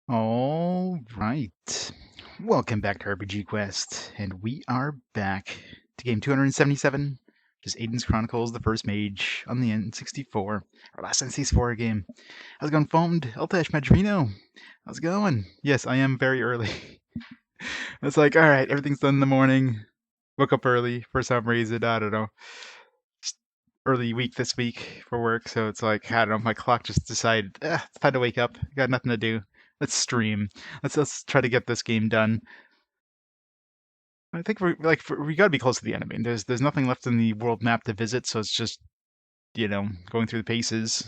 All right. Welcome back to RPG Quest, and we are back to game 277, which is Aidyn Chronicles, the first Mage on the N64, our last N64 game. How's it going, Foamed? Eltash Madrino. How's it going? Yes, I am very early. It's like, alright, everything's done in the morning. Woke up early for some reason, I don't know. Just early week this week for work, so it's like, I don't know, my clock just decided, it's time to wake up. Got nothing to do. Let's stream. Let's try to get this game done. I think we gotta be close to the end. I mean, there's nothing left in the world map to visit, so it's just going through the paces.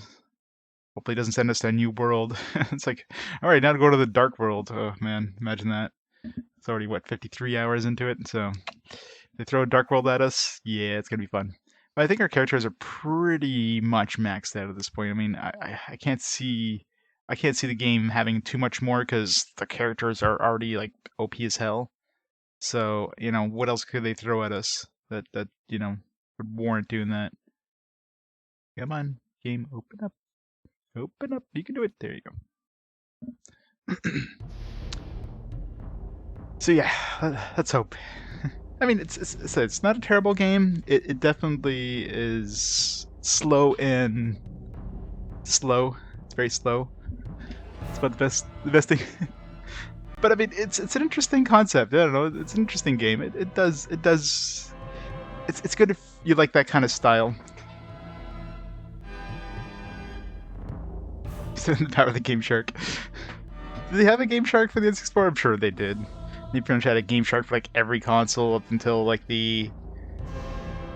Hopefully, it doesn't send us to a new world. It's like, all right, now to go to the dark world. Oh man, imagine that. It's already what 53 hours into it, so they throw a dark world at us. Yeah, it's gonna be fun. But I think our characters are pretty much maxed out at this point. I mean, I can't see the game having too much more because the characters are already like OP as hell. So, what else could they throw at us that would warrant doing that? Come on, game, open up. Open up. You can do it. There you go. So yeah, let's hope. I mean, it's not a terrible game. It definitely is slow and slow. It's very slow. It's about the best thing. But I mean, it's an interesting concept. I don't know. It's an interesting game. It does. It's good if you like that kind of style. The power of the Game Shark. Did they have a Game Shark for the N64? I'm sure they did. They pretty much had a Game Shark for like every console up until like the.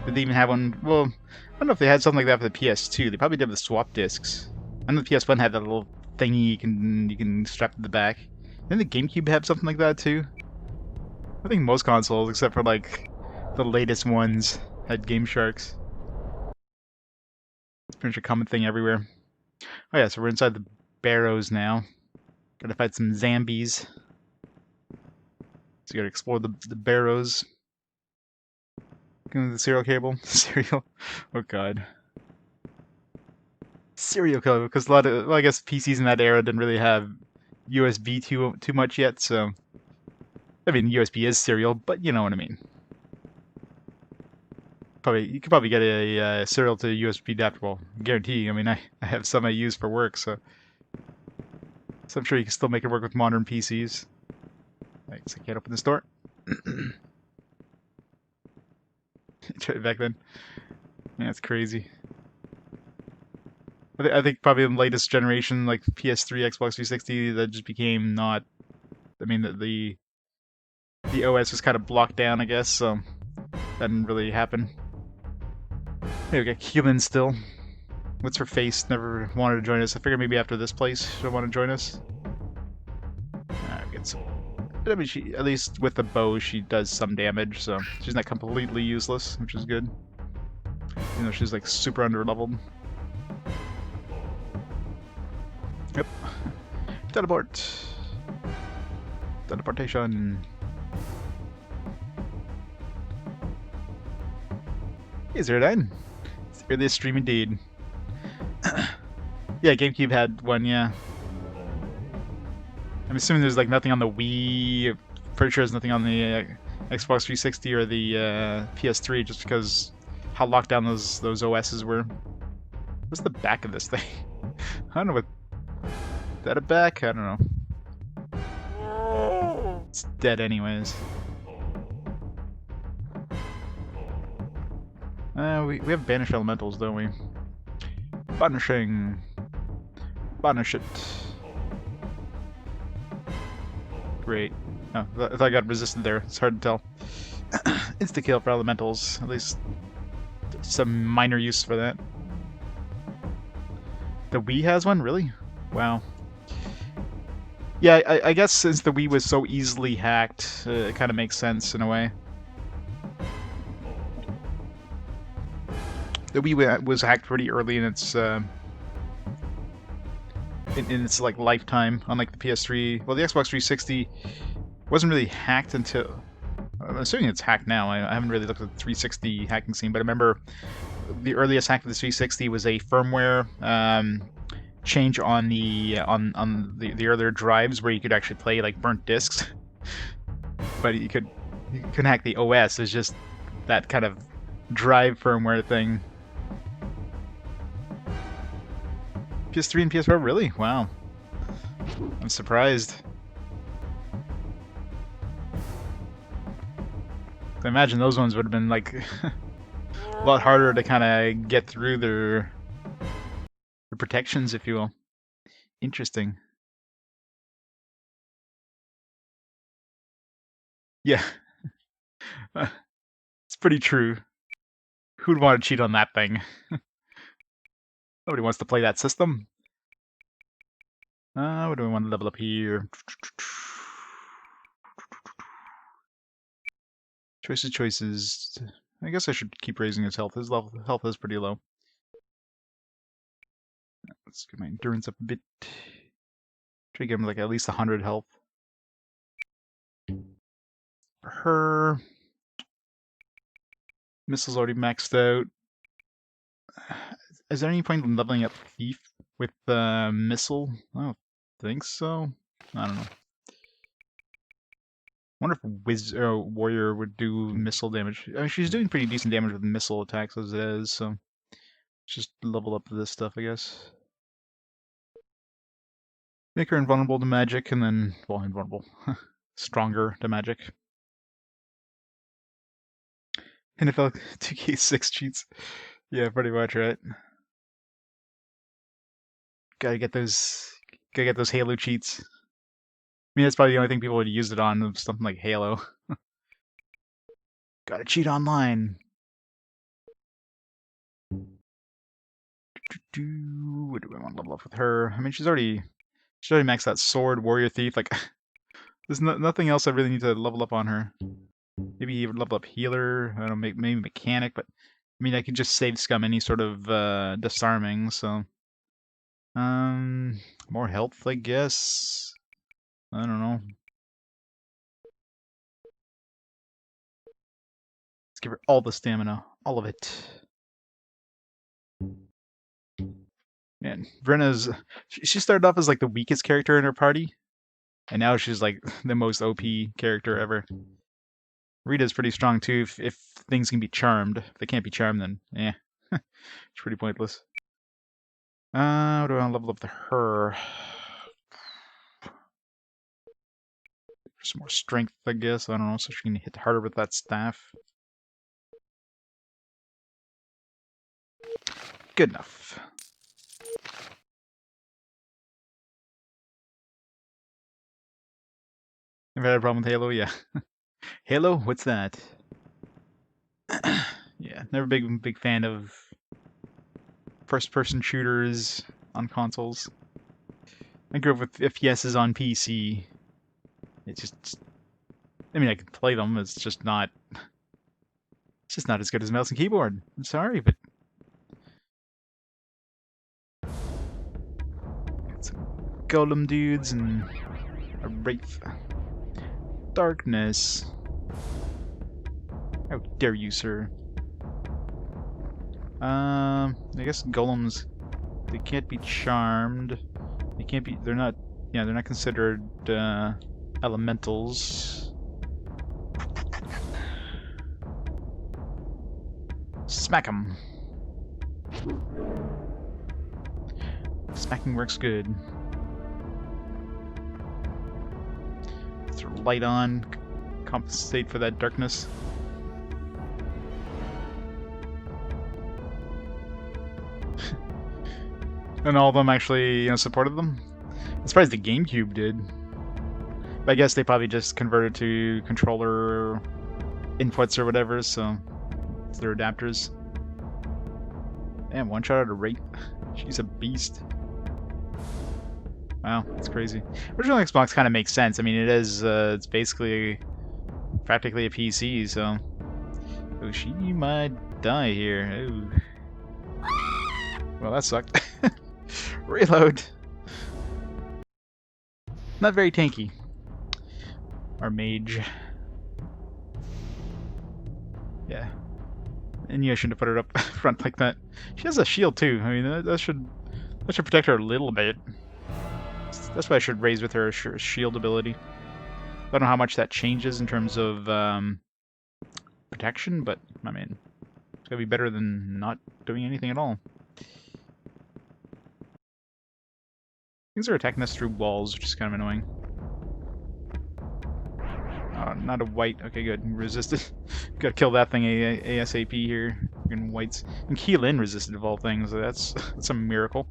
Did they even have one? Well, I don't know if they had something like that for the PS2. They probably did with swap discs. I know the PS1 had that little thingy you can strap to the back. Didn't the GameCube have something like that too? I think most consoles, except for like the latest ones, had Game Sharks. It's pretty much a common thing everywhere. Oh yeah, so we're inside the barrows now. Gotta fight some zombies. So you gotta explore the barrows. Going to the serial cable. Serial. Oh god. Serial cable, because a lot of, well, I guess PCs in that era didn't really have USB too much yet, so. I mean, USB is serial, but you know what I mean. You could probably get a serial to USB adapter. Well, guarantee. I mean, I have some I use for work, so I'm sure you can still make it work with modern PCs. Right, so I can't open this door. Try it back then. Yeah, that's crazy. I think probably in the latest generation, like PS3, Xbox 360, that just became not. I mean, the OS was kind of blocked down, I guess, so that didn't really happen. Hey, we got Human still. What's her face? Never wanted to join us. I figured maybe after this place she'll want to join us. Get some. But I mean, she, at least with the bow, she does some damage, so she's not completely useless, which is good. Even though she's like super under-leveled. Yep. Teleport. Teleportation. Hey, Zerdine. It's the earliest stream indeed. Yeah, GameCube had one, yeah. I'm assuming there's like nothing on the Wii. Pretty sure there's nothing on the Xbox 360 or the PS3, just because how locked down those OSs were. What's the back of this thing? I don't know what. Is that a back? I don't know. It's dead anyways. We have banished elementals, don't we? Banishing. Banish it. Great. Oh, I thought I got resisted there. It's hard to tell. Insta-kill for elementals. At least some minor use for that. The Wii has one? Really? Wow. Yeah, I guess since the Wii was so easily hacked, it kind of makes sense in a way. The Wii was hacked pretty early in its like lifetime, unlike the PS3. Well, the Xbox 360 wasn't really hacked until. I'm assuming it's hacked now. I haven't really looked at the 360 hacking scene, but I remember the earliest hack of the 360 was a firmware change on the the earlier drives where you could actually play like burnt discs, but you couldn't hack the OS. It's just that kind of drive firmware thing. PS3 and PS4, really? Wow. I'm surprised. I imagine those ones would have been like a lot harder to kind of get through their protections, if you will. Interesting. Yeah. It's pretty true. Who'd want to cheat on that thing? Nobody wants to play that system. What do we want to level up here? Choices. I guess I should keep raising his health. His health is pretty low. Let's get my endurance up a bit. Try to get him like at least 100 health. For her, missile's already maxed out. Is there any point in leveling up Thief with the missile? I don't think so. I don't know. I wonder if Warrior would do missile damage. I mean, she's doing pretty decent damage with missile attacks as it is, so just level up this stuff, I guess. Make her invulnerable to magic, and then, well, invulnerable. Stronger to magic. NFL 2K6 cheats. Yeah, pretty much, right? Gotta get those Halo cheats. I mean, that's probably the only thing people would use it on, something like Halo. Gotta cheat online. What do I want to level up with her? I mean, she's already maxed that sword, warrior thief. Like, there's nothing else I really need to level up on her. Maybe even level up healer. I don't know, maybe mechanic. But I mean, I could just save scum any sort of disarming. So, more health, I guess. I don't know. Let's give her all the stamina, all of it. Man, Brenna's she started off as like the weakest character in her party, and now she's like the most OP character ever. Rita's pretty strong too. If things can be charmed, if they can't be charmed, then it's pretty pointless. What do I want to level up to her? Some more strength, I guess. I don't know, so she can hit harder with that staff. Good enough. Ever had a problem with Halo? Yeah. Halo? What's that? Yeah, never big fan of first-person shooters on consoles. I grew up with FPSs on PC. It's just, I mean, I can play them. It's just not as good as mouse and keyboard. I'm sorry, but got some golem dudes and a wraith. Darkness. How dare you, sir? I guess golems, they can't be charmed. They can't be. They're not. Yeah, they're not considered elementals. Smack 'em. Smacking works good. Throw light on, compensate for that darkness. And all of them actually, supported them. I'm surprised the GameCube did. But I guess they probably just converted to controller inputs or whatever, so it's their adapters. Damn, one shot at a rate. She's a beast. Wow, that's crazy. Original Xbox kind of makes sense. I mean, it is, it's basically practically a PC, so. Oh, she might die here. Ooh. Well, that sucked. Reload. Not very tanky. Our mage. Yeah. And you shouldn't have put her up front like that. She has a shield too. I mean, that should That should protect her a little bit. That's what I should raise with her shield ability. I don't know how much that changes in terms of protection, but I mean, it's gonna be better than not doing anything at all. Things are attacking us through walls, which is kind of annoying. Not a white. Okay, good. Resisted. Gotta kill that thing ASAP here. Freaking whites. And Keel in resisted of all things. That's a miracle.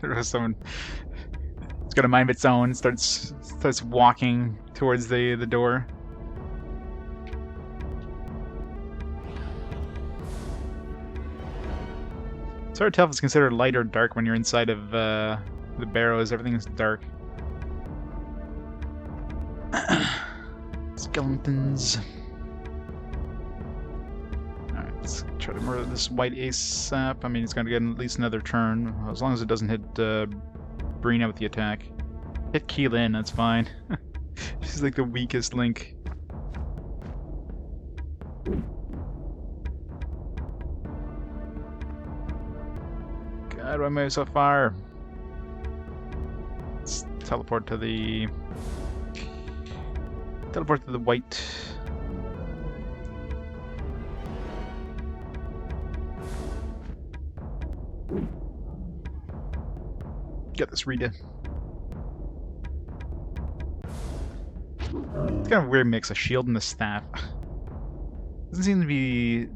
There was someone. It's got a mind of its own. Starts walking towards the door. It's hard to tell if it's considered light or dark when you're inside of the barrows. Everything's dark. Skeletons. Alright, let's try to murder this white ASAP. I mean, it's going to get at least another turn, as long as it doesn't hit Brina with the attack. Hit Keelan, that's fine. She's like the weakest link. God, why am I so far? Let's teleport to the white. Get this Rita. It's kind of a weird mix of shield and the staff. Doesn't seem to be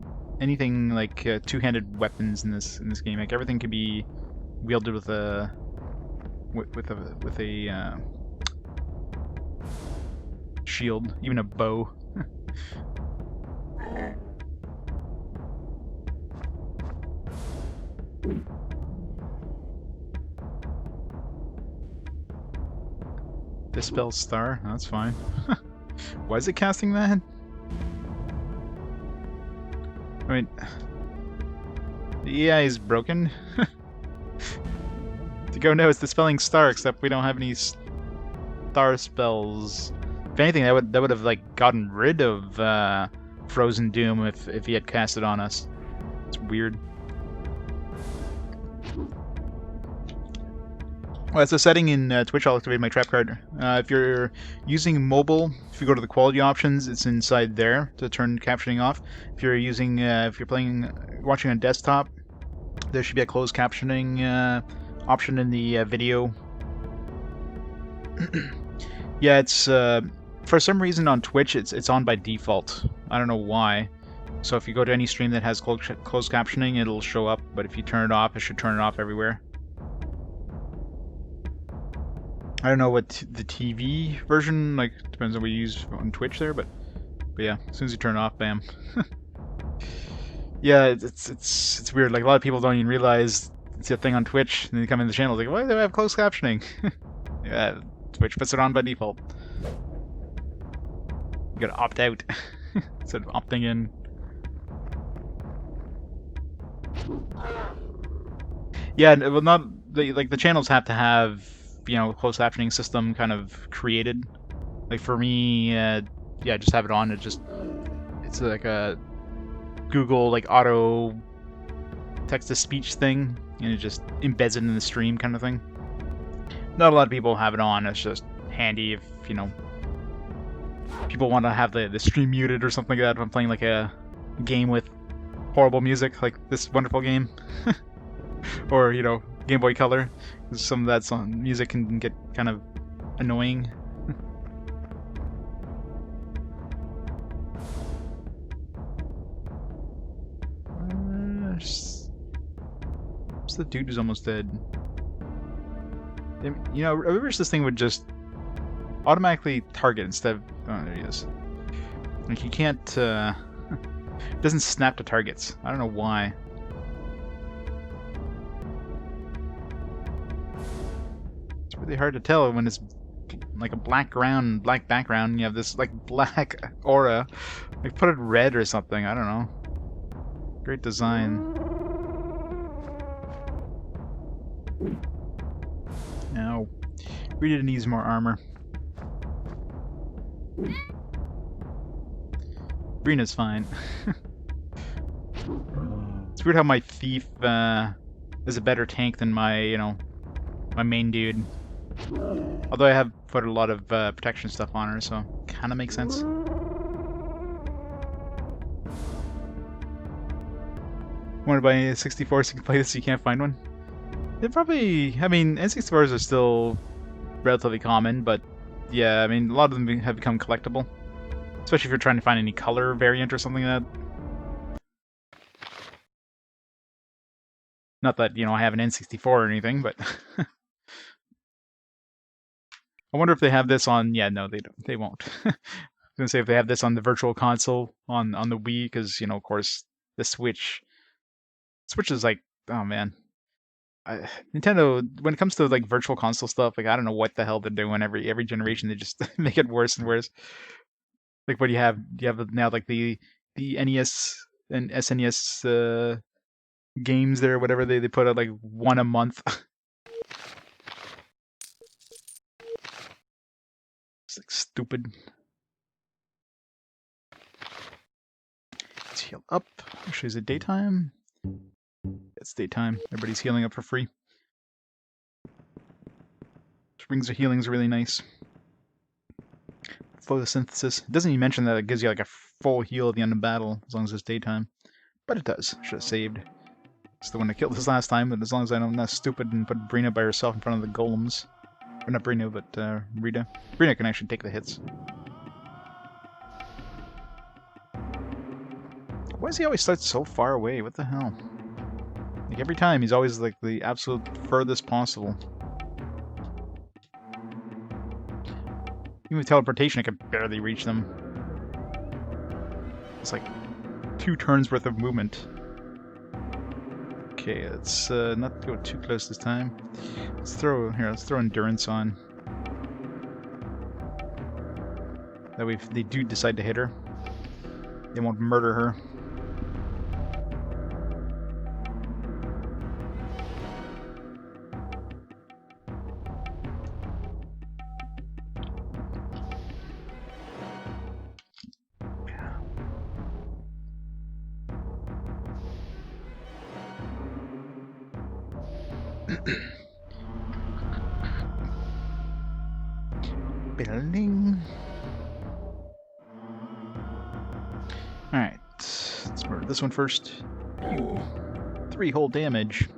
anything like two-handed weapons in this game. Like everything can be wielded with a shield, even a bow. Dispel star, that's fine. Why is it casting that? I mean, the AI is broken. To go, no, it's dispelling star, except we don't have any star spells. If anything, that would have like gotten rid of Frozen Doom if he had cast it on us. It's weird. Well, that's a setting in Twitch. I'll activate my trap card. If you're using mobile, if you go to the quality options, it's inside there to turn captioning off. If you're using, if you're watching on desktop, there should be a closed captioning option in the video. Yeah, it's for some reason on Twitch, it's on by default. I don't know why. So if you go to any stream that has closed captioning, it'll show up. But if you turn it off, it should turn it off everywhere. I don't know what the TV version, like, depends on what you use on Twitch there, but yeah, as soon as you turn it off, bam. Yeah, it's weird. Like, a lot of people don't even realize it's a thing on Twitch, and they come in the channel, like, why do I have closed captioning? Yeah, Twitch puts it on by default. You gotta opt out instead of opting in. Yeah, well, not like the channels have to have, you know, closed captioning system kind of created. Like for me, yeah, just have it on. It's like a Google like auto text-to-speech thing, and it just embeds it in the stream kind of thing. Not a lot of people have it on. It's just handy if, you know, people want to have the stream muted or something like that. If I'm playing like a game with horrible music, like this wonderful game, or, you know, Game Boy Color. Some of that music can get kind of annoying. What's the dude who's almost dead? You know, I wish this thing would just automatically target instead of... Oh, there he is. Like, you can't... it doesn't snap to targets. I don't know why. It's really hard to tell when it's like a black background, you have this like black aura. Like, put it red or something, I don't know. Great design. Rita needs more armor. Brina's fine. It's weird how my thief is a better tank than my, you know, my main dude. Although I have put a lot of protection stuff on her, so kind of makes sense. Want to buy a 64 so you can play this so you can't find one? They probably, I mean, N64s are still relatively common, but yeah, I mean, a lot of them have become collectible. Especially if you're trying to find any color variant or something like that. Not that, you know, I have an N64 or anything, but... I wonder if they have this on... Yeah, no, they don't. They won't. I was gonna say if they have this on the Virtual Console on the Wii, because, you know, of course, the Switch... Switch is like... Oh, man. Nintendo, when it comes to, like, Virtual Console stuff, like, I don't know what the hell they're doing. Every generation, they just make it worse and worse. Like, what do you have? You have now, like, the NES and SNES games there, whatever, they put out, like, one a month. It's like stupid. Let's heal up. Actually, is it daytime? It's daytime. Everybody's healing up for free. Rings of healing's really nice. Photosynthesis. It doesn't even mention that it gives you like a full heal at the end of battle, as long as it's daytime. But it does. Should have saved. It's the one that killed us last time, but as long as I'm not stupid and put Brina by herself in front of the golems. Or not Brina, but Rita. Brina can actually take the hits. Why does he always start so far away? What the hell? Like every time, he's always like the absolute furthest possible. Even with teleportation, I can barely reach them. It's like 2 turns worth of movement. Okay, let's not go too close this time. Let's throw endurance on. That way, if they do decide to hit her, they won't murder her. Building. Alright, let's murder this one first. Ew. 3 whole damage.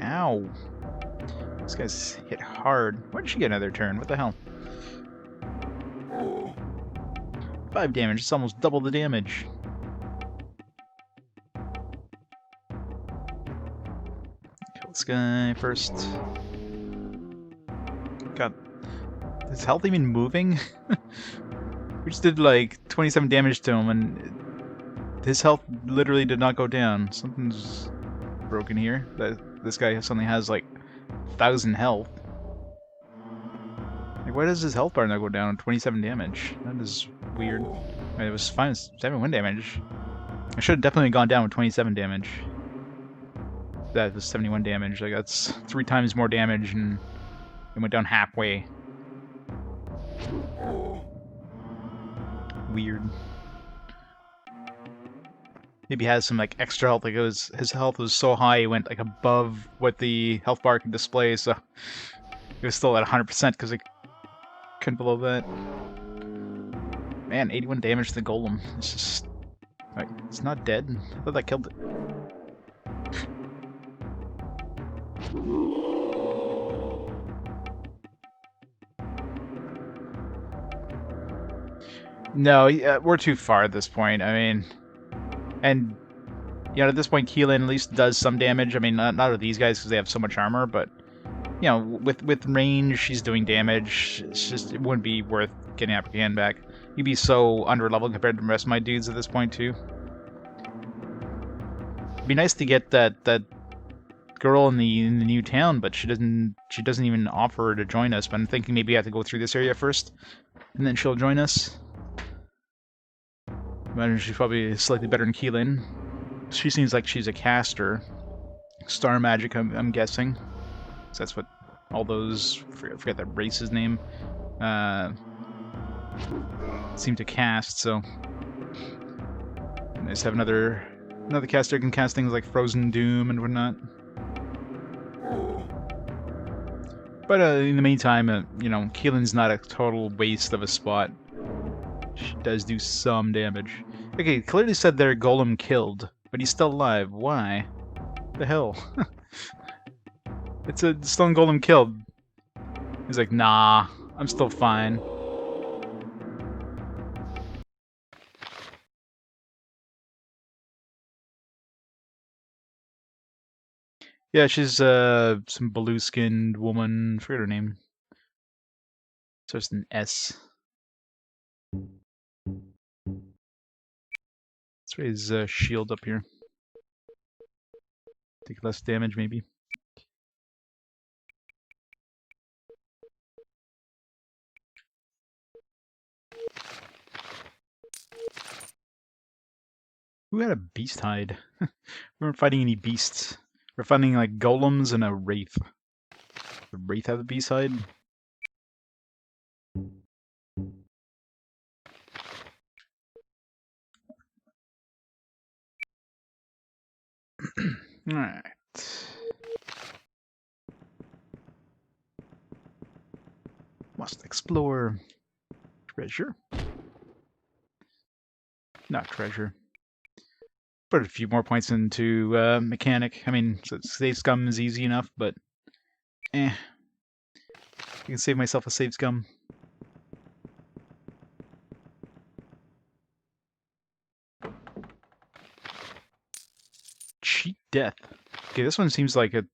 Ow. This guy's hit hard. Why did she get another turn? What the hell? 5 damage. It's almost double the damage. Kill this guy first. God. Is health even moving? We just did like 27 damage to him and his health literally did not go down. Something's broken here. This guy suddenly has like 1,000 health. Like, why does his health bar not go down on 27 damage? That is weird. I mean, it was fine with 71 damage. I should have definitely gone down with 27 damage. That was 71 damage. Like, that's 3 times more damage and it went down halfway. Weird. Maybe he has some like extra health. Like his health was so high, it went like above what the health bar can display. So it was still at 100% because it couldn't below that. Man, 81 damage to the golem. It's just like it's not dead. I thought that killed it. No, we're too far at this point. I mean, and you know, at this point, Keelan at least does some damage. I mean, not with these guys because they have so much armor, but you know, with range, she's doing damage. It's just it wouldn't be worth getting Applican back. You'd be so underleveled compared to the rest of my dudes at this point too. It'd be nice to get that girl in the new town, but she doesn't even offer to join us. But I'm thinking maybe I have to go through this area first, and then she'll join us. Imagine she's probably slightly better than Keelan. She seems like she's a caster. Star magic, I'm guessing. So that's what all those, I forget that race's name, seem to cast, so... Nice to have another caster who can cast things like Frozen Doom and whatnot. But in the meantime, you know, Keelan's not a total waste of a spot. She does do some damage. Okay, it clearly said their golem killed, but he's still alive. Why? The hell? It's a stone golem killed. He's like, nah, I'm still fine. Yeah, she's some blue-skinned woman. I forget her name. So it's an S. Let's raise shield up here. Take less damage, maybe. Who had a beast hide? We weren't fighting any beasts. We're fighting like golems and a wraith. The wraith have a beast hide? Alright. Must explore. Treasure? Not treasure. Put a few more points into mechanic. I mean, save scum is easy enough, but I can save myself a save scum. Cheat death. Okay, this one seems like it'd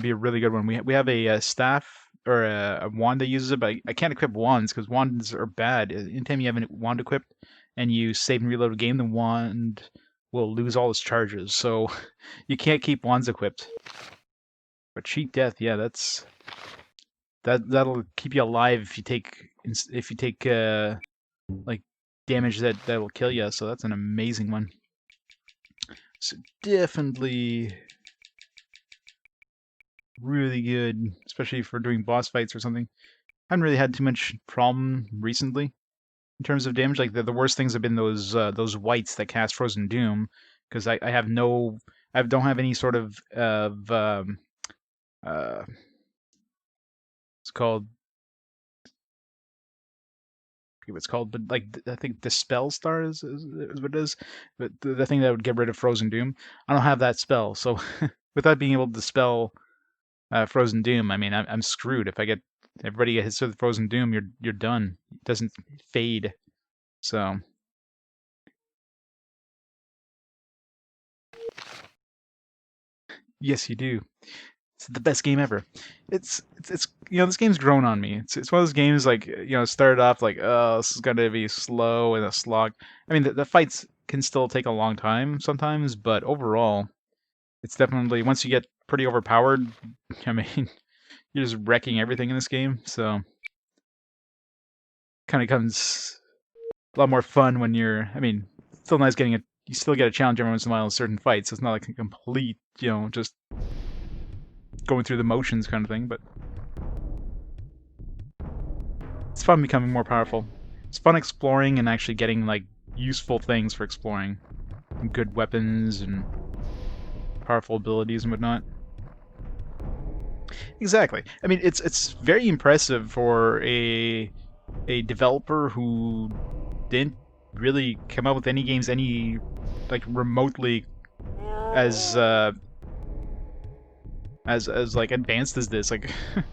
be a really good one. We have a staff or a wand that uses it, but I can't equip wands because wands are bad. Anytime you have a wand equipped and you save and reload a game, the wand will lose all its charges. So you can't keep wands equipped. But cheat death, yeah, that'll keep you alive if you take like damage that'll kill you. So that's an amazing one. So definitely really good, especially for doing boss fights or something. I haven't really had too much problem recently in terms of damage. Like the worst things have been those wights that cast Frozen Doom, because I don't have any sort of it's called, I forget what it's called, but like I think Dispel Star is what it is. But the thing that would get rid of Frozen Doom, I don't have that spell, so without being able to dispel Frozen Doom, I mean I'm screwed. If everybody gets hit with Frozen Doom, you're done. It doesn't fade. So yes, you do. It's the best game ever. It's you know, this game's grown on me. It's one of those games like, you know, started off like, oh, this is gonna be slow and a slog. I mean, the fights can still take a long time sometimes, but overall, it's definitely, once you get pretty overpowered, I mean, you're just wrecking everything in this game. So kind of comes a lot more fun when you're. I mean, still nice getting you still get a challenge every once in a while in certain fights. So it's not like a complete, you know, just going through the motions kind of thing, but it's fun becoming more powerful. It's fun exploring and actually getting like useful things for exploring, good weapons and powerful abilities and whatnot. Exactly. I mean, it's very impressive for a developer who didn't really come up with any games like remotely as like advanced as this. Like I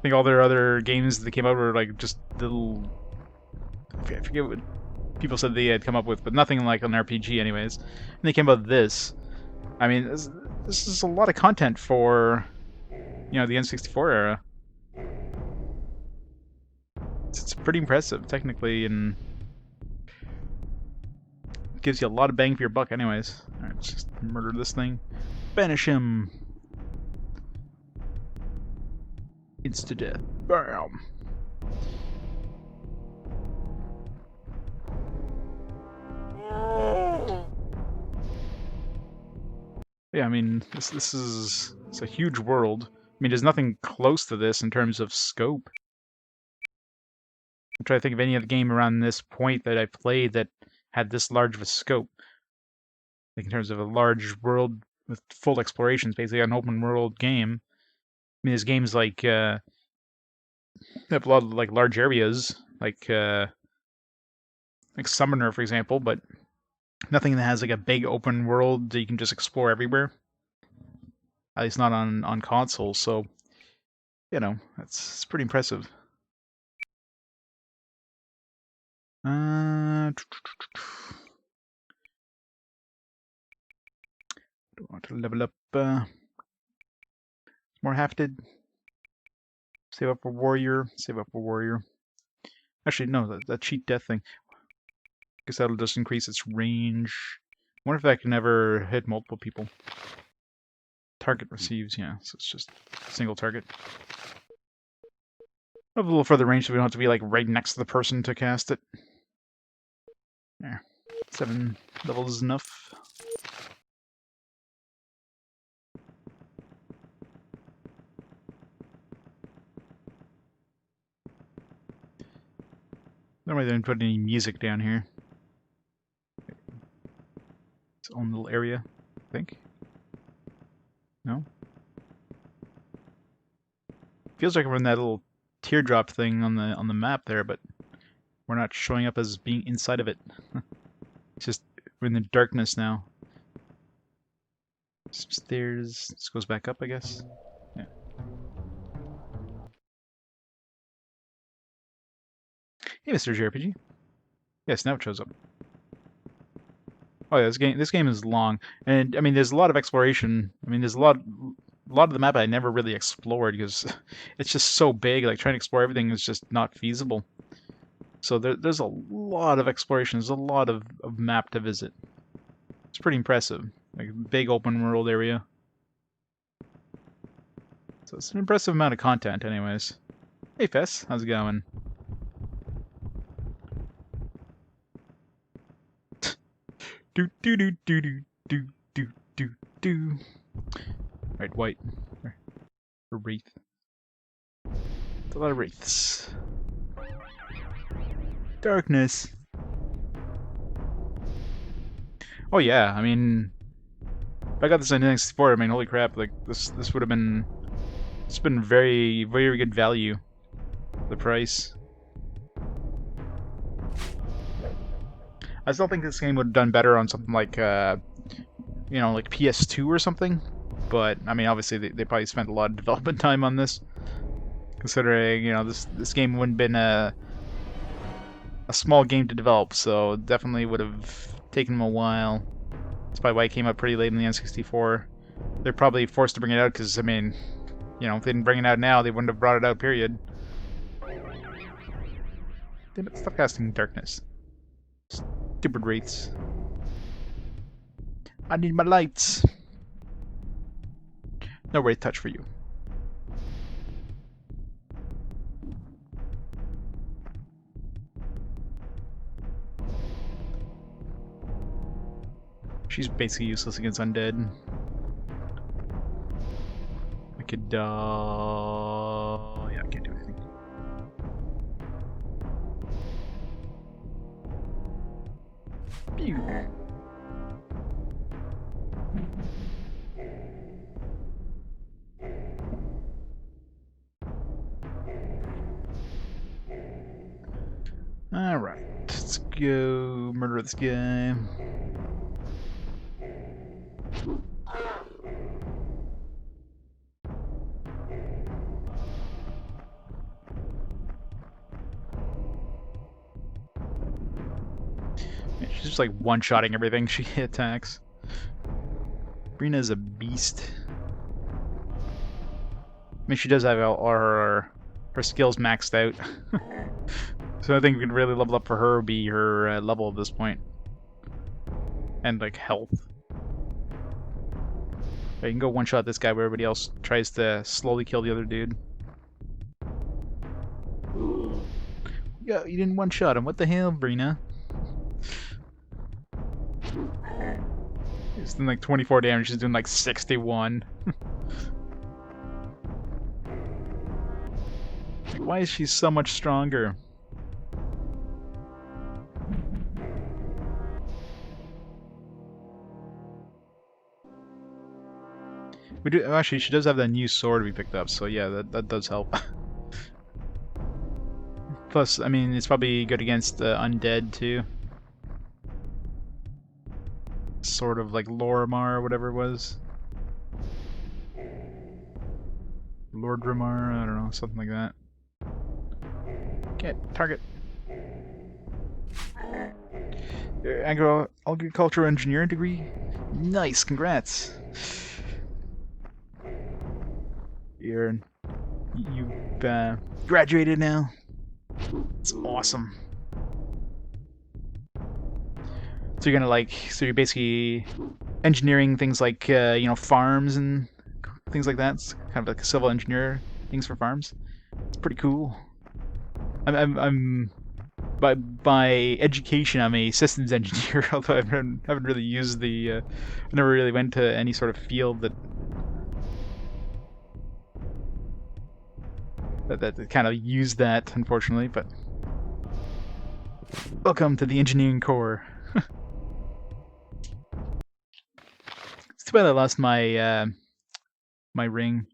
think all their other games that came out were like just little, I forget what people said they had come up with, but nothing like an RPG anyways. And they came out with this. I mean, this is a lot of content for, you know, the N64 era. It's pretty impressive technically, and gives you a lot of bang for your buck anyways. Alright, let's just murder this thing. Banish him! Insta death. Bam! Yeah, I mean, it's a huge world. mean, there's nothing close to this in terms of scope. I'm trying to think of any other game around this point that I played that had this large of a scope. Like in terms of a large world with full explorations, basically an open world game. I mean, there's games like that have a lot of like large areas, like Summoner, for example, but nothing that has like a big open world that you can just explore everywhere. At least not on consoles. So, you know, it's pretty impressive. Do want to level up more hafted. Save up for warrior. Save up for warrior. Actually, no, that cheat death thing. Guess that'll just increase its range. I wonder if that can ever hit multiple people. Target receives, yeah, so it's just a single target. A little further range so we don't have to be like right next to the person to cast it. There. 7 levels is enough. Normally they didn't put any music down here. Its own little area, I think. No? Feels like we're in that little teardrop thing on the map there, but we're not showing up as being inside of it. It's just we're in the darkness now. Some stairs. This goes back up, I guess. Yeah. Hey, Mr. JRPG. Yes, now it shows up. Oh yeah, this game is long, and I mean, there's a lot of exploration. I mean, there's a lot of the map I never really explored because it's just so big. Like trying to explore everything is just not feasible. So there's a lot of exploration. There's a lot of map to visit. It's pretty impressive. Like big open world area. So it's an impressive amount of content, anyways. Hey Fess, how's it going? Do do do do do do do do do. Right, white. Or wraith. It's a lot of wraiths. Darkness. Oh yeah, I mean, if I got this on N64, I mean, holy crap! Like this would have been. It's been very good value. The price. I still think this game would have done better on something like, you know, like PS2 or something. But I mean, obviously they probably spent a lot of development time on this, considering you know this game wouldn't have been a small game to develop, so definitely would have taken them a while. That's probably why it came out pretty late in the N64. They're probably forced to bring it out because I mean, you know, if they didn't bring it out now, they wouldn't have brought it out. Period. Damn it! Stop casting darkness. Stupid wraiths. I need my lights. No wraith touch for you. She's basically useless against undead. I could, yeah, I can't do anything. Pew. Alright, let's go murder this guy. She's just like one-shotting everything she attacks. Brina's a beast. I mean, she does have all her skills maxed out. So I think we can really level up for her would be her level at this point. And like health. You can go one-shot this guy where everybody else tries to slowly kill the other dude. Yeah, you didn't one-shot him. What the hell, Brina? He's doing like 24 damage, she's doing like 61. Like, why is she so much stronger? We do actually. She does have that new sword we picked up, so yeah, that does help. Plus, I mean, it's probably good against undead too. Sort of like Lorimar or whatever it was. Lord Rimar, I don't know, something like that. Get target. Agricultural engineering degree. Nice, congrats. You've graduated now. It's awesome. So you're gonna so you're basically engineering things like farms and things like that. It's kind of like a civil engineer things for farms. It's pretty cool. I'm by education I'm a systems engineer, although I haven't really used the I never really went to any sort of field that kind of used that, unfortunately. But welcome to the engineering corps. It's too bad I lost my my ring.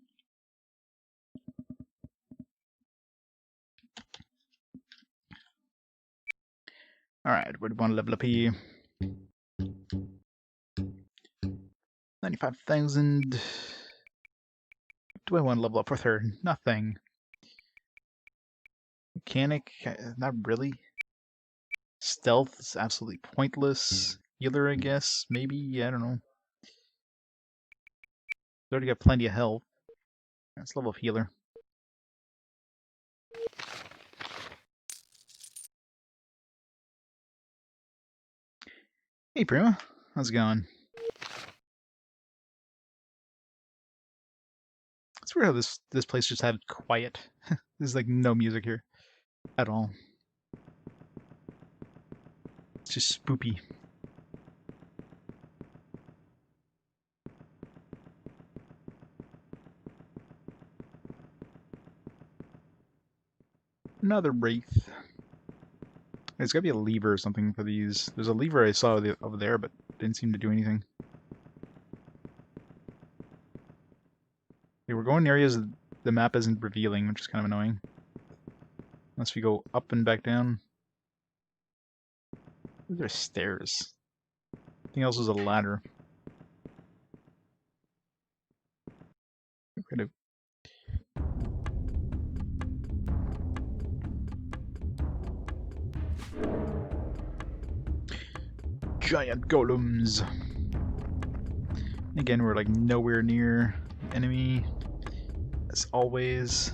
Alright, what do we want to level up here? 95,000. Do I want to level up with her? Nothing. Mechanic? Not really. Stealth is absolutely pointless. Healer, I guess? Maybe? I don't know. Already got plenty of health. Let's level up healer. Hey Prima, how's it going? It's weird how this place just had quiet. There's like no music here at all. It's just spoopy. Another wraith. There's gotta be a lever or something for these. There's a lever I saw over there, but didn't seem to do anything. Okay, we're going in areas the map isn't revealing, which is kind of annoying. Unless we go up and back down. These are stairs. Everything else is a ladder. Kind of. Giant golems. Again, we're like nowhere near enemy, as always.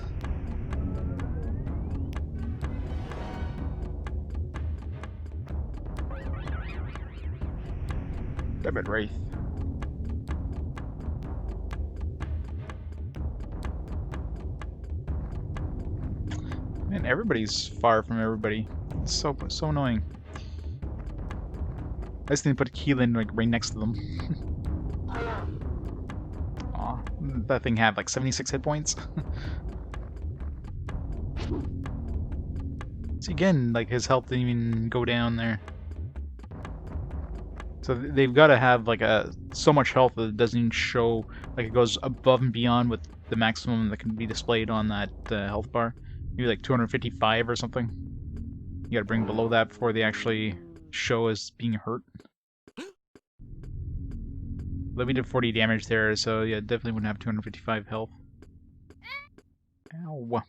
Damn it, wraith. Man, everybody's far from everybody. It's so annoying. I just need to put Keelan like right next to them. Aw, that thing had like 76 hit points. See, again, like his health didn't even go down there. So they've got to have like so much health that it doesn't even show, like it goes above and beyond with the maximum that can be displayed on that health bar. Maybe like 255 or something. You gotta bring below that before they actually show as being hurt. But we did 40 damage there, so yeah, definitely wouldn't have 255 health. Ow.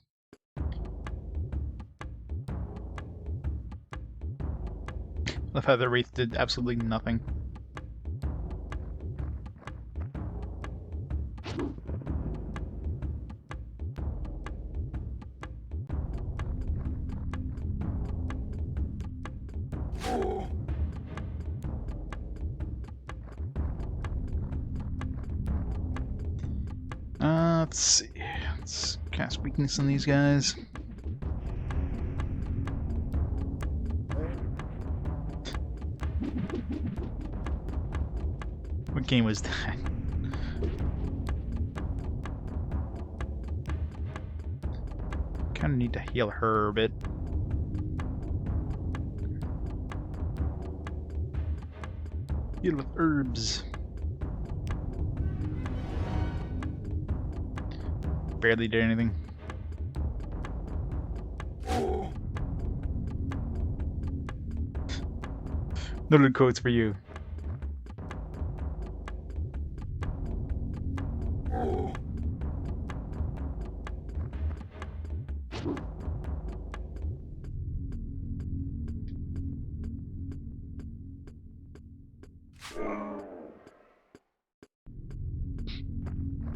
Love how the wraith did absolutely nothing. Let's see. Let's cast weakness on these guys. What game was that? kind of need to heal her a bit. Heal with herbs. Barely did anything. Little quotes for you.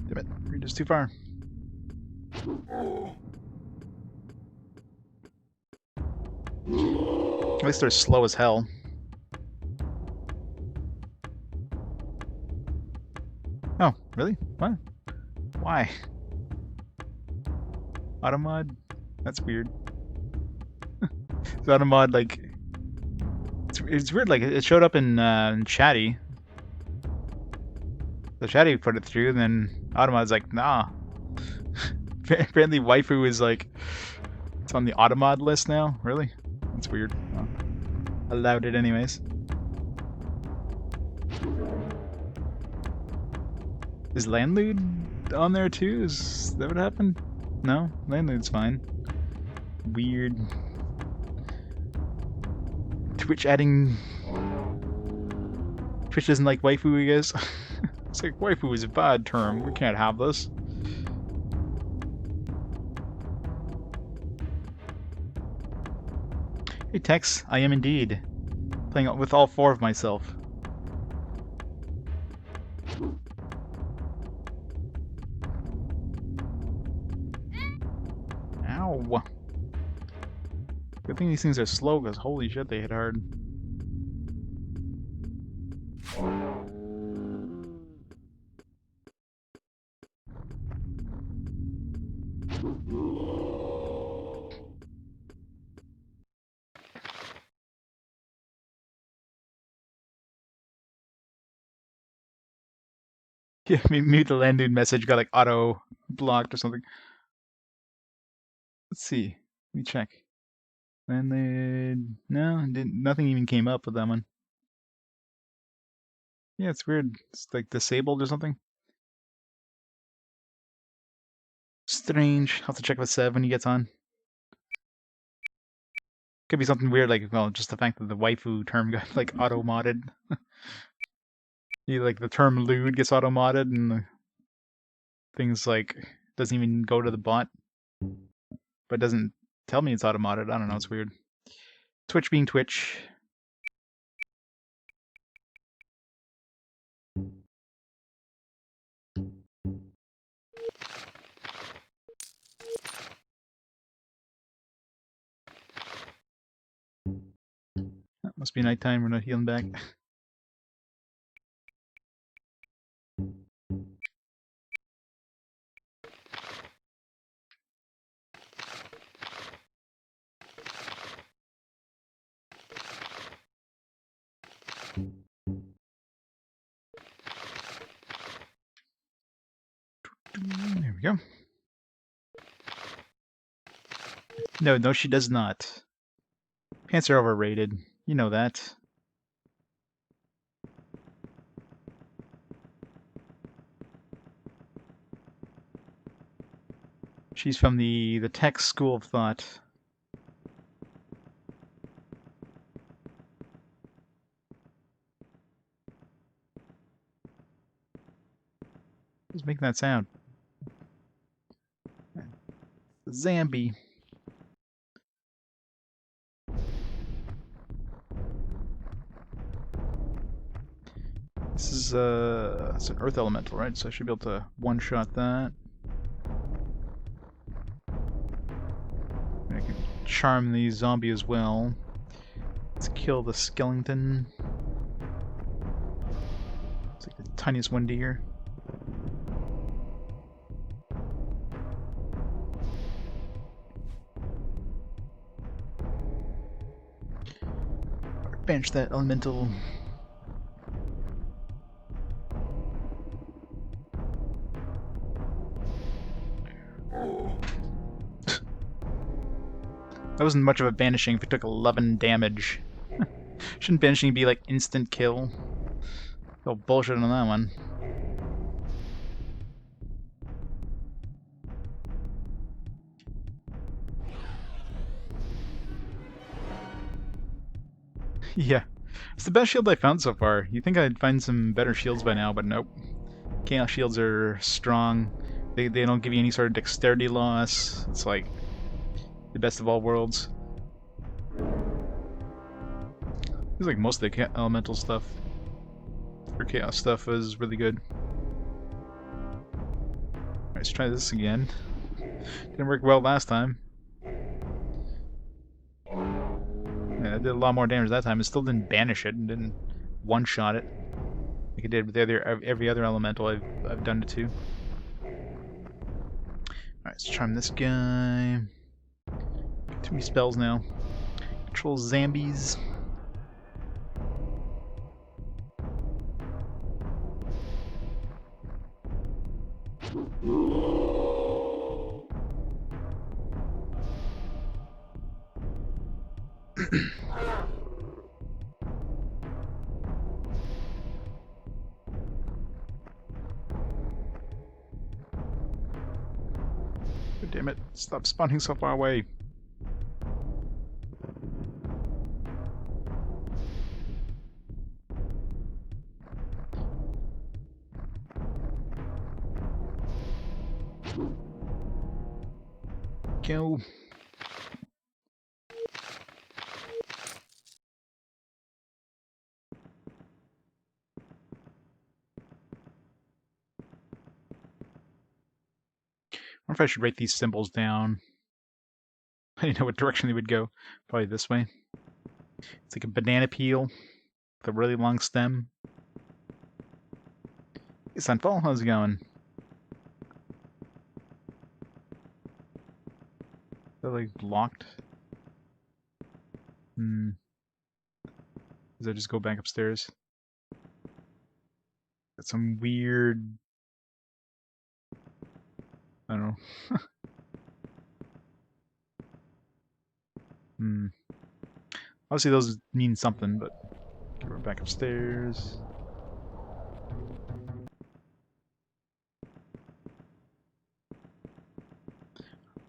Damn it, you're just too far. At least they're slow as hell. Oh, really? What? Why? Automod? That's weird. The Automod, like... It's weird, like, it showed up in Chatty. So Chatty put it through, and then Automod's like, nah. Apparently waifu is like... It's on the Automod list now? Really? That's weird. Well, allowed it anyways. Is Landlude on there too? Is that what happened? No? Landlude's fine. Weird. Twitch adding... Twitch doesn't like waifu, I guess. It's like, waifu is a bad term. We can't have this. Hey Tex, I am indeed. Playing with all four of myself. Ow! Good thing these things are slow, because holy shit, they hit hard. Yeah, maybe the Landlude message got like auto blocked or something. Let's see. Let me check. Landlude. No, nothing even came up with that one. Yeah, it's weird. It's like disabled or something. Strange. I'll have to check with Sev when he gets on. Could be something weird, like, well, just the fact that the waifu term got like auto modded. Like the term lewd gets auto modded, and things like doesn't even go to the bot, but doesn't tell me it's auto modded. I don't know. It's weird. Twitch being Twitch. That must be nighttime. We're not healing back. There we go. No, she does not. Pants are overrated. You know that. She's from the tech school of thought. Who's making that sound? Zambi. This is it's an earth elemental, right? So I should be able to one-shot that. I can charm the zombie as well. Let's kill the skeleton. It's like the tiniest one here. Bench that elemental. That wasn't much of a banishing if it took 11 damage. Shouldn't banishing be like instant kill? Oh, bullshit on that one. Yeah. It's the best shield I found so far. You'd think I'd find some better shields by now, but nope. Chaos shields are strong. They don't give you any sort of dexterity loss. It's like the best of all worlds. Feels like most of the elemental stuff or chaos stuff is really good. Alright, let's try this again. Didn't work well last time. Yeah, I did a lot more damage that time. It still didn't banish it and didn't one-shot it like it did with every other elemental I've done it to. Alright, let's try this guy. Got too many spells now. Control zombies. God damn it, stop spawning so far away. Go. I wonder if I should write these symbols down. I didn't know what direction they would go. Probably this way. It's like a banana peel with a really long stem. Hey, Sunfall, how's it going? Is that like locked? Does I just go back upstairs? Got some weird... I don't know. Obviously those mean something, but we're back upstairs.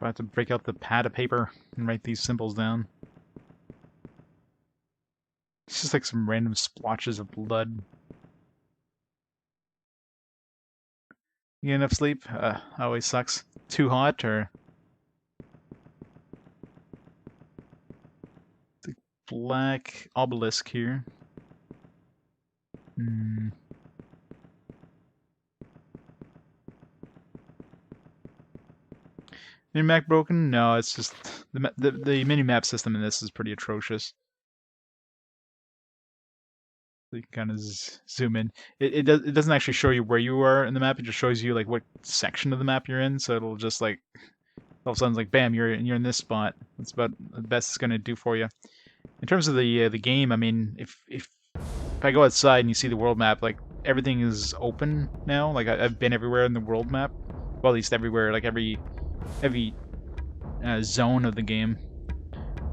I have to break out the pad of paper and write these symbols down. It's just like some random splotches of blood. You get enough sleep? Always sucks. Too hot, or... The black obelisk here. Minimap broken? No, it's just... The mini-map system in this is pretty atrocious. So you can kind of zoom in. It doesn't actually show you where you are in the map. It just shows you like what section of the map you're in. So it'll just like all of a sudden like bam, you're in this spot. That's about the best it's gonna do for you. In terms of the game, I mean, if I go outside and you see the world map, like everything is open now. Like I've been everywhere in the world map. Well, at least everywhere. Like every zone of the game.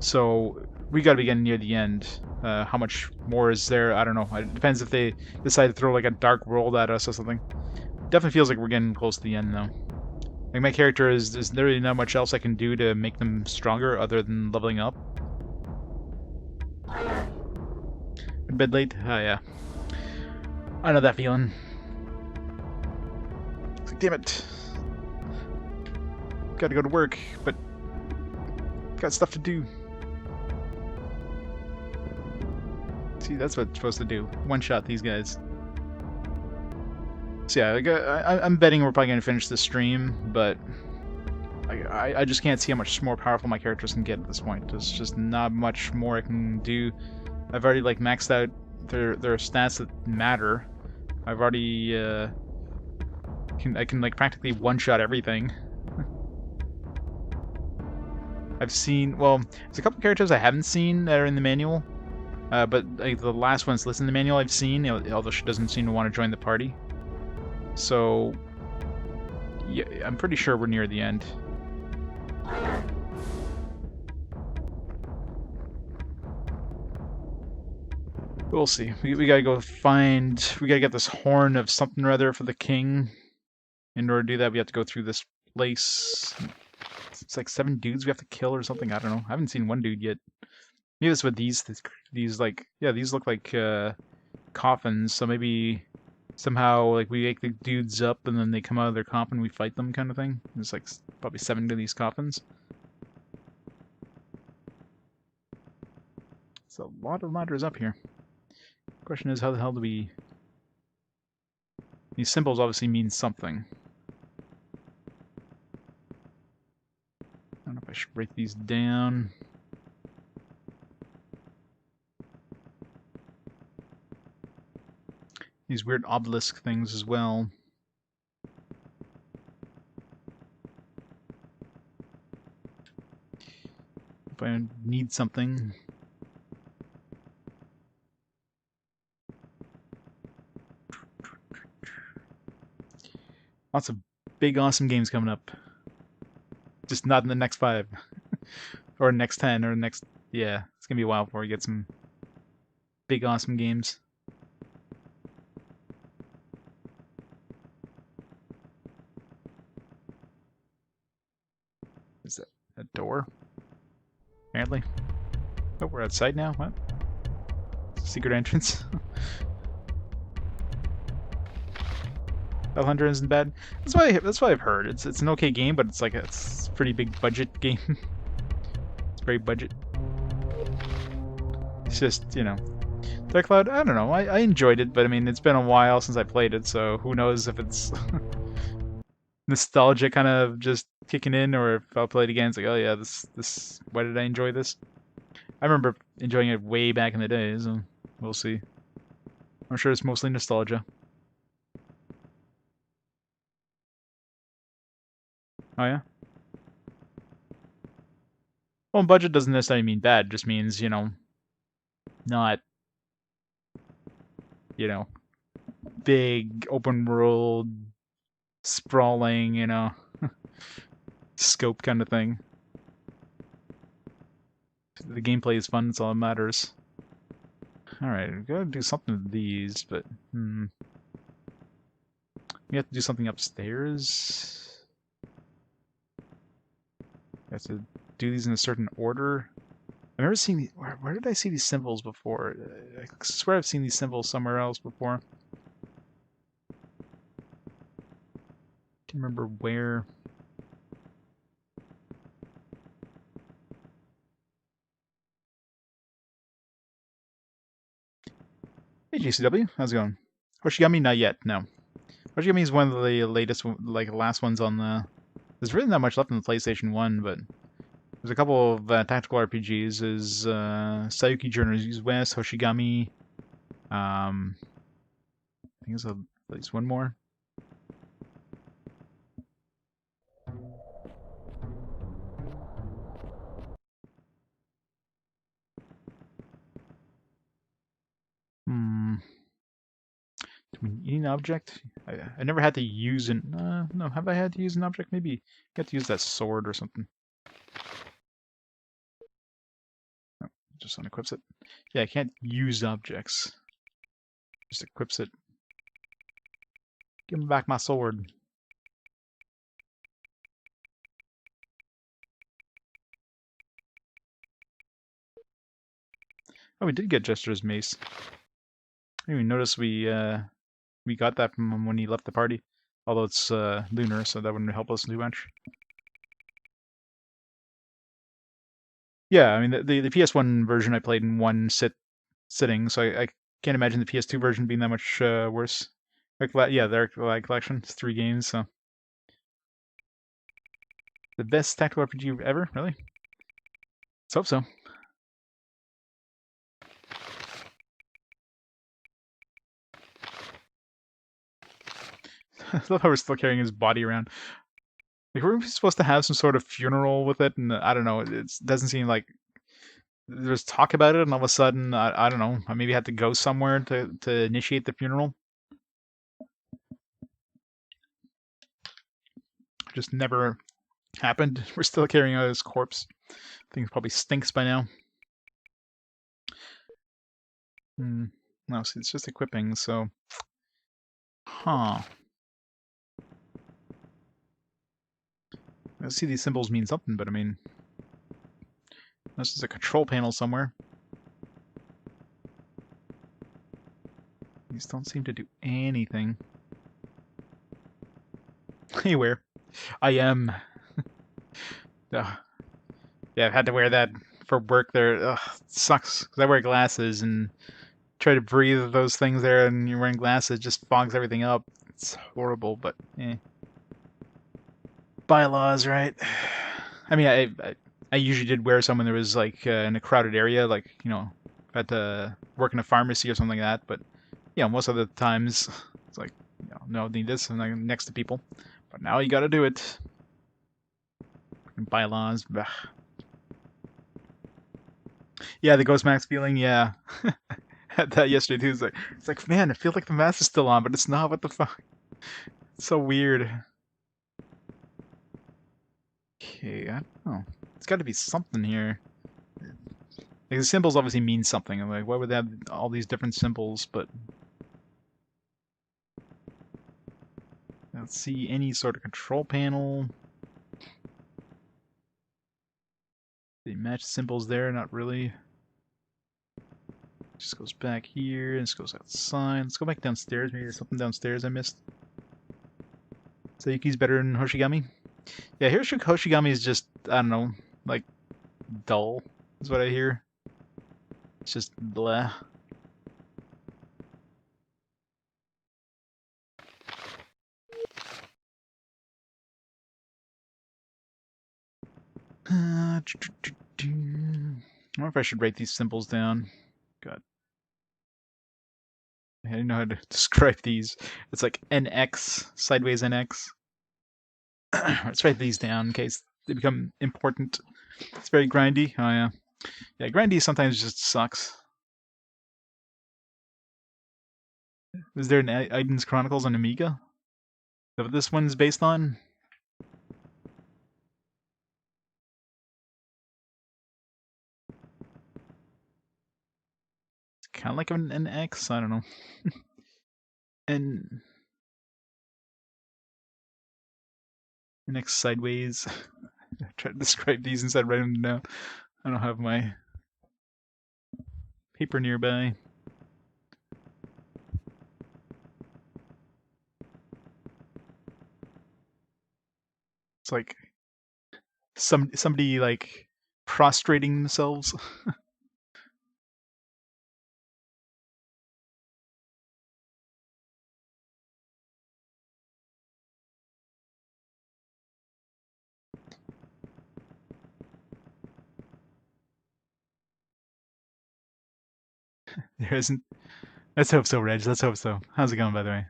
So we gotta be getting near the end. How much more is there? I don't know. It depends if they decide to throw like a dark world at us or something. Definitely feels like we're getting close to the end though. Like my character there's literally not much else I can do to make them stronger other than leveling up. Bed late? Oh yeah. I know that feeling. It's like, damn it. Gotta go to work, but got stuff to do. See, that's what it's supposed to do. One-shot these guys. So yeah, like, I'm betting we're probably going to finish this stream, but I just can't see how much more powerful my characters can get at this point. There's just not much more I can do. I've already like maxed out their stats that matter. I've already I can like practically one-shot everything. I've seen, well, there's a couple characters I haven't seen that are in the manual. But like, the last one's listed in the manual I've seen, although she doesn't seem to want to join the party. So, yeah, I'm pretty sure we're near the end. We'll see. We gotta go find... We gotta get this horn of something or other for the king. In order to do that, we have to go through this place. It's like 7 dudes we have to kill or something. I don't know. I haven't seen one dude yet. Maybe that's what these like... Yeah, these look like coffins. So maybe somehow like we wake the dudes up and then they come out of their coffin and we fight them kind of thing. There's like probably 7 of these coffins. It's a lot of ladders up here. Question is, how the hell do we... These symbols obviously mean something. I don't know if I should break these down. These weird obelisk things as well. If I need something. Lots of big, awesome games coming up. Just not in the next 5. Or next 10, or next... Yeah, it's gonna be a while before we get some big, awesome games. Is that a door? Apparently. Oh, we're outside now? What? Secret entrance? Hunter isn't bad. That's what I've heard. It's an okay game, but it's like it's a pretty big budget game. It's very budget. It's just, you know, Dark Cloud. I don't know. I enjoyed it, but I mean, it's been a while since I played it, so who knows if it's nostalgia kind of just kicking in, or if I'll play it again. It's like, oh yeah, this. Why did I enjoy this? I remember enjoying it way back in the day, so we'll see. I'm sure it's mostly nostalgia. Oh yeah? Well, budget doesn't necessarily mean bad. It just means, you know, not, you know, big, open world, sprawling, you know, scope kind of thing. The gameplay is fun, that's all that matters. Alright, we gotta do something with these, but, we have to do something upstairs. We have to do these in a certain order. I've never seen these. Where did I see these symbols before? I swear I've seen these symbols somewhere else before. Can't remember where. Hey GCW, how's it going? Hoshigami, not yet. No, Hoshigami is one of the latest, like last ones on the. There's really not much left on the PlayStation 1, but there's a couple of tactical RPGs. Is Sayuki Journey's West, Hoshigami. I think there's at least one more. Eating an object? I never had to use an... no, have I had to use an object? Maybe you have to use that sword or something. No, just unequips it. Yeah, I can't use objects. Just equips it. Give me back my sword. Oh, we did get Jester's mace. I didn't even notice we got that from him when he left the party. Although it's lunar, so that wouldn't help us too much. Yeah, I mean, the PS1 version I played in one sitting, so I can't imagine the PS2 version being that much worse. Yeah, their collection. It's 3 games, so... The best tactical RPG ever? Really? Let's hope so. I love how we're still carrying his body around. Like, we're supposed to have some sort of funeral with it, and I don't know, it doesn't seem like there's talk about it, and all of a sudden, I don't know, I maybe had to go somewhere to initiate the funeral. Just never happened. We're still carrying out his corpse. Thing probably stinks by now. No, see, it's just equipping, so... Huh. I see these symbols mean something, but I mean... This is a control panel somewhere. These don't seem to do anything. Hey, where? I am... yeah, I've had to wear that for work there. Ugh, it sucks, because I wear glasses, and try to breathe those things there, and you're wearing glasses, it just fogs everything up. It's horrible, but eh. Bylaws, right? I mean, I usually did wear some when there was like in a crowded area, like had to work in a pharmacy or something like that. But most of the times it's like no need this, and I'm next to people. But now you got to do it. Bylaws. Ugh. Yeah, the Ghost Max feeling. Yeah, had that yesterday too. It's like man, I feel like the mask is still on, but it's not. What the fuck? It's so weird. Okay, I don't know. It's got to be something here. Like, the symbols obviously mean something. I'm like, why would they have all these different symbols? But I don't see any sort of control panel. They match symbols there, not really. Just goes back here, and this goes outside. Let's go back downstairs. Maybe there's something downstairs I missed. Sayuki's better than Hoshigami. Yeah, Hoshigami is just, I don't know, like, dull, is what I hear. It's just blah. I wonder if I should write these symbols down. God. I didn't know how to describe these. It's like NX, sideways NX. Let's write these down in case they become important. It's very grindy. Oh yeah. Yeah, grindy sometimes just sucks. Is there an Aidyn's Chronicles on Amiga? Is that what this one's based on? It's kind of like an X. I don't know. And an X sideways. I try to describe these instead of writing them down. I don't have my paper nearby. It's like somebody like prostrating themselves. There isn't. Let's hope so, Reg. Let's hope so. How's it going, by the way?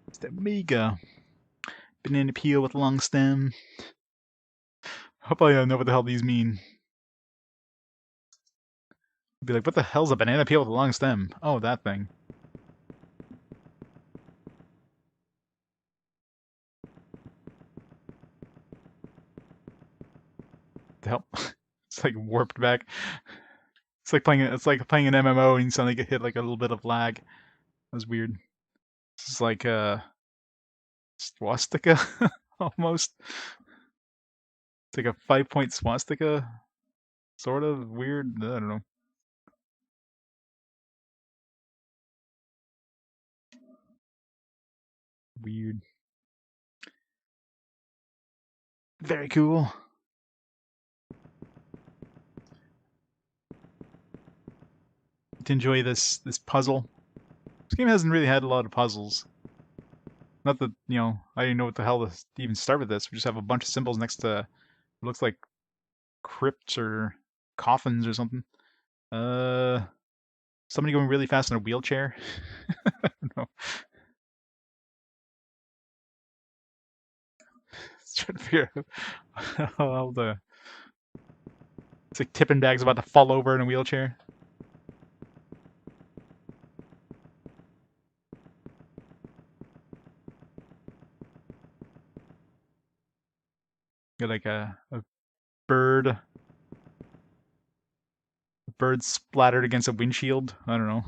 It's the Amiga. Banana peel with long stem. Hopefully I know what the hell these mean. Be like, what the hell's a banana peel with a long stem? Oh, that thing. The hell? It's like warped back. It's like playing an MMO and you suddenly get hit like a little bit of lag. That was weird. It's like a swastika almost. It's like a 5-point swastika, sort of weird. I don't know. Weird. Very cool. To enjoy this puzzle. This game hasn't really had a lot of puzzles. Not that I didn't know what the hell to even start with this. We just have a bunch of symbols next to it looks like crypts or coffins or something. Somebody going really fast in a wheelchair. I don't know. Trying to figure out how the. It's like tipping bag's about to fall over in a wheelchair. Got like a bird bird splattered against a windshield. I don't know.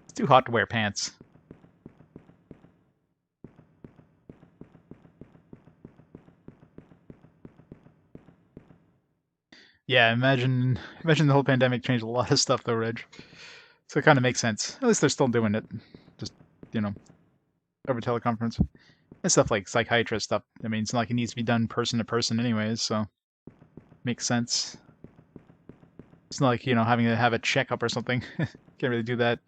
It's too hot to wear pants. Yeah, imagine the whole pandemic changed a lot of stuff though, Reg. So it kind of makes sense. At least they're still doing it. Just, you know, over teleconference. And stuff like psychiatrist stuff. I mean, it's not like it needs to be done person to person anyways, so makes sense. It's not like, you know, having to have a checkup or something. Can't really do that.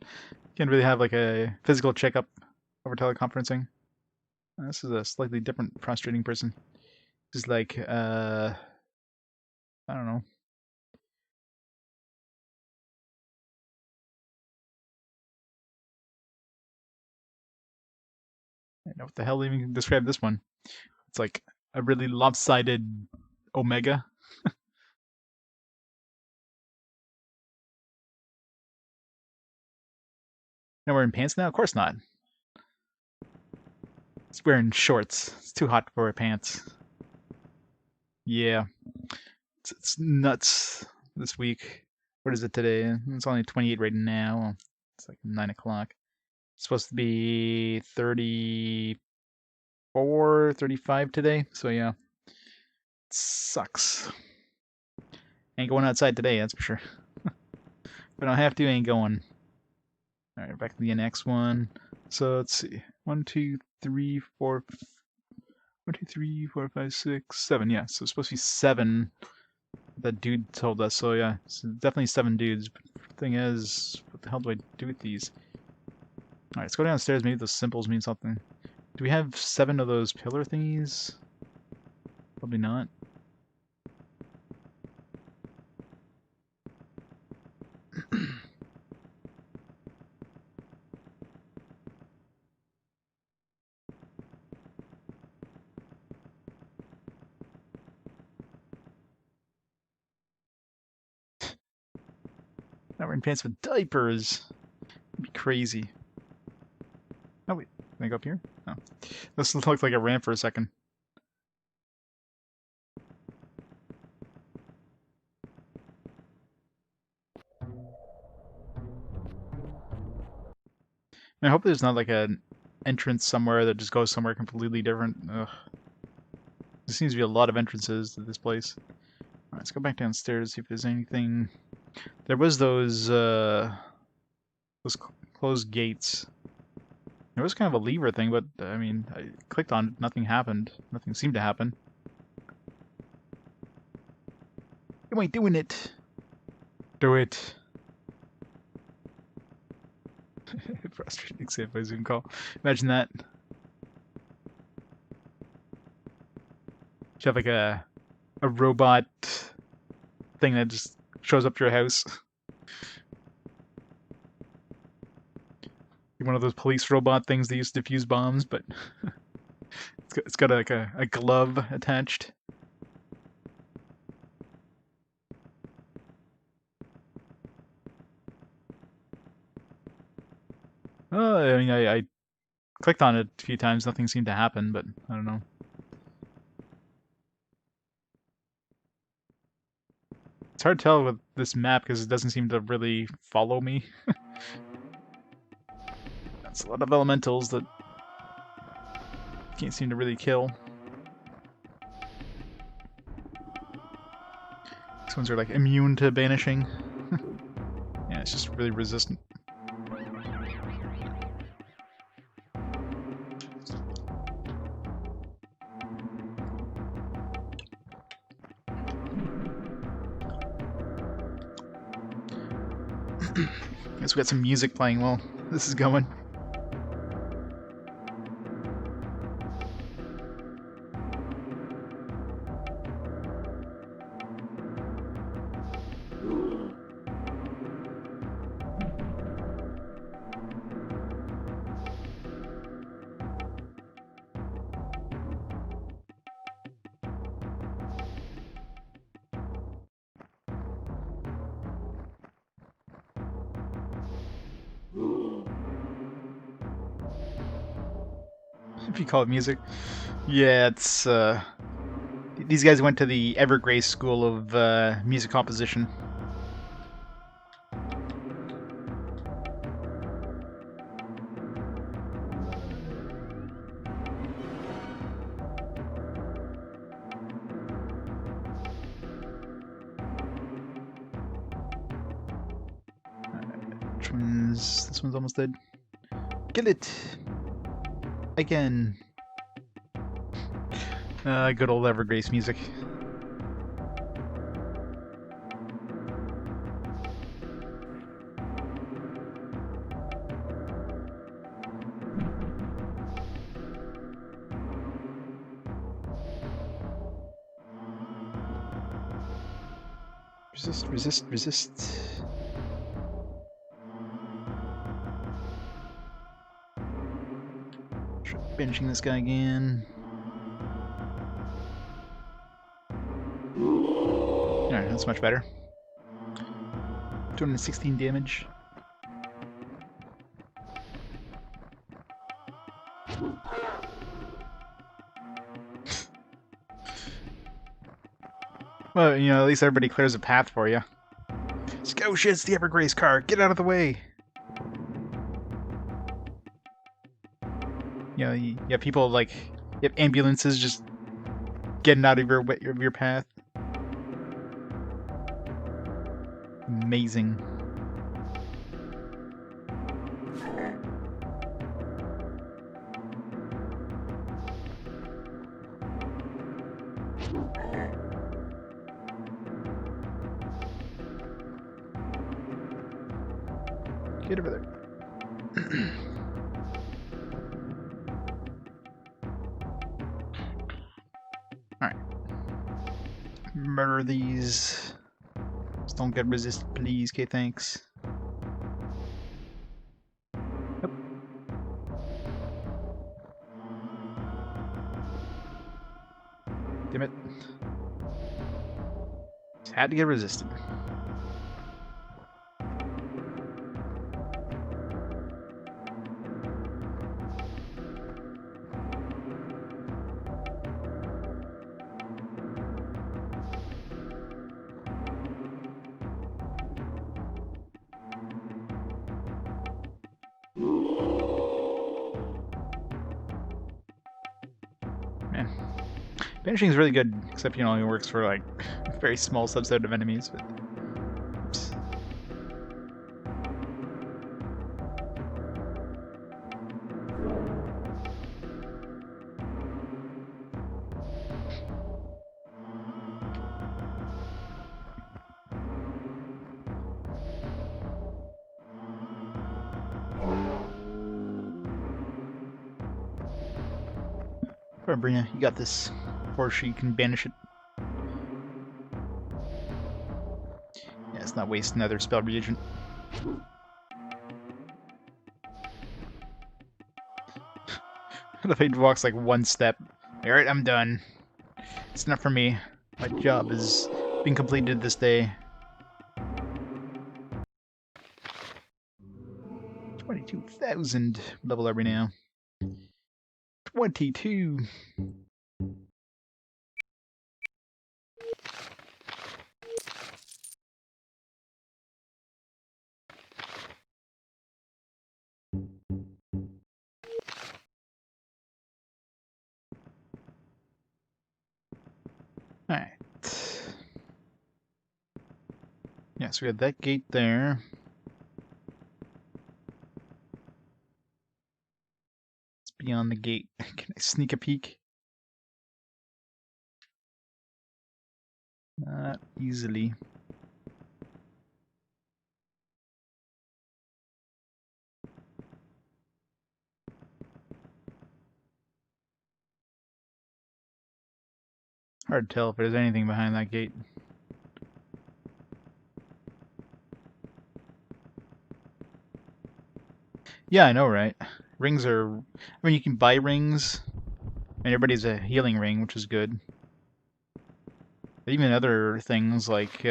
Can't really have like a physical checkup over teleconferencing. This is a slightly different prostrating person. Just like, I don't know. I don't know what the hell even describe this one. It's like a really lopsided omega. Now wearing pants now? Of course not. It's wearing shorts. It's too hot to wear pants. Yeah. It's nuts this week. What is it today? It's only 28 right now. It's like 9 o'clock. It's supposed to be 34, 35 today. So yeah. It sucks. Ain't going outside today, that's for sure. If I don't have to, ain't going. Alright, back to the next one. So let's see. 1, 2, 3, 4. 1, 2, 3, 4, 5, 6, 7. Yeah, so it's supposed to be 7. That dude told us. So yeah, so definitely 7 dudes. But the thing is, what the hell do I do with these? Alright, let's go downstairs. Maybe those symbols mean something. Do we have 7 of those pillar thingies? Probably not. Not wearing pants with diapers. That'd be crazy. Oh wait, can I go up here? Oh. This looked like a ramp for a second. I hope there's not like an entrance somewhere that just goes somewhere completely different. Ugh. There seems to be a lot of entrances to this place. Alright, let's go back downstairs, see if there's anything. There was those closed gates. There was kind of a lever thing, but I mean, I clicked on it, nothing happened. Nothing seemed to happen. You ain't doing it. Do it. Frustrating save by Zoom call. Imagine that. You have like a robot thing that just shows up to your house. One of those police robot things they use to defuse bombs, but it's got like a glove attached. Oh, I mean, I clicked on it a few times, nothing seemed to happen, but I don't know. It's hard to tell with this map because it doesn't seem to really follow me. That's a lot of elementals that can't seem to really kill. These ones are like immune to banishing. Yeah, it's just really resistant. Guess we got some music playing while this is going. If you call it music. Yeah, it's these guys went to the Evergrace School of Music Composition. Which one's... This one's almost dead. Kill it! Again. Good old Evergrace music. Resist, resist, resist. Finishing this guy again. Alright, that's much better. 216 damage. Well, you know, at least everybody clears a path for you. Oh shit, it's the Evergrace car! Get out of the way! You know, you have people like... You have ambulances just getting out of your path. Amazing. Get over there. Alright. Murder these. Just don't get resisted, please. Okay, thanks. Yep. Damn it. Just had to get resisted. Man. Banishing is really good, except, you know, it works for, like, a very small subset of enemies, but... Oops. Alright, Brina, you got this. Before she can banish it. Yeah, let's not waste another spell reagent. The Fade walks like one step. Alright, I'm done. It's not for me. My job is being completed this day. 22,000. Level every now. 22. Alright. Yeah, so we got that gate there. It's beyond the gate. Can I sneak a peek? Not easily. Hard to tell if there's anything behind that gate. Yeah, I know, right? Rings are... I mean, you can buy rings. And everybody's a healing ring, which is good. But even other things like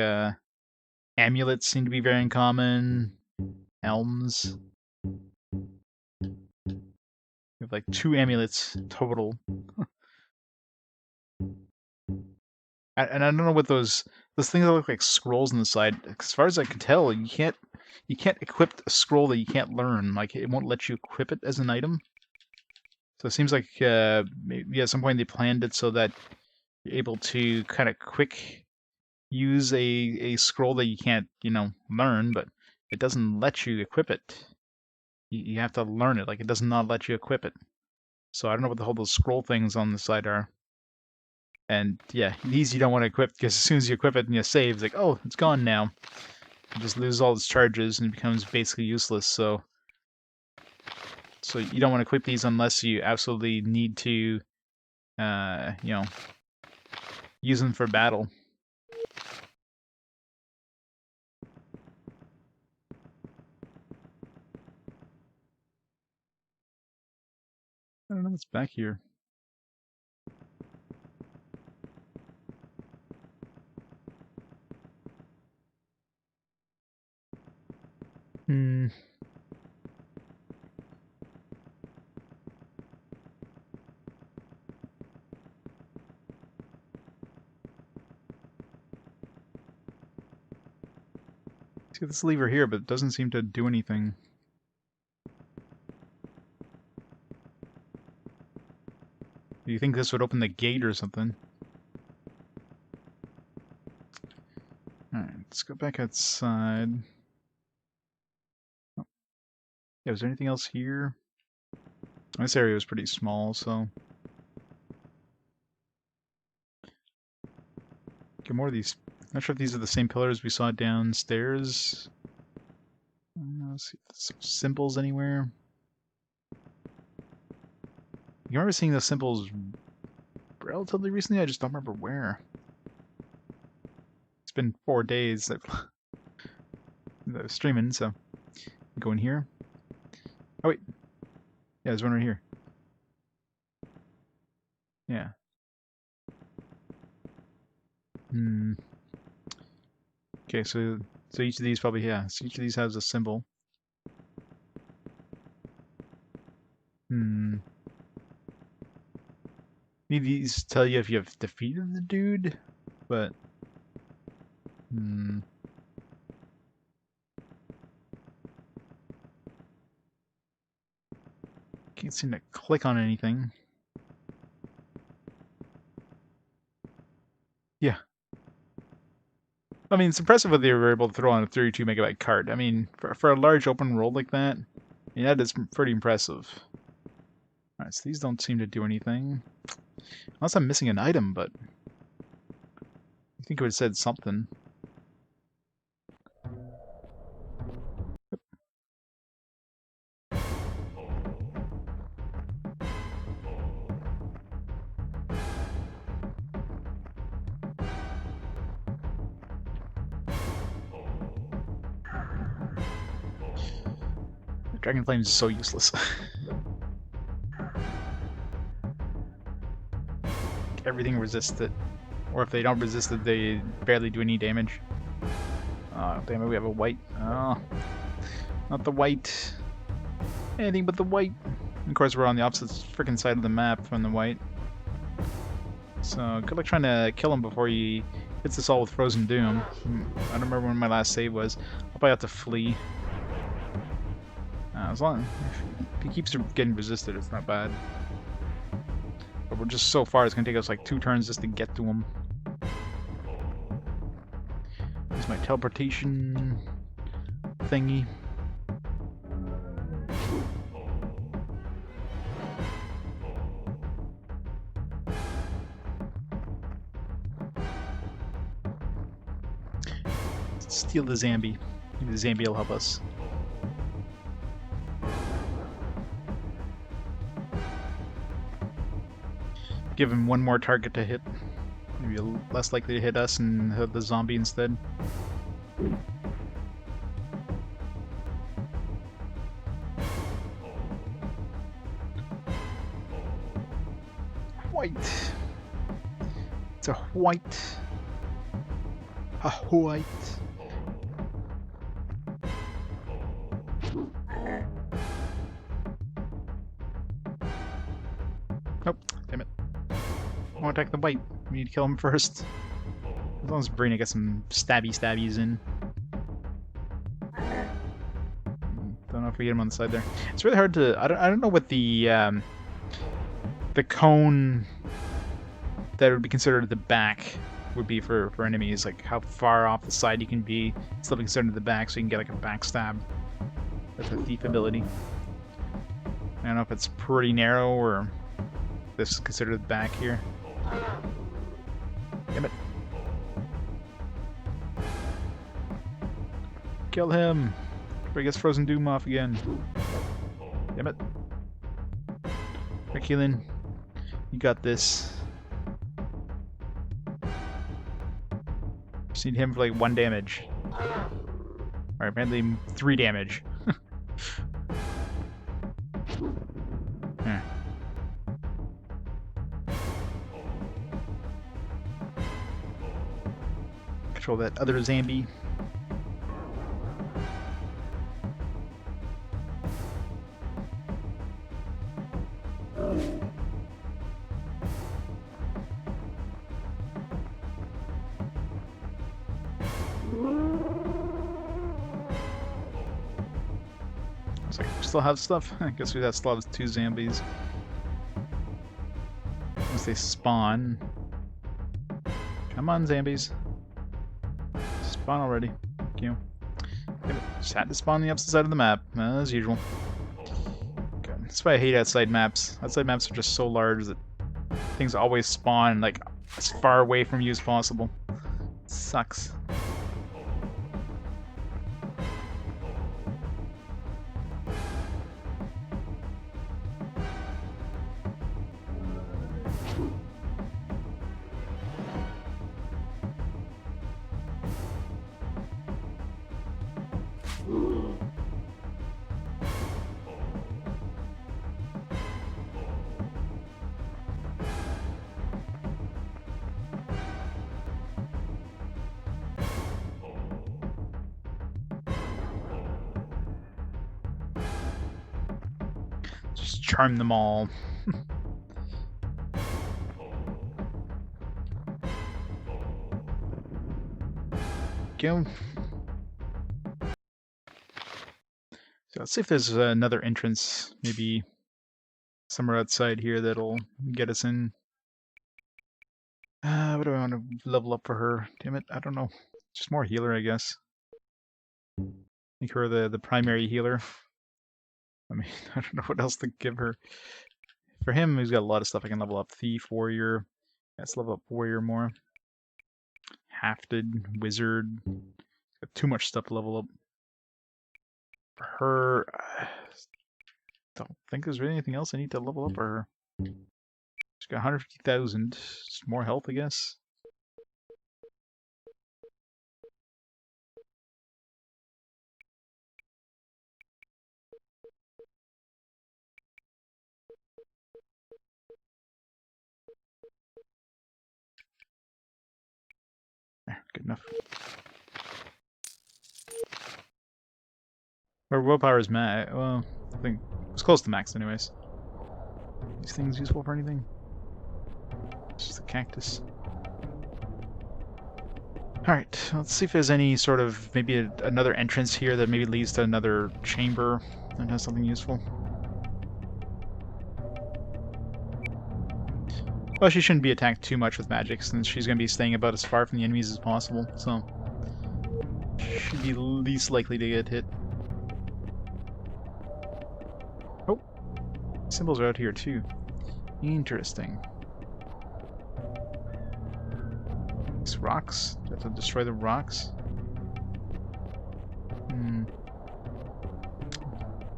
amulets seem to be very uncommon. Elms. We have like 2 amulets total. And I don't know what those things that look like scrolls on the side. As far as I can tell, you can't equip a scroll that you can't learn. Like it won't let you equip it as an item. So it seems like maybe at some point they planned it so that you're able to kind of quick use a scroll that you can't, learn, but it doesn't let you equip it. You have to learn it. Like it does not let you equip it. So I don't know what the whole those scroll things on the side are. And yeah, these you don't want to equip because as soon as you equip it and you save, it's like, oh, it's gone now. It just loses all its charges and it becomes basically useless. So you don't want to equip these unless you absolutely need to, use them for battle. I don't know what's back here. Hmm. See this lever here, but it doesn't seem to do anything. Do you think this would open the gate or something? Alright, let's go back outside. Oh. Yeah, was there anything else here? This area was pretty small, so... Get more of these. Not sure if these are the same pillars we saw downstairs. Let's see if there's some symbols anywhere. You remember seeing those symbols relatively recently? I just don't remember where. It's been 4 days that I was streaming, so go in here. Oh wait, yeah, there's one right here. Yeah. Hmm. Okay, so each of these probably, yeah, so each of these has a symbol. Hmm. Maybe these tell you if you have defeated the dude, but can't seem to click on anything. Yeah. I mean, it's impressive what they were able to throw on a 32 megabyte card. I mean, for a large open world like that, I mean, that is pretty impressive. Alright, so these don't seem to do anything. Unless I'm missing an item, but I think it would have said something. Dragon Flame is so useless. Everything resists it. Or if they don't resist it, they barely do any damage. Oh, damn it, we have a white. Oh, not the white. Anything but the white. Of course, we're on the opposite freaking side of the map from the white. So, good luck trying to kill him before he hits us all with Frozen Doom. I don't remember when my last save was. I'll probably have to flee. As long if he keeps getting resisted, it's not bad. But we're just so far, it's going to take us like 2 turns just to get to him. Use my teleportation thingy. Steal the Zambi. Maybe the Zambi will help us. Give him one more target to hit. Maybe less likely to hit us and hit the zombie instead. White. It's a white. A white. I want to attack the white. We need to kill him first. As long as Brina gets some stabbies in. Don't know if we get him on the side there. It's really hard to... I don't know what the cone that would be considered at the back would be for enemies. Like how far off the side you can be. Still be considered at the back so you can get like a backstab. That's a thief ability. I don't know if it's pretty narrow or this is considered the back here. Damn it. Kill him! Before he gets Frozen Doom off again. Damn it. Keelan, you got this. Just need him for like 1 damage. Alright, apparently 3 damage. Control that other zombie. Looks like we still have stuff. I guess we still have 2 zombies. Once they spawn. Come on, zombies. Spawn already. Thank you. Just had to spawn on the opposite side of the map, as usual. Okay. That's why I hate outside maps. Outside maps are just so large that things always spawn like as far away from you as possible. It sucks. Just charm them all. Go. So let's see if there's another entrance, maybe somewhere outside here that'll get us in. What do I want to level up for her? Damn it, I don't know. Just more healer, I guess. Make her the primary healer. I mean, I don't know what else to give her. For him, he's got a lot of stuff I can level up. Thief, warrior. Let's level up warrior more. Hafted, wizard. Got too much stuff to level up. For her, don't think there's really anything else I need to level up for her. She's got 150,000. Just more health, I guess. Good enough. Her willpower is max. Well, I think it's close to max, anyways. These things useful for anything? It's just a cactus. Alright, let's see if there's any sort of maybe another entrance here that maybe leads to another chamber that has something useful. Well, she shouldn't be attacked too much with magic since she's going to be staying about as far from the enemies as possible, so should be least likely to get hit. Oh, symbols are out here too. Interesting. These rocks? Do I have to destroy the rocks?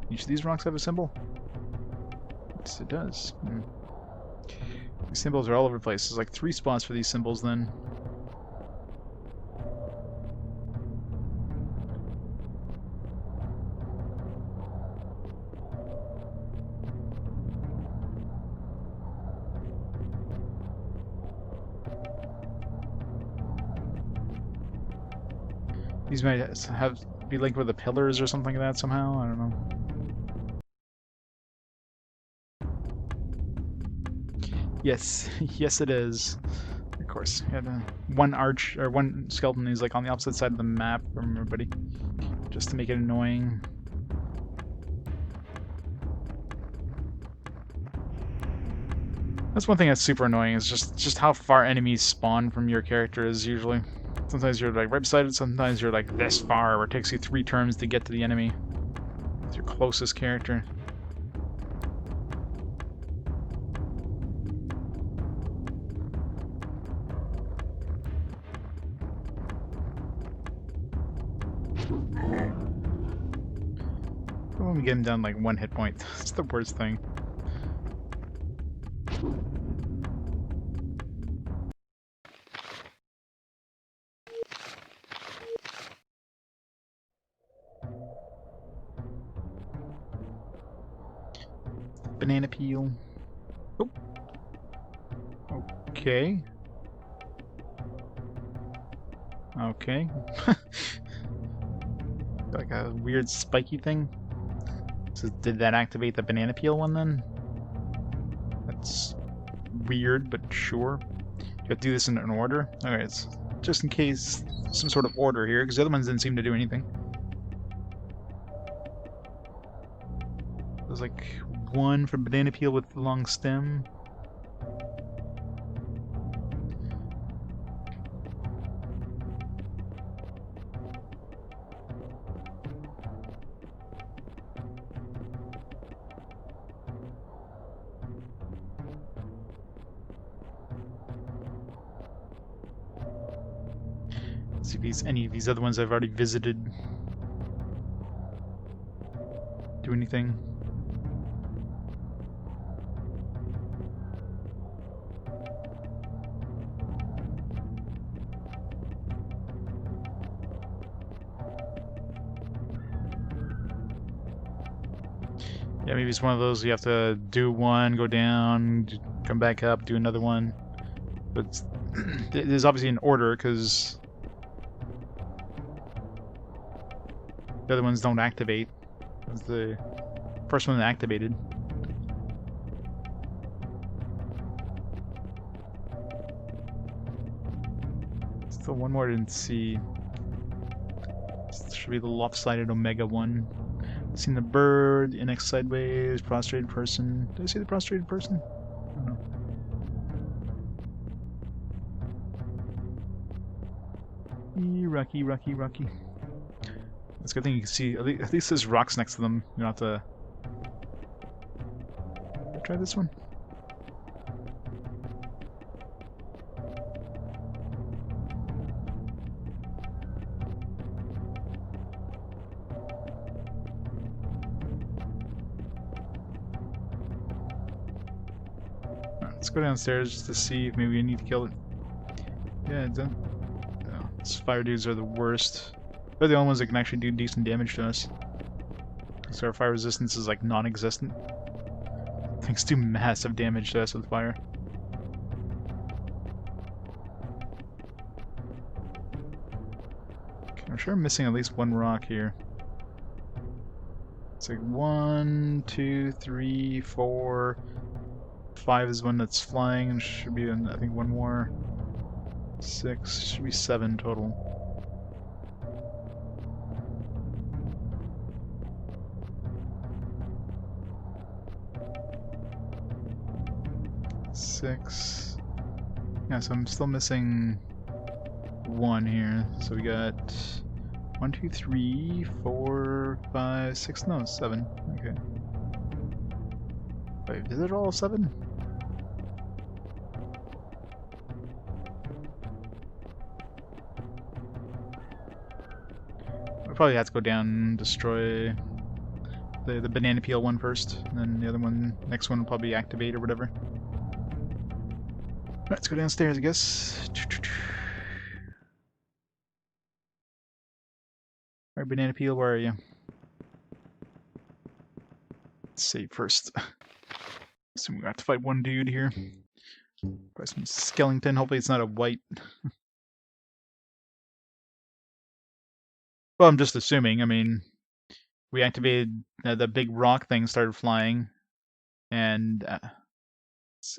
Each of these rocks have a symbol? Yes, it does. These symbols are all over the place. There's like 3 spots for these symbols then. These might be linked with the pillars or something like that somehow. I don't know. Yes, yes it is. Of course, we had one skeleton who's like on the opposite side of the map from everybody, just to make it annoying. That's one thing that's super annoying, is just how far enemies spawn from your character is usually. Sometimes you're like right beside it, sometimes you're like this far, where it takes you 3 turns to get to the enemy with your closest character. When we get him down like 1 hit point, that's the worst thing. Banana peel. Oh. Okay. Okay. Like a weird spiky thing. So did that activate the banana peel one then? That's weird, but sure. You have to do this in an order? Alright, it's just in case some sort of order here, because the other ones didn't seem to do anything. There's like one for banana peel with the long stem. See if any of these other ones I've already visited do anything. Yeah, maybe it's one of those you have to do one, go down, come back up, do another one. But there's obviously an order, because the other ones don't activate. That's the first one that activated. Still one more I didn't see. This should be the lopsided Omega one. Seen the bird, NX sideways, prostrated person. Did I see the prostrated person? I don't know. Rocky. That's a good thing you can see. At least there's rocks next to them. You don't have to. Try this one. Alright, let's go downstairs just to see if maybe we need to kill it. Yeah, it doesn't. No, these fire dudes are the worst. They're the only ones that can actually do decent damage to us. So our fire resistance is like non-existent. Things do massive damage to us with fire. Okay, I'm sure I'm missing at least one rock here. It's like 1, 2, 3, 4, 5 is one that's flying, and should be, I think, one more. 6, should be 7 total. Six. Yeah, so I'm still missing one here. So we got 1, 2, 3, 4, 5, 6. No, 7. Okay. Wait, is it all 7? We probably have to go down and destroy the banana peel one first, and then the other one, next one will probably activate or whatever. Let's go downstairs, I guess. Alright, banana peel, where are you? Let's save first. So we have to fight one dude here. Probably some skeleton. Hopefully it's not a white. Well, I'm just assuming. I mean, we activated the big rock thing started flying, and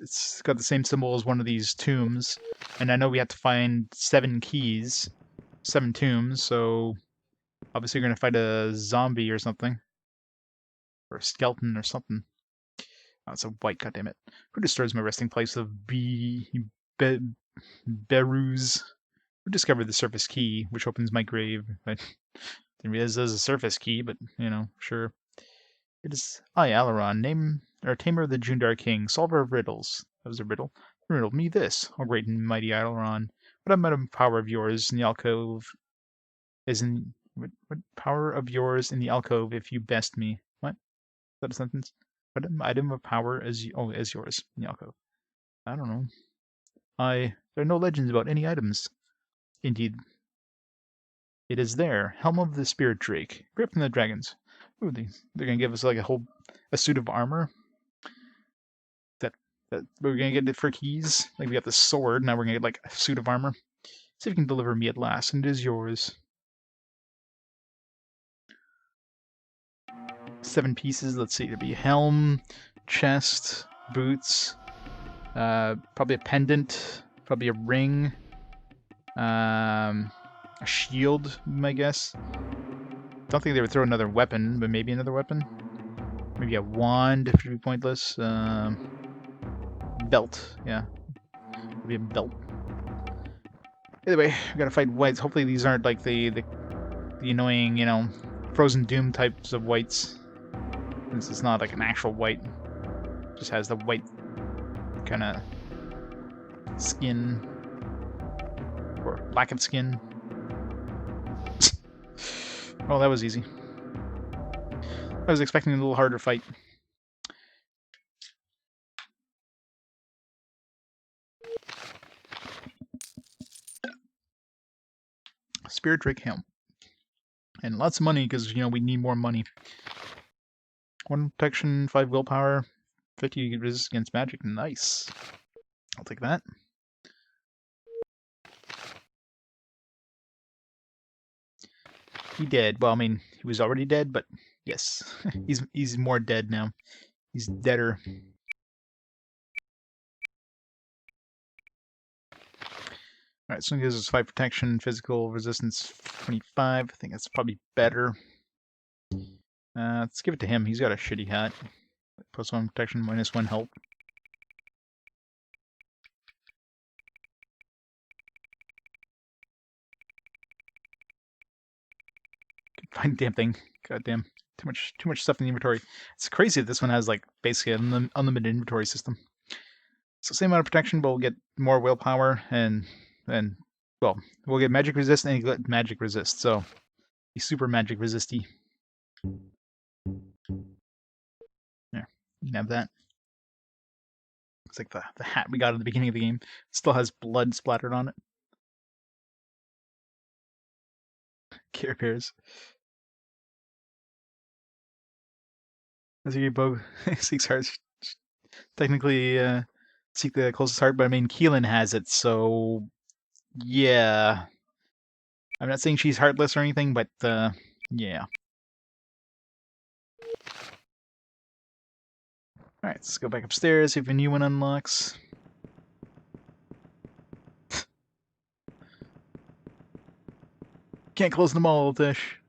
It's got the same symbol as one of these tombs, and I know we have to find 7 keys, 7 tombs, so obviously we're gonna fight a zombie or something. Or a skeleton or something. Oh, it's a white, goddammit. Who disturbs my resting place of Beruz? Who discovered the surface key, which opens my grave? I didn't realize there's a surface key, but, you know, sure. It is I, Alaron, tamer of the Jundar King, solver of riddles. That was a riddle. Riddle me this, O great and mighty Alaron. What amount of power of yours in the alcove is in what power of yours in the alcove if you best me? What? Is that a sentence? What item of power is yours in the alcove? I don't know. There are no legends about any items. Indeed, it is there. Helm of the Spirit Drake. Grip from the dragons. Ooh, they're gonna give us like a suit of armor. That we're gonna get it for keys. Like we got the sword, now we're gonna get like a suit of armor. See if you can deliver me at last, and it is yours. 7 pieces. Let's see. It'll be helm, chest, boots, probably a pendant, probably a ring, a shield, my guess. Don't think they would throw another weapon, but maybe another weapon. Maybe a wand if it would be pointless. Belt, yeah. Maybe a belt. Either way, we gotta fight whites. Hopefully these aren't like the annoying, you know, Frozen Doom types of whites. Since it's not like an actual white. It just has the white kind of skin. Or lack of skin. Oh, that was easy. I was expecting a little harder fight. Spirit Drake helm. And lots of money, because, you know, we need more money. 1 protection, 5 willpower, 50 resist against magic. Nice. I'll take that. He dead. Well, I mean, he was already dead, but yes. he's more dead now. He's deader. Alright, so it gives us 5 protection, physical resistance 25. I think that's probably better. Let's give it to him. He's got a shitty hat. +1 protection, -1 health. Find damn thing. Goddamn. Too much stuff in the inventory. It's crazy that this one has like basically an unlimited inventory system. So same amount of protection, but we'll get more willpower and well, we'll get magic resist and get magic resist. So he's super magic resisty. There, you can have that. It's like the hat we got at the beginning of the game. Still has blood splattered on it. Care Bears. As you both 6 hearts. Technically, seek the closest heart, but I mean, Keelan has it, so yeah. I'm not saying she's heartless or anything, but yeah. Alright, let's go back upstairs, see if a new one unlocks. Can't close them all, Tish.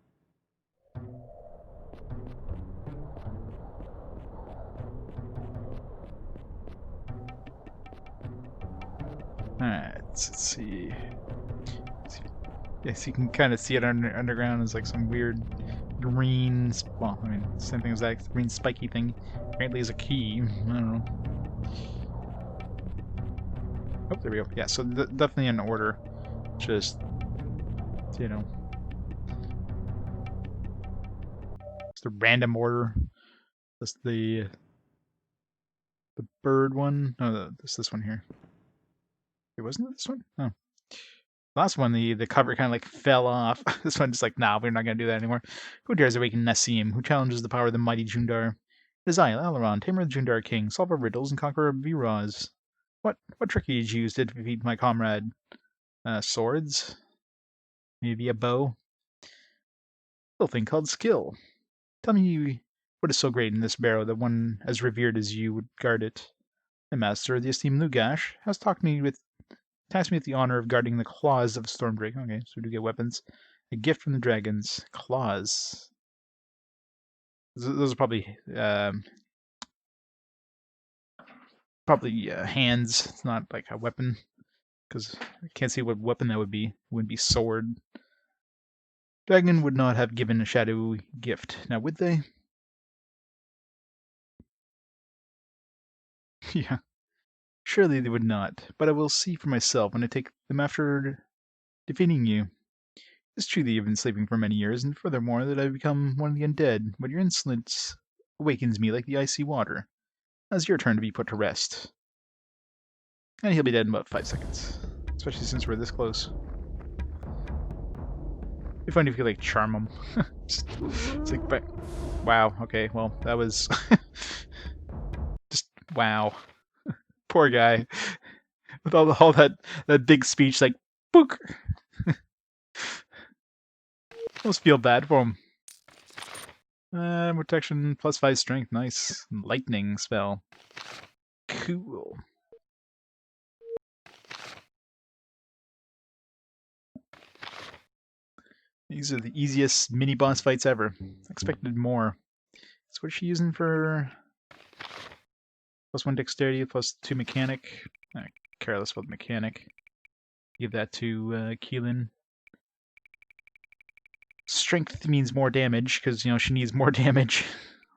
Alright, let's see. Yes, you can kind of see it underground as like some weird green, well, I mean, same thing as that green spiky thing. Apparently is a key. I don't know. Oh, there we go. Yeah, so definitely in order. Just, you know, just a random order. Just the bird one. No, this one here. It wasn't this one? Oh. Last one, the cover kind of like fell off. This one just like, nah, we're not gonna do that anymore. Who dares awaken Nassim? Who challenges the power of the mighty Jundar? It is I, Alaron, tamer of the Jundar King, solver of riddles and conqueror of Viraz. What trick did you use to defeat my comrade? Swords? Maybe a bow? Little thing called skill. Tell me what is so great in this barrow that one as revered as you would guard it. The master, the esteemed Lugash, has tasked me with the honor of guarding the claws of Stormdrake. Okay, so we do get weapons. A gift from the dragons. Claws. Those are probably hands. It's not like a weapon, because I can't see what weapon that would be. It wouldn't be sword. Dragon would not have given a shadowy gift. Now, would they? Yeah, surely they would not. But I will see for myself when I take them after defeating you. It's true that you've been sleeping for many years, and furthermore that I've become one of the undead, but your insolence awakens me like the icy water. Now it's your turn to be put to rest. And he'll be dead in about 5 seconds. Especially since we're this close. It'd be funny if you could, like, charm him. It's like, but, wow, okay, well, that was... just, wow. Poor guy. With all that big speech, like, book! Almost feel bad for him. Protection plus 5 strength, nice. Lightning spell. Cool. These are the easiest mini-boss fights ever. Expected more. So what's she using for... +1 dexterity, +2 mechanic? Careless about mechanic. Give that to Keelan. Strength means more damage, because, you know, she needs more damage.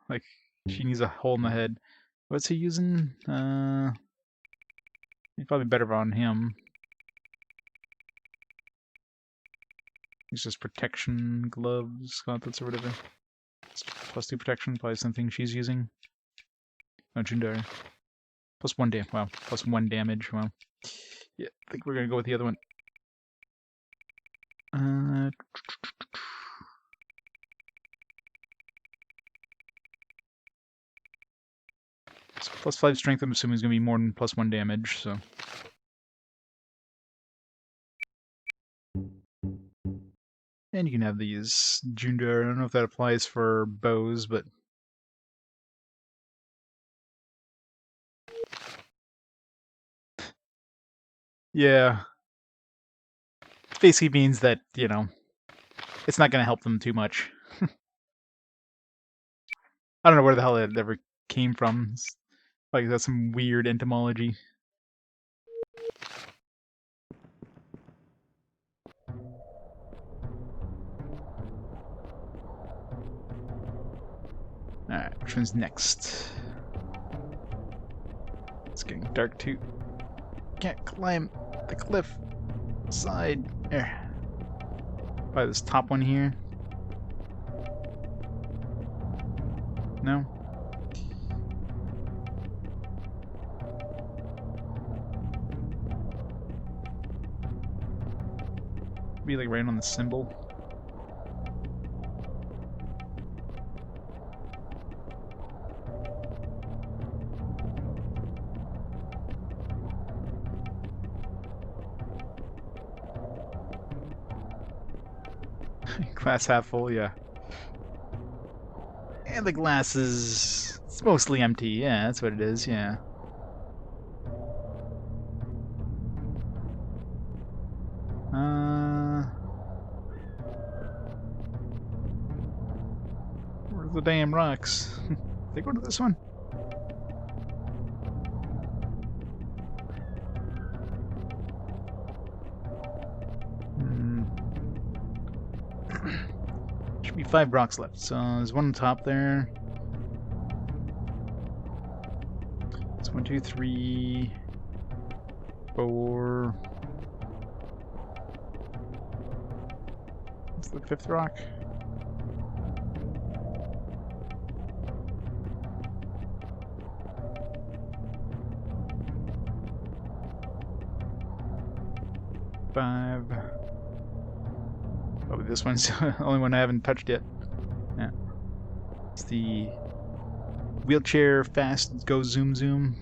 Like, she needs a hole in the head. What's he using? He's probably better on him. It's just protection, gloves, gauntlets, or whatever. It's +2 protection, probably something she's using. Oh, Jundar. +1 damage. Wow, +1 damage. Wow. Yeah, I think we're gonna go with the other one. +5 strength, I'm assuming, is going to be more than +1 damage, so. And you can have these Jundar. I don't know if that applies for bows, but. Yeah. It basically means that, you know, it's not going to help them too much. I don't know where the hell it ever came from. It's like, that's some weird entomology. Alright, which one's next? It's getting dark too. Can't climb the cliff side. There. Probably this top one here. No? Be like right on the symbol. Glass half full, yeah. And the glass is... it's mostly empty, yeah, that's what it is, yeah. Where's the damn rocks? They go to this one? Should be 5 rocks left. So there's one on top there. It's 1, 2, 3, 4. What's the 5th rock? Five. Probably this one's the only one I haven't touched yet. Yeah. It's the wheelchair fast go zoom zoom.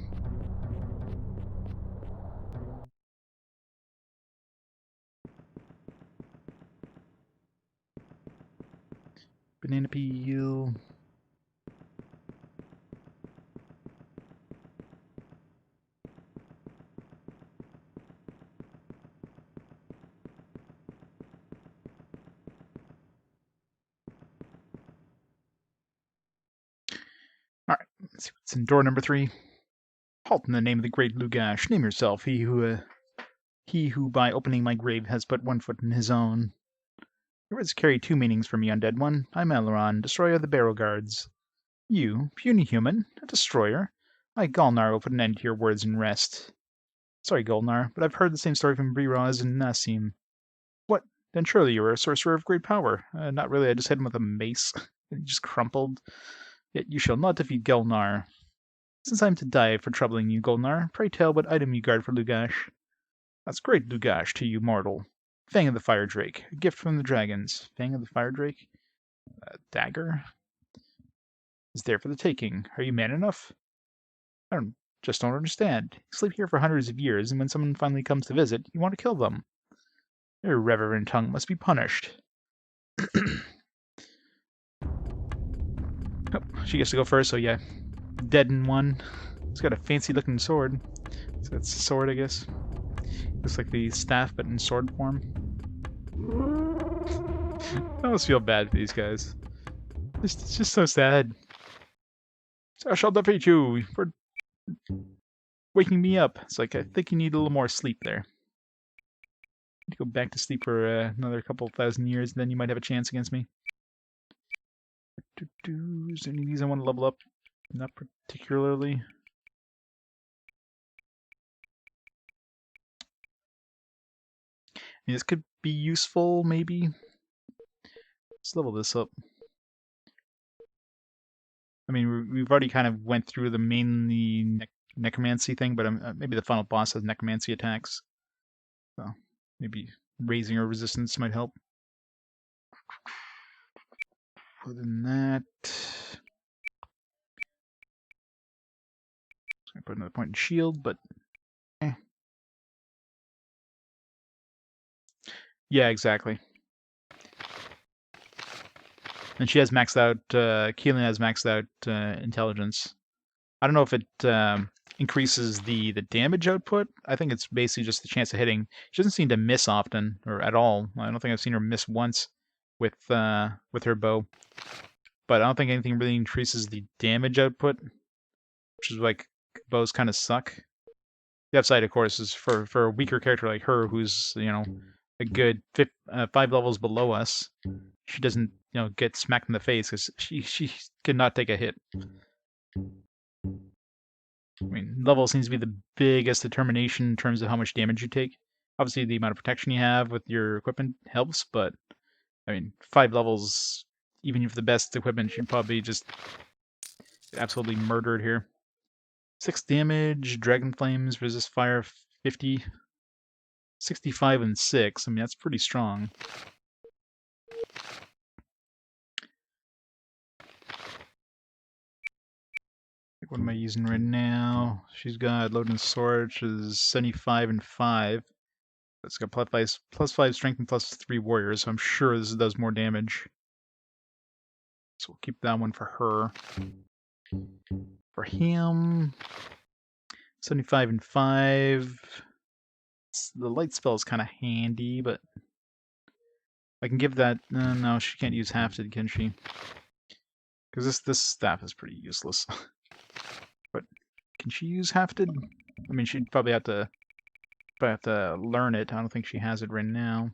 Banana peel. Let's see what's in door number 3. Halt in the name of the great Lugash. Name yourself, he who by opening my grave has put one foot in his own. Your words carry 2 meanings for me, undead one. I'm Elron, destroyer of the barrow guards. You, puny human, a destroyer. I, Golnar, will put an end to your words and rest. Sorry, Golnar, but I've heard the same story from Briraz and Nassim. What? Then surely you are a sorcerer of great power. Not really, I just hit him with a mace. And he just crumpled. Yet you shall not defeat Golnar. Since I am to die for troubling you, Golnar, pray tell what item you guard for Lugash. That's great, Lugash, to you, mortal. Fang of the Fire Drake, a gift from the dragons. Fang of the Fire Drake? Dagger? Is there for the taking. Are you man enough? I just don't understand. You sleep here for hundreds of years, and when someone finally comes to visit, you want to kill them. Your irreverent tongue must be punished. Oh, she gets to go first, so yeah. Dead in one. It's got a fancy-looking sword. So it's a sword, I guess. Looks like the staff, but in sword form. I almost feel bad for these guys. It's just so sad. So I shall defeat you for waking me up. It's like, I think you need a little more sleep there. Need to go back to sleep for another couple thousand years, and then you might have a chance against me. Is there any of these I want to level up? Not particularly. This could be useful, maybe. Let's level this up. I mean, we've already kind of went through the mainly necromancy thing, but maybe the final boss has necromancy attacks. So maybe raising our resistance might help. Other than that, I put another point in shield, but yeah, exactly. And she has maxed out. Keelan has maxed out intelligence. I don't know if it increases the damage output. I think it's basically just the chance of hitting. She doesn't seem to miss often or at all. I don't think I've seen her miss once with her bow. But I don't think anything really increases the damage output, which is like bows kind of suck. The upside, of course, is for a weaker character like her, who's a good 5 levels below us. She doesn't get smacked in the face because she could not take a hit. I mean, level seems to be the biggest determination in terms of how much damage you take. Obviously, the amount of protection you have with your equipment helps, but I mean, 5 levels, even with the best equipment, you'd probably just get absolutely murdered here. 6 damage, Dragon Flames, resist fire 50, 65 and 6. I mean, that's pretty strong. What am I using right now? She's got loading sword, which is 75 and 5. It's got plus 5 strength and plus 3 warriors, so I'm sure this does more damage. So we'll keep that one for her. For him, 75 and 5. The light spell is kind of handy, but I can give that. No, she can't use hafted, can she? Because this staff is pretty useless. But can she use hafted? I mean, she'd probably have to learn it. I don't think she has it right now.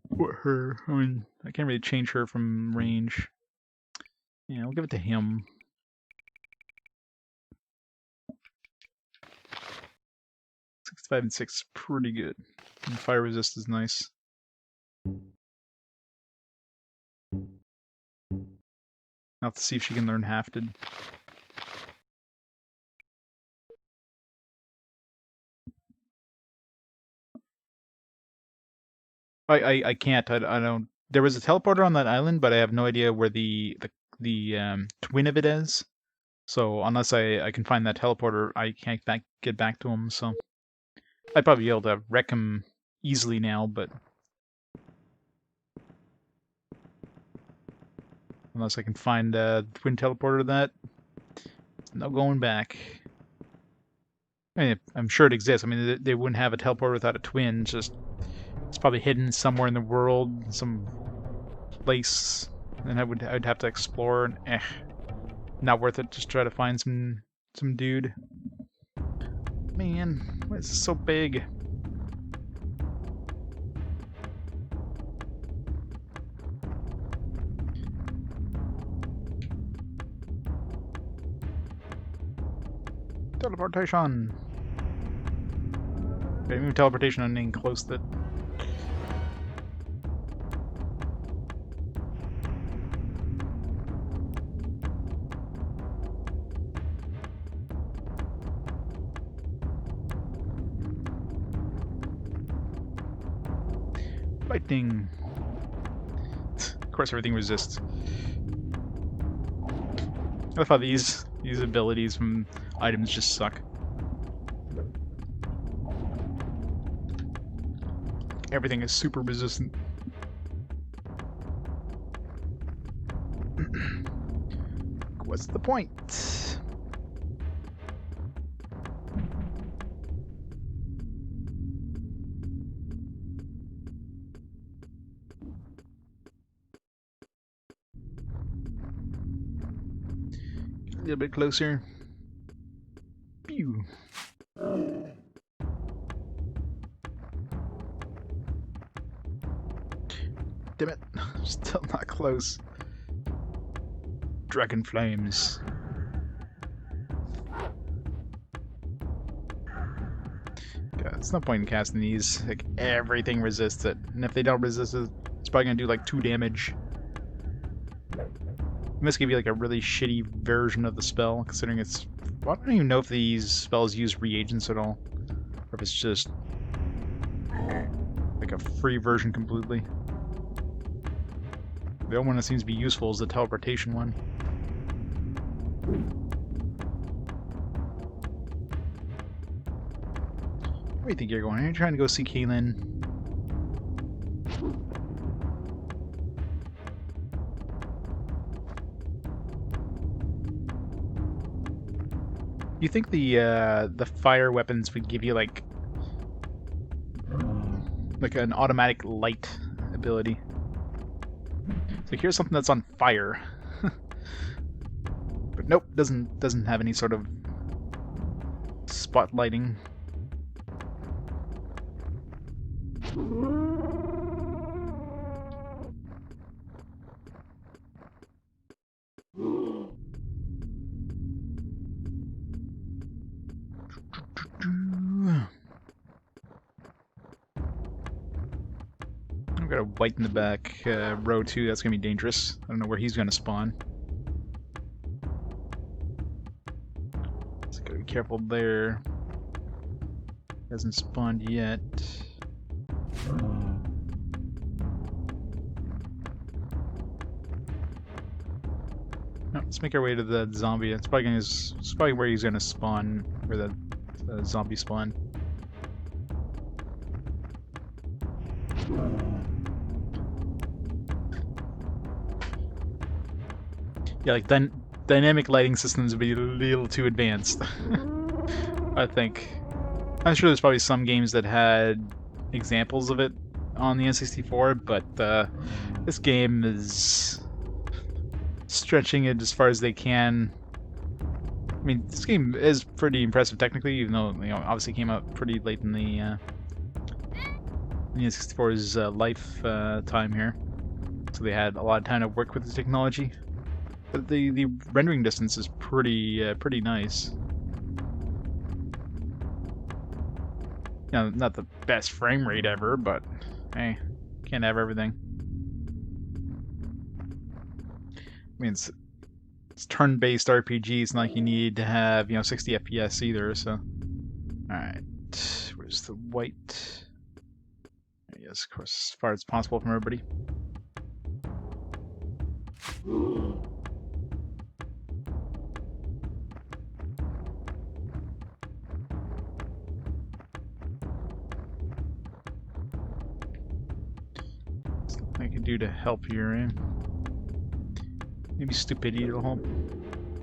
What her? I mean, I can't really change her from range. Yeah, we'll give it to him. Five and 6, pretty good. And fire resist is nice. I'll have to see if she can learn hafted. I can't. I don't. There was a teleporter on that island, but I have no idea where the twin of it is. So unless I can find that teleporter, I can't get back to him. So I'd probably be able to wreck him easily now, but unless I can find the twin teleporter of that, no going back. I mean, I'm sure it exists. I mean, they wouldn't have a teleporter without a twin. Just It's probably hidden somewhere in the world, some place, and I'd have to explore. And not worth it. Just try to find some dude. Man, why is this so big? Teleportation. Okay, move teleportation on anything close that. Lightning. Of course, everything resists. I thought these abilities from items just suck. Everything is super resistant. What's the point? A little bit closer. Pew. Damn it. Still not close. Dragon flames. God, there's no point in casting these. Like, everything resists it. And if they don't resist it, it's probably gonna do like 2 damage. This could be like a really shitty version of the spell, considering it's... Well, I don't even know if these spells use reagents at all. Or if it's just... like a free version completely. The only one that seems to be useful is the teleportation one. Where do you think you're going? Are you trying to go see Kaylin? You think the fire weapons would give you like an automatic light ability? So here's something that's on fire, but nope, doesn't have any sort of spotlighting. I've got a white in the back row too. That's gonna be dangerous. I don't know where he's gonna spawn. So gotta be careful there. Hasn't spawned yet. No, let's make our way to the zombie. It's probably where he's gonna spawn, where the zombie spawn. Yeah, like dynamic lighting systems would be a little too advanced. I think. I'm sure there's probably some games that had examples of it on the N64, but this game is stretching it as far as they can. I mean, this game is pretty impressive technically, even though, you know, obviously came out pretty late in the N64's lifetime here, so they had a lot of time to work with the technology. But the rendering distance is pretty nice. You know, not the best frame rate ever, but hey, can't have everything. I mean, it's turn-based RPG. It's not like you need to have, you know, 60 FPS either. So, all right, where's the white? Yes, of course, as far as possible from everybody. Something I can do to help here, eh? Maybe stupidity will help.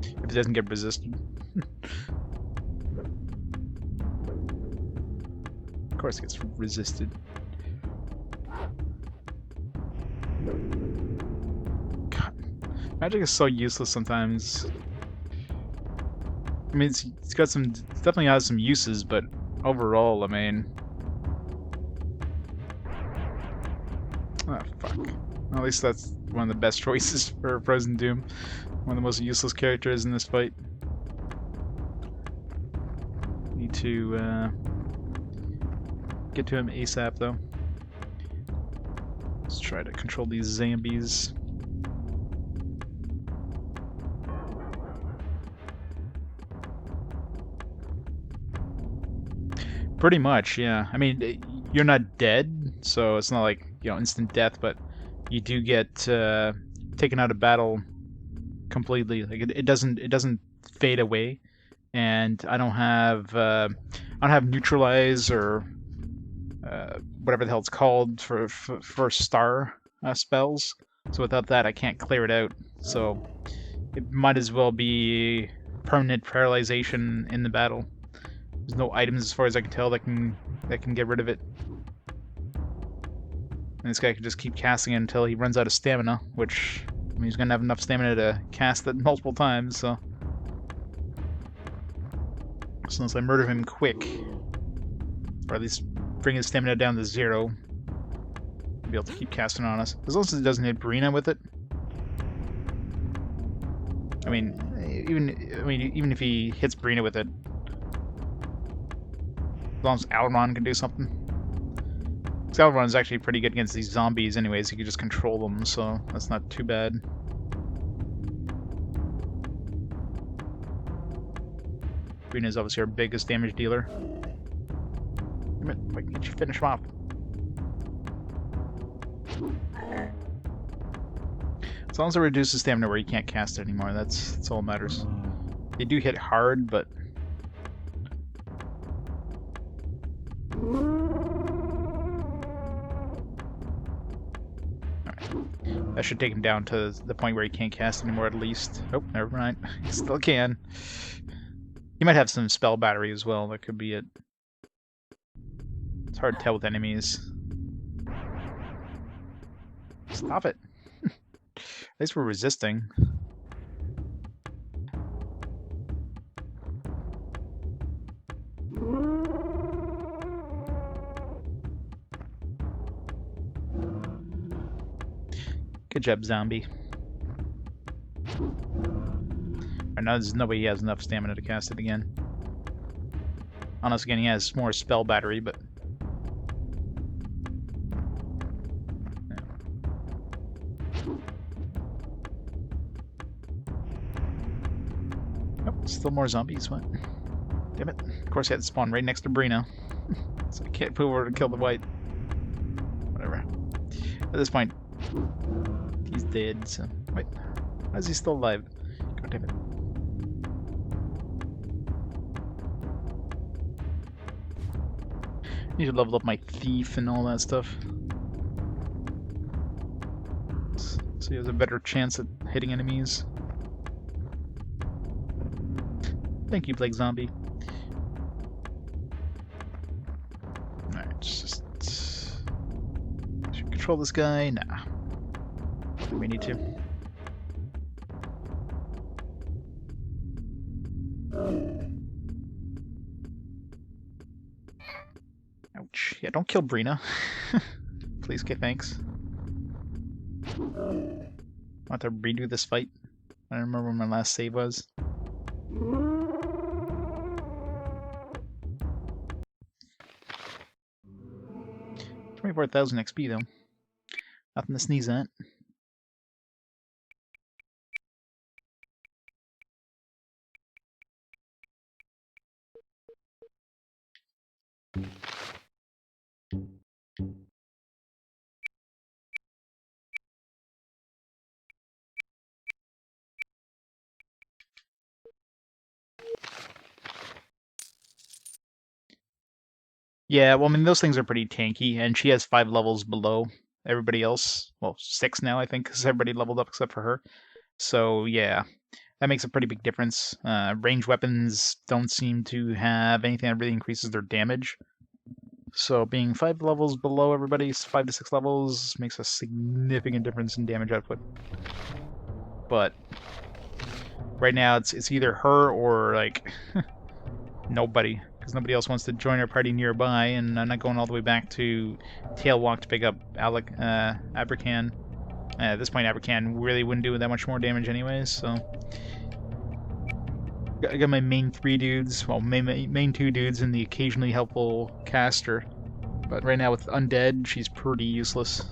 If it doesn't get resisted. Of course it gets resisted. God, magic is so useless sometimes. I mean, it's got some, it definitely has some uses, but overall, I mean, oh fuck. Well, at least that's one of the best choices for Frozen Doom. One of the most useless characters in this fight. Need to get to him ASAP though. Let's try to control these zombies. Pretty much, yeah. I mean, you're not dead, so it's not like, you know, instant death, but you do get taken out of battle completely. Like it doesn't fade away, and I don't have neutralize or whatever the hell it's called for star spells. So without that, I can't clear it out. So it might as well be permanent paralyzation in the battle. There's no items, as far as I can tell, that can get rid of it. And this guy can just keep casting it until he runs out of stamina, which, I mean, he's gonna have enough stamina to cast it multiple times. So unless I murder him quick, or at least bring his stamina down to 0, I'll be able to keep casting on us. As long as it doesn't hit Brina with it. I mean, even if he hits Brina with it, as long as Alron can do something. Because Alron is actually pretty good against these zombies anyways, he can just control them, so that's not too bad. Brina is obviously our biggest damage dealer. Damn it, if I can get you finish him off. As long as it reduces stamina where you can't cast it anymore, that's all that matters. They do hit hard, but that should take him down to the point where he can't cast anymore at least. Oh, never mind. He still can. He might have some spell battery as well, that could be it. It's hard to tell with enemies. Stop it. At least we're resisting. Good job, zombie. Right now, there's no way he has enough stamina to cast it again. Unless, again, he has more spell battery, but... Nope, still more zombies. What? Damn it. Of course, he had to spawn right next to Brina. So I can't move over to kill the white. Whatever. At this point, he's dead, so... Wait. Why is he still alive? God damn it. Need to level up my thief and all that stuff. So he has a better chance at hitting enemies. Thank you, Plague Zombie. Alright, just... Should we control this guy? Nah. I don't think we need to. Ouch. Yeah, don't kill Brina. Please, okay, thanks. I want to redo this fight. I don't remember where my last save was. 24,000 XP though. Nothing to sneeze at. Yeah, well, I mean, those things are pretty tanky, and she has 5 levels below everybody else. Well, 6 now, I think, because everybody leveled up except for her. So, yeah, that makes a pretty big difference. Ranged weapons don't seem to have anything that really increases their damage. So being 5 levels below everybody, 5 to 6 levels, makes a significant difference in damage output. But right now it's either her or like nobody, because nobody else wants to join our party nearby, and I'm not going all the way back to Tailwalk to pick up Abracan. At this point, Abracan really wouldn't do that much more damage anyways, so... I got my main 3 dudes, well, main 2 dudes and the occasionally helpful caster. But right now with Undead, she's pretty useless.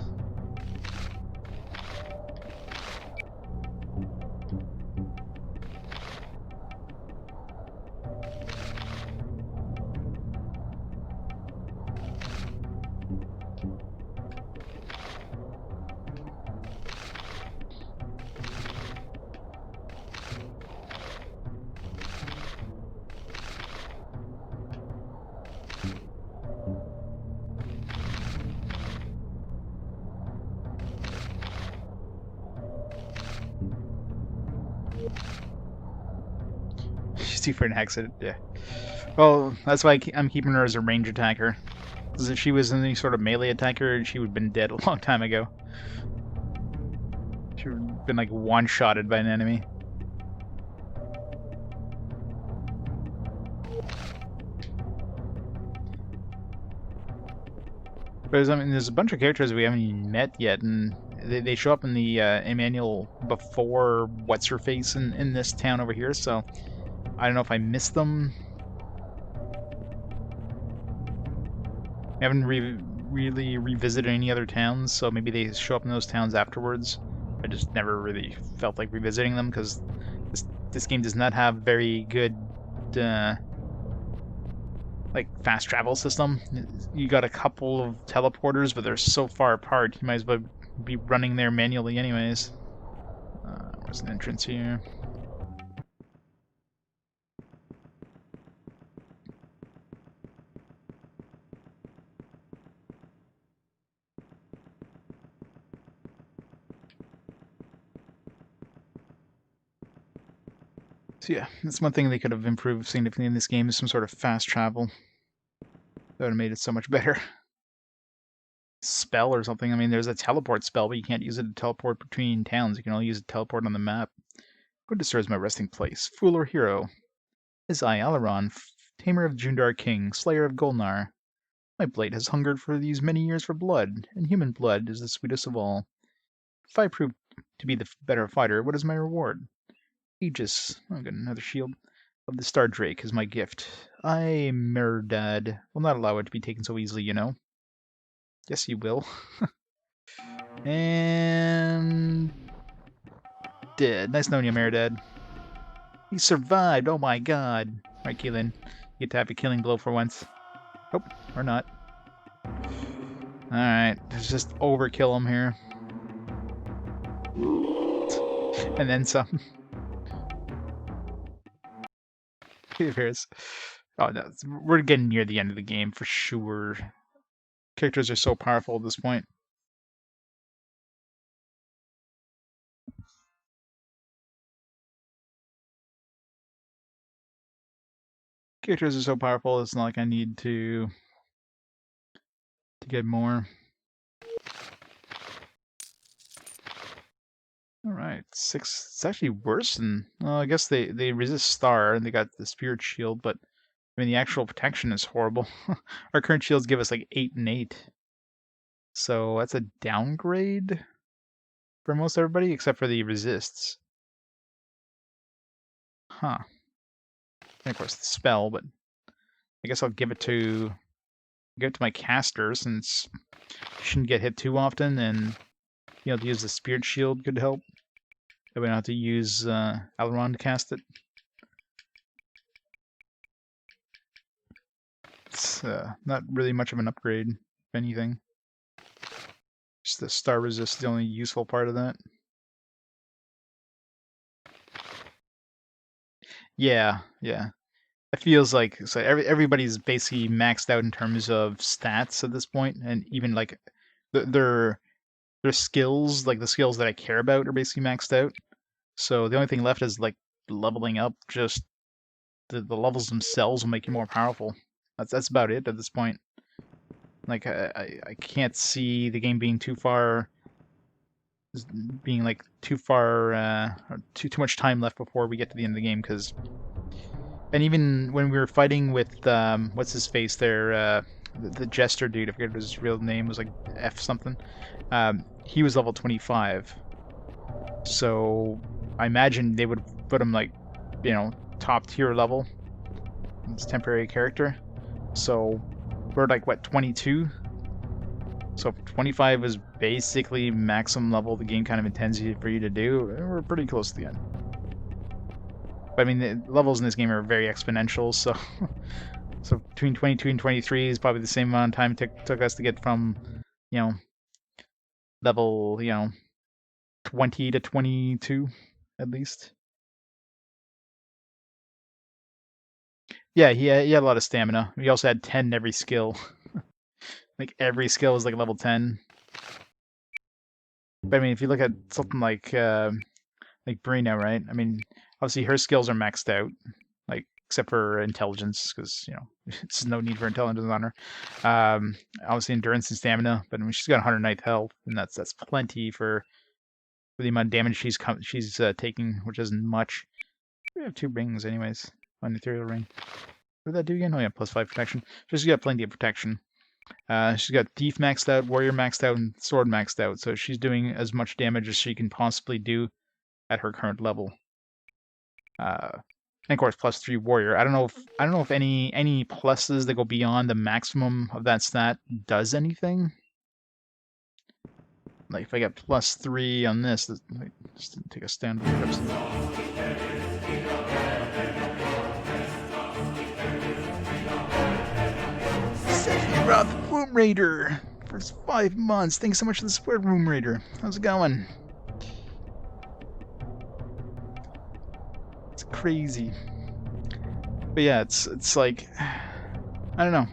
She's too for an accident, yeah. Well, that's why I'm keeping her as a range attacker. Because if she was any sort of melee attacker, she would have been dead a long time ago. She would have been like one-shotted by an enemy. But I mean, there's a bunch of characters we haven't even met yet, and they show up in the manual before what's-her-face in this town over here, so I don't know if I missed them. I haven't really revisited any other towns, so maybe they show up in those towns afterwards. I just never really felt like revisiting them, because this game does not have very good like fast travel system. You got a couple of teleporters, but they're so far apart, you might as well be running there manually anyways. Where's an entrance here? So yeah, that's one thing they could have improved significantly in this game, is some sort of fast travel. That would have made it so much better. Spell or something. I mean, there's a teleport spell, but you can't use it to teleport between towns. You can only use it to teleport on the map. What disturbs my resting place? Fool or hero? Is I, Alaron, tamer of Jundar King, slayer of Golnar. My blade has hungered for these many years for blood, and human blood is the sweetest of all. If I prove to be the better fighter, what is my reward? Aegis, I've got another shield, of the Star Drake is my gift. I, Merdad, will not allow it to be taken so easily, you know. Yes, you will. And... dead. Nice knowing you, Merdad. He survived, oh my god. Alright, Keelan, you get to have a killing blow for once. Oh, or not. Alright, let's just overkill him here. And then some. Who cares? Oh no, we're getting near the end of the game for sure. Characters are so powerful at this point. Characters are so powerful, it's not like I need to get more. Alright, 6. It's actually worse than... well, I guess they resist Star, and they got the Spirit Shield, but I mean, the actual protection is horrible. Our current shields give us like 8 and 8. So that's a downgrade for most everybody, except for the resists. Huh. And of course the spell, but I guess I'll give it to my caster, since he shouldn't get hit too often, and being able to use the Spirit Shield could help. That we don't have to use Alaron to cast it. It's not really much of an upgrade, if anything. Just the star resist is the only useful part of that. Yeah. It feels like so everybody's basically maxed out in terms of stats at this point, and even like their skills, like the skills that I care about, are basically maxed out. So the only thing left is like leveling up. Just the levels themselves will make you more powerful. That's about it at this point. Like I can't see the game being too far, too far, or too much time left before we get to the end of the game. And even when we were fighting with what's his face there, the jester dude, I forget what his real name was, like F something. He was level 25, so I imagine they would put him like, top tier level. It's temporary character, so we're like what, 22. So 25 was basically maximum level the game kind of intends for you to do. We're pretty close to the end. But I mean, the levels in this game are very exponential, so so between 22 and 23 is probably the same amount of time it took us to get from, level, 20 to 22, at least. Yeah, he had a lot of stamina. He also had 10 in every skill. Like, every skill was like level 10. But I mean, if you look at something like Brina, right? I mean, obviously her skills are maxed out, like, except for intelligence, because, there's no need for intelligence on her. Obviously endurance and stamina, but I mean, she's got 109th health, and that's plenty for the amount of damage she's taking, which isn't much. We have 2 rings anyways. One ethereal ring. What did that do again? Oh yeah, +5 protection. So she's got plenty of protection. She's got thief maxed out, warrior maxed out, and sword maxed out. So she's doing as much damage as she can possibly do at her current level. And of course, +3 warrior. I don't know if any pluses that go beyond the maximum of that stat does anything. Like if I get +3 on this, just didn't take a stand. Sephiroth Womb Raider! First 5 months. Thanks so much for the support, Womb Raider. How's it going? It's crazy. But yeah, it's like, I don't know.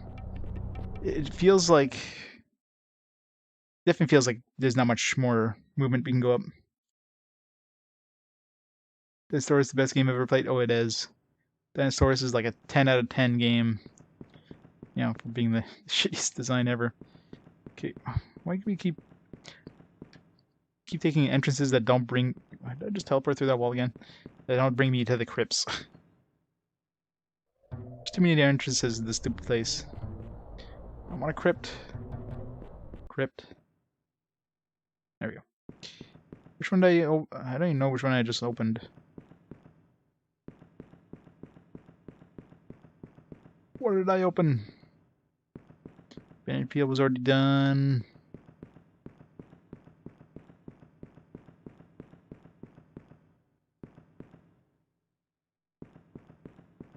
It feels like, definitely feels like there's not much more movement we can go up. Dinosaurus is the best game I've ever played. Oh, it is. Dinosaurus is like a 10 out of 10 game. For being the shittiest design ever. Okay, why do we keep taking entrances that don't bring... Did I just teleport through that wall again? That don't bring me to the crypts. There's too many entrances in this stupid place. I want a crypt. Crypt. There we go. Which one did I don't even know which one I just opened. What did I open? Bandit Peel was already done.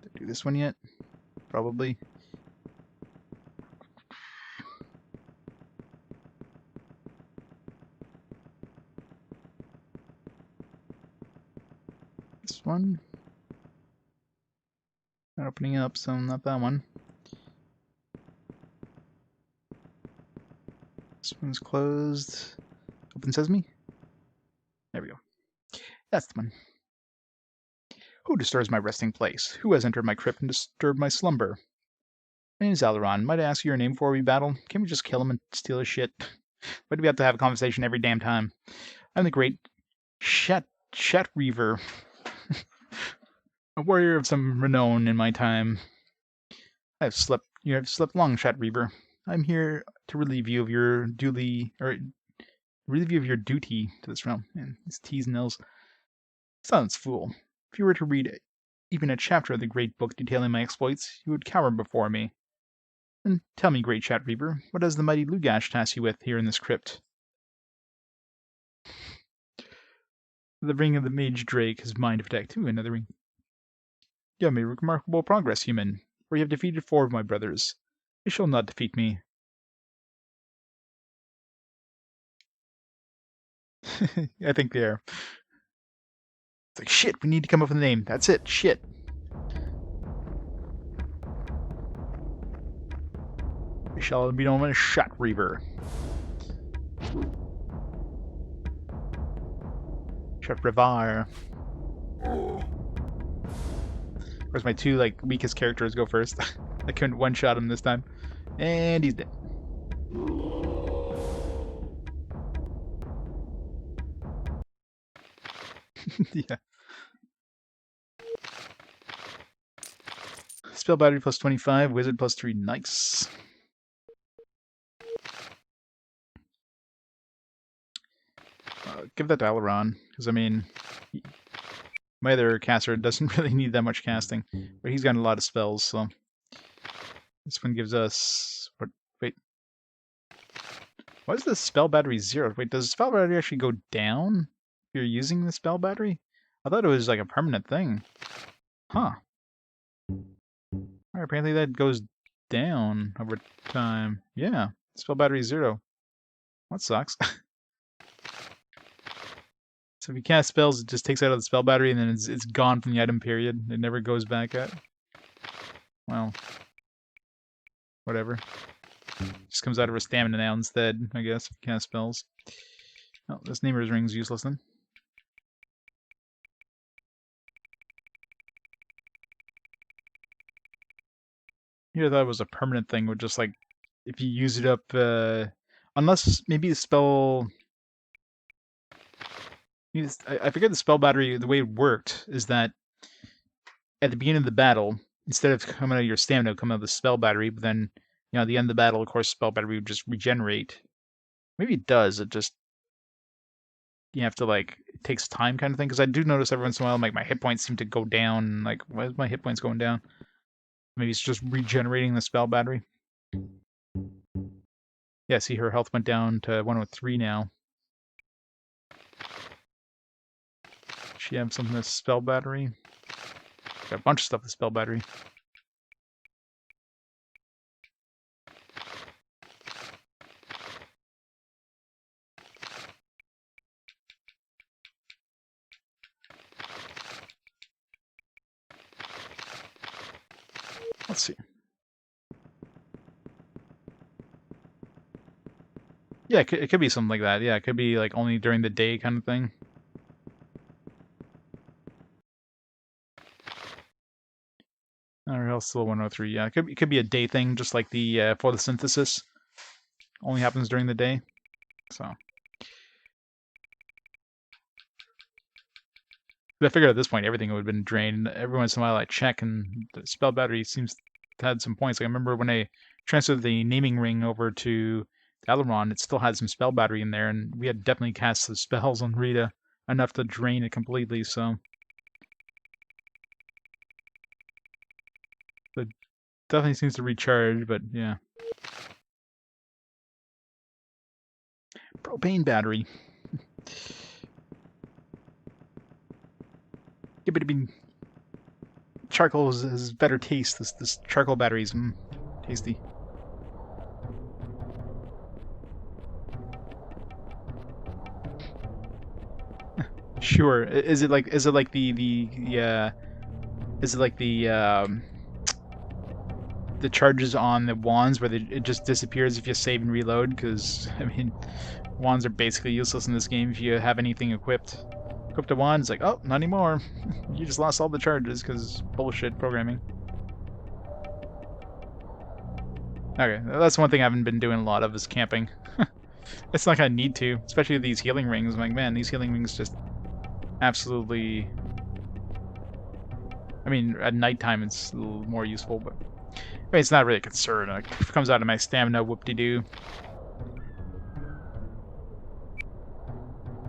Did I do this one yet? Probably. This one. Not opening up, so not that one. This one's closed. Open Sesame. There we go. That's the one. Who disturbs my resting place? Who has entered my crypt and disturbed my slumber? My name's Alaron. Might I ask you your name before we battle? Can't we just kill him and steal his shit? Why do we have to have a conversation every damn time? I'm the great Shat Reaver. A warrior of some renown in my time. You have slept long, Shat Reaver. I'm here to relieve you of your duty to this realm. Man, these T's and L's. Silence, fool. If you were to read even a chapter of the great book detailing my exploits, you would cower before me. And tell me, great Shat Reaver, what does the mighty Lugash task you with here in this crypt? The ring of the Mage Drake is mine to protect. Ooh, another ring. You have made remarkable progress, human, for you have defeated 4 of my brothers. You shall not defeat me. I think they are. It's like, shit, we need to come up with a name. That's it, shit. We shall be known as Shat Reaver. Shat Reaver. Of course, my 2 weakest characters go first. I couldn't one-shot him this time. And he's dead. Yeah. Spell battery plus 25, wizard plus 3, nice. Give that to Aileron, because I mean, my other caster doesn't really need that much casting, but he's got a lot of spells, so this one gives us what? Wait, why is the spell battery 0? Wait, does the spell battery actually go down if you're using the spell battery? I thought it was like a permanent thing. Huh. Alright, apparently that goes down over time. Yeah, spell battery 0. That sucks. So if you cast spells, it just takes out of the spell battery and then it's gone from the item period. It never goes back up. Well, whatever. Just comes out of her stamina now instead, I guess, if you cast spells. Oh, this Namer's Ring's useless then. Here I thought it was a permanent thing, with just like, if you use it up, unless maybe the spell... I forget the spell battery, the way it worked is that at the beginning of the battle, instead of coming out of your stamina, it would come out of the spell battery, but then, you know, at the end of the battle, of course, spell battery would just regenerate. Maybe it does, it just... You have to, like, it takes time kind of thing, because I do notice every once in a while, like, my hit points seem to go down, like, why is my hit points going down? Maybe it's just regenerating the spell battery. Yeah, see, her health went down to 103 now. She have something that's spell battery. Got a bunch of stuff with spell battery. Let's see. Yeah, it could be something like that. Yeah, it could be like only during the day kind of thing. Our health still 103. Yeah, it could be a day thing, just like the photosynthesis. Only happens during the day. So. But I figured at this point everything would have been drained. Every once in a while I check and the spell battery seems to have some points. Like I remember when I transferred the naming ring over to Aileron, it still had some spell battery in there, and we had definitely cast the spells on Rita enough to drain it completely, so it definitely seems to recharge, but yeah. Propane battery. Yeah, but I mean, charcoal has better taste. This charcoal battery's tasty. Sure. Is it like the is it like the charges on the wands where it just disappears if you save and reload? Because I mean, wands are basically useless in this game if you have anything equipped. Equipped a wand, it's like, oh, not anymore. You just lost all the charges because bullshit programming. Okay, that's one thing I haven't been doing a lot of is camping. It's not like I need to, especially these healing rings. I'm like, man, these healing rings just absolutely... I mean, at nighttime it's a little more useful, but... I mean, it's not really a concern. It comes out of my stamina, whoop-de-doo.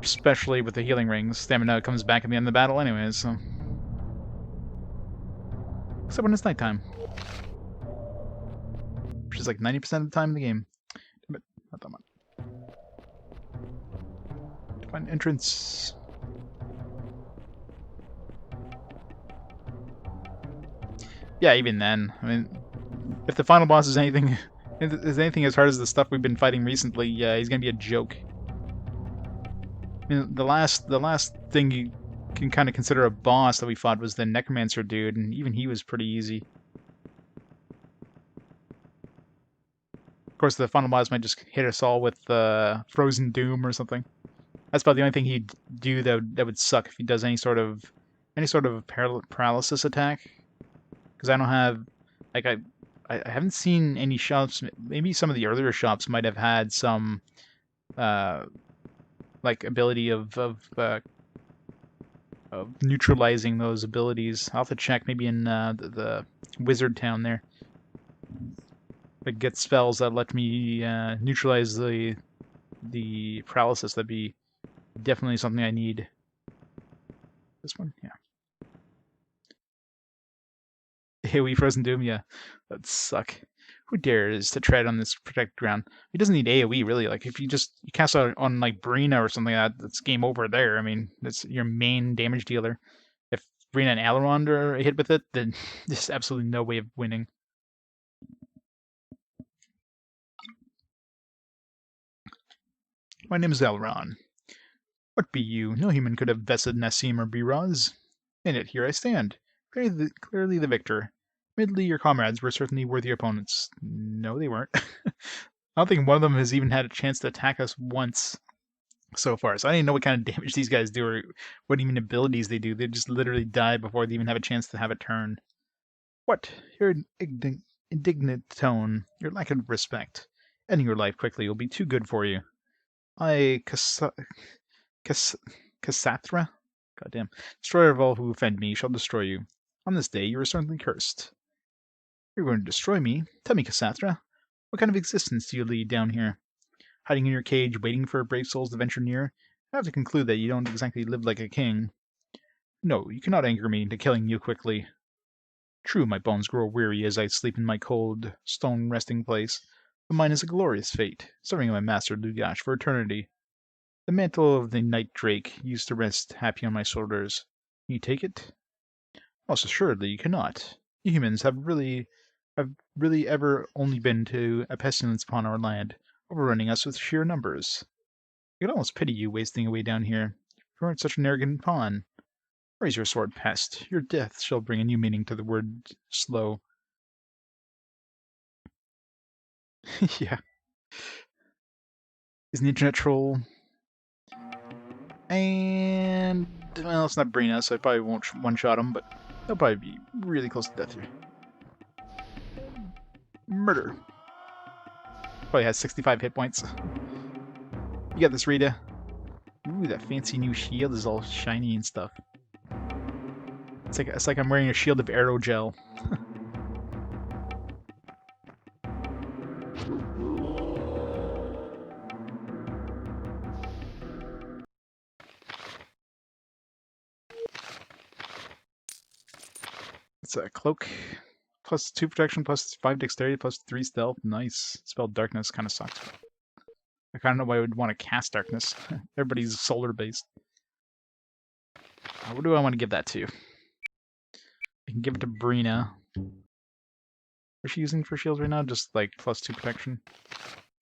Especially with the healing rings. Stamina comes back at the end of the battle anyways, so... Except when it's nighttime. Which is like 90% of the time in the game. But not that much. Find entrance. Yeah, even then. I mean, if the final boss is anything as hard as the stuff we've been fighting recently, yeah, he's gonna be a joke. I mean, the last thing you can kind of consider a boss that we fought was the necromancer dude, and even he was pretty easy. Of course, the final boss might just hit us all with frozen doom or something. That's about the only thing he'd do that would suck if he does any sort of paralysis attack. Because I don't have, like, I haven't seen any shops. Maybe some of the earlier shops might have had some like ability of neutralizing those abilities. I'll have to check maybe in the wizard town there. But get spells that let me neutralize the paralysis. That'd be definitely something I need. This one, yeah. AoE Frozen Doom, yeah. That'd suck. Who dares to tread on this protected ground? He doesn't need AoE really. Like if you cast out on like Brina or something like that, that's game over there. I mean, that's your main damage dealer. If Brina and Aileron are hit with it, then there's absolutely no way of winning. My name is Aileron. What be you? No human could have vested Nassim or Biraz. And yet here I stand, clearly the victor. Admittedly, your comrades were certainly worthy opponents. No, they weren't. I don't think one of them has even had a chance to attack us once so far. So I don't even know what kind of damage these guys do or what even abilities they do. They just literally die before they even have a chance to have a turn. What? Your indignant tone, your lack of respect. Ending your life quickly will be too good for you. Cassatra? Goddamn. Destroyer of all who offend me shall destroy you. On this day you are certainly cursed. You're going to destroy me? Tell me, Cassatra, what kind of existence do you lead down here? Hiding in your cage, waiting for brave souls to venture near? I have to conclude that you don't exactly live like a king. No, you cannot anger me into killing you quickly. True, my bones grow weary as I sleep in my cold, stone resting place, but mine is a glorious fate, serving my master Lugash for eternity. The mantle of the night drake used to rest happy on my shoulders. Can you take it? Most assuredly you cannot. You humans have really ever only been to a pestilence upon our land, overrunning us with sheer numbers. I could almost pity you wasting away down here. You weren't such an arrogant pawn. Raise your sword, pest. Your death shall bring a new meaning to the word slow. Yeah. He's an internet troll. And well, it's not Brina, so I probably won't one-shot him, but he'll probably be really close to death here. Murder. Probably has 65 hit points. You got this, Rita. Ooh, that fancy new shield is all shiny and stuff. It's like I'm wearing a shield of aerogel. It's a cloak. Plus 2 protection, plus 5 dexterity, plus 3 stealth. Nice. Spell darkness kind of sucks. I kind of know why I would want to cast darkness. Everybody's solar based. What do I want to give that to? I can give it to Brina. What's she using for shields right now? Just like plus 2 protection.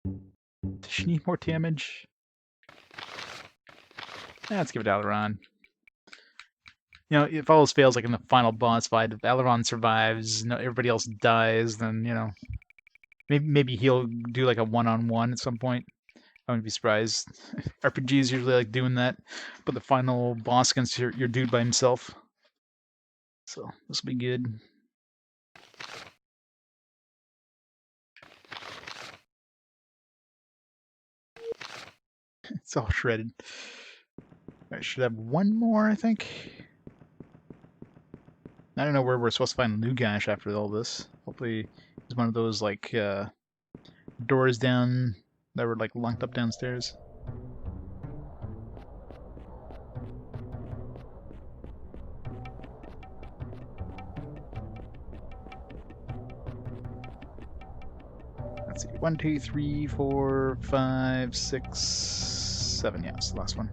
Does she need more damage? Let's give it to Aileron. You know, if all else fails, like in the final boss fight, if Aileron survives, everybody else dies, then, you know, maybe he'll do like a one-on-one at some point. I wouldn't be surprised. RPGs usually like doing that, but the final boss against your dude by himself. So this will be good. It's all shredded. I should have one more, I think. I don't know where we're supposed to find Lugash after all this. Hopefully it's one of those like doors down that were like locked up downstairs. Let's see. 1, 2, 3, 4, 5, 6, 7. Yeah, it's the last one.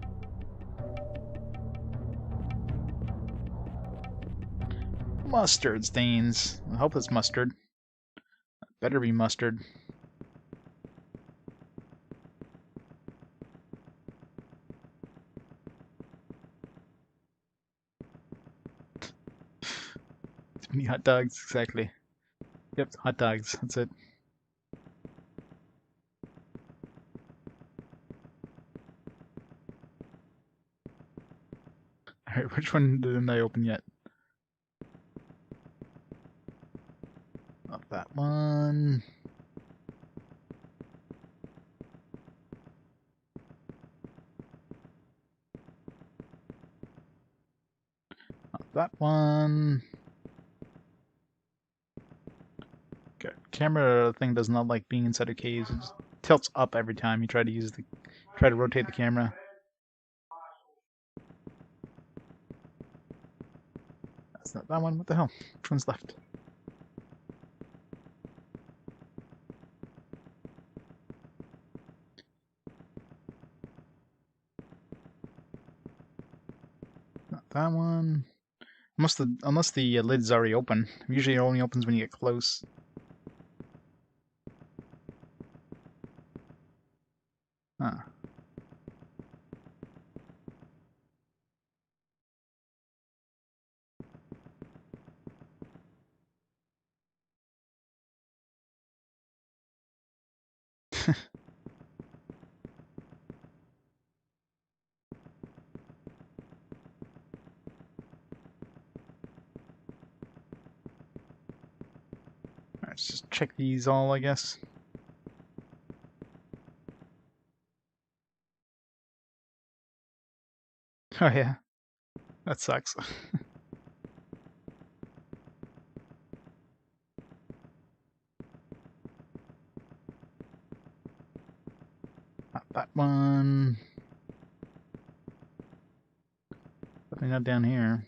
Mustard stains. I hope it's mustard. Better be mustard. Too many hot dogs, exactly. Yep, hot dogs. That's it. Alright, which one didn't I open yet? Not that one. that one. Okay. Camera thing does not like being inside of caves. It just tilts up every time you try to rotate the camera. That's not that one. What the hell? Which one's left? Not that one. Unless the lid's already open. Usually it only opens when you get close. Huh. Let's just check these all, I guess. Oh yeah. That sucks. Not that one. Definitely not down here.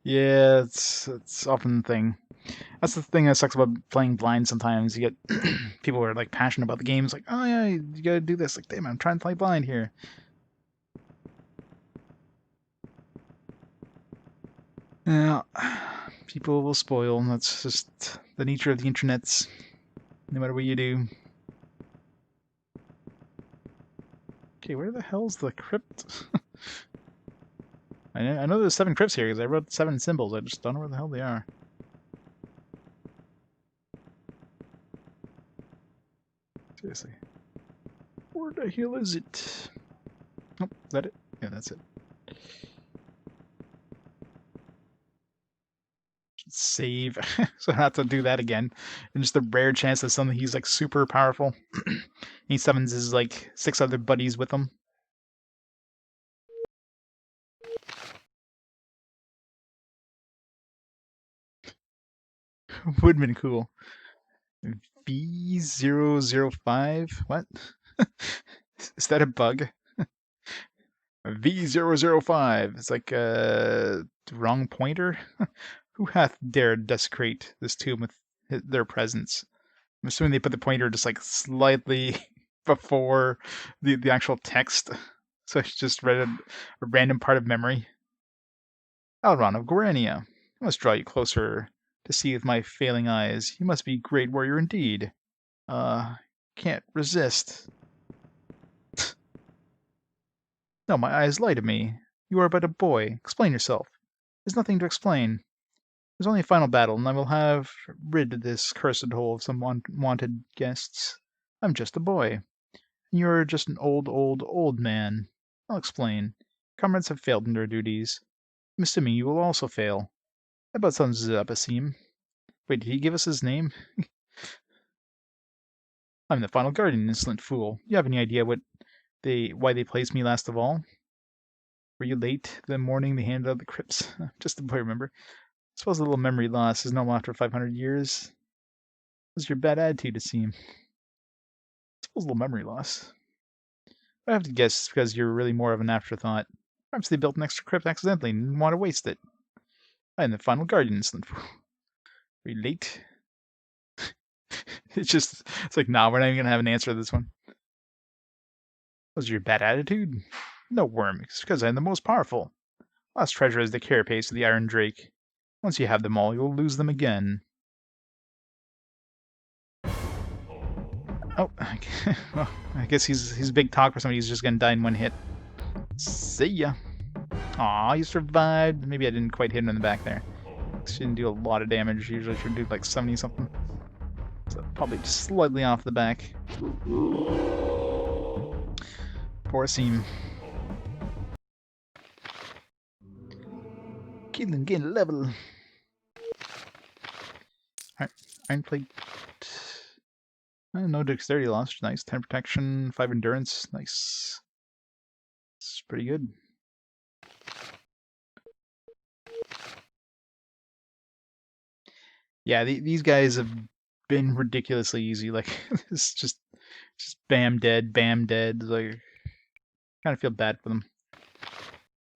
Yeah, it's often the thing. That's the thing that sucks about playing blind sometimes. You get people who are like passionate about the games, like, oh yeah, you gotta do this. Like, damn, I'm trying to play blind here. Yeah, people will spoil. That's just the nature of the internets, no matter what you do. Okay, where the hell's the crypt? I know there's 7 crypts here because I wrote 7 symbols. I just don't know where the hell they are. Seriously. Where the hell is it? Oh, is that it? Yeah, that's it. Save. So I have to do that again. And just the rare chance that suddenly he's like super powerful. He summons his like 6 other buddies with him. Would have been cool. V005? What? Is that a bug? V005. It's like wrong pointer. Who hath dared desecrate this tomb with their presence? I'm assuming they put the pointer just like slightly before the actual text. So I just read a random part of memory. Elron of Gorania, I must draw you closer to see with my failing eyes. You must be a great warrior indeed. Can't resist. No, my eyes lie to me. You are but a boy. Explain yourself. There's nothing to explain. There's only a final battle, and I will have rid this cursed hole of some unwanted guests. I'm just a boy, and you're just an old man. I'll explain. Comrades have failed in their duties. I'm assuming you will also fail. That about sums it up, Asim. Wait, did he give us his name? I'm the final guardian, insolent fool. You have any idea why they placed me last of all? Were you late the morning they handed out the crypts? Just a boy, remember? I suppose a little memory loss is normal after 500 years. What's your bad attitude, it seems? I suppose a little memory loss. I have to guess it's because you're really more of an afterthought. Perhaps they built an extra crypt accidentally and didn't want to waste it. I am the final guardian, insolent fool. Are you late? It's like, nah, we're not even going to have an answer to this one. Was your bad attitude? No, worm. It's because I'm the most powerful. Last treasure is the carapace of the Iron Drake. Once you have them all, you'll lose them again. Oh, well, I guess he's big talk for somebody who's just gonna die in one hit. See ya. Aw, you survived. Maybe I didn't quite hit him in the back there. She didn't do a lot of damage. Usually should do like 70 something. So probably just slightly off the back. Poor Asim. Killing, gain a level. Alright, iron plate. No dexterity loss, nice. 10 protection, 5 endurance, nice. It's pretty good. Yeah, these guys have been ridiculously easy. Like, it's just bam dead, bam dead. Like, kind of feel bad for them.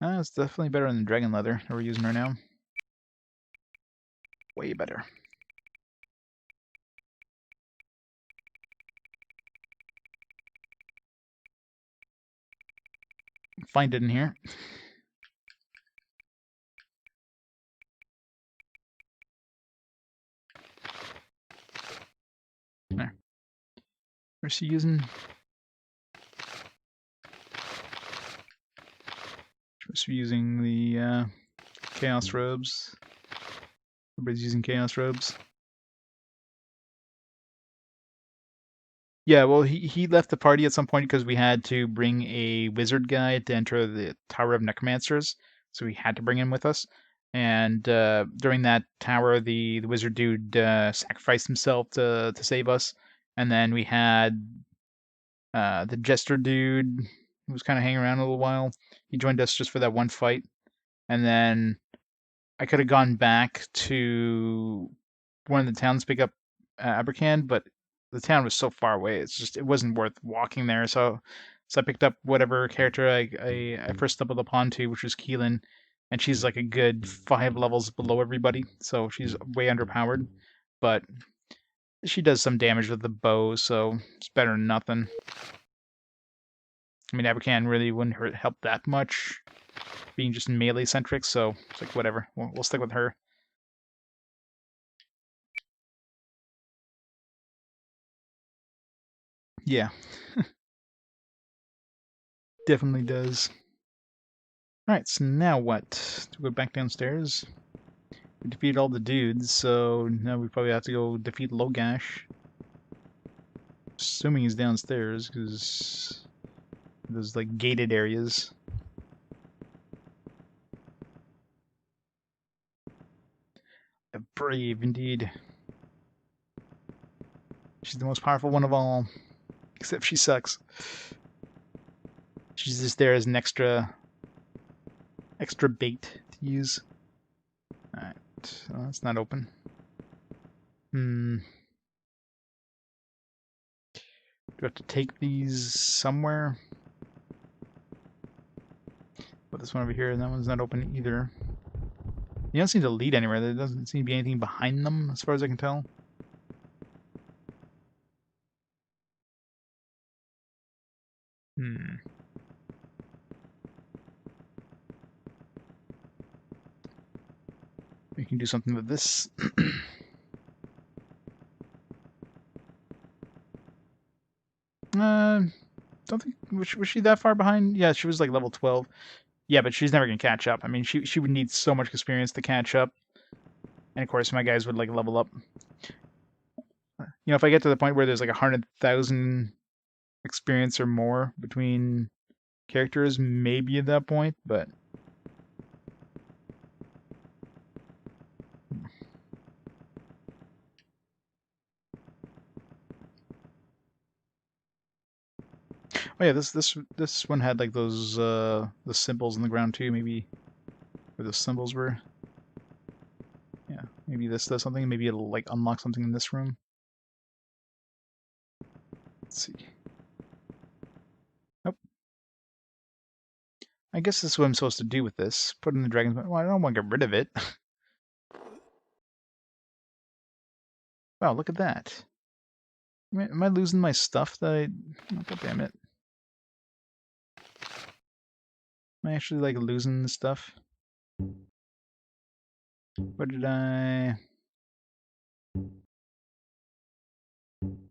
It's definitely better than the dragon leather that we're using right now. Way better. Find it in here. There. Where's she using? Supposed to be using the chaos robes. Everybody's using chaos robes. Yeah, well, he left the party at some point because we had to bring a wizard guy to enter the Tower of Necromancers, so we had to bring him with us. And during that tower, the wizard dude sacrificed himself to save us. And then we had the jester dude who was kind of hanging around a little while. He joined us just for that one fight. And then I could have gone back to one of the towns to pick up Abercan, but the town was so far away. It wasn't worth walking there. So I picked up whatever character I first stumbled upon to, which was Keelan, and she's like a good 5 levels below everybody, so she's way underpowered. But she does some damage with the bow, so it's better than nothing. I mean, Abercan really wouldn't help that much, being just melee centric. So it's like whatever. We'll stick with her. Yeah. Definitely does. Alright, so now what? To go back downstairs? We defeated all the dudes, so now we probably have to go defeat Logash. Assuming he's downstairs, because there's like gated areas. Brave, indeed. She's the most powerful one of all, except she sucks. She's just there as an extra bait to use. Alright, so that's not open. Do I have to take these somewhere? Put this one over here, and that one's not open either. You don't seem to lead anywhere. There doesn't seem to be anything behind them, as far as I can tell. We can do something with this. Don't think was she that far behind? Yeah, she was like level 12. Yeah, but she's never gonna catch up. I mean, she would need so much experience to catch up. And of course, my guys would like level up. You know, if I get to the point where there's like 100,000 experience or more between characters, maybe at that point, but oh yeah, this one had like those the symbols in the ground too. Maybe where the symbols were. Yeah, maybe this does something. Maybe it'll like unlock something in this room. Let's see. Nope. I guess this is what I'm supposed to do with this. Put it in the dragon's mouth. Well, I don't want to get rid of it. Wow, look at that. Am I losing my stuff that I... Oh, God damn it. Am I actually, like, losing the stuff? What did I... I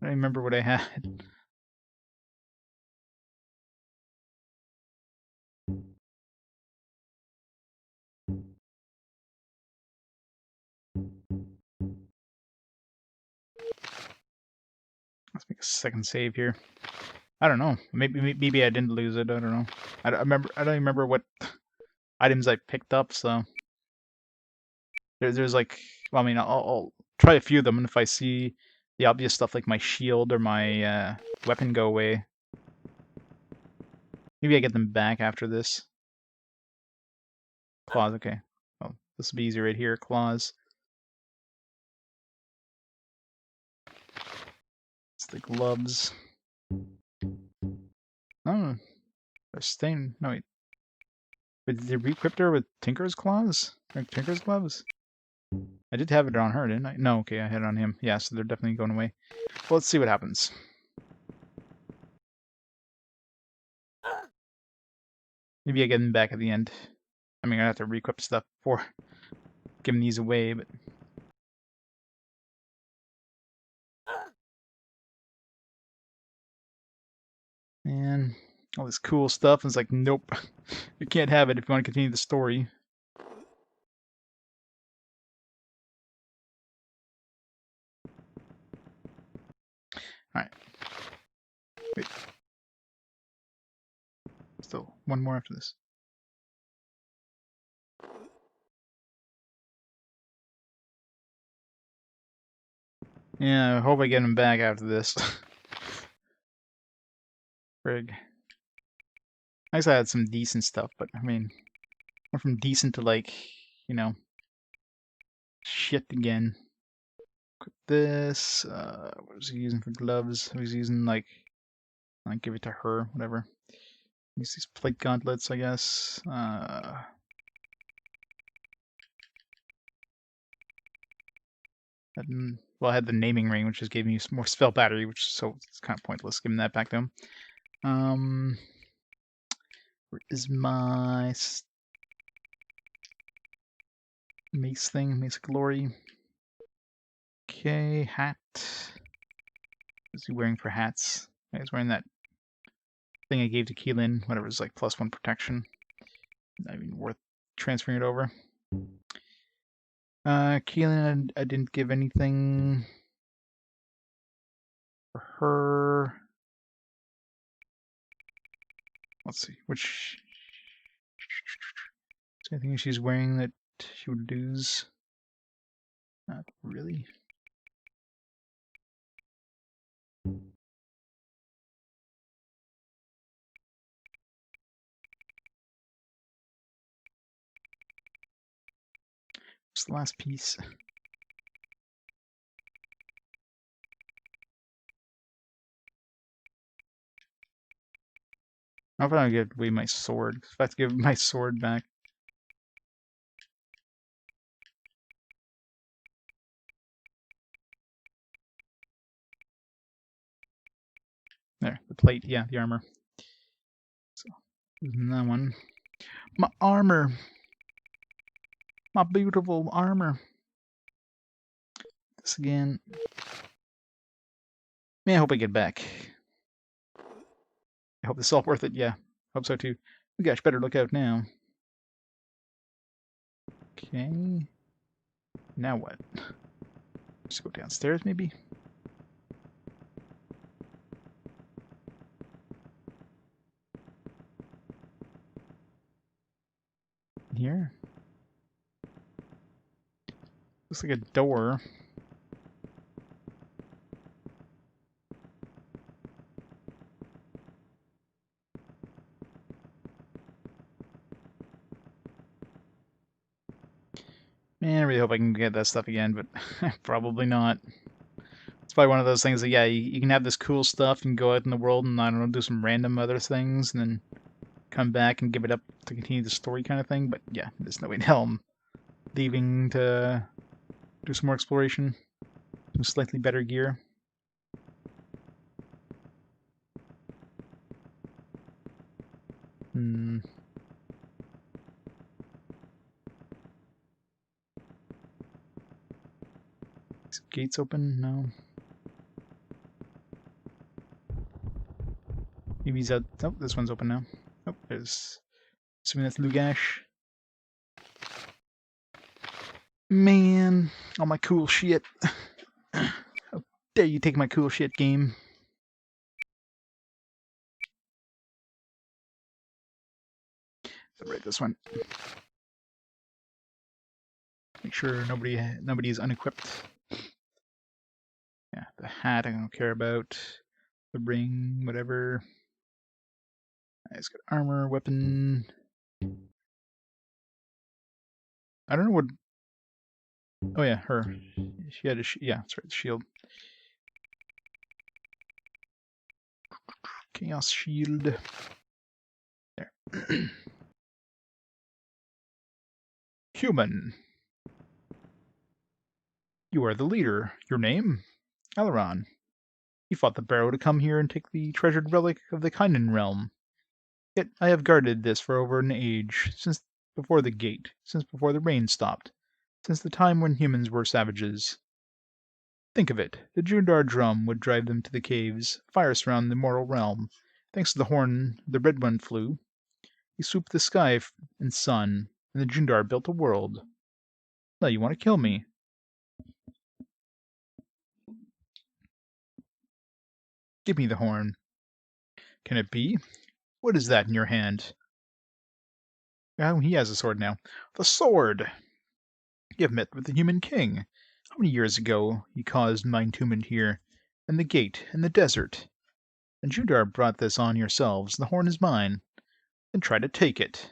don't remember what I had. Let's make a second save here. I don't know. Maybe I didn't lose it. I don't know. I don't remember what items I picked up. So there's like, well, I mean, I'll try a few of them, and if I see the obvious stuff like my shield or my weapon go away. Maybe I get them back after this. Claws, okay. Well, this will be easier right here. Claws. It's the gloves. Oh, they're staying. No, wait. But did they re-equip her with Tinker's claws? Or Tinker's gloves? I did have it on her, didn't I? No, okay, I had it on him. Yeah, so they're definitely going away. Well, let's see what happens. Maybe I get them back at the end. I mean, I have to re-equip stuff before giving these away, but... Man, all this cool stuff is like, nope. You can't have it if you want to continue the story. Alright. Wait. Still, one more after this. Yeah, I hope I get him back after this. Frig. I guess I had some decent stuff, but I mean, went from decent to like, you know, shit again. Equip this. What was he using for gloves? He was using like, I'll give it to her, whatever. Use these plate gauntlets, I guess. Well, I had the naming ring, which just gave me more spell battery, which so it's kind of pointless giving that back to him. Where is my mace thing? Mace of Glory. Okay, hat. What's he wearing for hats? He's wearing that thing I gave to Keelan, whatever, it's like +1 protection. Not even worth transferring it over. Keelan, I didn't give anything for her. Let's see, which... Is there anything she's wearing that she would lose? Not really. What's the last piece? How about I give away my sword? If I have to give my sword back. There, the plate, yeah, the armor. So, that one. My armor! My beautiful armor! This again. Man, I hope I get back. I hope this is all worth it, yeah. Hope so too. We gosh, better look out now. Okay. Now what? Just go downstairs, maybe? Here? Looks like a door. Man, I really hope I can get that stuff again, but probably not. It's probably one of those things that, yeah, you can have this cool stuff and go out in the world and, I don't know, do some random other things and then come back and give it up to continue the story kind of thing, but yeah, there's no way in hell I'm leaving to do some more exploration. Some slightly better gear. Is gates open? No. Maybe he's out. Oh, this one's open now. Oh, there's... Assuming that's Lugash. Man, all my cool shit. How dare you take my cool shit, game. Separate this one. Make sure nobody is unequipped. Yeah, the hat I don't care about. The ring, whatever. It's got armor, weapon. I don't know what. Oh yeah, her. She had a yeah, that's right, the shield. Chaos shield. There. Human. You are the leader. Your name? Aileron. You fought the Barrow to come here and take the treasured relic of the Kynan realm. Yet I have guarded this for over an age, since before the gate, since before the rain stopped, since the time when humans were savages. Think of it. The Jundar drum would drive them to the caves. Fire surround the mortal realm. Thanks to the horn, the red one flew. He swooped the sky and sun, and the Jundar built a world. Now you want to kill me. Give me the horn. Can it be? What is that in your hand? Oh, he has a sword now. The sword! You have met with the human king. How many years ago he caused my entombment here, and the gate, and the desert? And Jundar brought this on yourselves. The horn is mine. Then try to take it.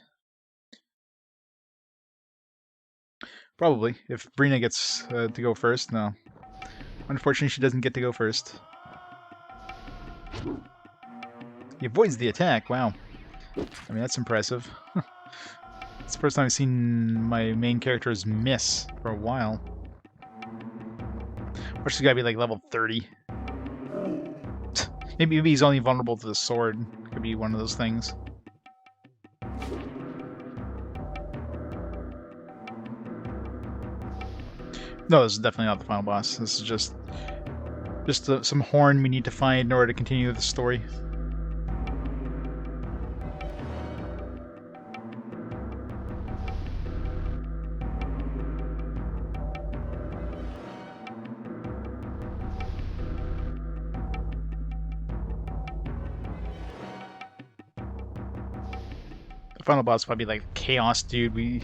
Probably, if Brina gets to go first. No. Unfortunately, she doesn't get to go first. He avoids the attack. Wow. I mean, that's impressive. It's the first time I've seen my main characters miss for a while. Or she's gotta be like level 30. Maybe he's only vulnerable to the sword. Could be one of those things. No, this is definitely not the final boss. This is just some horn we need to find in order to continue the story. The final boss will probably be like Chaos Dude we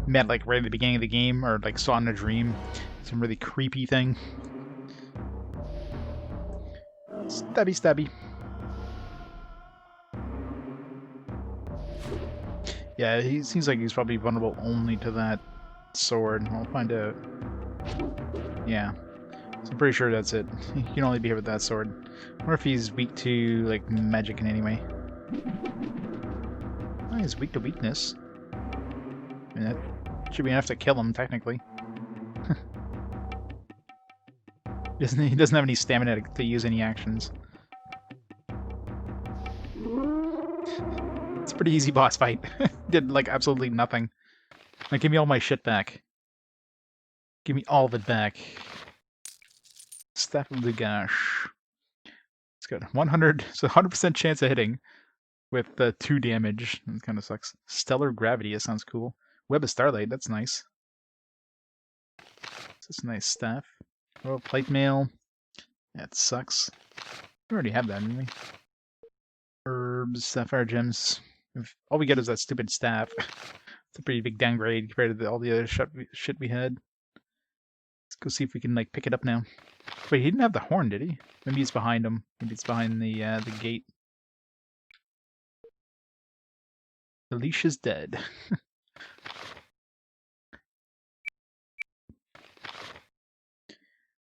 met like right at the beginning of the game, or like saw in a dream. Some really creepy thing. Stabby stabby. Yeah, he seems like he's probably vulnerable only to that sword. I'll find out. Yeah. So I'm pretty sure that's it. He can only be hit with that sword. I wonder if he's weak to, like, magic in any way. Oh, he's weak to weakness. I mean, that should be enough to kill him, technically. He doesn't have any stamina to use any actions. It's a pretty easy boss fight. Did, like, absolutely nothing. Like, give me all my shit back. Give me all of it back. Staff of the Gash. It's got 100, so 100% chance of hitting with 2 damage. That kind of sucks. Stellar Gravity, that sounds cool. Web of Starlight, that's nice. This is a nice staff. Oh, plate mail. That sucks. We already have that, didn't we? Herbs, sapphire gems. All we get is that stupid staff. It's a pretty big downgrade compared to all the other shit we had. Let's go see if we can like pick it up now. Wait, he didn't have the horn, did he? Maybe it's behind him. Maybe it's behind the gate. The leash is dead.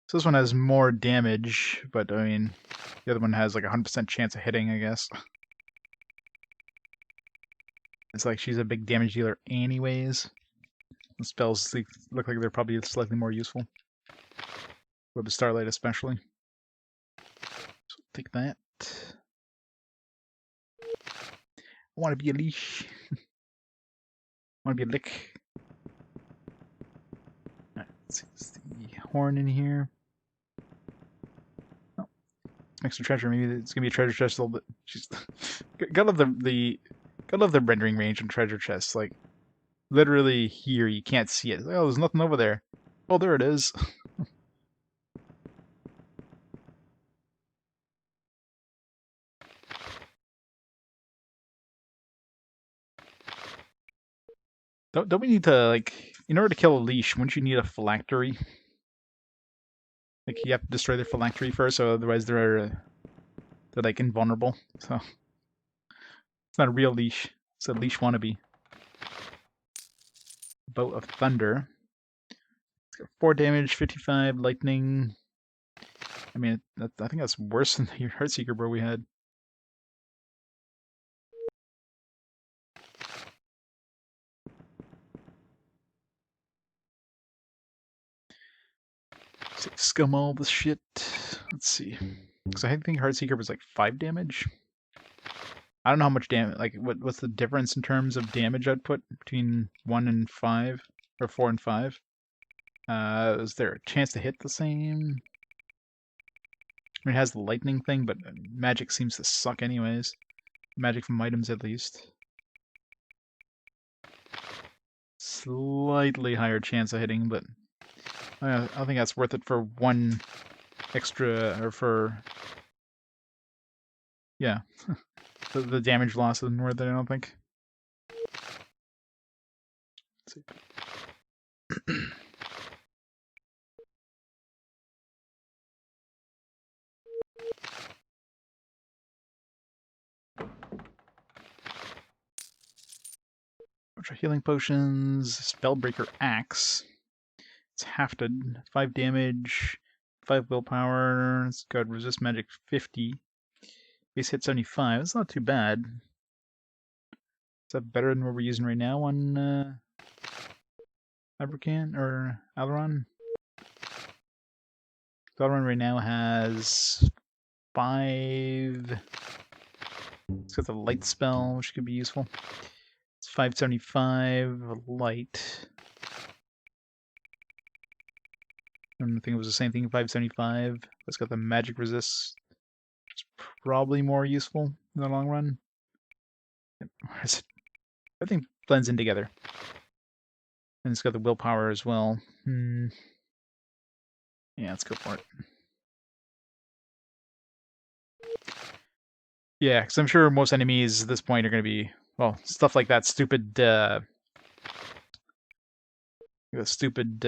So this one has more damage, but I mean, the other one has like 100% chance of hitting, I guess. It's like she's a big damage dealer anyways. The spells look like they're probably slightly more useful. Web of Starlight especially. So take that. I want to be a leash. I want to be a lick. Alright, let's see. Is the horn in here? Oh, extra treasure. Maybe it's gonna be a treasure chest a little bit. Just gotta love gotta love the rendering range on treasure chests. Like literally here, you can't see it. Like, oh, there's nothing over there. Oh, there it is. Don't we need to, like, in order to kill a leash, wouldn't you need a phylactery? Like, you have to destroy their phylactery first, so otherwise they're like invulnerable. So it's not a real leash. It's a leash wannabe. Bolt of Thunder. It's got 4 damage, 55 lightning. I mean, I think that's worse than the Heartseeker bro we had. So scum all the shit. Let's see. Because I think Heartseeker was like 5 damage. I don't know how much damage. Like, what's the difference in terms of damage output between 1 and 5, or 4 and 5? Is there a chance to hit the same? I mean, it has the lightning thing, but magic seems to suck anyways. Magic from items, at least. Slightly higher chance of hitting, but I think that's worth it for 1 extra, or for... Yeah. the damage loss isn't worth it, I don't think. Let's see. Bunch of healing potions, Spellbreaker Axe. It's hafted, 5 damage, 5 willpower. It's got resist magic 50. Base hit 75. That's not too bad. Is that better than what we're using right now on Abracan or Alaron? Alaron right now has 5. It's got the light spell, which could be useful. It's 575 light. I don't think it was the same thing, 575. It's got the magic resist. It's probably more useful in the long run. Everything blends in together. And it's got the willpower as well. Yeah, let's go for it. Yeah, because I'm sure most enemies at this point are going to be, well, stuff like that stupid, the stupid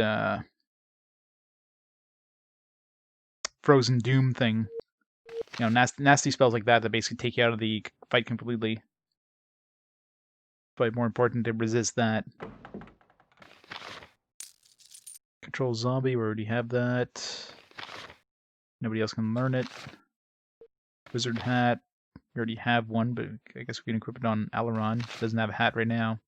Frozen Doom thing. You know, nasty spells like that basically take you out of the fight completely. But more important to resist that. Control zombie, we already have that. Nobody else can learn it. Wizard hat, we already have one, but I guess we can equip it on Alaron. She doesn't have a hat right now.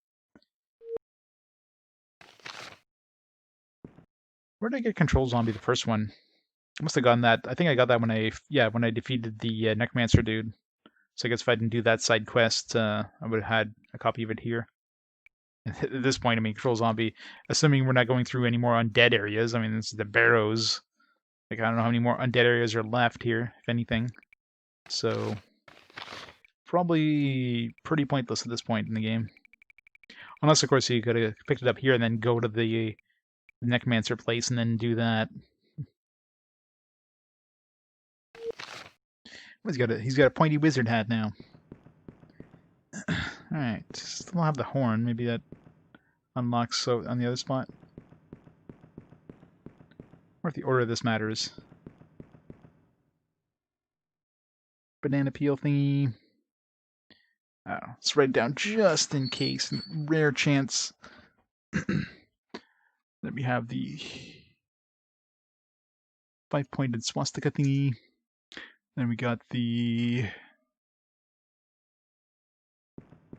Where did I get control zombie the first one? I must have gotten that. I think I got that when I defeated the necromancer dude. So I guess if I didn't do that side quest, I would have had a copy of it here. At this point, I mean, control zombie. Assuming we're not going through any more undead areas. I mean, this is the barrows. Like, I don't know how many more undead areas are left here, if anything. So, probably pretty pointless at this point in the game. Unless, of course, you could have picked it up here and then go to the necromancer place and then do that. He's got a pointy wizard hat now. Alright, still have the horn. Maybe that unlocks so on the other spot. Or if the order of this matters. Banana peel thingy. I don't know. Let's write it down just in case. Rare chance. Then we have the 5-pointed swastika thingy. Then we got the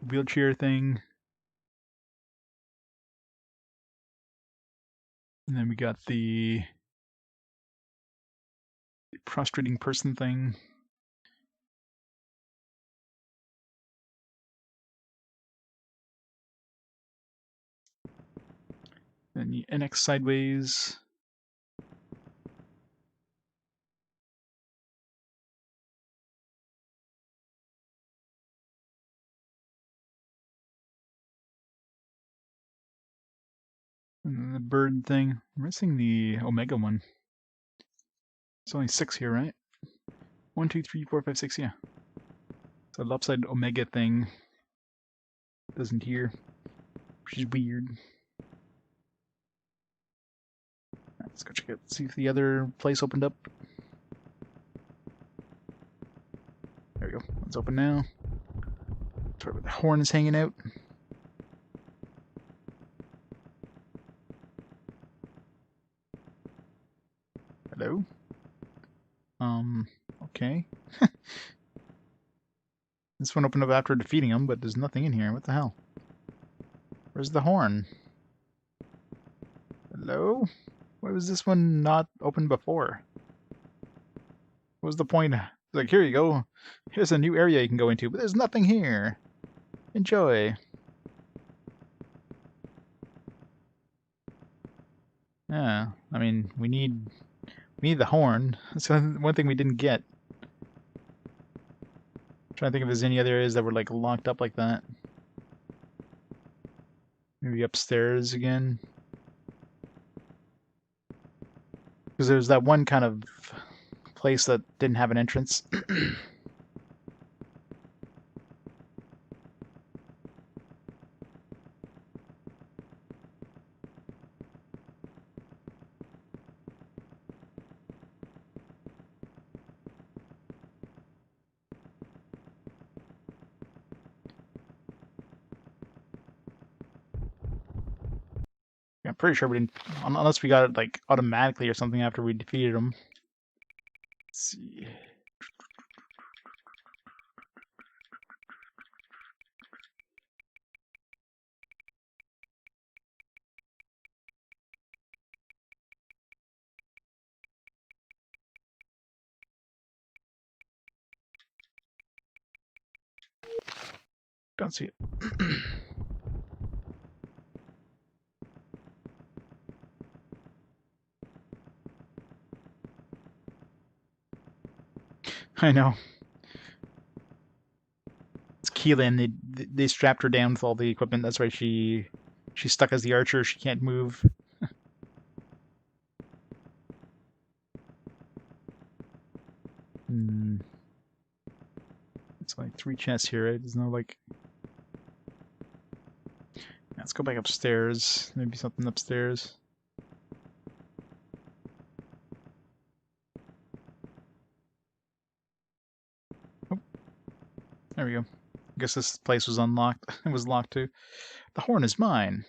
wheelchair thing. And then we got the prostrating person thing. Then the NX sideways. And then the bird thing. I'm missing the Omega one. It's only 6 here, right? 1, 2, 3, 4, 5, 6, yeah. So the lopsided Omega thing doesn't here, which is weird. Let's go check it. See if the other place opened up. There we go. It's open now. That's right where the horn is hanging out. Hello? Okay. This one opened up after defeating him, but there's nothing in here. What the hell? Where's the horn? Hello? Why was this one not open before? What was the point? Like, here you go. Here's a new area you can go into, but there's nothing here. Enjoy. Yeah, I mean, we need the horn. That's one thing we didn't get. I'm trying to think if there's any other areas that were like locked up like that. Maybe upstairs again. Because there's that one kind of place that didn't have an entrance. I'm pretty sure we didn't, unless we got it like automatically or something after we defeated them. Let's see. Don't see it. I know. It's Keelan. They strapped her down with all the equipment. That's why she's stuck as the archer. She can't move. It's like 3 chests here, right? There's no like. Let's go back upstairs. Maybe something upstairs. Oh, there we go. I guess this place was unlocked. It was locked too. The horn is mine.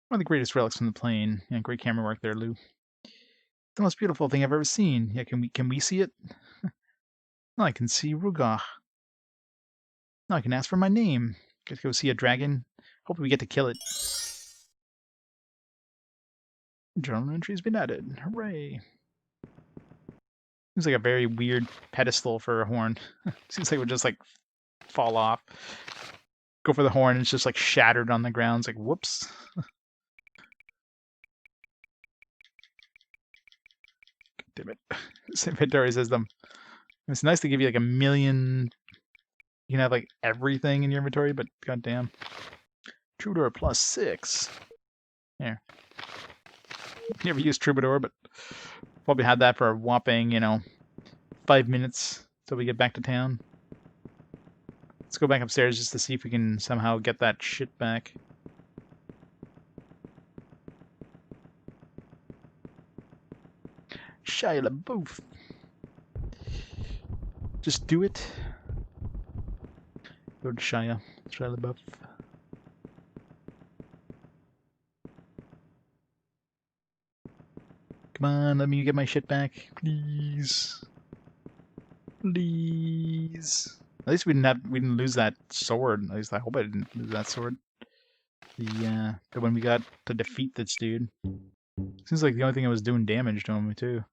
One of the greatest relics from the plane. Yeah, great camera work there, Lou. The most beautiful thing I've ever seen. Yeah, can we see it? Now I can see Rugah. Now I can ask for my name. Get to go see a dragon. Hopefully we get to kill it. Journal entry's been added. Hooray. Seems like a very weird pedestal for a horn. Seems like it would just like fall off. Go for the horn and it's just like shattered on the ground. It's like, whoops. Damn it. This inventory says them. It's nice to give you like a million. You can have like everything in your inventory, but goddamn. Troubadour +6. There. Never used Troubadour, but probably had that for a whopping, 5 minutes till we get back to town. Let's go back upstairs just to see if we can somehow get that shit back. Shia LaBeouf. Just do it. Go to Shia LaBeouf. Come on, let me get my shit back, please. Please. At least we didn't lose that sword. At least I hope I didn't lose that sword. The one we got to defeat this dude. Seems like the only thing that was doing damage to him too.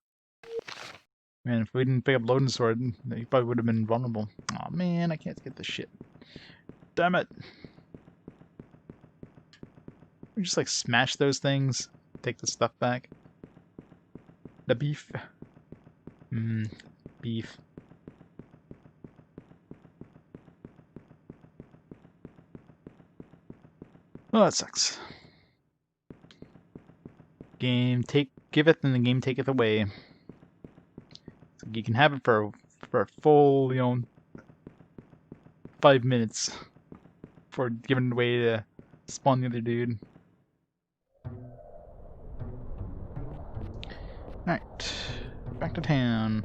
Man, if we didn't pick up Loden's sword, he probably would have been vulnerable. Aw, man, I can't get this shit. Damn it. We just like smash those things, take the stuff back. The beef. Beef. Oh, that sucks. Game giveth and the game taketh away. So you can have it for a full, 5 minutes before giving it away to spawn the other dude. Back to town.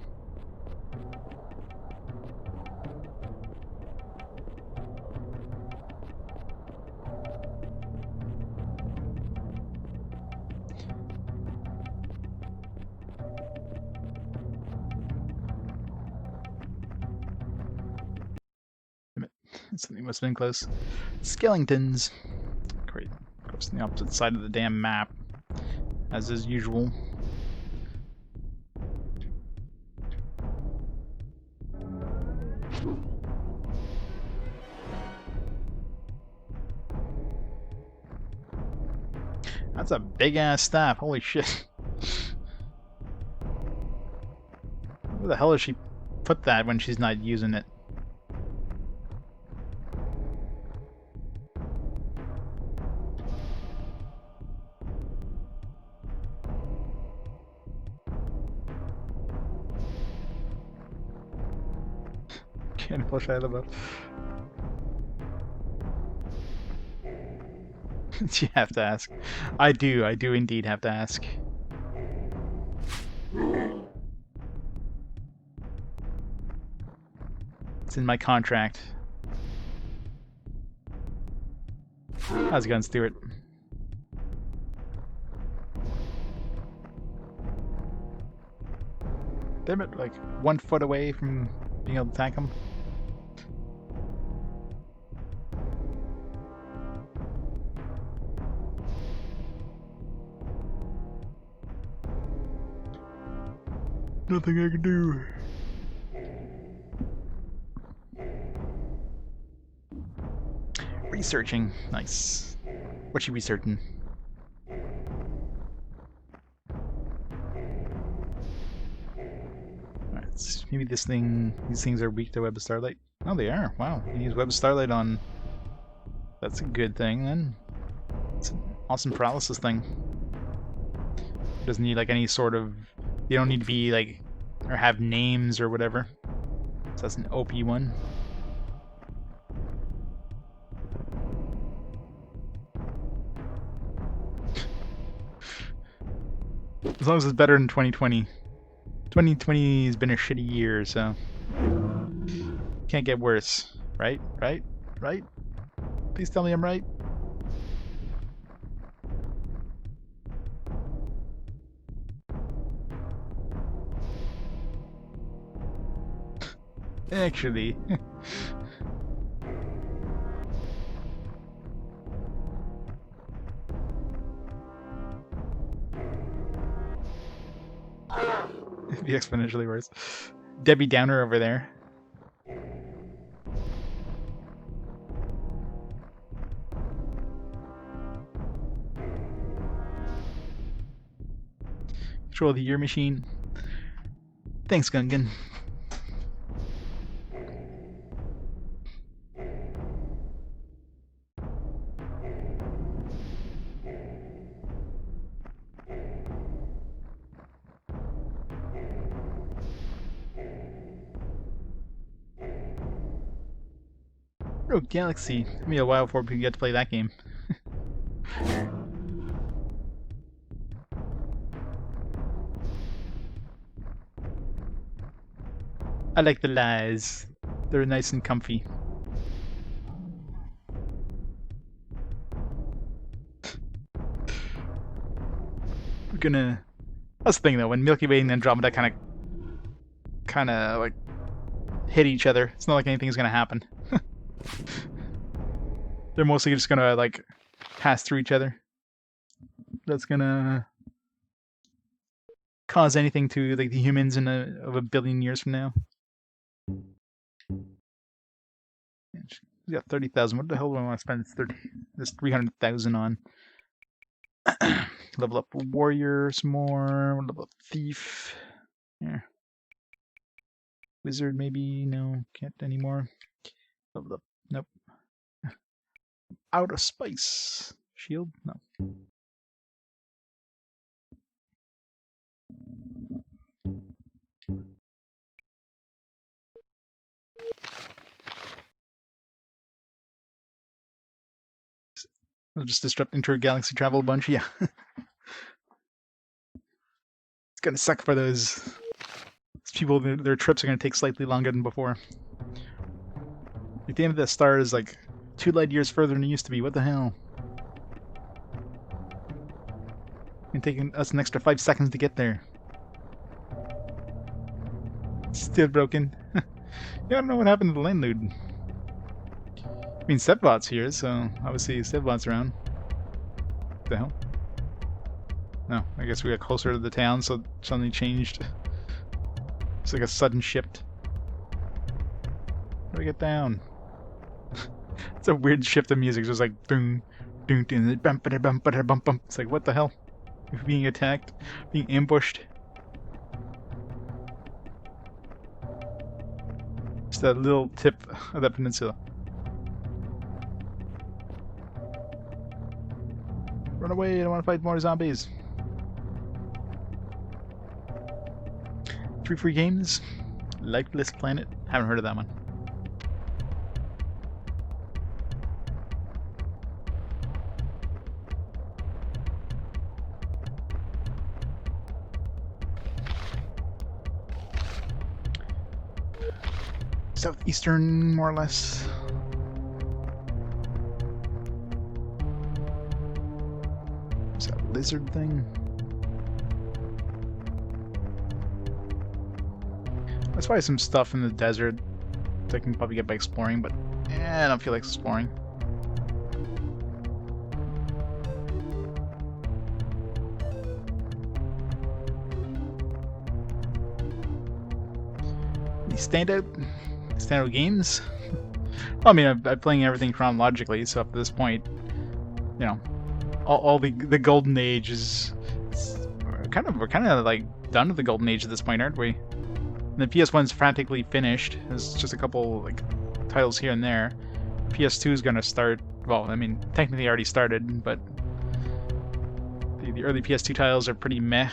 Something must have been close. Skeletons. Great. Of course, on the opposite side of the damn map, as is usual. That's a big ass staff. Holy shit. Where the hell does she put that when she's not using it? Can't push out of it. You have to ask. I do indeed have to ask. It's in my contract. How's it going, Stuart? Damn it, like 1 foot away from being able to attack him. Nothing I can do. Researching. Nice. What's she researching? Alright, maybe these things are weak to Web of Starlight. Oh, they are. Wow. You use Web of Starlight on... That's a good thing, then. It's an awesome paralysis thing. It doesn't need, like, any sort of... You don't need to be, like... Or have names or whatever. So that's an OP one. As long as it's better than 2020. 2020 has been a shitty year, so... Can't get worse. Right? Right? Right? Please tell me I'm right. Actually... It'd be exponentially worse. Debbie Downer over there. Control the year machine. Thanks, Gungan. Oh, Galaxy. It'll be a while before we get to play that game. I like the lies. They're nice and comfy. We're gonna... That's the thing though, when Milky Way and Andromeda kinda like hit each other, it's not like anything's gonna happen. They're mostly just gonna like pass through each other. That's gonna cause anything to like the humans in of a billion years from now. We got 30,000. What the hell do I want to spend this 300,000 on? Level up warrior some more. Level up thief. Yeah. Wizard maybe? No, can't anymore. Level up. Nope. Out of spice. Shield? No. I'll just disrupt inter-galaxy travel a bunch, yeah. It's gonna suck for those people, their trips are going to take slightly longer than before. Like, the end of the star is like 2 light years further than it used to be. What the hell? It's taking us an extra 5 seconds to get there. Still broken. Yeah, I don't know what happened to the landlord. I mean, Stepbot's here, so obviously Stepbot's around. What the hell? No, I guess we got closer to the town, so something changed. It's like a sudden shift. How do I get down? It's a weird shift of music, just like boom, boom, boom, bum, bum, bum, bum, bum. It's like, what the hell? We're being attacked, being ambushed. Just that little tip of that peninsula. Run away! I don't want to fight more zombies. 3 free games. Lifeless Planet. Haven't heard of that one. Southeastern, more or less. Is that a lizard thing? There's probably some stuff in the desert that I can probably get by exploring, but I don't feel like exploring. Any standout games? Well, I mean, I'm playing everything chronologically, so up to this point, you know, all the golden age is we're kind of like done with the golden age at this point, aren't we? The PS1's practically finished. There's just a couple like titles here and there. PS2 is gonna start. Well, I mean, technically already started, but the early PS2 titles are pretty meh.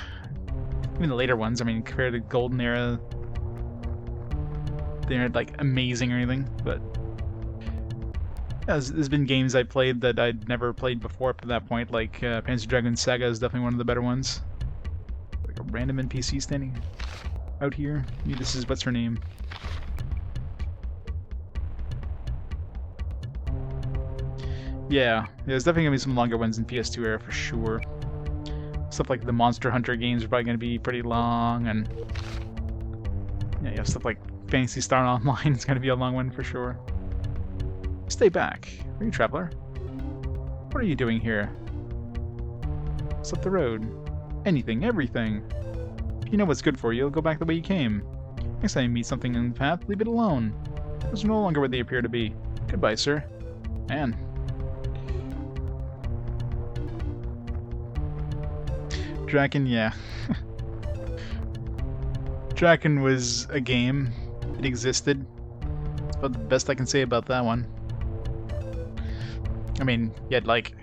Even the later ones, I mean, compared to the golden era, they aren't like amazing or anything. But yeah, there's been games I played that I'd never played before up to that point. Like Panzer Dragoon Saga is definitely one of the better ones. Like a random NPC standing out here. Maybe this is, what's her name? Yeah, there's definitely gonna be some longer ones in PS2 era for sure. Stuff like the Monster Hunter games are probably gonna be pretty long, and yeah, you have stuff like Phantasy Star Online is gonna be a long one for sure. Stay back. Are you a traveler? What are you doing here? What's up the road? Anything, everything. If you know what's good for you, you'll go back the way you came. Next time you meet something in the path, leave it alone. Those are no longer what they appear to be. Goodbye, sir. Man. Draken, yeah. Draken was a game. It existed. That's about the best I can say about that one. I mean, yet like...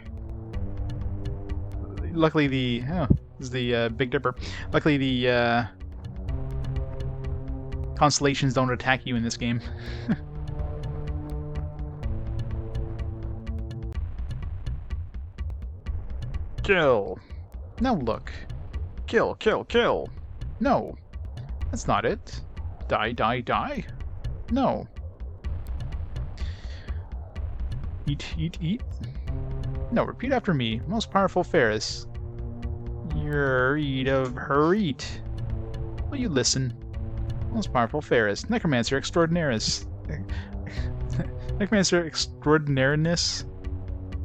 Luckily the... Oh, this is the Big Dipper. Luckily the constellations don't attack you in this game. Kill. Now look. Kill, kill, kill. No. That's not it. Die, die, die. No. Eat, eat, eat. No, repeat after me. Most powerful Ferris. Your eat of her eat. Will you listen? Most powerful Ferris. Necromancer extraordinaris. Necromancer extraordinariness.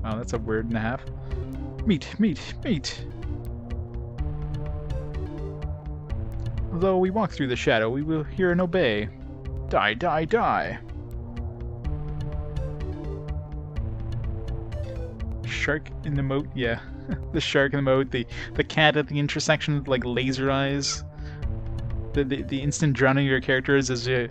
Oh, that's a word and a half. Meat, meat, meat. Although we walk through the shadow, we will hear and obey. Die, die, die. Shark in the moat, yeah. The shark in the moat, the cat at the intersection with like laser eyes. The instant drowning of your characters as you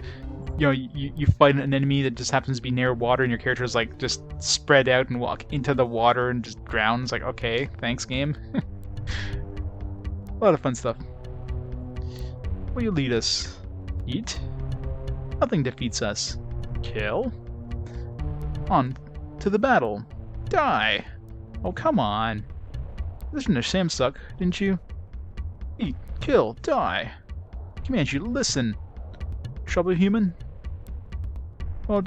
fight an enemy that just happens to be near water and your characters like just spread out and walk into the water and just drown. It's like, okay, thanks game. A lot of fun stuff. Will you lead us? Eat? Nothing defeats us. Kill? On to the battle. Die! Oh, come on. Listen to Sam suck, didn't you? Eat, kill, die. command you to listen. Trouble, human? Well,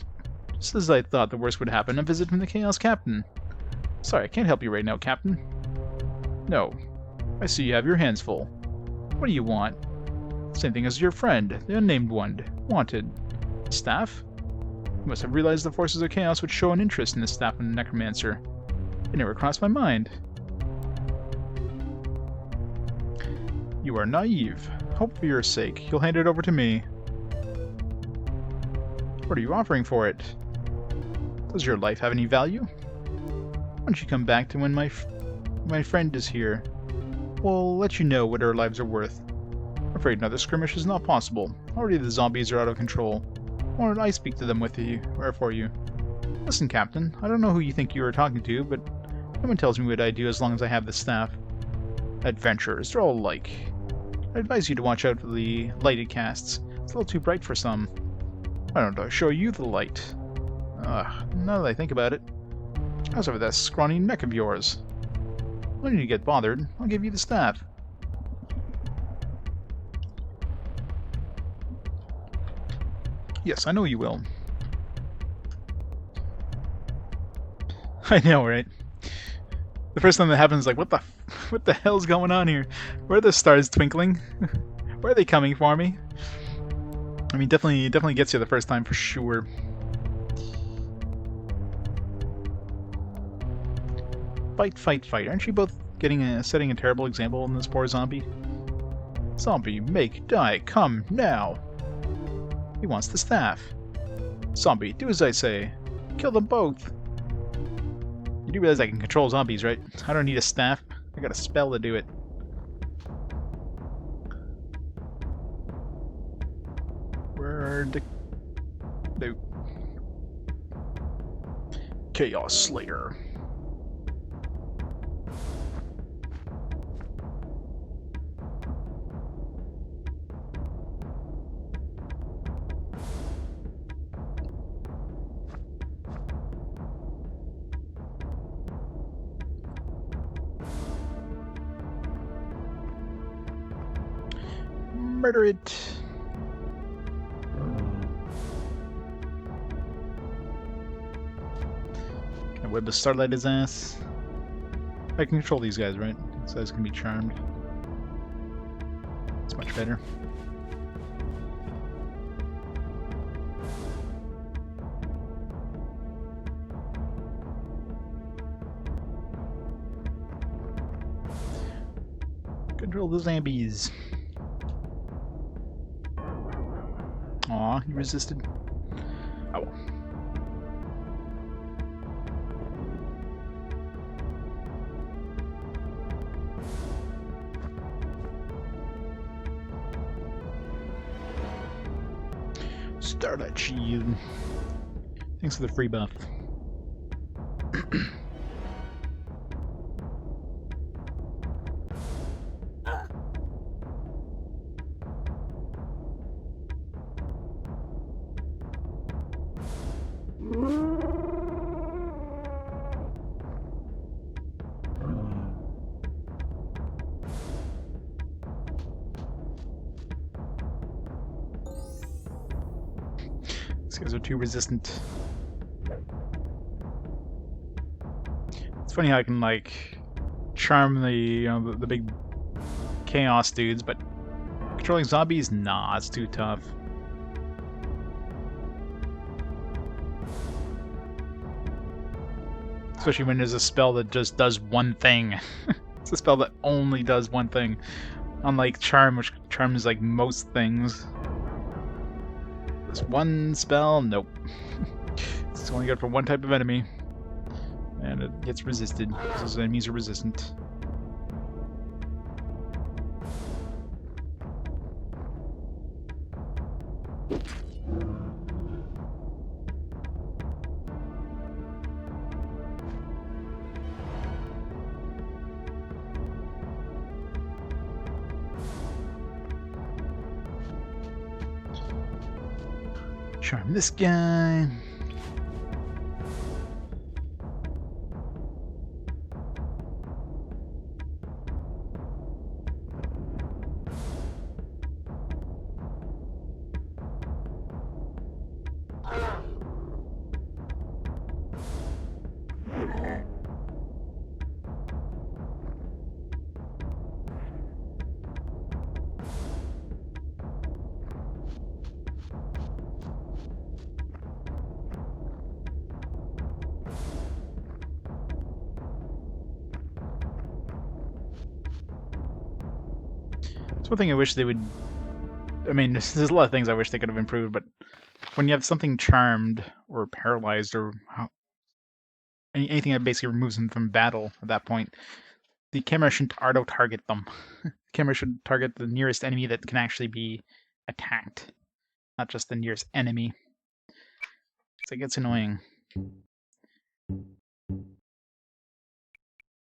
just as I thought the worst would happen, a visit from the Chaos Captain. Sorry, I can't help you right now, Captain. No. I see you have your hands full. What do you want? Same thing as your friend, the unnamed one. Wanted. Staff? You must have realized the forces of chaos would show an interest in the staff of the necromancer. It never crossed my mind. You are naive. Hope for your sake, you'll hand it over to me. What are you offering for it? Does your life have any value? Why don't you come back to when my friend is here? We'll let you know what our lives are worth. I'm afraid another skirmish is not possible. Already the zombies are out of control. Why don't I speak to them with you, or for you? Listen, Captain, I don't know who you think you are talking to, but no one tells me what I do as long as I have the staff. Adventurers, they're all alike. I advise you to watch out for the light it casts. It's a little too bright for some. Why don't I show you the light? Now that I think about it. How's over that scrawny neck of yours? When you get bothered, I'll give you the staff. Yes, I know you will. I know, right? The first time that happens is like, what the hell's going on here? Where are the stars twinkling? Where are they coming for me? I mean, definitely gets you the first time for sure. Fight, fight, fight. Aren't you both setting a terrible example in this poor zombie? Zombie, make, die, come, now! He wants the staff. Zombie, do as I say. Kill them both. You do realize I can control zombies, right? I don't need a staff. I got a spell to do it. Where the... No. Chaos Slayer. Murder it! Can I web the starlight his ass? I can control these guys, right? These guys can be charmed. It's much better. Control the zombies. Aw, he resisted. Oh well. Starlight Shield. Thanks for the free buff. These guys are too resistant. It's funny how I can like charm the the big chaos dudes, but controlling zombies, nah, it's too tough. Especially when there's a spell that just does one thing. It's a spell that only does one thing. Unlike Charm, which charms like most things. This one spell, nope. It's only good for one type of enemy. And it gets resisted. Those enemies are resistant. Charm this guy. It's one thing I wish they would... I mean, there's a lot of things I wish they could have improved, but when you have something charmed or paralyzed or anything that basically removes them from battle at that point, the camera shouldn't auto-target them. The camera should target the nearest enemy that can actually be attacked, not just the nearest enemy. So it gets annoying. I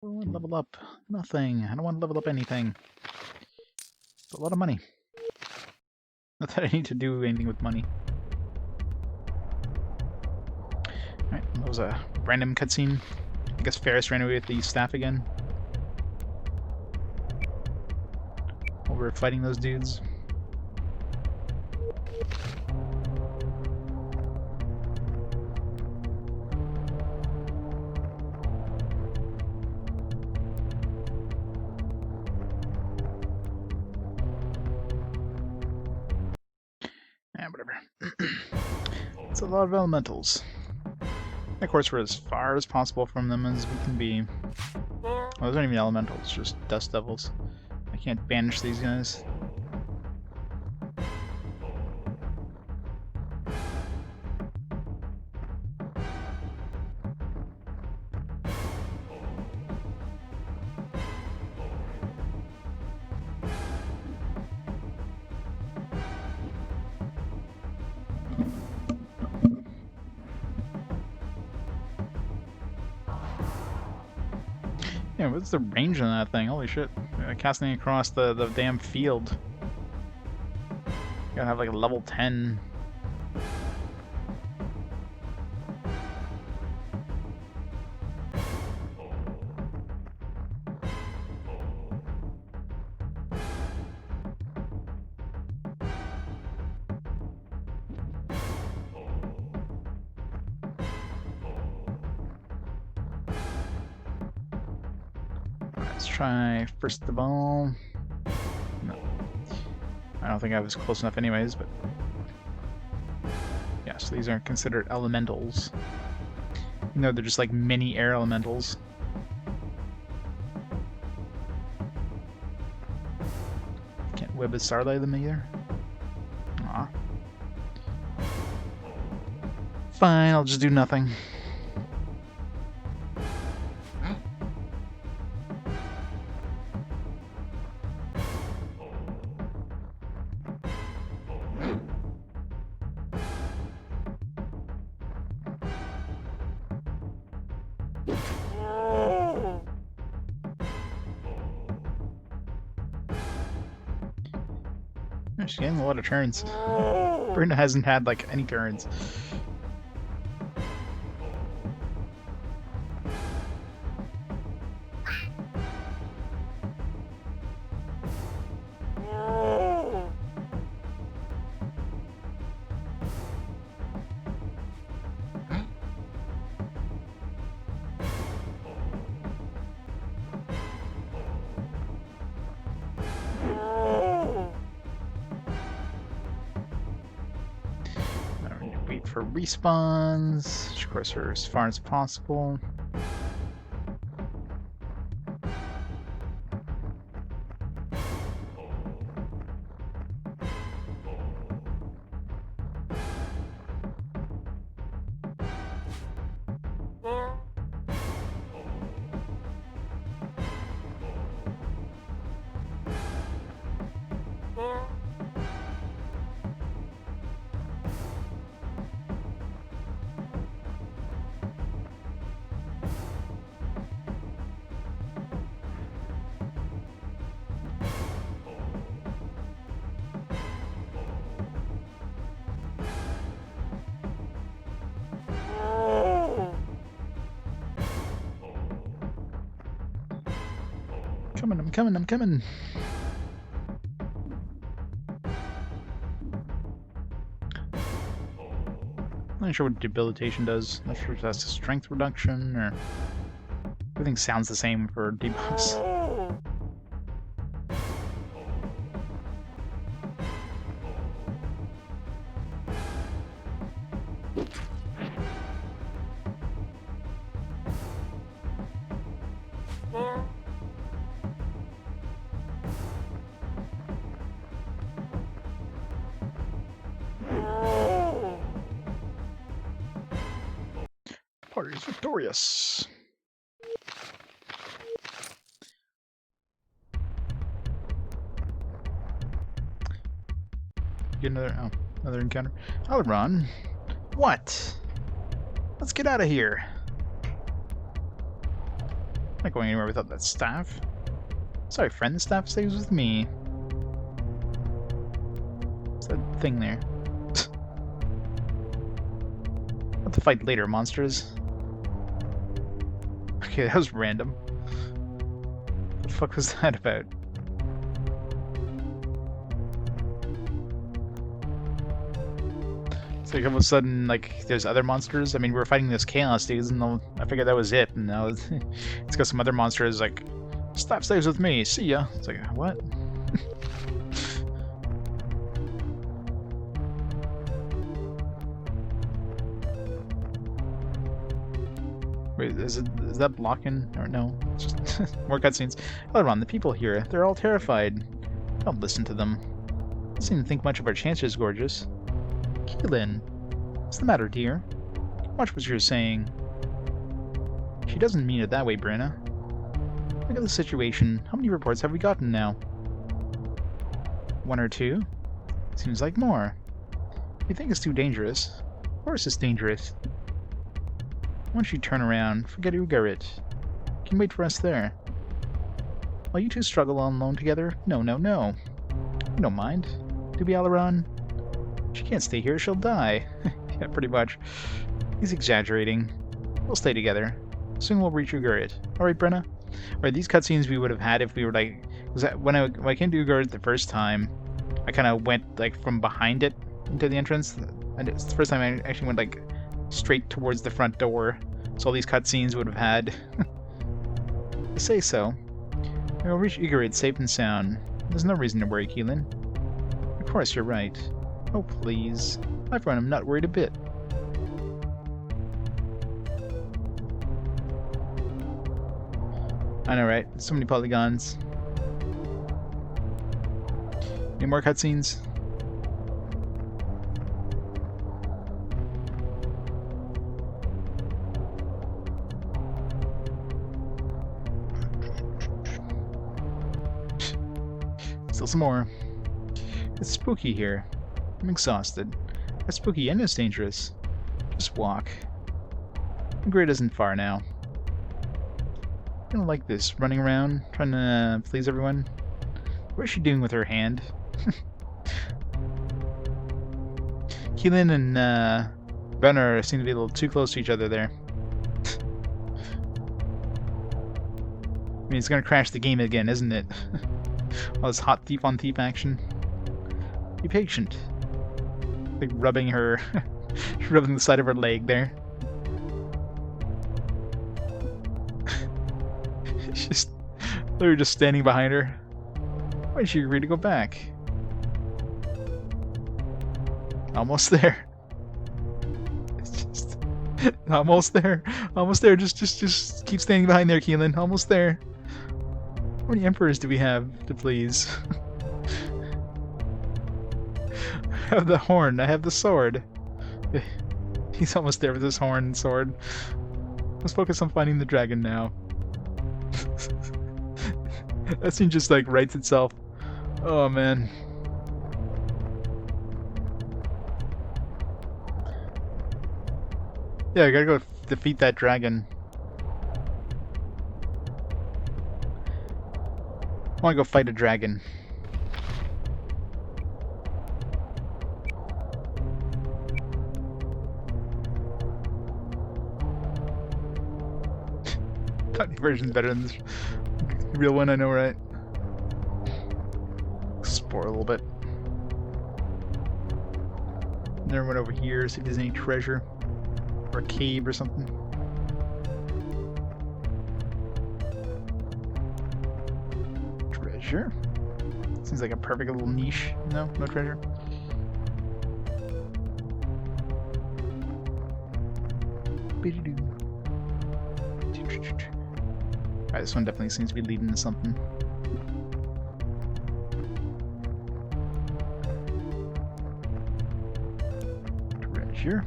don't want to level up nothing. I don't want to level up anything. It's a lot of money. Not that I need to do anything with money. Alright, that was a random cutscene. I guess Ferris ran away with the staff again. While we were fighting those dudes. Whatever. It's a lot of elementals. Of course, we're as far as possible from them as we can be. Well, those aren't even elementals, just dust devils. I can't banish these guys. Yeah, what's the range on that thing? Holy shit. Casting across the damn field. You gotta have like a level 10. Let's try first of all. No. I don't think I was close enough anyways, but yeah, so these aren't considered elementals. Even though they're just like mini air elementals. Can't web a starlight them either. Aw. Fine, I'll just do nothing. She's getting a lot of turns. Brenda hasn't had like any turns. For respawns, of course, are as far as possible. I'm coming. Not sure what debilitation does. Not sure if that's a strength reduction or... Everything sounds the same for debuffs. Victorious. Get another encounter. I'll run. What? Let's get out of here. I'm not going anywhere without that staff. Sorry, friend, the staff stays with me. What's that thing there? I'll have to fight later, monsters. Okay, that was random. What the fuck was that about? It's like all of a sudden, like, there's other monsters. I mean, we were fighting this chaos dude, and I figured that was it. And now it's got some other monsters, like, staff stays with me, see ya. It's like, what? Wait, is that blocking? Or no? It's just more cutscenes. Elrond, the people here, they're all terrified. Don't listen to them. Don't seem to think much of our chances, gorgeous. Keelan, what's the matter, dear? Watch what you're saying. She doesn't mean it that way, Brenna. Look at the situation. How many reports have we gotten now? 1 or 2? Seems like more. You think it's too dangerous? Of course it's dangerous. Once you turn around, forget Ugarit. You can wait for us there. While you two struggle all alone together, no. You don't mind, do we, Alaron? She can't stay here, she'll die. Yeah, pretty much. He's exaggerating. We'll stay together. Soon we'll reach Ugarit. Alright, Brenna? Alright, these cutscenes we would have had if we were like... When I came to Ugarit the first time, I kind of went like from behind it into the entrance. And it's the first time I actually went like straight towards the front door. So all these cutscenes would have had... I say so. We'll reach Ugarit safe and sound. There's no reason to worry, Keelan. Of course, you're right. Oh, please. My friend, I'm not worried a bit. I know, right? So many polygons. Any more cutscenes? Still some more. It's spooky here. I'm exhausted. It's spooky and it's dangerous. Just walk. The grid isn't far now. I don't like this, running around, trying to please everyone. What is she doing with her hand? Keelan and Brenner seem to be a little too close to each other there. I mean, it's gonna crash the game again, isn't it? All this hot thief on thief action. Be patient. Like rubbing her, rubbing the side of her leg there. They're just standing behind her. Why did she agree to go back? Almost there. It's just almost there. Almost there. Just keep standing behind there, Keelan. Almost there. How many emperors do we have to please? I have the horn. I have the sword. He's almost there with his horn and sword. Let's focus on finding the dragon now. That scene just like writes itself. Oh man. Yeah, I gotta go defeat that dragon. I wanna go fight a dragon. Tiny version's better than this. The real one, I know, right? Explore a little bit. Then went over here, see if there's any treasure. Or a cave or something. Treasure? Seems like a perfect little niche. No treasure. Alright, this one definitely seems to be leading to something. Treasure.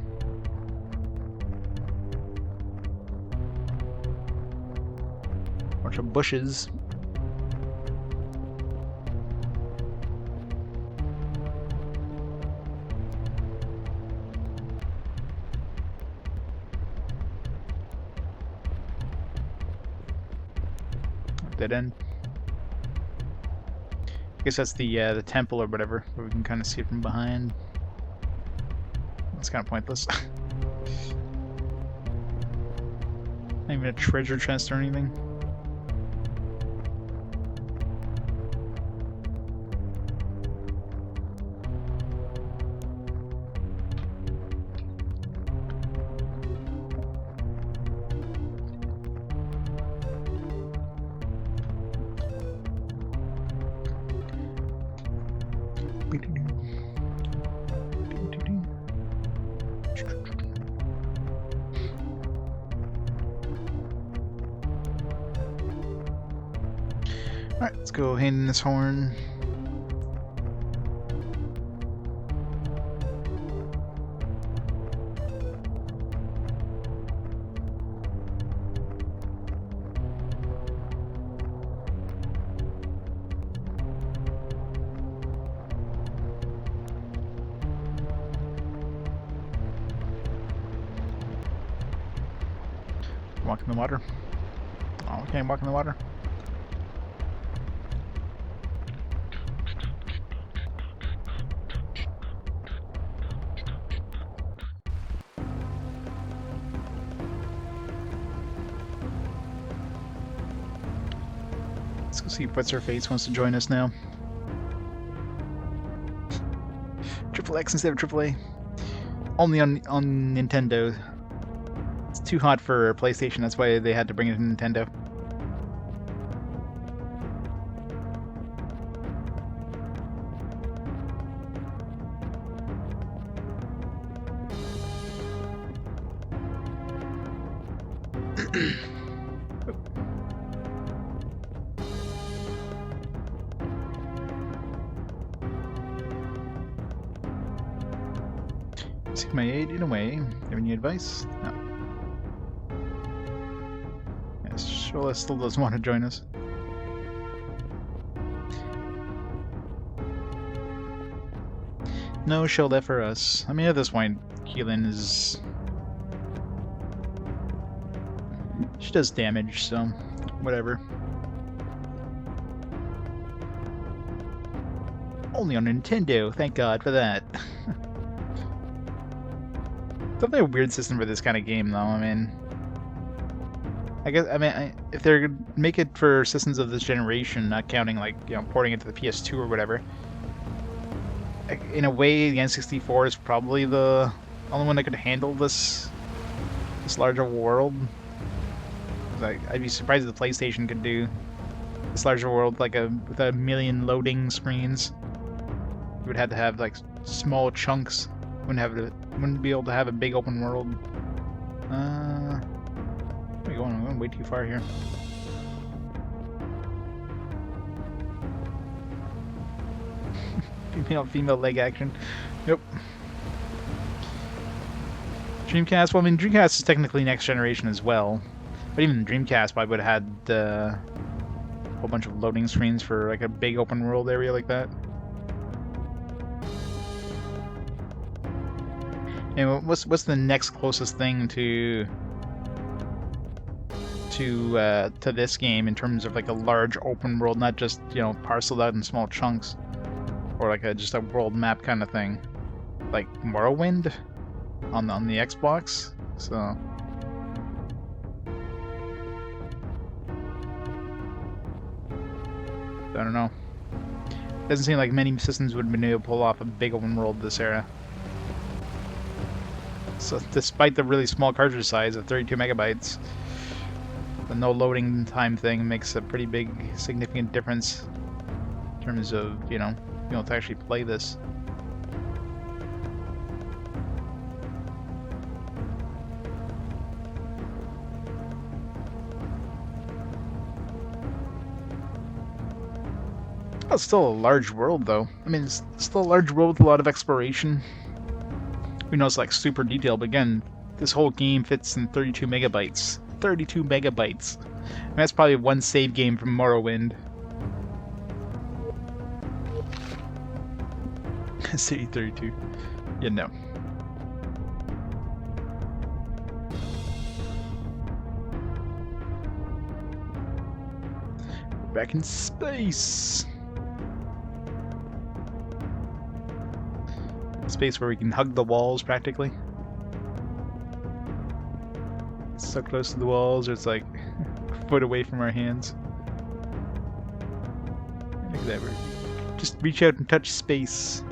Bunch of bushes. Dead end. I guess that's the temple or whatever, where we can kind of see it from behind. That's kind of pointless. Not even a treasure chest or anything. Alright, let's go hand in this horn. Walk in the water. Oh, we can't walk in the water. Let's go see what's her face wants to join us now. Triple X instead of AAA. Only on Nintendo. It's too hot for PlayStation, that's why they had to bring it to Nintendo. Seek my aid in a way. Have any advice? No. Yes, Shola still doesn't want to join us. No Shola for us. I mean, at this point, Keelan is... She does damage, so whatever. Only on Nintendo, thank God for that. Definitely a weird system for this kind of game, though. I mean, if they're gonna make it for systems of this generation, not counting like porting it to the PS2 or whatever, in a way, the N64 is probably the only one that could handle this larger world. Like, I'd be surprised if the PlayStation could do this larger world with a million loading screens. You would have to have like small chunks. Wouldn't be able to have a big open world. Where are we going? I'm going way too far here. female leg action. Nope. Dreamcast. Well, I mean, Dreamcast is technically next generation as well, but even the Dreamcast probably would have had a whole bunch of loading screens for like a big open world area like that. And what's the next closest thing to this game in terms of like a large open world, not just parceled out in small chunks, or like just a world map kind of thing, like Morrowind on the Xbox. So I don't know. Doesn't seem like many systems would have been able to pull off a big open world this era. So despite the really small cartridge size of 32 megabytes, the no loading time thing makes a pretty big, significant difference in terms of, being able to actually play this. Oh, it's still a large world, though. I mean, it's still a large world with a lot of exploration. We know it's like super detailed, but again, this whole game fits in 32 megabytes. 32 megabytes. And that's probably one save game from Morrowind. City 32. Yeah, no. Back in space. Space where we can hug the walls practically. So close to the walls, it's like a foot away from our hands. Look at that. Just reach out and touch space.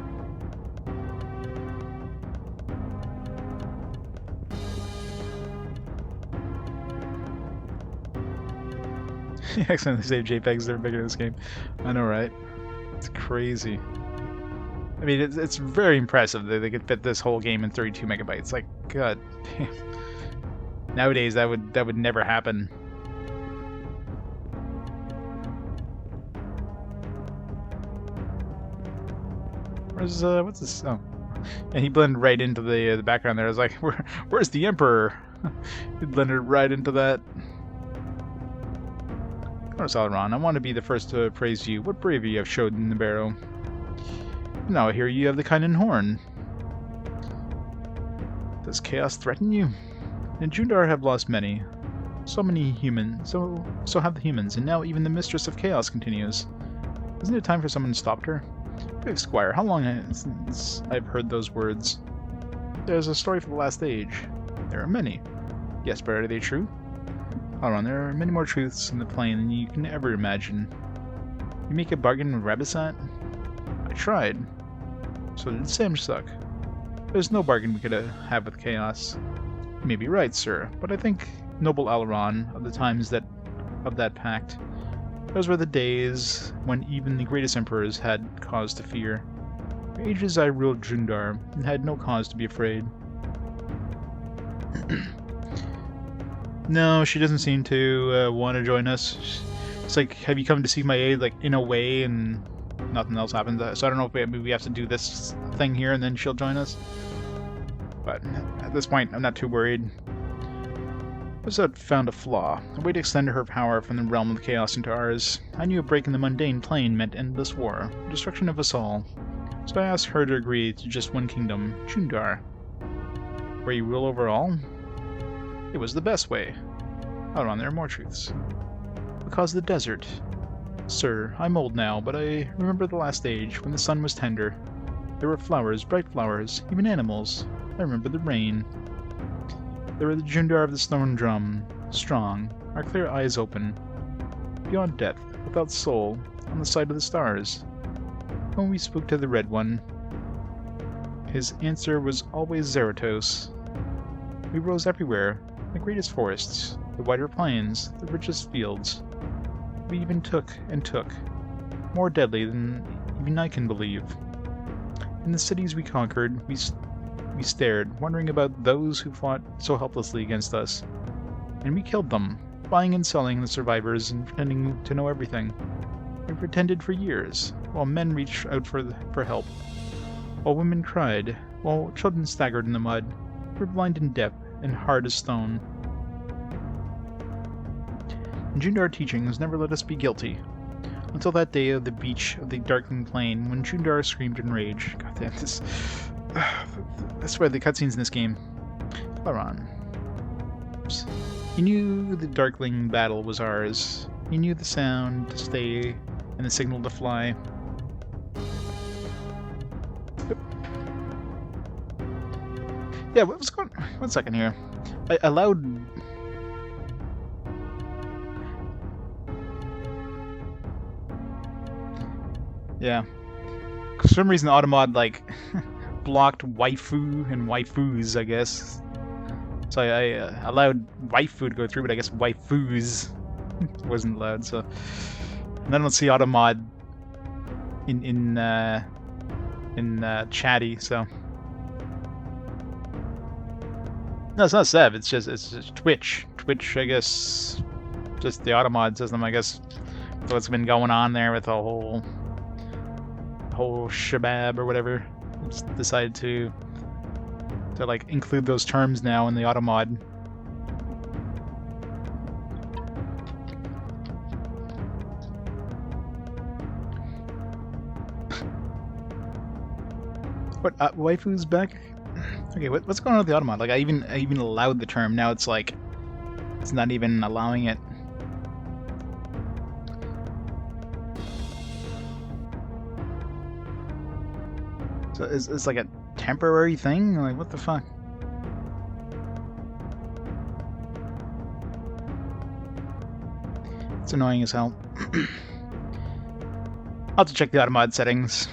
You accidentally saved JPEGs that are bigger in this game. I know, right? It's crazy. I mean, it's very impressive that they could fit this whole game in 32 megabytes. Like, god damn. Nowadays, that would never happen. Where's what's this? Oh, and he blended right into the background there. I was like, where's the Emperor? He blended right into that. Notice, Alron, I want to be the first to praise you. What bravery you have showed in the barrow. Now I hear you have the Kynan horn. Does chaos threaten you? And Jundar have lost many. So many humans. So have the humans, and now even the mistress of chaos continues. Isn't it time for someone to stop her? Big Squire, how long since I've heard those words? There's a story for the last age. There are many. Yes, but are they true? Alron, there are many more truths in the plane than you can ever imagine. You make a bargain with Rabisat? I tried. So did Samsuck. There's no bargain we could have with chaos. You may be right, sir, but I think noble Alron of the times of that pact. Those were the days when even the greatest emperors had cause to fear. For ages I ruled Jundar and had no cause to be afraid. No, she doesn't seem to want to join us. It's like, have you come to seek my aid, like, in a way, and nothing else happens. So I don't know if maybe we have to do this thing here and then she'll join us. But at this point, I'm not too worried. Visage found a flaw, a way to extend her power from the realm of chaos into ours. I knew a break in the mundane plane meant endless war, destruction of us all. So I asked her to agree to just one kingdom, Jundar. Where you rule over all? It was the best way. Hold on, there are more truths. Because the desert. Sir, I'm old now, but I remember the last age, when the sun was tender. There were flowers, bright flowers, even animals. I remember the rain. There were the Jundar of the stone drum, strong, our clear eyes open. Beyond death, without soul, on the side of the stars. When we spoke to the Red One, his answer was always Zeratos. We rose everywhere, the greatest forests, the wider plains, the richest fields. We even took and took, more deadly than even I can believe. In the cities we conquered, we stared, wondering about those who fought so helplessly against us. And we killed them, buying and selling the survivors and pretending to know everything. We pretended for years, while men reached out for help, while women cried, while children staggered in the mud. We were blind and deaf, and hard as stone. And Jundar teachings never let us be guilty, until that day of the beach of the darkening plain, when Jundar screamed in rage. God damn, this... I swear, the cutscenes in this game. Laron. Oops. He knew the darkling battle was ours. He knew the sound to stay and the signal to fly. Yeah, what was going on? 1 second here. I allowed... Yeah. For some reason, Automod, like, blocked waifu and waifus, I guess. So I allowed waifu to go through, but I guess waifus wasn't allowed, so... And I don't see Automod in chatty, so... No, it's not Sev, it's just Twitch. Twitch, I guess, just the Automod system, I guess, what's been going on there with the whole shabab or whatever. It's decided to like include those terms now in the Automod. What, waifu's back? Okay, what's going on with the automat? Like, I even allowed the term, now it's like, it's not even allowing it. So it's like a temporary thing? Like, what the fuck? It's annoying as hell. I'll have to check the automod settings.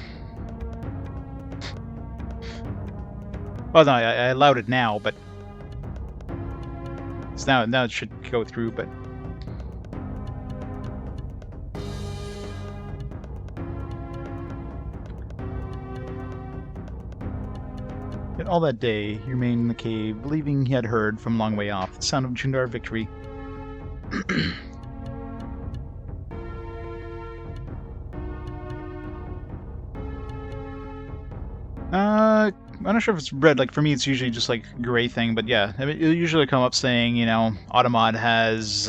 Well, no, I allowed it now, but so now it should go through, but yet all that day he remained in the cave, believing he had heard from long way off the sound of Jundar victory. I'm not sure if it's red. Like, for me, it's usually just like gray thing, but yeah, I mean, it'll usually come up saying, you know, Automod has,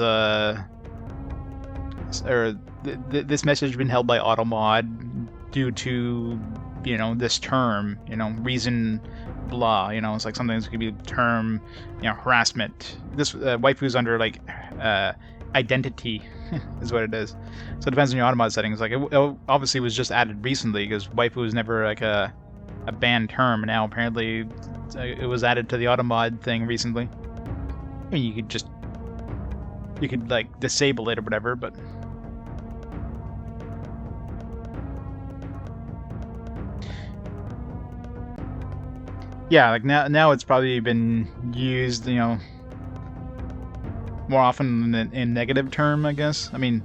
this message has been held by Automod due to, you know, this term, you know, reason, blah, you know, it's like something that's gonna be a term, you know, harassment. This waifu's under like identity is what it is. So it depends on your Automod settings. Like, it obviously was just added recently because waifu was never like a banned term. Now apparently it was added to the Automod thing recently. I mean, you could like disable it or whatever, but yeah, like now it's probably been used, you know, more often in negative term, I guess. I mean,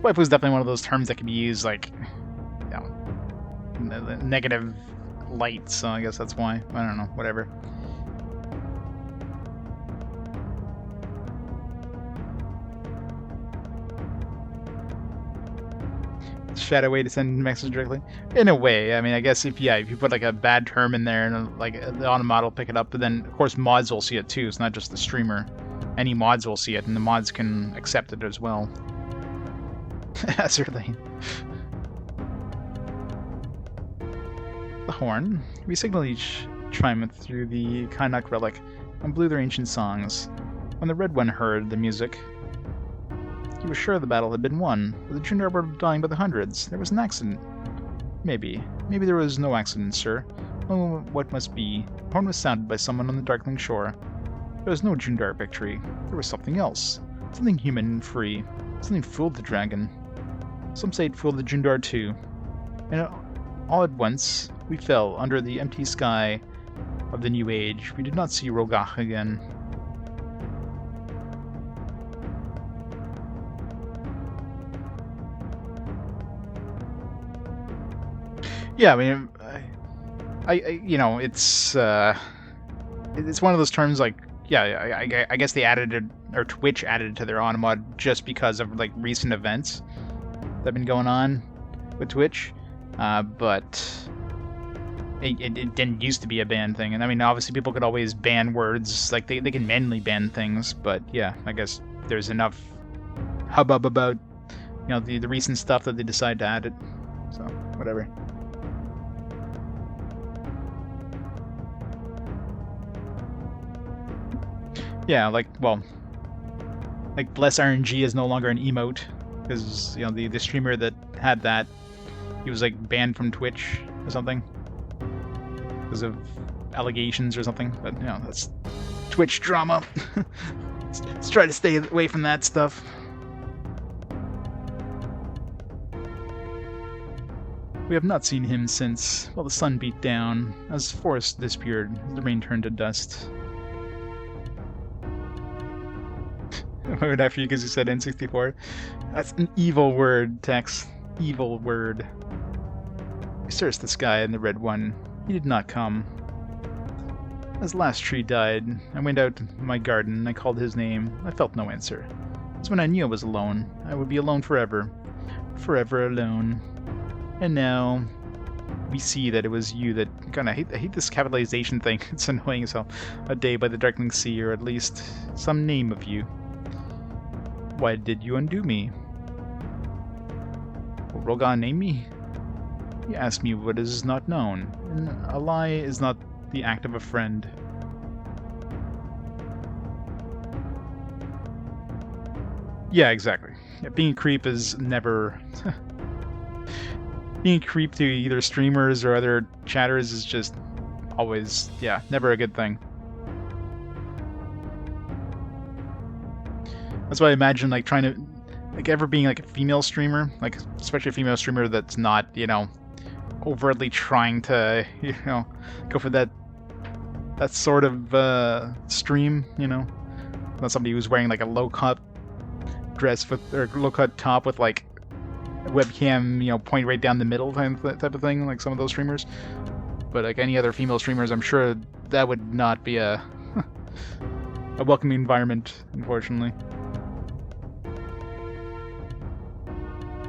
waifu is definitely one of those terms that can be used like, you know, negative light, so I guess that's why. I don't know, whatever. Shadow way to send message directly. In a way, I mean, I guess if you put like a bad term in there and like the automod will pick it up, but then of course mods will see it too. It's not just the streamer. Any mods will see it, and the mods can accept it as well. Certainly. The horn. We signal each triumph through the Kainok relic and blew their ancient songs. When the Red One heard the music, he was sure the battle had been won, but the Jundar were dying by the hundreds. There was an accident. Maybe. Maybe there was no accident, sir. Oh, what must be? The horn was sounded by someone on the darkling shore. There was no Jundar victory. There was something else. Something human and free. Something fooled the dragon. Some say it fooled the Jundar too. And all at once, we fell under the empty sky of the new age. We did not see Rogach again. Yeah, I mean, I you know, it's one of those terms like, yeah, I guess they added it, or Twitch added it to their Automod just because of like recent events that have been going on with Twitch, but it didn't used to be a ban thing. And I mean, obviously people could always ban words, like they can manually ban things, but yeah, I guess there's enough hubbub about, you know, the recent stuff that they decide to add it, so whatever. Yeah, like, well, like Bless RNG is no longer an emote, because, you know, the streamer that had that, he was like banned from Twitch or something because of allegations or something. But, you know, that's Twitch drama. Let's try to stay away from that stuff. We have not seen him since, well, the sun beat down, as forest disappeared, the rain turned to dust. Why would after you because you said N64? That's an evil word, Tex. Evil word. I searched the sky and the Red One. He did not come. As the last tree died, I went out to my garden and I called his name. I felt no answer. It's when I knew I was alone. I would be alone forever. Forever alone. And now we see that it was you that... God, I hate this capitalization thing. It's annoying as hell. A day by the darkening sea, or at least some name of you. Why did you undo me? Will Rogan name me? You ask me what is not known, and a lie is not the act of a friend. Yeah, exactly. Yeah, being a creep is never... being a creep to either streamers or other chatters is just always, yeah, never a good thing. That's why I imagine, like, trying to... like, ever being, like, a female streamer, like, especially a female streamer that's not, you know, overtly trying to, you know, go for that sort of stream, you know? Not somebody who's wearing, like, a low-cut dress with, or low-cut top with, like, a webcam, you know, point right down the middle type of thing, like some of those streamers. But, like, any other female streamers, I'm sure that would not be a a welcoming environment, unfortunately.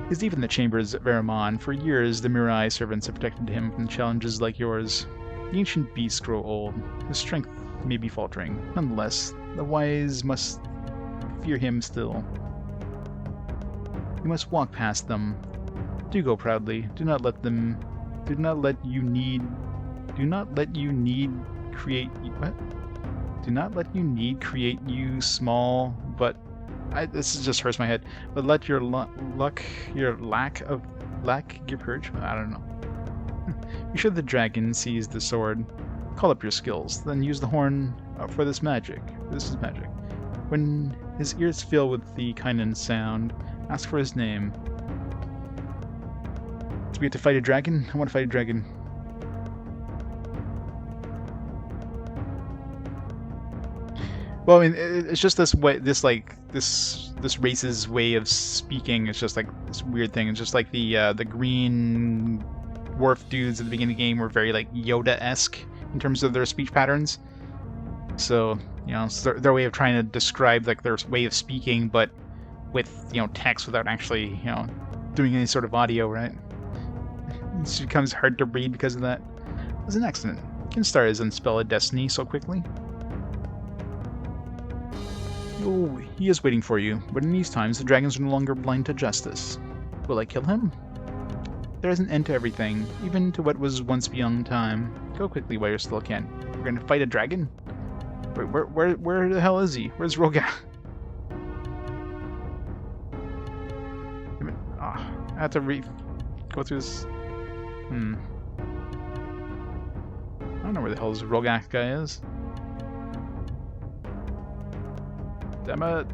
He's deep in the chambers at Veramon. For years, the Mirai servants have protected him from challenges like yours. The ancient beasts grow old. His strength may be faltering. Nonetheless, the wise must fear him still. You must walk past them. Do go proudly. Do not let them... Do not let you need create... What? Do not let you need create you small, but... this just hurts my head. But let your lack give courage. I don't know. Be sure the dragon sees the sword. Call up your skills, then use the horn for this magic. This is magic. When his ears fill with the Kainan sound, ask for his name. Do we have to fight a dragon? I want to fight a dragon. Well, I mean, it's just this way, this race's way of speaking. It's just like this weird thing. It's just like the green dwarf dudes at the beginning of the game were very like Yoda-esque in terms of their speech patterns. So, you know, it's their way of trying to describe like their way of speaking, but with, you know, text without actually, you know, doing any sort of audio, right? It becomes hard to read because of that. It was an accident. Kinstar has unspelled a destiny so quickly. Oh, he is waiting for you, but in these times the dragons are no longer blind to justice. Will I kill him? There is an end to everything, even to what was once beyond time. Go quickly while you still can. We're going to fight a dragon? Where the hell is he? Where's Roga? I have to go through this. I don't know where the hell this Rogak guy is. Damn it.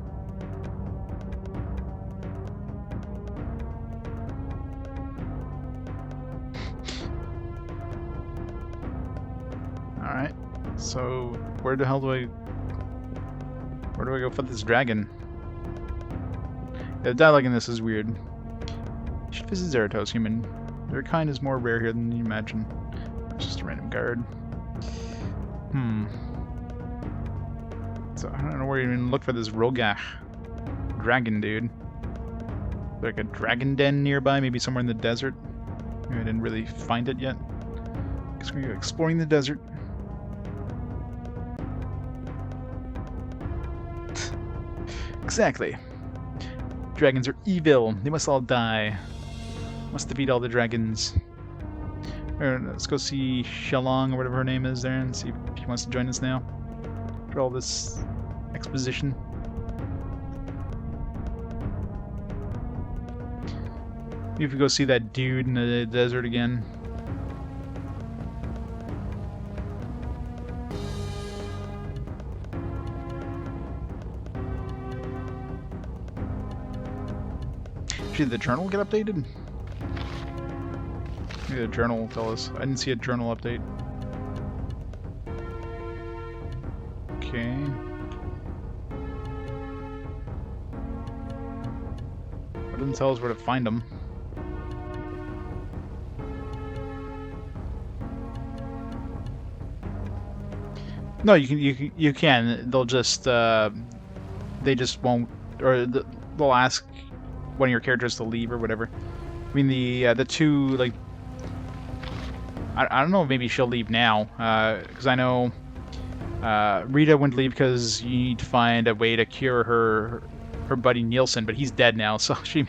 Alright. So, where the hell do I go for this dragon? The dialogue in this is weird. You should visit Zeratos, human. Their kind is more rare here than you imagine. It's just a random guard. So I don't know where you even look for this Rogach dragon dude. Like a dragon den nearby, maybe somewhere in the desert. Maybe I didn't really find it yet. Guess we're going to go exploring the desert. Exactly. Dragons are evil. They must all die. Must defeat all the dragons. Let's go see Shalong or whatever her name is there and see if she wants to join us now. After all this exposition. Maybe if we go see that dude in the desert again. Did the journal get updated? Maybe the journal will tell us. I didn't see a journal update. Okay. It doesn't tell us where to find them. No, you can. They'll just they just won't, or they'll ask one of your characters to leave or whatever. I mean the two, like, I don't know, maybe she'll leave now because I know Rita wouldn't leave because you need to find a way to cure her buddy Nielsen, but he's dead now, so she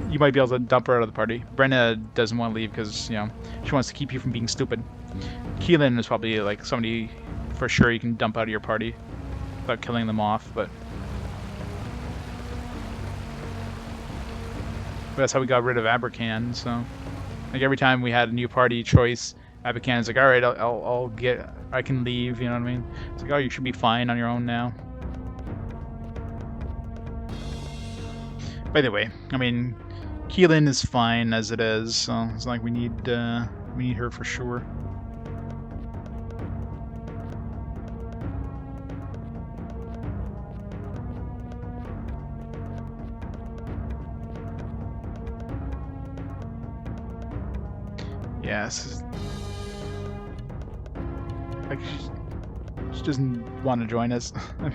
you might be able to dump her out of the party. Brenna doesn't want to leave because, you know, she wants to keep you from being stupid. Keelan is probably like somebody for sure you can dump out of your party without killing them off, but that's how we got rid of Abercan. So like every time we had a new party choice, Abercan's like, all right, I can leave. You know what I mean? It's like, oh, you should be fine on your own now. By the way, I mean, Keelan is fine as it is, so it's like we need her for sure. Yes. Like she doesn't want to join us. I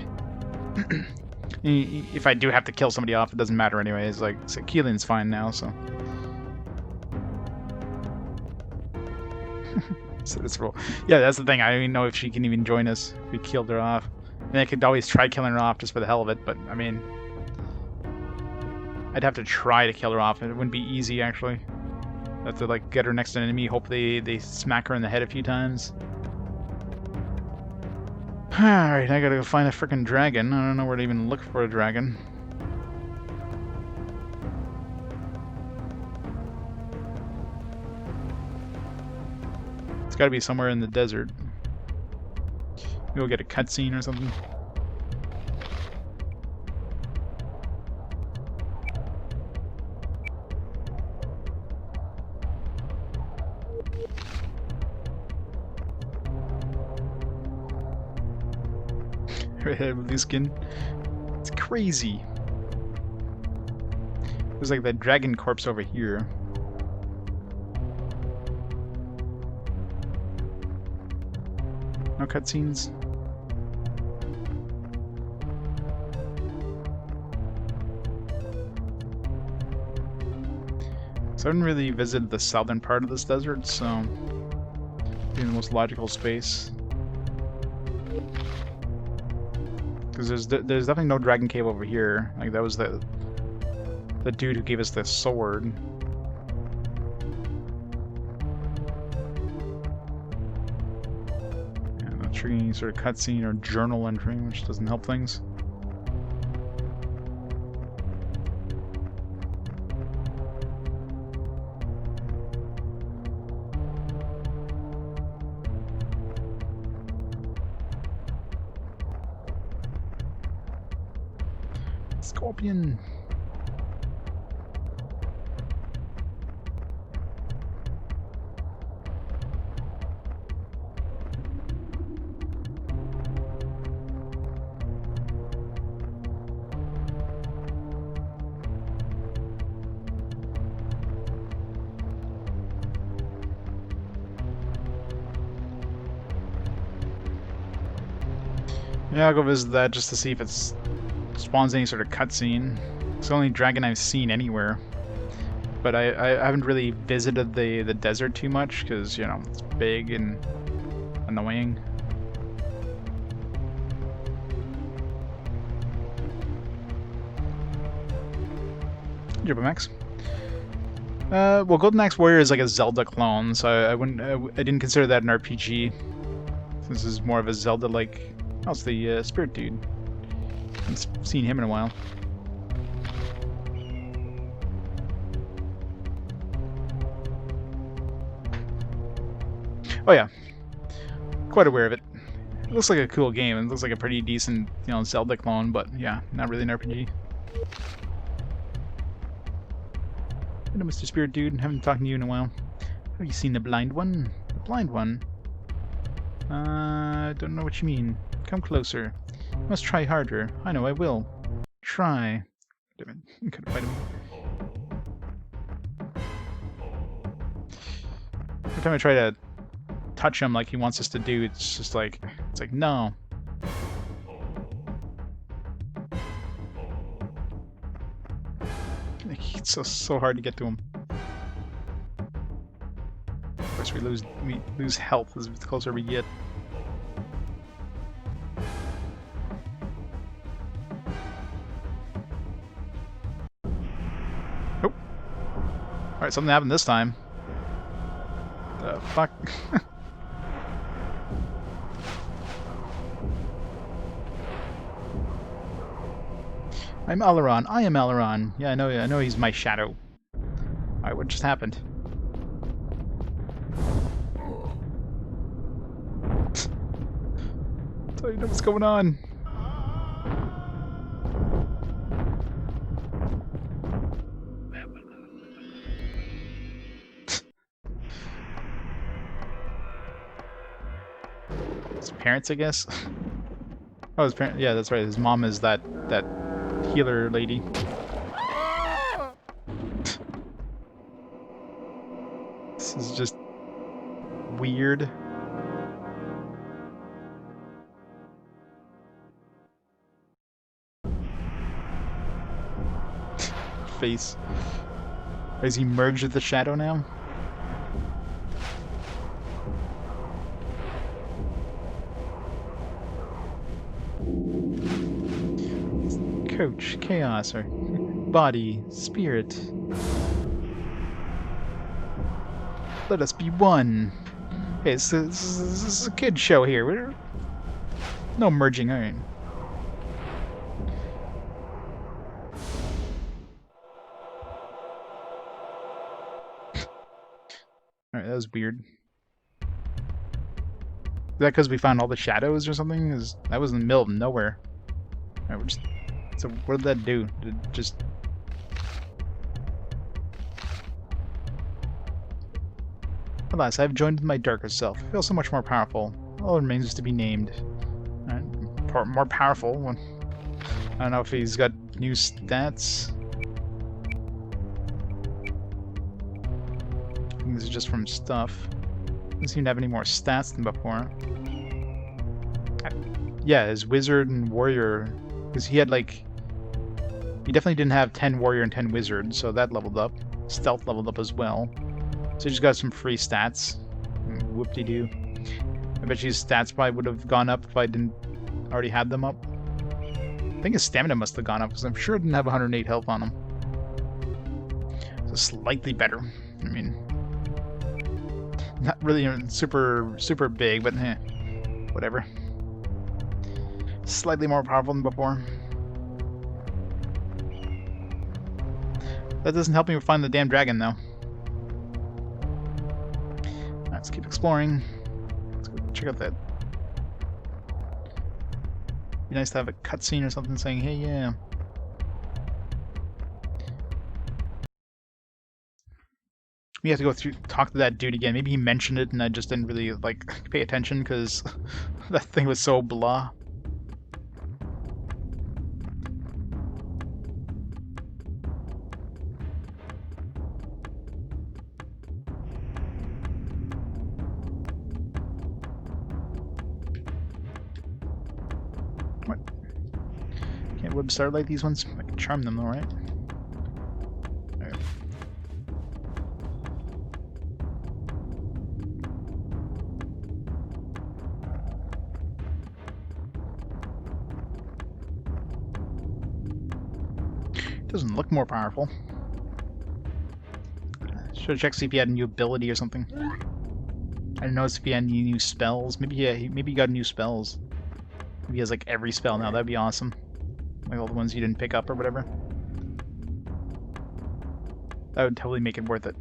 mean, if I do have to kill somebody off, it doesn't matter anyways. Like, so Keelan's fine now, so. So that's cool. Yeah, that's the thing. I don't even know if she can even join us. If we killed her off. I mean, I could always try killing her off just for the hell of it, but I mean, I'd have to try to kill her off. It wouldn't be easy, actually. I'd have to like get her next to an enemy. Hope they smack her in the head a few times. Alright, I gotta go find a freaking dragon. I don't know where to even look for a dragon. It's gotta be somewhere in the desert. Maybe we'll get a cutscene or something. Blue skin. It's crazy. There's like that dragon corpse over here. No cutscenes. So I haven't really visited the southern part of this desert, so be the most logical space. Because there's definitely no dragon cave over here. Like that was the dude who gave us the sword. Yeah, not sure any sort of cutscene or journal entry, which doesn't help things. Scorpion. Yeah, I'll go visit that just to see if it's spawns any sort of cutscene. It's the only dragon I've seen anywhere. But I haven't really visited the desert too much because, you know, it's big and annoying. Jibba Max. Well, Golden Axe Warrior is like a Zelda clone, so I didn't consider that an RPG. This is more of a Zelda-like. Oh, it's the spirit dude. Haven't seen him in a while. Oh yeah, quite aware of it. It looks like a cool game. It looks like a pretty decent, you know, Zelda clone, but yeah, not really an RPG. Hello, Mr. Spirit Dude. Haven't talked to you in a while. Have you seen the blind one? The blind one? I don't know what you mean. Come closer. You must try harder. I know I will. Try. Damn it. Couldn't fight him. Every time I try to touch him like he wants us to do, it's just like, no. It's so hard to get to him. Of course, we lose health as the closer we get. Oh, Alright, something happened this time. The fuck? I'm Alaron. I am Alaron. Yeah, I know he's my shadow. Alright, what just happened? Tell you know what's going on. His parents, I guess. Oh, his parents. Yeah, that's right. His mom is that healer lady. This is just weird. Face. Is he merged with the shadow now? Coach, chaos, or body, spirit. Let us be one. Hey, this is a kid show here. No merging, alright. Alright, that was weird. Is that because we found all the shadows or something? That was in the middle of nowhere. Alright, we're just... So what did that do? Did it just... Alas, I have joined my darker self. I feel so much more powerful. All remains to be named. Alright, more powerful. I don't know if he's got new stats. I think this is just from stuff. Doesn't seem to have any more stats than before. Yeah, his wizard and warrior, because he had like... He definitely didn't have 10 warrior and 10 wizard, so that leveled up. Stealth leveled up as well. So he just got some free stats. Whoop-de-doo. I bet you his stats probably would have gone up if I didn't already have them up. I think his stamina must have gone up, because I'm sure it didn't have 108 health on him. So slightly better. I mean... Not really super big, but eh, whatever. Slightly more powerful than before. That doesn't help me find the damn dragon, though. Let's keep exploring. Let's go check out that. Be nice to have a cutscene or something saying, "Hey, yeah." We have to go through, talk to that dude again. Maybe he mentioned it and I just didn't really like pay attention because that thing was so blah. What? Can't web starlight these ones? I can charm them though, right? Doesn't look more powerful. Should have checked see if he had a new ability or something. I didn't notice if he had any new spells. Maybe he got new spells. Maybe he has like every spell now. That'd be awesome. Like all the ones you didn't pick up or whatever. That would totally make it worth it.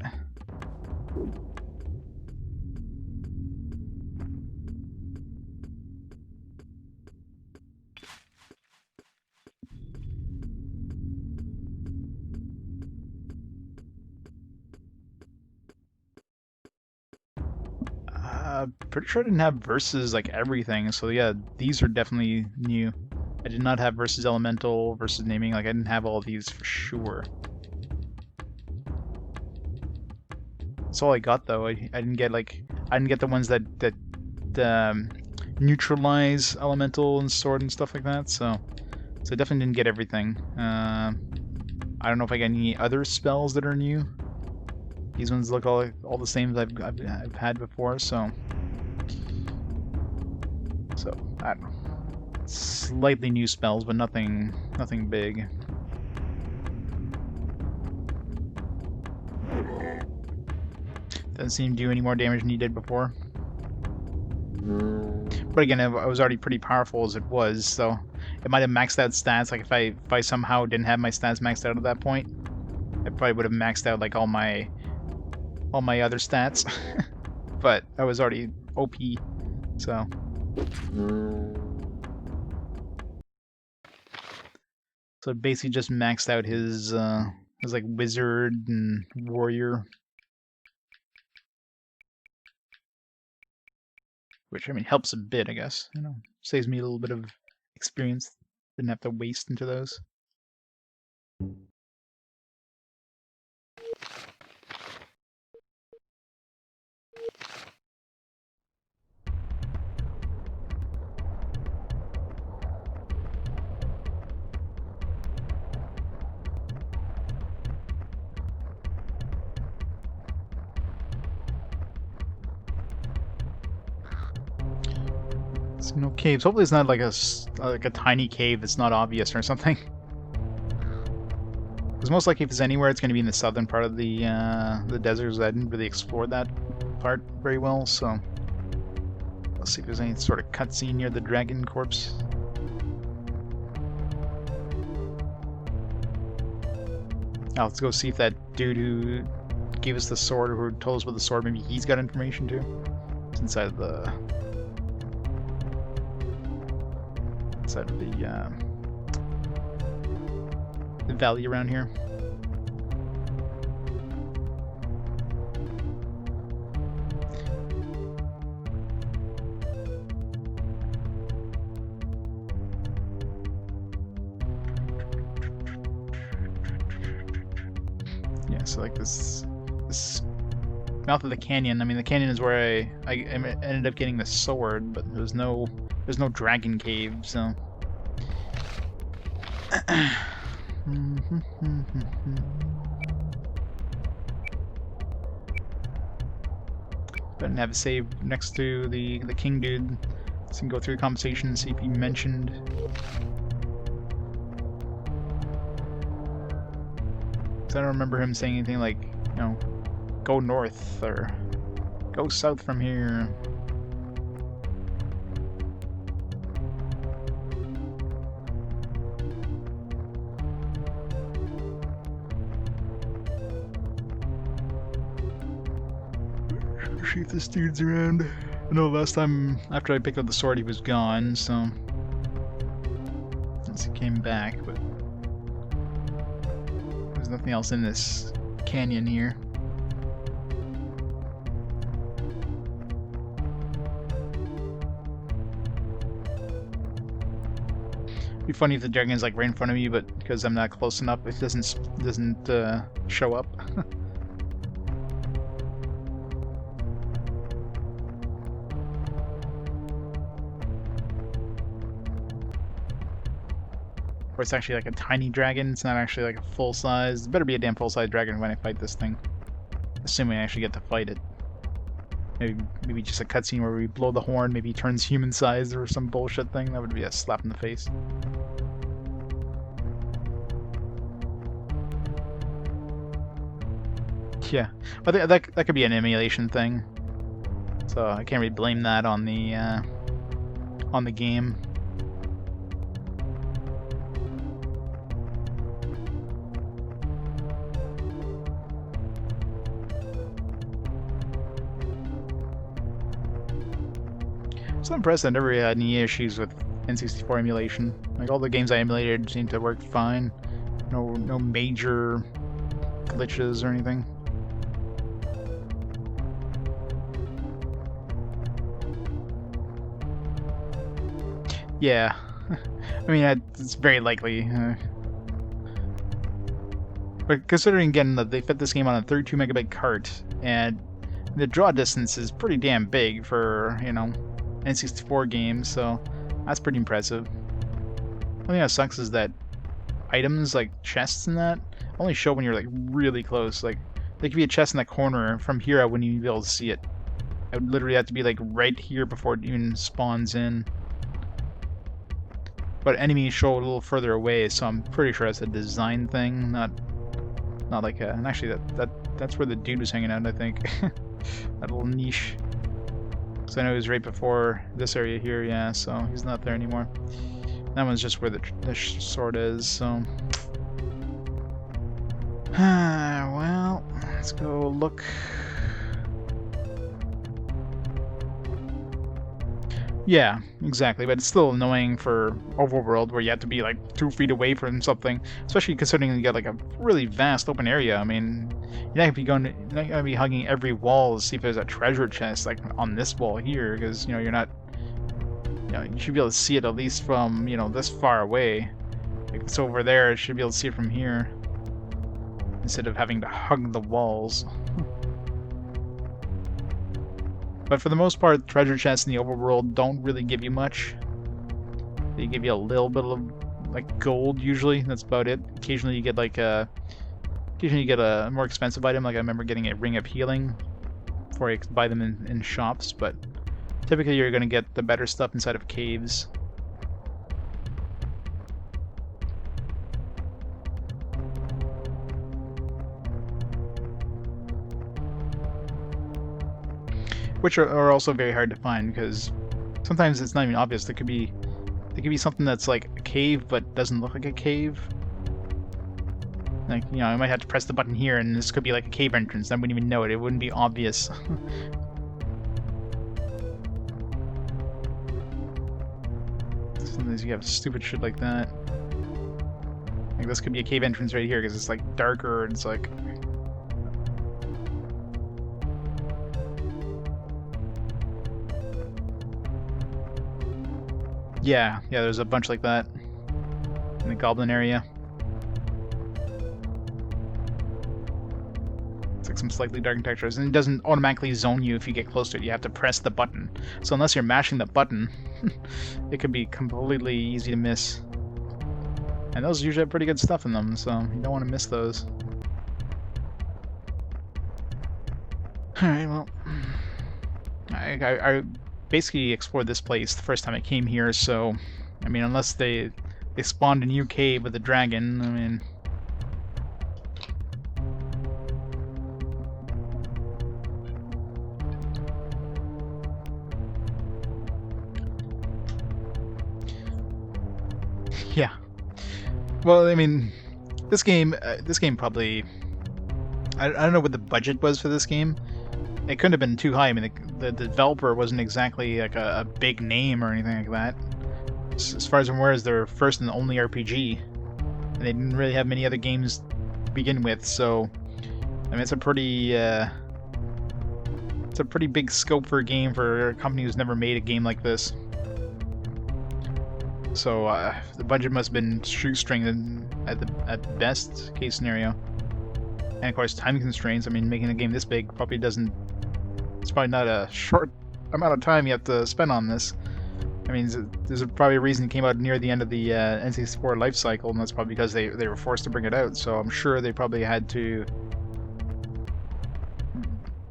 Pretty sure I didn't have versus like everything, so yeah, these are definitely new. I did not have versus elemental, versus naming, like I didn't have all of these for sure. That's all I got though. I didn't get like, I didn't get the ones that neutralize elemental and sword and stuff like that, so I definitely didn't get everything. I don't know if I got any other spells that are new. These ones look all the same as I've had before, so I don't know. Slightly new spells, but nothing big. Doesn't seem to do any more damage than he did before. But again, I was already pretty powerful as it was, so it might have maxed out stats. Like if I somehow didn't have my stats maxed out at that point, I probably would have maxed out like all my other stats. But I was already OP, so. So basically just maxed out his like wizard and warrior. Which, I mean, helps a bit, I guess. You know, saves me a little bit of experience. Didn't have to waste into those. No caves. Hopefully it's not like a tiny cave that's not obvious or something. Because most likely if it's anywhere, it's going to be in the southern part of the deserts. I didn't really explore that part very well, so let's see if there's any sort of cutscene near the dragon corpse. Oh, let's go see if that dude who gave us the sword, or who told us about the sword, maybe he's got information too. It's inside of the valley around here. Yeah, so like this mouth of the canyon. I mean, the canyon is where I ended up getting the sword, but there's no dragon cave, so. But have a save next to the king dude, so you can go through the conversation and see if he mentioned. Cause I don't remember him saying anything like, you know, go north or go south from here. See if this dude's around. I know last time after I picked up the sword he was gone, so since he came back, but there's nothing else in this canyon here. It'd be funny if the dragon's like right in front of me, but because I'm not close enough, it doesn't show up. Or it's actually like a tiny dragon. It's not actually like a full-size. It better be a damn full-size dragon when I fight this thing. Assuming I actually get to fight it. Maybe just a cutscene where we blow the horn, maybe he turns human-sized or some bullshit thing. That would be a slap in the face. Yeah, but that could be an emulation thing. So I can't really blame that on the game. So I'm impressed I never really had any issues with N64 emulation. Like all the games I emulated seemed to work fine. No major glitches or anything. Yeah, I mean it's very likely. But considering again that they fit this game on a 32 megabyte cart, and the draw distance is pretty damn big for, you know, N64 games, so that's pretty impressive. The thing that sucks is that items like chests and that only show when you're like really close. Like there could be a chest in that corner. From here I wouldn't even be able to see it. I would literally have to be like right here before it even spawns in. But enemies show a little further away, so I'm pretty sure that's a design thing, not like a. And actually that's where the dude was hanging out, I think. That little niche. So I know he was right before this area here, yeah, so he's not there anymore. That one's just where the sword is, so... well, let's go look. Yeah, exactly, but it's still annoying for overworld where you have to be like 2 feet away from something, especially considering you got like a really vast open area. I mean, you're not gonna be hugging every wall to see if there's a treasure chest like on this wall here, because you're not, you should be able to see it at least from this far away. Like it's over there, you should be able to see it from here instead of having to hug the walls. But for the most part, treasure chests in the overworld don't really give you much. They give you a little bit of like gold usually. That's about it. Occasionally you get like a more expensive item. Like I remember getting a ring of healing before I buy them in shops. But typically you're gonna get the better stuff inside of caves. Which are also very hard to find because sometimes it's not even obvious. There could be something that's like a cave but doesn't look like a cave. Like I might have to press the button here, and this could be like a cave entrance. I wouldn't even know it. It wouldn't be obvious. Sometimes you have stupid shit like that. Like this could be a cave entrance right here because it's like darker. And it's like. Yeah, there's a bunch like that in the goblin area. It's like some slightly darkened textures, and it doesn't automatically zone you if you get close to it. You have to press the button. So unless you're mashing the button, it could be completely easy to miss. And those usually have pretty good stuff in them, so you don't want to miss those. Alright, well... I basically explored this place the first time I came here, so I mean, unless they spawned a new cave with a dragon, I mean, yeah. Well, I mean, this game probably I don't know what the budget was for this game. It couldn't have been too high. I mean, the developer wasn't exactly like a big name or anything like that. As far as I'm aware, it's their first and only RPG, and they didn't really have many other games to begin with. So, I mean, it's a pretty big scope for a game for a company who's never made a game like this. So the budget must have been shoestring at best case scenario, and of course time constraints. I mean, making a game this big probably doesn't. It's probably not a short amount of time you have to spend on this. I mean, there's probably a reason it came out near the end of the N64 life cycle, and that's probably because they were forced to bring it out. So I'm sure they probably had to.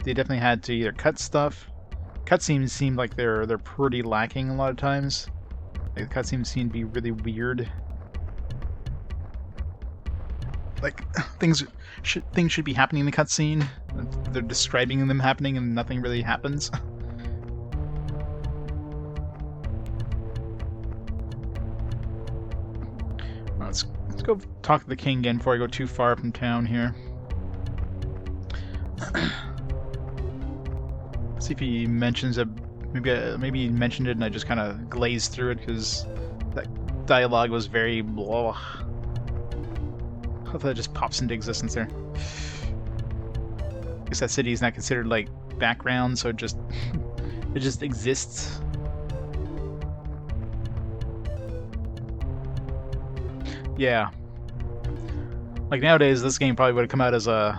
They definitely had to either cut stuff. Cutscenes seem like they're pretty lacking a lot of times. Like, the cutscenes seem to be really weird. Like things should be happening in the cutscene. They're describing them happening, and nothing really happens. Let's go talk to the king again before I go too far from town here. See if he mentions a maybe he mentioned it and I just kind of glazed through it because that dialogue was very blah. Hopefully it just pops into existence there. I guess that city is not considered like background, so it just exists. Yeah. Like nowadays, this game probably would have come out as an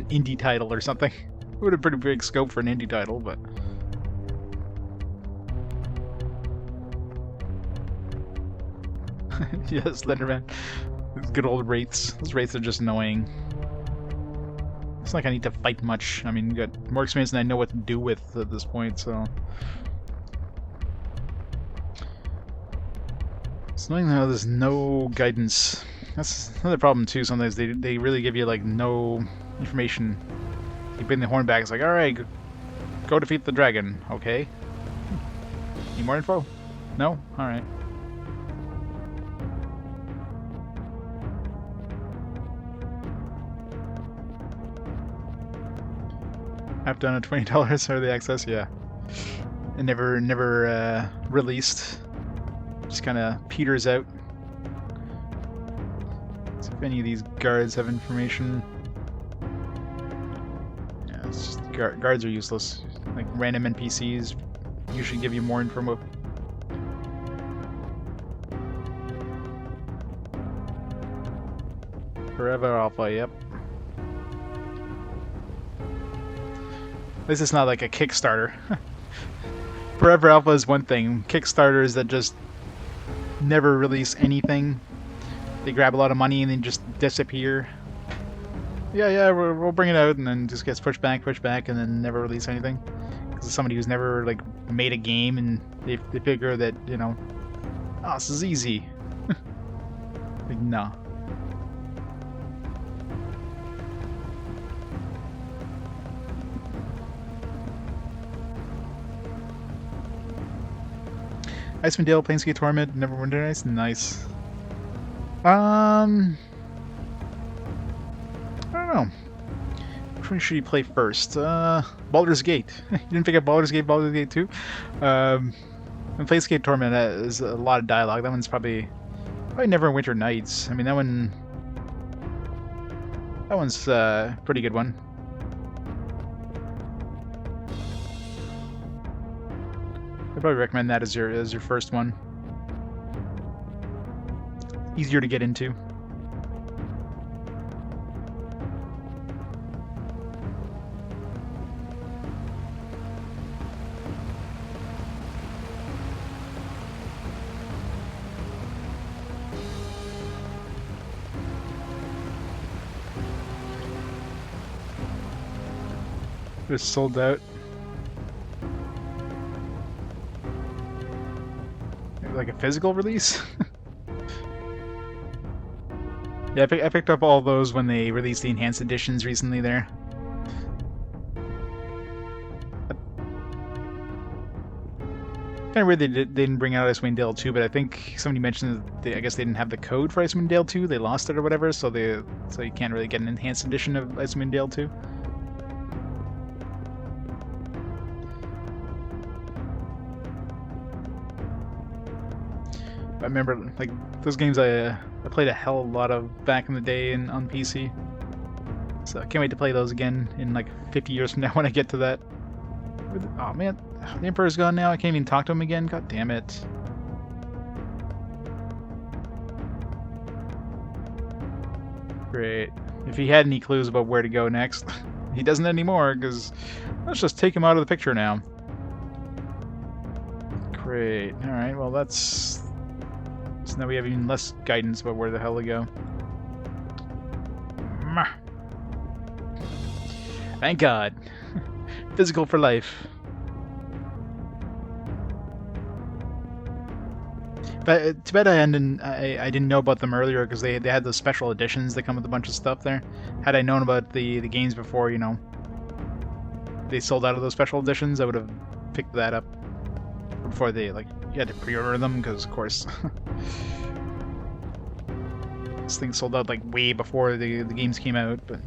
indie title or something. It would have pretty big scope for an indie title, but. Yeah, Slenderman. Good old wraiths. Those wraiths are just annoying. It's not like I need to fight much. I mean, you got more experience than I know what to do with at this point, so. It's annoying how there's no guidance. That's another problem too. Sometimes they really give you like no information. You bring the horn back, it's like, alright, Go defeat the dragon. Okay. Need more info? No? Alright. I've done a $20 early access, yeah. And never released. Just kind of peters out. So if any of these guards have information, yeah, it's just guards are useless. Like random NPCs usually give you more info. Forever Alpha, yep. At least it's not like a Kickstarter. Forever Alpha is one thing. Kickstarters that just never release anything. They grab a lot of money and then just disappear. Yeah, we'll bring it out, and then just gets pushed back, and then never release anything. Because somebody who's never like made a game, and they figure that, you know, oh, this is easy. Like, no. Icewind Dale, Planescape Torment, Neverwinter Nights, nice. I don't know. Which one should you play first? Baldur's Gate. You didn't pick up Baldur's Gate 2? And Planescape Torment is a lot of dialogue. That one's probably Neverwinter Nights. I mean, that one's a pretty good one. I'd probably recommend that as your first one. Easier to get into. Just sold out. Like a physical release? Yeah, I picked up all those when they released the enhanced editions recently there. Kind of weird they didn't bring out Icewind Dale 2, but I think somebody mentioned that I guess they didn't have the code for Icewind Dale 2. They lost it or whatever, so you can't really get an enhanced edition of Icewind Dale 2. I remember, like, those games I played a hell of a lot of back in the day on PC. So I can't wait to play those again in like 50 years from now when I get to that. Oh man, the Emperor's gone now. I can't even talk to him again. God damn it. Great. If he had any clues about where to go next, he doesn't anymore, because let's just take him out of the picture now. Great. Alright, well that's... So now we have even less guidance about where the hell to go. Thank God. Physical for life. But too bad I didn't know about them earlier, because they had those special editions that come with a bunch of stuff there. Had I known about the games before, you know, they sold out of those special editions, I would have picked that up before they, like, you had to pre-order them, because of course this thing sold out like way before the games came out. But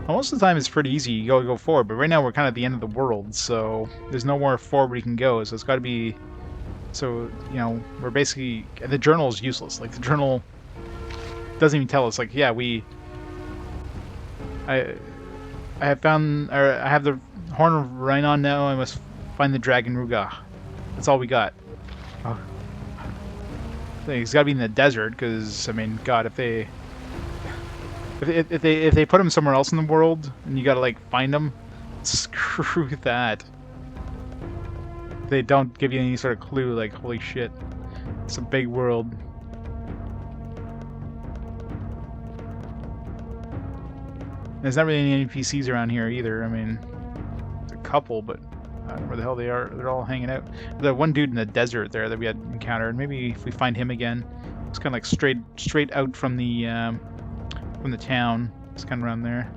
most of the time it's pretty easy. You go forward, but right now we're kind of at the end of the world, so there's no more forward you can go. So it's got to be, so you know, we're basically, the journal is useless. Like, the journal doesn't even tell us, like, yeah, I have found, or I have the Horn of Rhinon now. I must find the Dragon Ruga. That's all we got. Oh. He's got to be in the desert, because I mean, God, if they put him somewhere else in the world and you got to like find him, screw that. They don't give you any sort of clue. Like, holy shit, it's a big world. There's not really any NPCs around here either. I mean, there's a couple, but I don't know where the hell they are. They're all hanging out. The one dude in the desert there that we had encountered, maybe if we find him again, it's kind of like straight out from the town. It's kind of around there.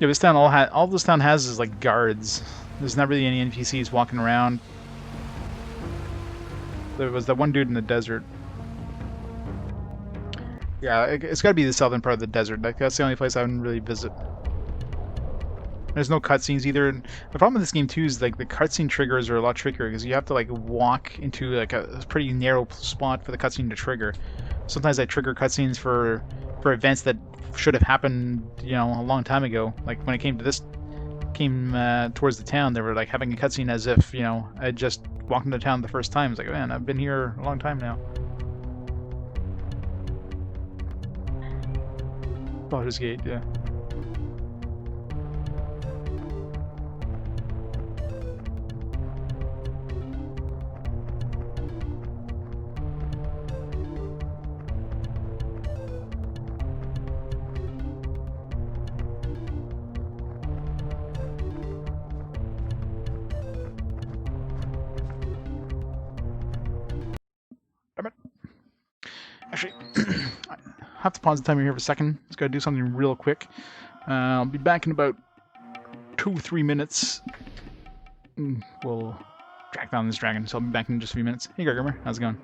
Yeah, all this town has is like guards. There's not really any NPCs walking around. There was that one dude in the desert. Yeah, it's got to be the southern part of the desert. Like that's the only place I would really visit. There's no cutscenes either. And the problem with this game too is like the cutscene triggers are a lot trickier because you have to like walk into like a pretty narrow spot for the cutscene to trigger. Sometimes I trigger cutscenes for events that should have happened, you know, a long time ago. Like when it came to this, towards the town, they were like having a cutscene as if, you know, I just walked into town the first time. It's like, man, I've been here a long time now. Baldur's Gate, yeah. Damn it. Actually, I have to pause the timer here for a second. Just gotta do something real quick. I'll be back in about 2-3 minutes. We'll track down this dragon, so I'll be back in just a few minutes. Hey, Gregor, how's it going?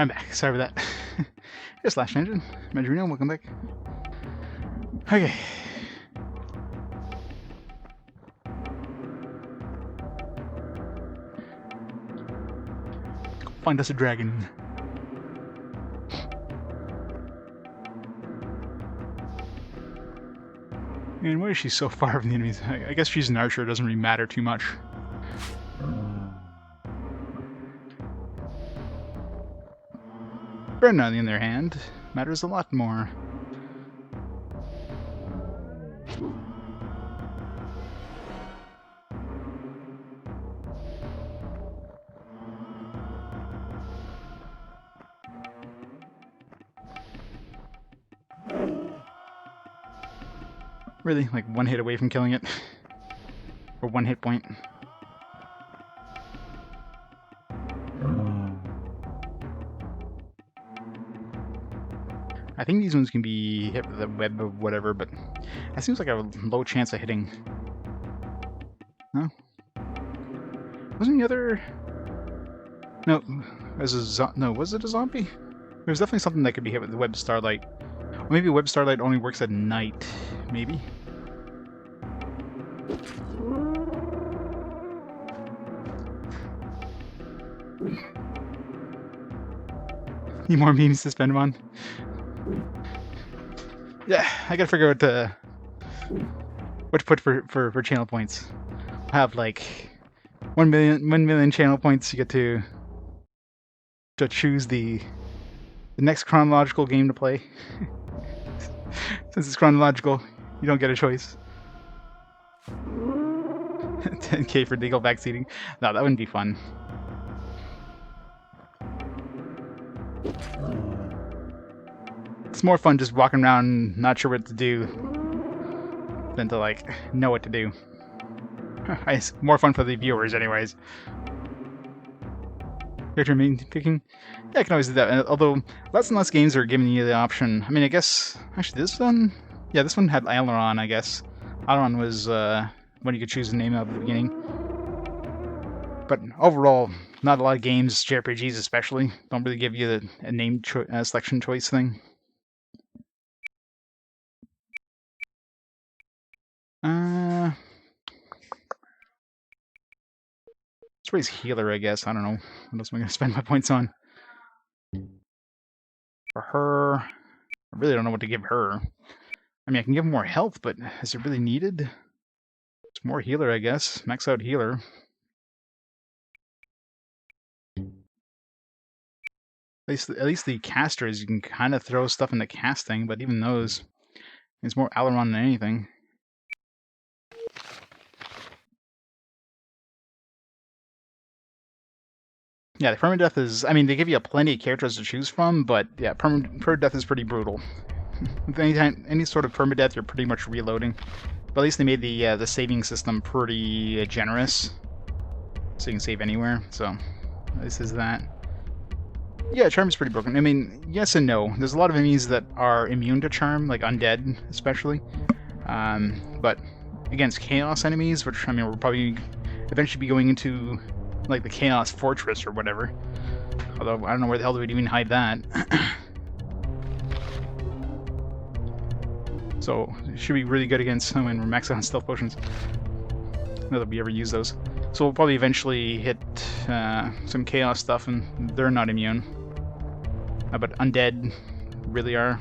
I'm back. Sorry for that. Here's Slash Engine. Majorino, welcome back. Okay. Find us a dragon. And why is she so far from the enemies? I guess she's an archer, it doesn't really matter too much. Brenna, on the other hand, matters a lot more. Really? Like one hit away from killing it? Or one hit point? I think these ones can be hit with a web or whatever, but that seems like a low chance of hitting. No? Wasn't the other... No, was it a zombie? There was definitely something that could be hit with the web starlight. Or maybe web starlight only works at night, maybe? Need more memes to spend on? Yeah, I gotta figure out what to put for channel points. I'll have like 1 million channel points. You get to choose the next chronological game to play. Since it's chronological, you don't get a choice. 10k for legal backseating. No, that wouldn't be fun. It's more fun just walking around not sure what to do than to like know what to do. It's more fun for the viewers anyways. Character main picking? Yeah, I can always do that. Although less and less games are giving you the option. I mean, I guess actually this one, yeah, this one had Aileron. I guess Aileron was when you could choose a name at the beginning. But overall, not a lot of games, JRPGs especially, don't really give you a name selection choice thing. Let's raise healer, I guess. I don't know. What else am I going to spend my points on? For her, I really don't know what to give her. I mean, I can give more health, but is it really needed? It's more healer, I guess. Max out healer. At least the casters, you can kind of throw stuff into casting, but even those, it's more Aileron than anything. Yeah, the permadeath is... I mean, they give you plenty of characters to choose from, but yeah, permadeath is pretty brutal. With any sort of permadeath, you're pretty much reloading. But at least they made the saving system pretty generous. So you can save anywhere, so this is that. Yeah, charm is pretty broken. I mean, yes and no. There's a lot of enemies that are immune to charm, like undead especially. But against chaos enemies, which, I mean, we'll probably eventually be going into like the Chaos Fortress or whatever. Although, I don't know where the hell do we even hide that. So, it should be really good against when we're maxed out on stealth potions. Not that we ever use those. So we'll probably eventually hit some Chaos stuff, and they're not immune. But undead really are.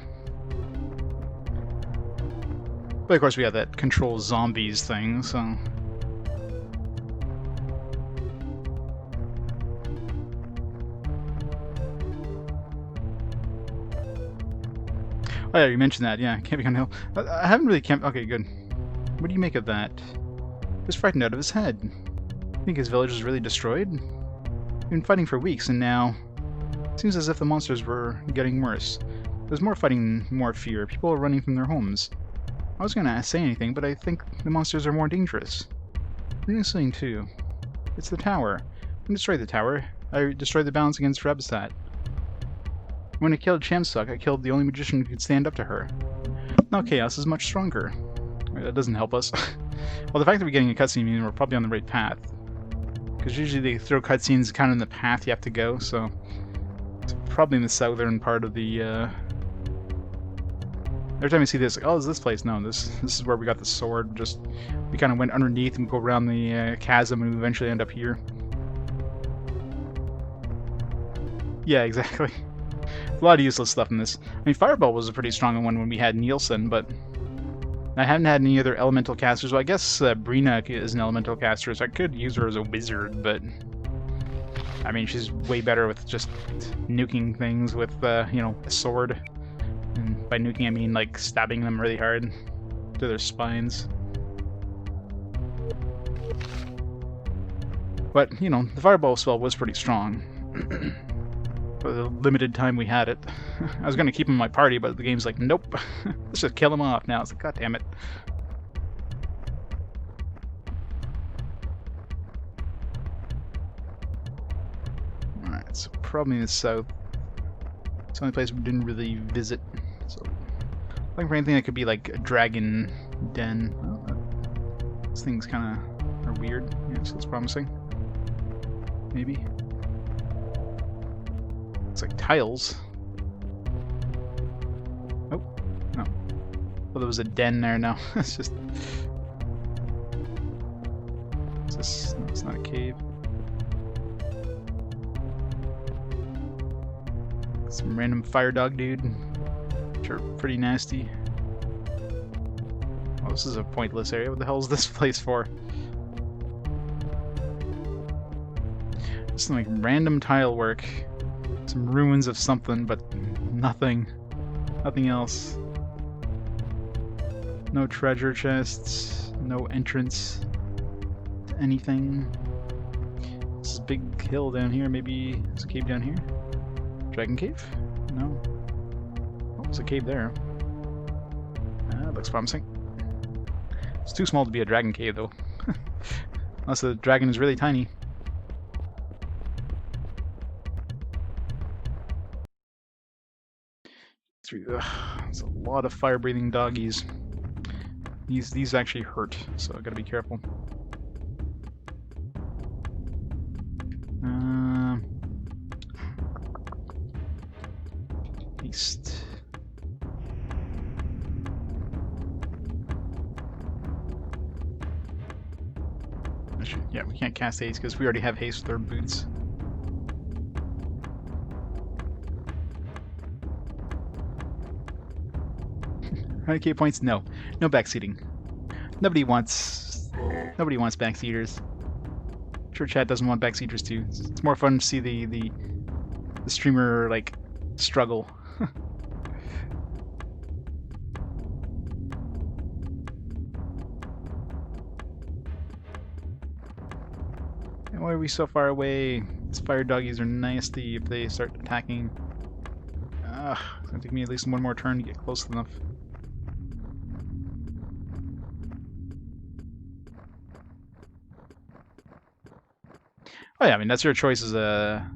But of course we have that control zombies thing, so... Oh yeah, you mentioned that, yeah, camping on the hill. I haven't really camped... Okay, good. What do you make of that? Just frightened out of his head. Think his village is really destroyed? We've been fighting for weeks, and now... It seems as if the monsters were getting worse. There's more fighting, more fear. People are running from their homes. I was gonna say anything, but I think the monsters are more dangerous. This thing too. It's the tower. I destroyed the tower. I destroyed the balance against Rebsat. When I killed Shamsuck, I killed the only magician who could stand up to her. Now Chaos is much stronger. That doesn't help us. Well, the fact that we're getting a cutscene means we're probably on the right path. Because usually they throw cutscenes kind of in the path you have to go, so... It's probably in the southern part of the, Every time I see this, like, oh, is this place? No, this is where we got the sword. Just, we kind of went underneath and go around the chasm and we eventually end up here. Yeah, exactly. A lot of useless stuff in this. I mean, Fireball was a pretty strong one when we had Nielsen, but I haven't had any other elemental casters. Well, I guess Brina is an elemental caster, so I could use her as a wizard, but I mean, she's way better with just nuking things with, you know, a sword. And by nuking, I mean, like, stabbing them really hard to their spines. But, you know, the Fireball spell was pretty strong. For the limited time we had it. I was going to keep him in my party, but the game's like, nope. Let's just kill him off now. It's like, god damn it. Alright, so probably in the south. It's the only place we didn't really visit. So, looking for anything that could be like a dragon den. Oh, these things kind of are weird. Yeah, so it's promising. Maybe. It's like tiles. Oh, no. Well, there was a den there now. It's just. Is this? No, it's not a cave. Some random fire dog dude. Which are pretty nasty. Oh, this is a pointless area. What the hell is this place for? Just like random tile work. Some ruins of something, but nothing. Nothing else. No treasure chests. No entrance to anything. This is a big hill down here. Maybe there's a cave down here? Dragon cave? No. Oh, there's a cave there. That looks promising. It's too small to be a dragon cave, though. Unless the dragon is really tiny. There's a lot of fire-breathing doggies. These actually hurt, so I gotta be careful. Haste. Yeah, we can't cast haste because we already have haste with our boots. Okay, points? No. No backseating. Nobody wants backseaters. Sure, chat doesn't want backseaters too. It's more fun to see the streamer like struggle. And why are we so far away? These fire doggies are nasty if they start attacking. It's gonna take me at least one more turn to get close enough. Oh yeah, I mean that's your choice as a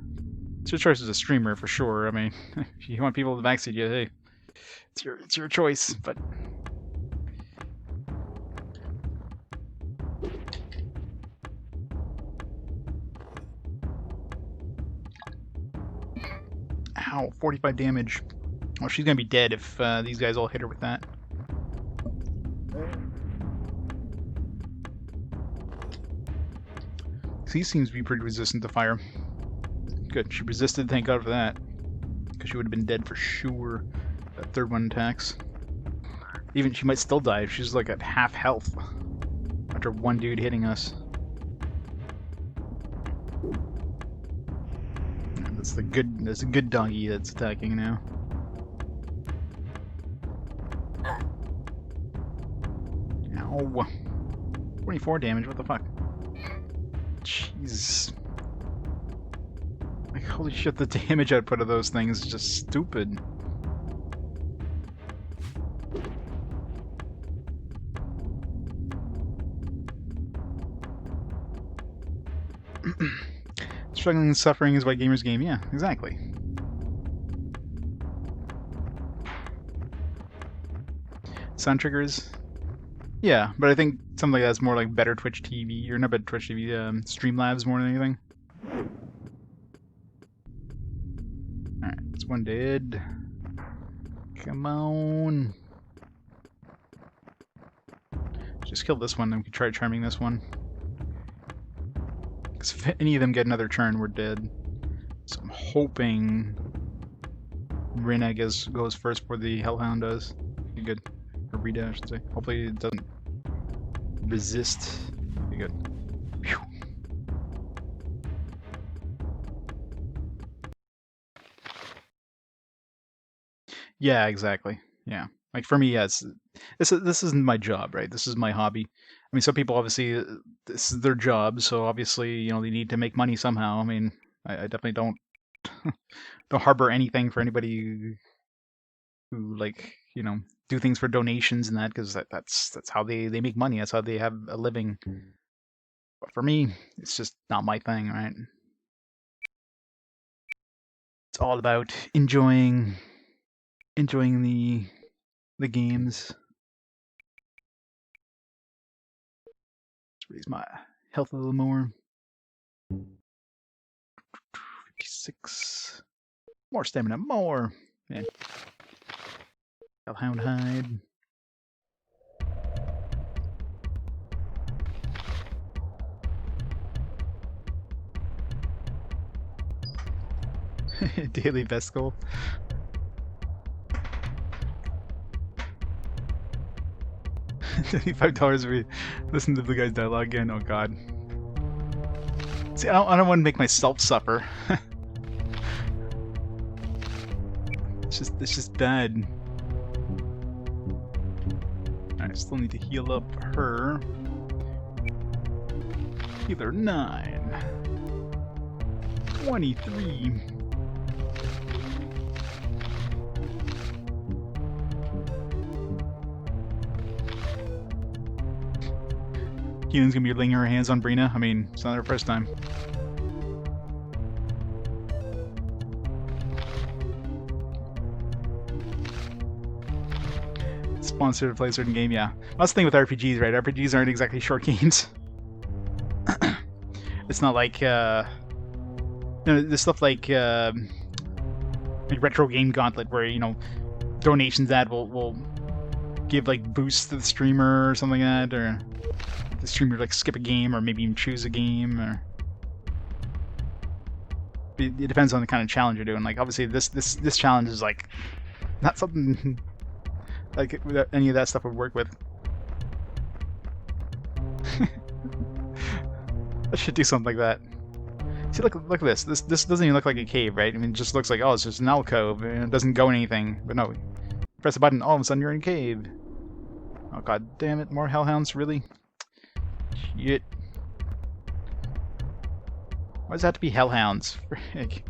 streamer for sure. I mean, if you want people to backseat you, hey, it's your choice. But ow, 45 damage. Well, she's gonna be dead if these guys all hit her with that. He seems to be pretty resistant to fire. Good, she resisted, thank God for that. Because she would have been dead for sure. That third one attacks. Even she might still die if she's like at half health. After one dude hitting us. That's a good doggy that's attacking now. Ow. 24 damage, what the fuck? Jeez. Like, holy shit, the damage output of those things is just stupid. Struggling and suffering is why gamers game. Yeah, exactly. Sound triggers? Yeah, but I think something like that's more like better Twitch TV, or not better Twitch TV, Streamlabs more than anything. Alright, one dead. Come on. Just kill this one, then we can try charming this one. Because if any of them get another turn, we're dead. So I'm hoping Rin, I guess, goes first before the Hellhound does. Be good. Or Rita, I should say. Hopefully it doesn't resist. Be good. Whew. Yeah, exactly. Yeah. Like for me, yes. This isn't my job, right? This is my hobby. I mean, some people obviously this is their job, so obviously, you know, they need to make money somehow. I mean, I definitely don't don't harbor anything for anybody who like, you know, do things for donations and that, because that's how they make money. That's how they have a living. But for me, it's just not my thing, right? It's all about enjoying the games. Let's raise my health a little more. 56. More stamina, more. Man. Hellhound hide. Daily Vesicle. $35 if we listen to the guy's dialogue again. Oh god. See, I don't want to make myself suffer. it's just bad. I still need to heal up her. Healer 9. 23. Keelan's gonna be laying her hands on Brina. I mean, it's not her first time. Sponsored to play a certain game, yeah. That's the thing with RPGs, right? RPGs aren't exactly short games. It's not like, you know, there's stuff like Retro Game Gauntlet, where, you know, donations that will give, like, boosts to the streamer or something like that, or the streamer, like, skip a game, or maybe even choose a game, or... It depends on the kind of challenge you're doing. Like, obviously, this challenge is, like, not something... like any of that stuff would work with. I should do something like that. See, look at this. This doesn't even look like a cave, right? I mean, it just looks like, oh, it's just an alcove, and it doesn't go anything. But no, press a button, all of a sudden you're in a cave. Oh god damn it! More hellhounds, really? Shit. Why does it have to be hellhounds? Frick.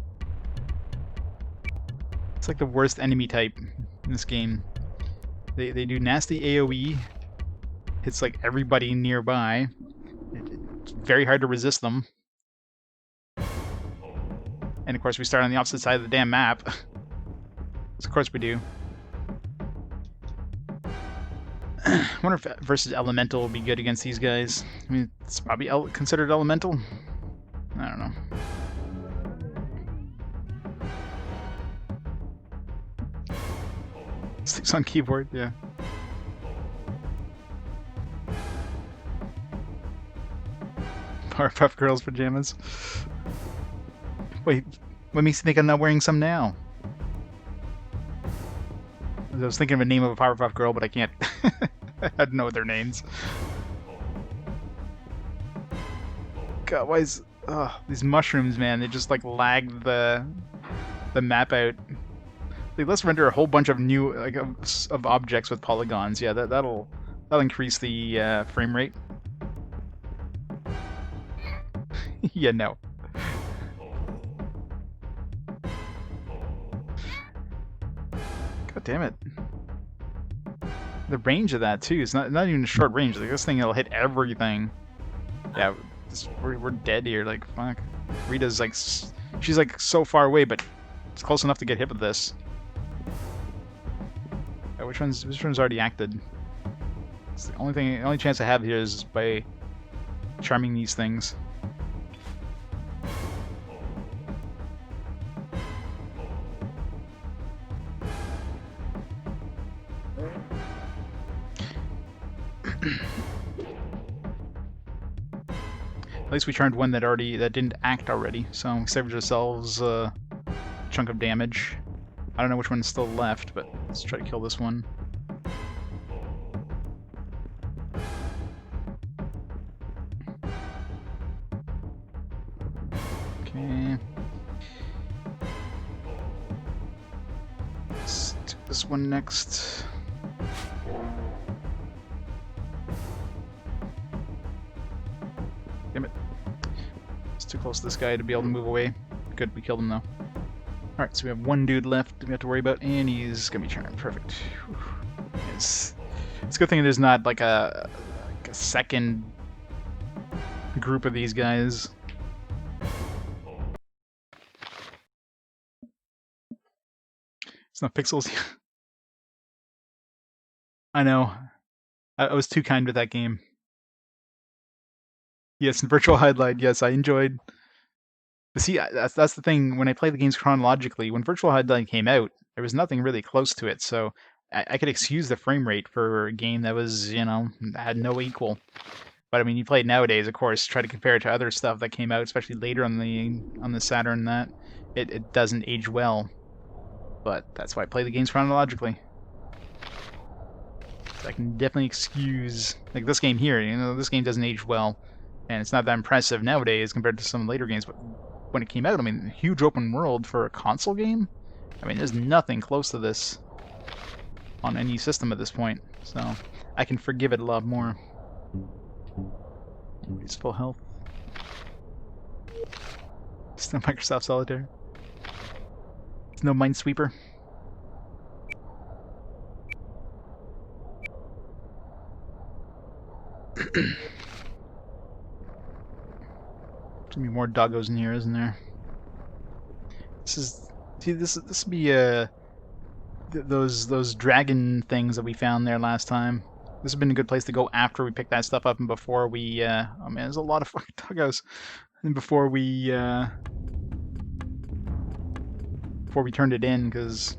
It's like the worst enemy type in this game. They do nasty AoE. Hits like everybody nearby. It's very hard to resist them. And of course we start on the opposite side of the damn map. Of course we do. I wonder if versus Elemental would be good against these guys. I mean, it's probably considered Elemental. I don't know. Sleeps on keyboard, yeah. Powerpuff Girls pajamas. Wait, what makes you think I'm not wearing some now? I was thinking of a name of a Powerpuff Girl, but I can't. I don't know their names. God, why is... Oh, these mushrooms, man, they just like lag the map out. Like, let's render a whole bunch of new like of objects with polygons. Yeah, that'll increase the frame rate. Yeah, no. God damn it. The range of that too is not even a short range. Like, this thing will hit everything. Yeah, we're dead here. Like, fuck. Rita's like, she's like so far away, but it's close enough to get hit with this. Which one's already acted? It's the only chance I have here is by charming these things. At least we turned one that didn't act already, so we saved ourselves a chunk of damage. I don't know which one's still left, but let's try to kill this one. Okay. Let's do this one next. Damn it. It's too close to this guy to be able to move away. Good, we killed him though. Alright, so we have one dude left we have to worry about, and he's gonna be charmed. Perfect. It's a good thing there's not like a second group of these guys. It's not pixels. I know. I was too kind with that game. Yes, in virtual highlight, yes, I enjoyed. But see, that's the thing. When I play the games chronologically, when virtual highlight came out, there was nothing really close to it, so I could excuse the frame rate for a game that was, had no equal. But I mean, you play it nowadays, of course, try to compare it to other stuff that came out, especially later on the Saturn. That it doesn't age well. But that's why I play the games chronologically. So I can definitely excuse, like this game here. This game doesn't age well, and it's not that impressive nowadays compared to some later games. But when it came out, I mean, huge open world for a console game. I mean, there's nothing close to this on any system at this point, so I can forgive it a lot more. It's full health. It's no Microsoft Solitaire. It's no Minesweeper. There's gonna be more doggos in here, isn't there? This would be those dragon things that we found there last time. This would have been a good place to go after we picked that stuff up and before we oh man, there's a lot of fucking doggos. And before we turned it in, because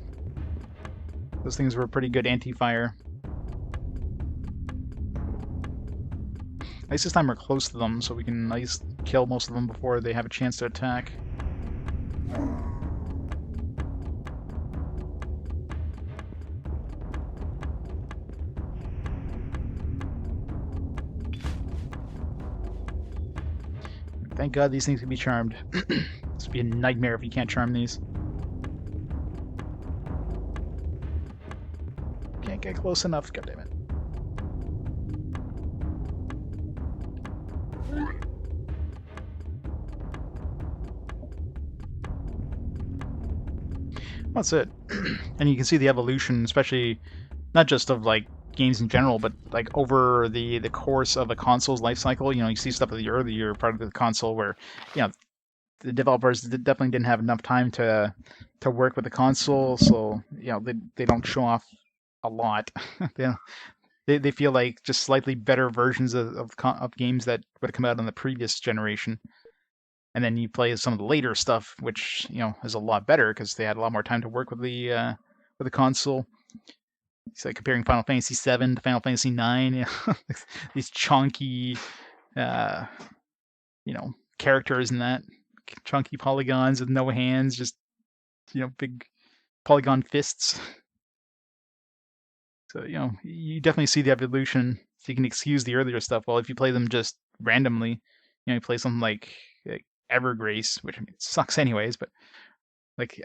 those things were pretty good anti-fire. At least this time we're close to them, so we can at least kill most of them before they have a chance to attack. Thank God these things can be charmed. This would be a nightmare if you can't charm these. Can't get close enough, goddammit. That's it. And you can see the evolution, especially not just of like games in general, but like over the course of a console's life cycle. You see stuff at the earlier part of the console where the developers definitely didn't have enough time to work with the console, so they don't show off a lot. they feel like just slightly better versions of games that would have come out on the previous generation. And then you play some of the later stuff, which is a lot better because they had a lot more time to work with the console. It's like comparing Final Fantasy VII to Final Fantasy IX. These chunky, characters in that chunky polygons with no hands, just big polygon fists. So you definitely see the evolution. So you can excuse the earlier stuff. Well, if you play them just randomly, you play something like Evergrace, which it sucks anyways, but like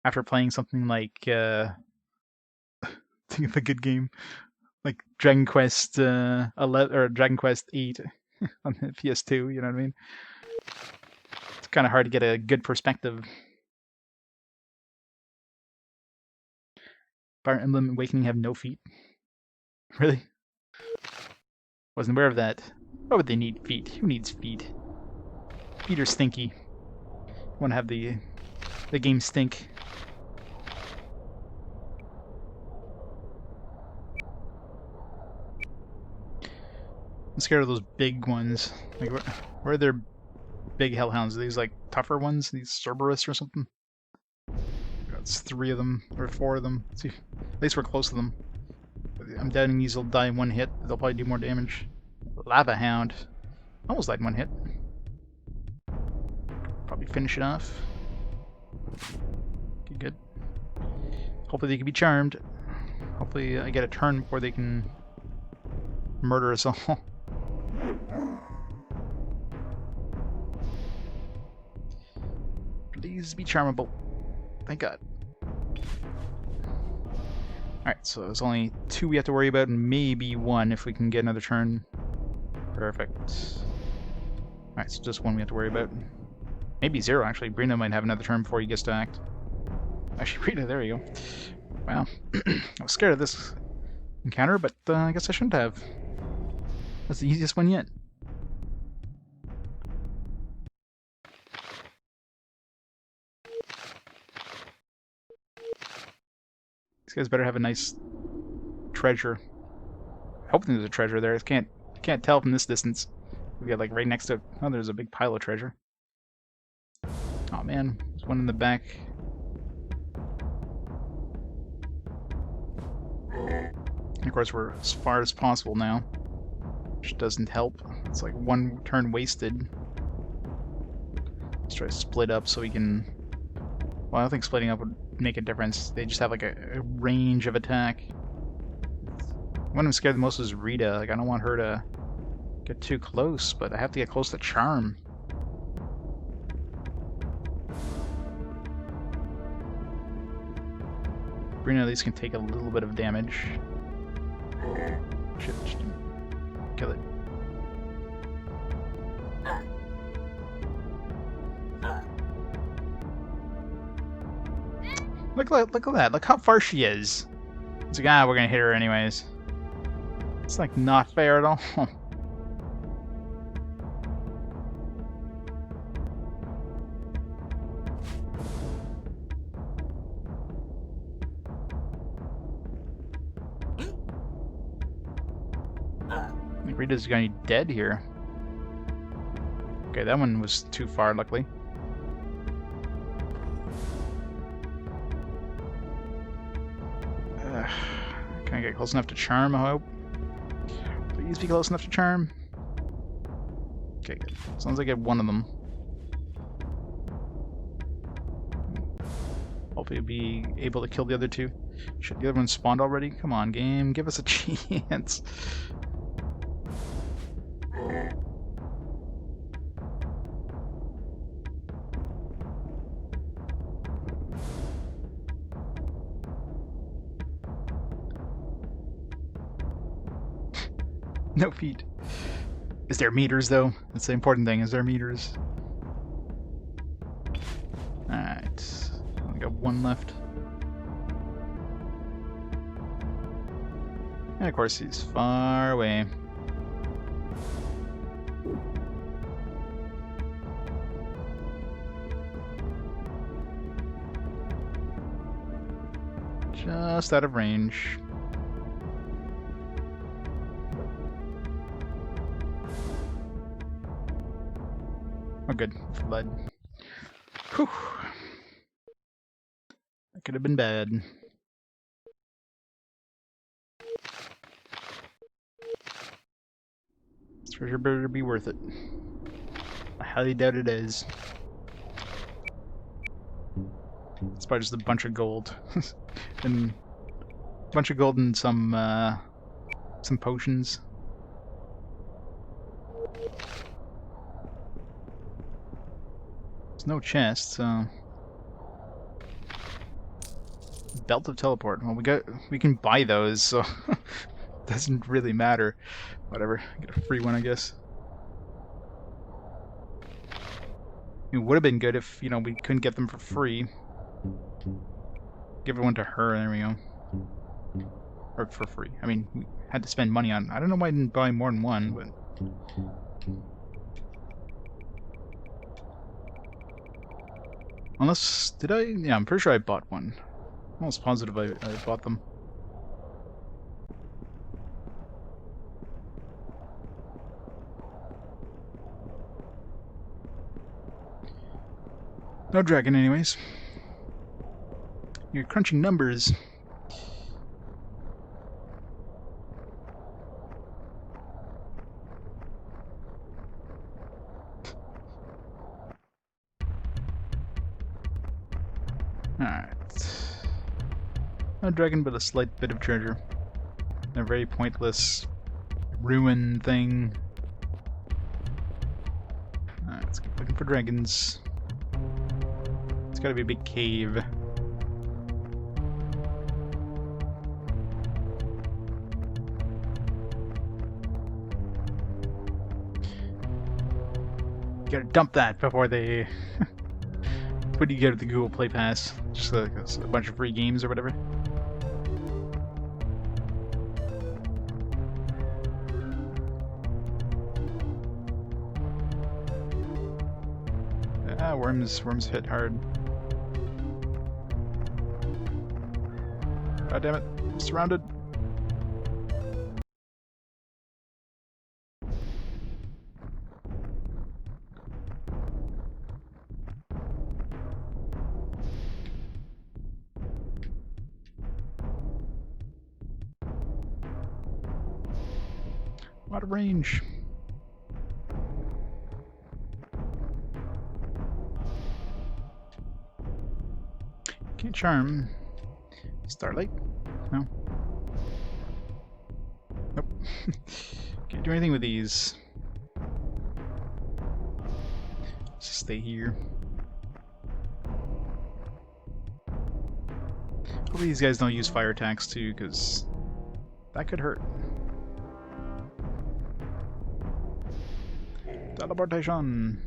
after playing something like think of a good game like Dragon Quest 11 or Dragon Quest 8 on the PS2, you know what I mean? It's kind of hard to get a good perspective. Fire Emblem Awakening have no feet? Really? Wasn't aware of that. Why would they need feet? Who needs feet? Feet are stinky. Want to have the game stink. I'm scared of those big ones. Like, where are their big hellhounds? Are these like tougher ones? These Cerberus or something? That's 3 of them or 4 of them. Let's see. At least we're close to them. I'm doubting these will die in one hit. They'll probably do more damage. Lava Hound. Almost died in one hit. Probably finish it off. Okay, good. Hopefully they can be charmed. Hopefully I get a turn before they can murder us all. Please be charmable. Thank God. Alright, so there's only 2 we have to worry about, and maybe 1 if we can get another turn. Perfect. Alright, so just 1 we have to worry about. Maybe 0, actually. Brina might have another turn before he gets to act. Actually, Brina, there you go. Wow. I was scared of this encounter, but I guess I shouldn't have. That's the easiest one yet. These guys better have a nice treasure. Hoping there's a treasure there. I can't tell from this distance. We got like right next to. Oh, there's a big pile of treasure. Oh man, there's one in the back. And of course, we're as far as possible now, which doesn't help. It's like 1 turn wasted. Let's try to split up so we can. Well, I don't think splitting up would make a difference. They just have like a range of attack. One I'm scared the most is Rita. Like, I don't want her to get too close, but I have to get close to charm. Brina at least can take a little bit of damage. Shit, kill it. Look at that. Look how far she is. It's like, we're gonna hit her anyways. It's like not fair at all. I think Rita's gonna be dead here. Okay, that one was too far, luckily. Can I get close enough to charm, I hope? Please be close enough to charm. Okay, good. As long as I get one of them. Hopefully I'll be able to kill the other 2. Should the other one spawned already? Come on, game. Give us a chance. No feet. Is there meters, though? That's the important thing. Is there meters? Alright. Only got 1 left. And of course, he's far away. Just out of range. Oh, good. Flood. Whew. That could have been bad. This treasure better be worth it. I highly doubt it is. It's probably just a bunch of gold. And a bunch of gold and some potions. No chest, so belt of teleport. Well, we can buy those, so doesn't really matter. Whatever, get a free one, I guess. It would have been good if we couldn't get them for free. Give one to her. There we go. Or for free. I mean, we had to spend money on. I don't know why I didn't buy more than one, but. Unless, did I? Yeah, I'm pretty sure I bought one. I'm almost positive I bought them. No dragon anyways. You're crunching numbers. Alright. No dragon, but a slight bit of treasure. A very pointless ruin thing. Alright, let's keep looking for dragons. It's gotta be a big cave. You gotta dump that before they put you get the Google Play Pass. Just like a bunch of free games or whatever. Ah, worms hit hard. God damn it, I'm surrounded. Out of range. Can't charm. Starlight? No. Nope. Can't do anything with these. Just stay here. Hopefully these guys don't use fire attacks too, because that could hurt. Teleportation!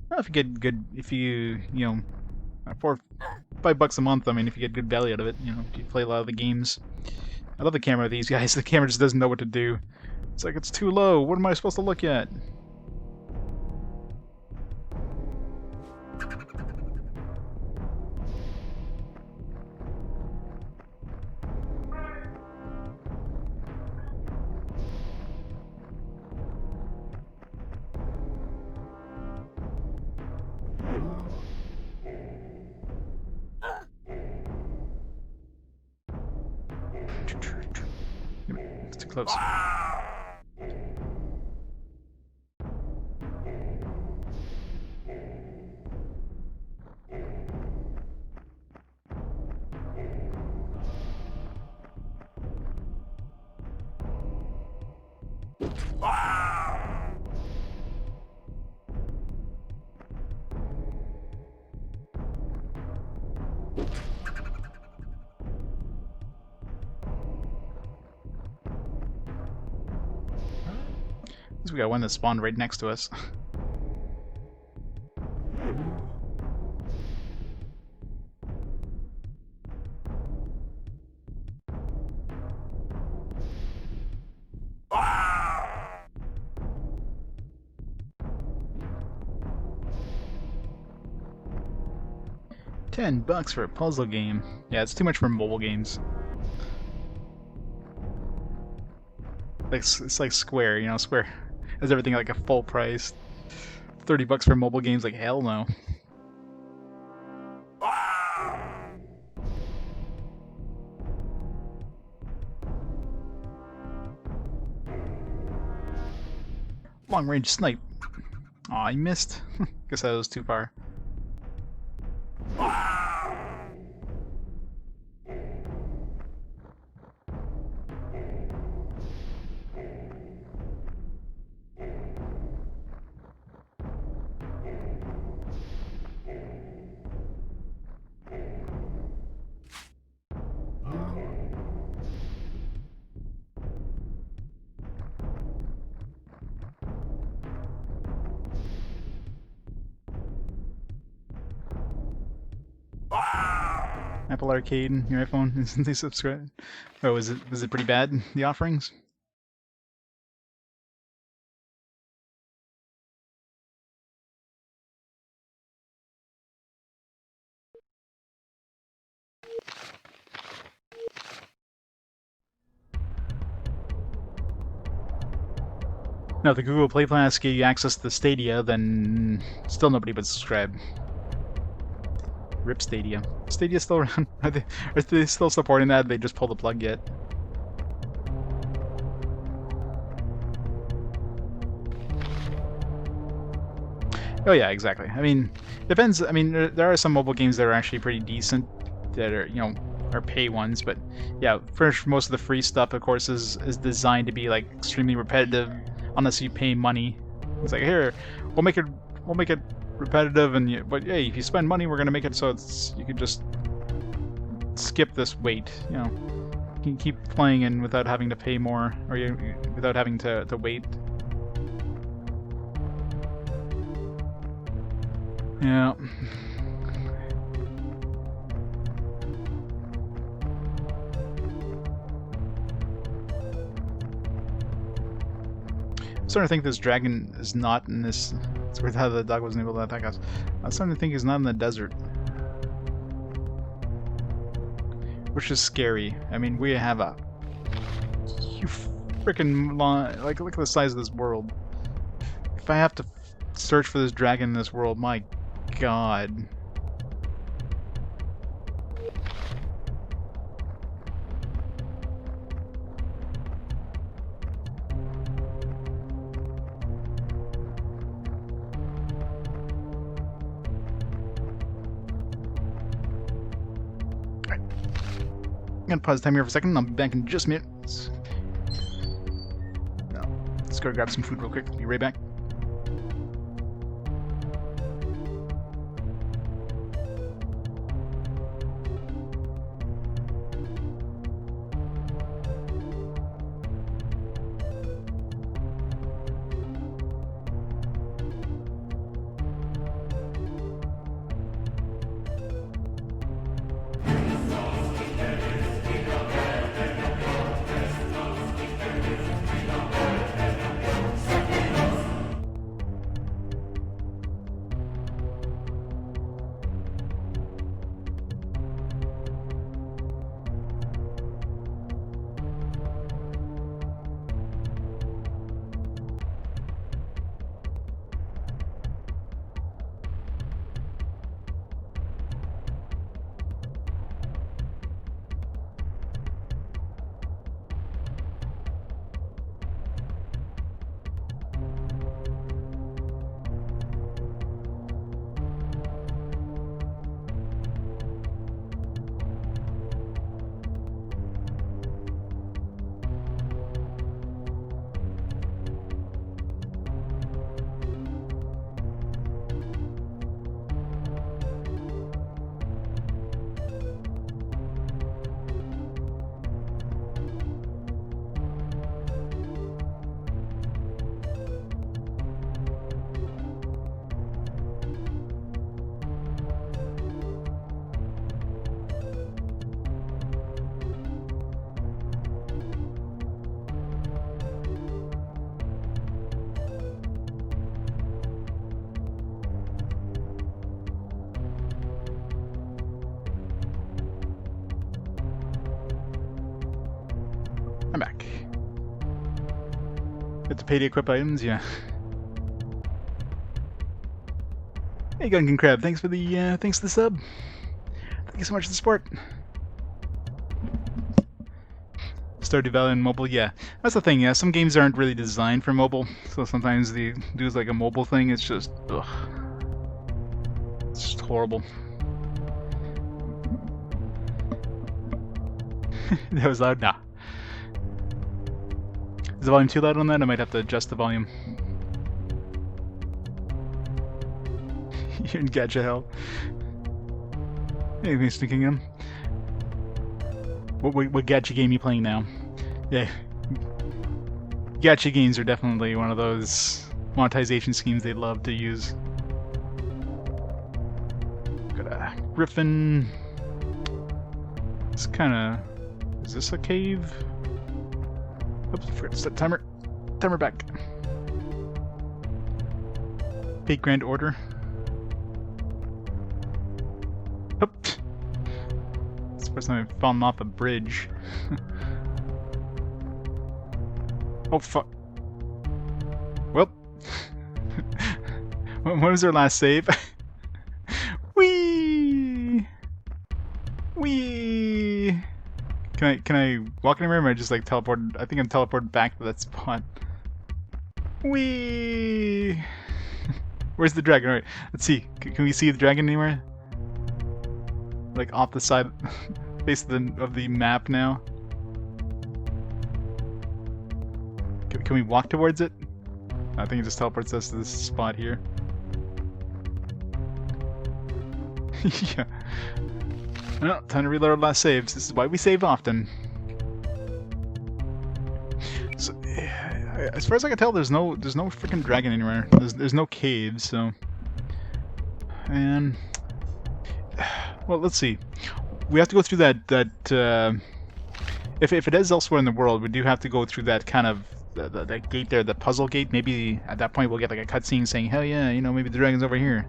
Well, if you get good, you know, $5 a month, I mean, if you get good value out of it, you know, if you play a lot of the games. I love the camera of these guys. The camera just doesn't know what to do. It's like, it's too low. What am I supposed to look at? It's too close. We got one that spawned right next to us. $10 for a puzzle game. Yeah, it's too much for mobile games. Like, it's like Square, you know, Square has everything like a full price. $30 for mobile games, like hell no. Long range snipe. Aw, I missed. Guess that was too far. Apple Arcade, your iPhone, isn't they subscribed? Oh, was it pretty bad, the offerings? No, if the Google Play Pass gave you access to the Stadia, then still nobody would subscribe. RIP Stadia. Stadia's still around? Are they still supporting that? They just pulled the plug yet? Oh yeah, exactly. I mean, depends. I mean, there are some mobile games that are actually pretty decent, that are, you know, are pay ones. But yeah, for most of the free stuff, of course, is designed to be like extremely repetitive, unless you pay money. It's like, here, we'll make it repetitive, and but hey, if you spend money, we're gonna make it so you can just skip this wait. You know, you can keep playing and without having to pay more, or without having to wait. Yeah. I'm starting to think this dragon is not in this. It's weird how the dog wasn't able to attack us. I'm starting to think he's not in the desert, which is scary. I mean, we have a freaking like, look at the size of this world. If I have to search for this dragon in this world, my god. I'm gonna pause the time here for a second. I'll be back in just a minute. Let's go grab some food real quick. Be right back. I'm back. Get to pay to equip items, yeah. Hey, Gunkin Crab, thanks for the sub. Thank you so much for the support. Stardew Valley and mobile, yeah. That's the thing, yeah. Some games aren't really designed for mobile, so sometimes they do like a mobile thing. It's just, ugh. It's just horrible. That was loud? Nah. Is the volume too loud on that? I might have to adjust the volume. You're in gacha hell. Hey, Mr. Kingdom. What gacha game are you playing now? Yeah. Gacha games are definitely one of those monetization schemes they love to use. Got a griffin. It's kinda... Is this a cave? Oops, I forgot to set timer. Timer back. Big grand order. Oop. It's the first time I've fallen off a bridge. Oh fuck. Well. When was our last save? Whee! Whee! Can I walk anywhere, or am I just like teleported? I think I'm teleported back to that spot. Whee! Where's the dragon? Alright, let's see. Can we see the dragon anywhere? Like off the side, face of the map now. Can we walk towards it? I think it just teleports us to this spot here. Yeah. Well, time to reload our last saves. This is why we save often. So, as far as I can tell, there's no freaking dragon anywhere. There's no caves, so. And well, let's see. We have to go through that. If it is elsewhere in the world, we do have to go through that kind of that gate there, the puzzle gate. Maybe at that point we'll get like a cutscene saying, "Hell yeah, you know, maybe the dragon's over here."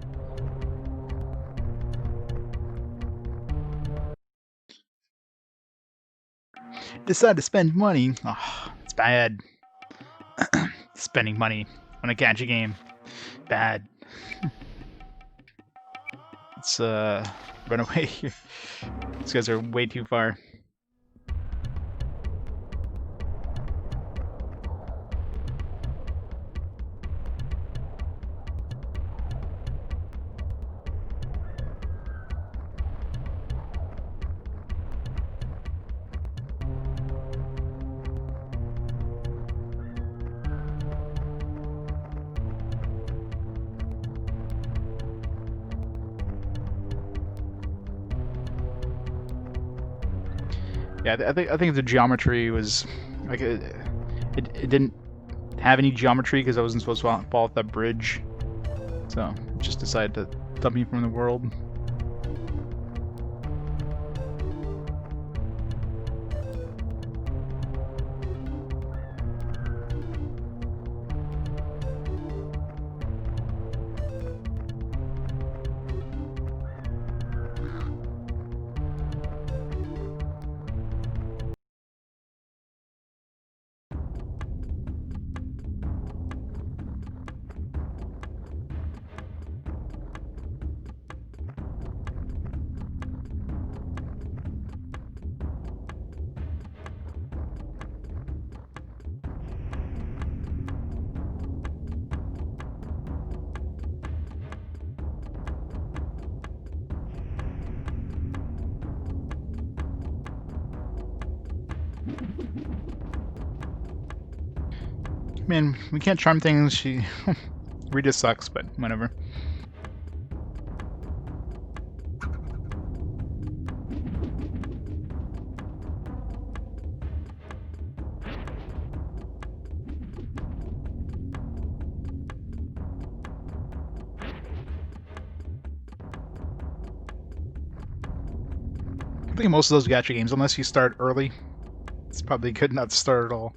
Decide to spend money. Oh, it's bad. Spending money on a gacha game. Bad. Let's run away here. These guys are way too far. Yeah, I think the geometry was like it didn't have any geometry because I wasn't supposed to fall off that bridge, so just decided to dump me from the world. Man, we can't charm things. She Rita sucks, but whatever. I think most of those gacha games, unless you start early, it's probably good not to start at all.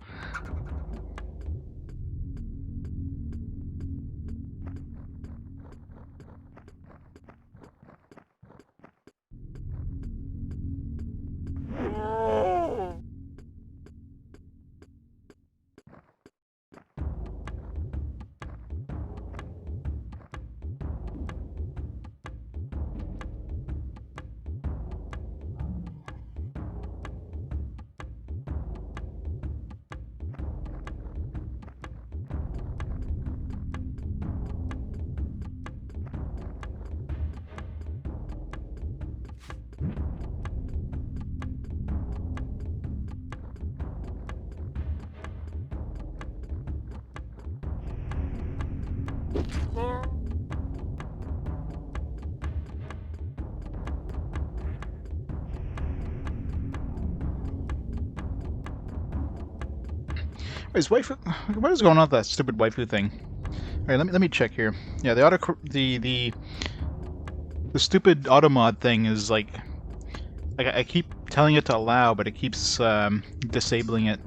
Wait, is waifu? What is going on with that stupid waifu thing? All right, let me check here. Yeah, the stupid auto mod thing is like I keep telling it to allow, but it keeps disabling it.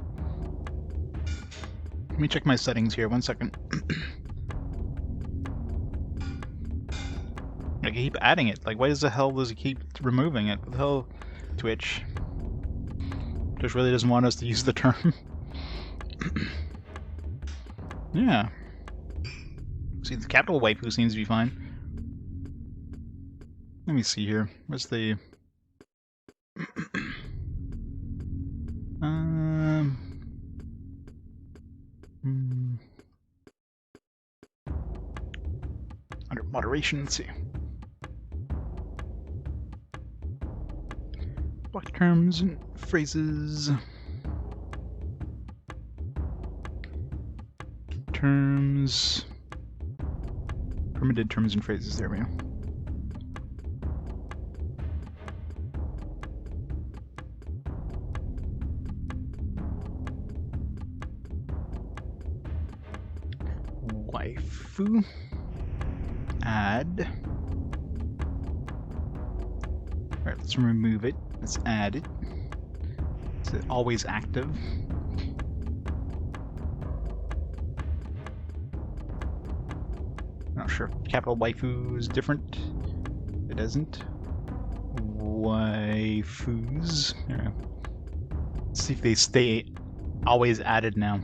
Let me check my settings here. 1 second. I keep adding it. Like, why the hell does it keep removing it? What the hell, Twitch? Just really doesn't want us to use the term. Yeah. See, the capital waifu seems to be fine. Let me see here. What's the... Moderation, let's see. Block terms and phrases. Terms. Permitted terms and phrases, there we go. Waifu. Add. Alright, let's remove it. Let's add it. Is it always active? Not sure if capital waifu is different. It isn't. Waifus. There. Let's see if they stay always added now.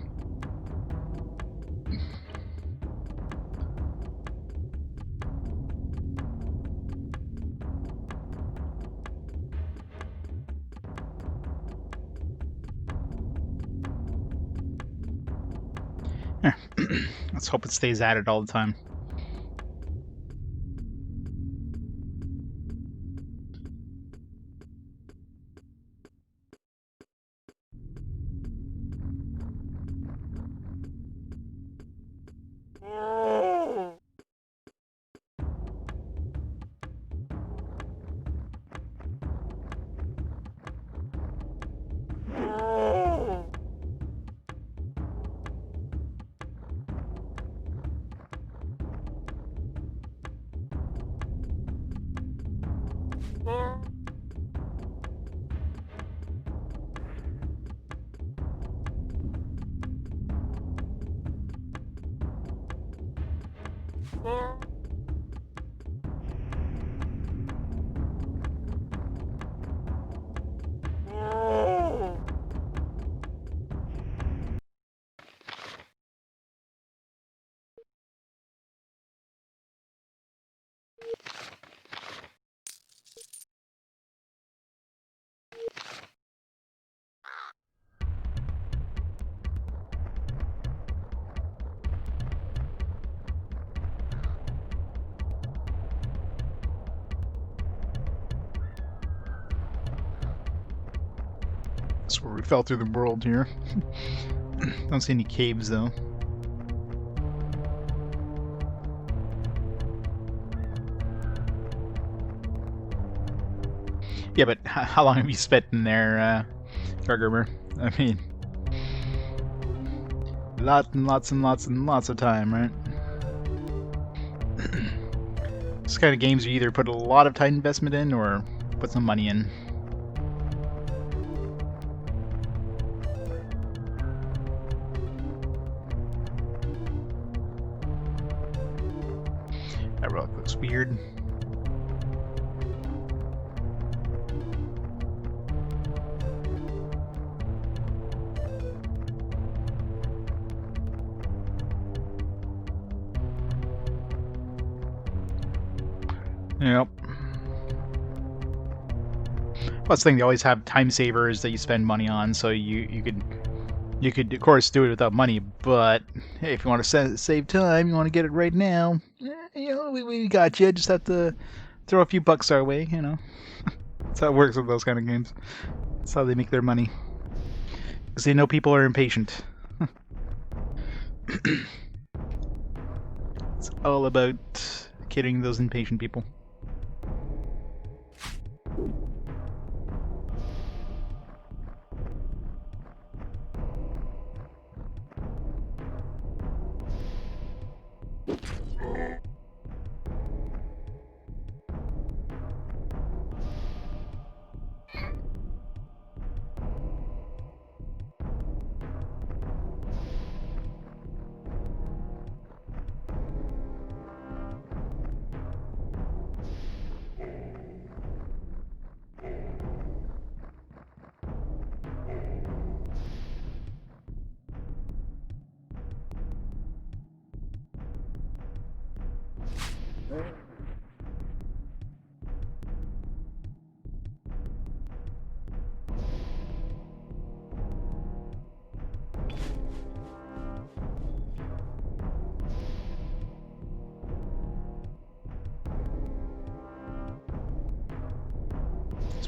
Let's hope it stays added all the time. That's where we fell through the world here. Don't see any caves though. Yeah, but how long have you spent in there, Gargurmer? I mean, lots and lots and lots and lots of time, right? This kind of games you either put a lot of time investment in or put some money in. That relic looks weird. Yep. Plus, thing they always have time savers that you spend money on, so you could of course do it without money. But hey, if you want to save time, you want to get it right now. You know, we got you. Just have to throw a few bucks our way. You know, that's how it works with those kind of games. That's how they make their money. Because they know people are impatient. It's all about kidding those impatient people.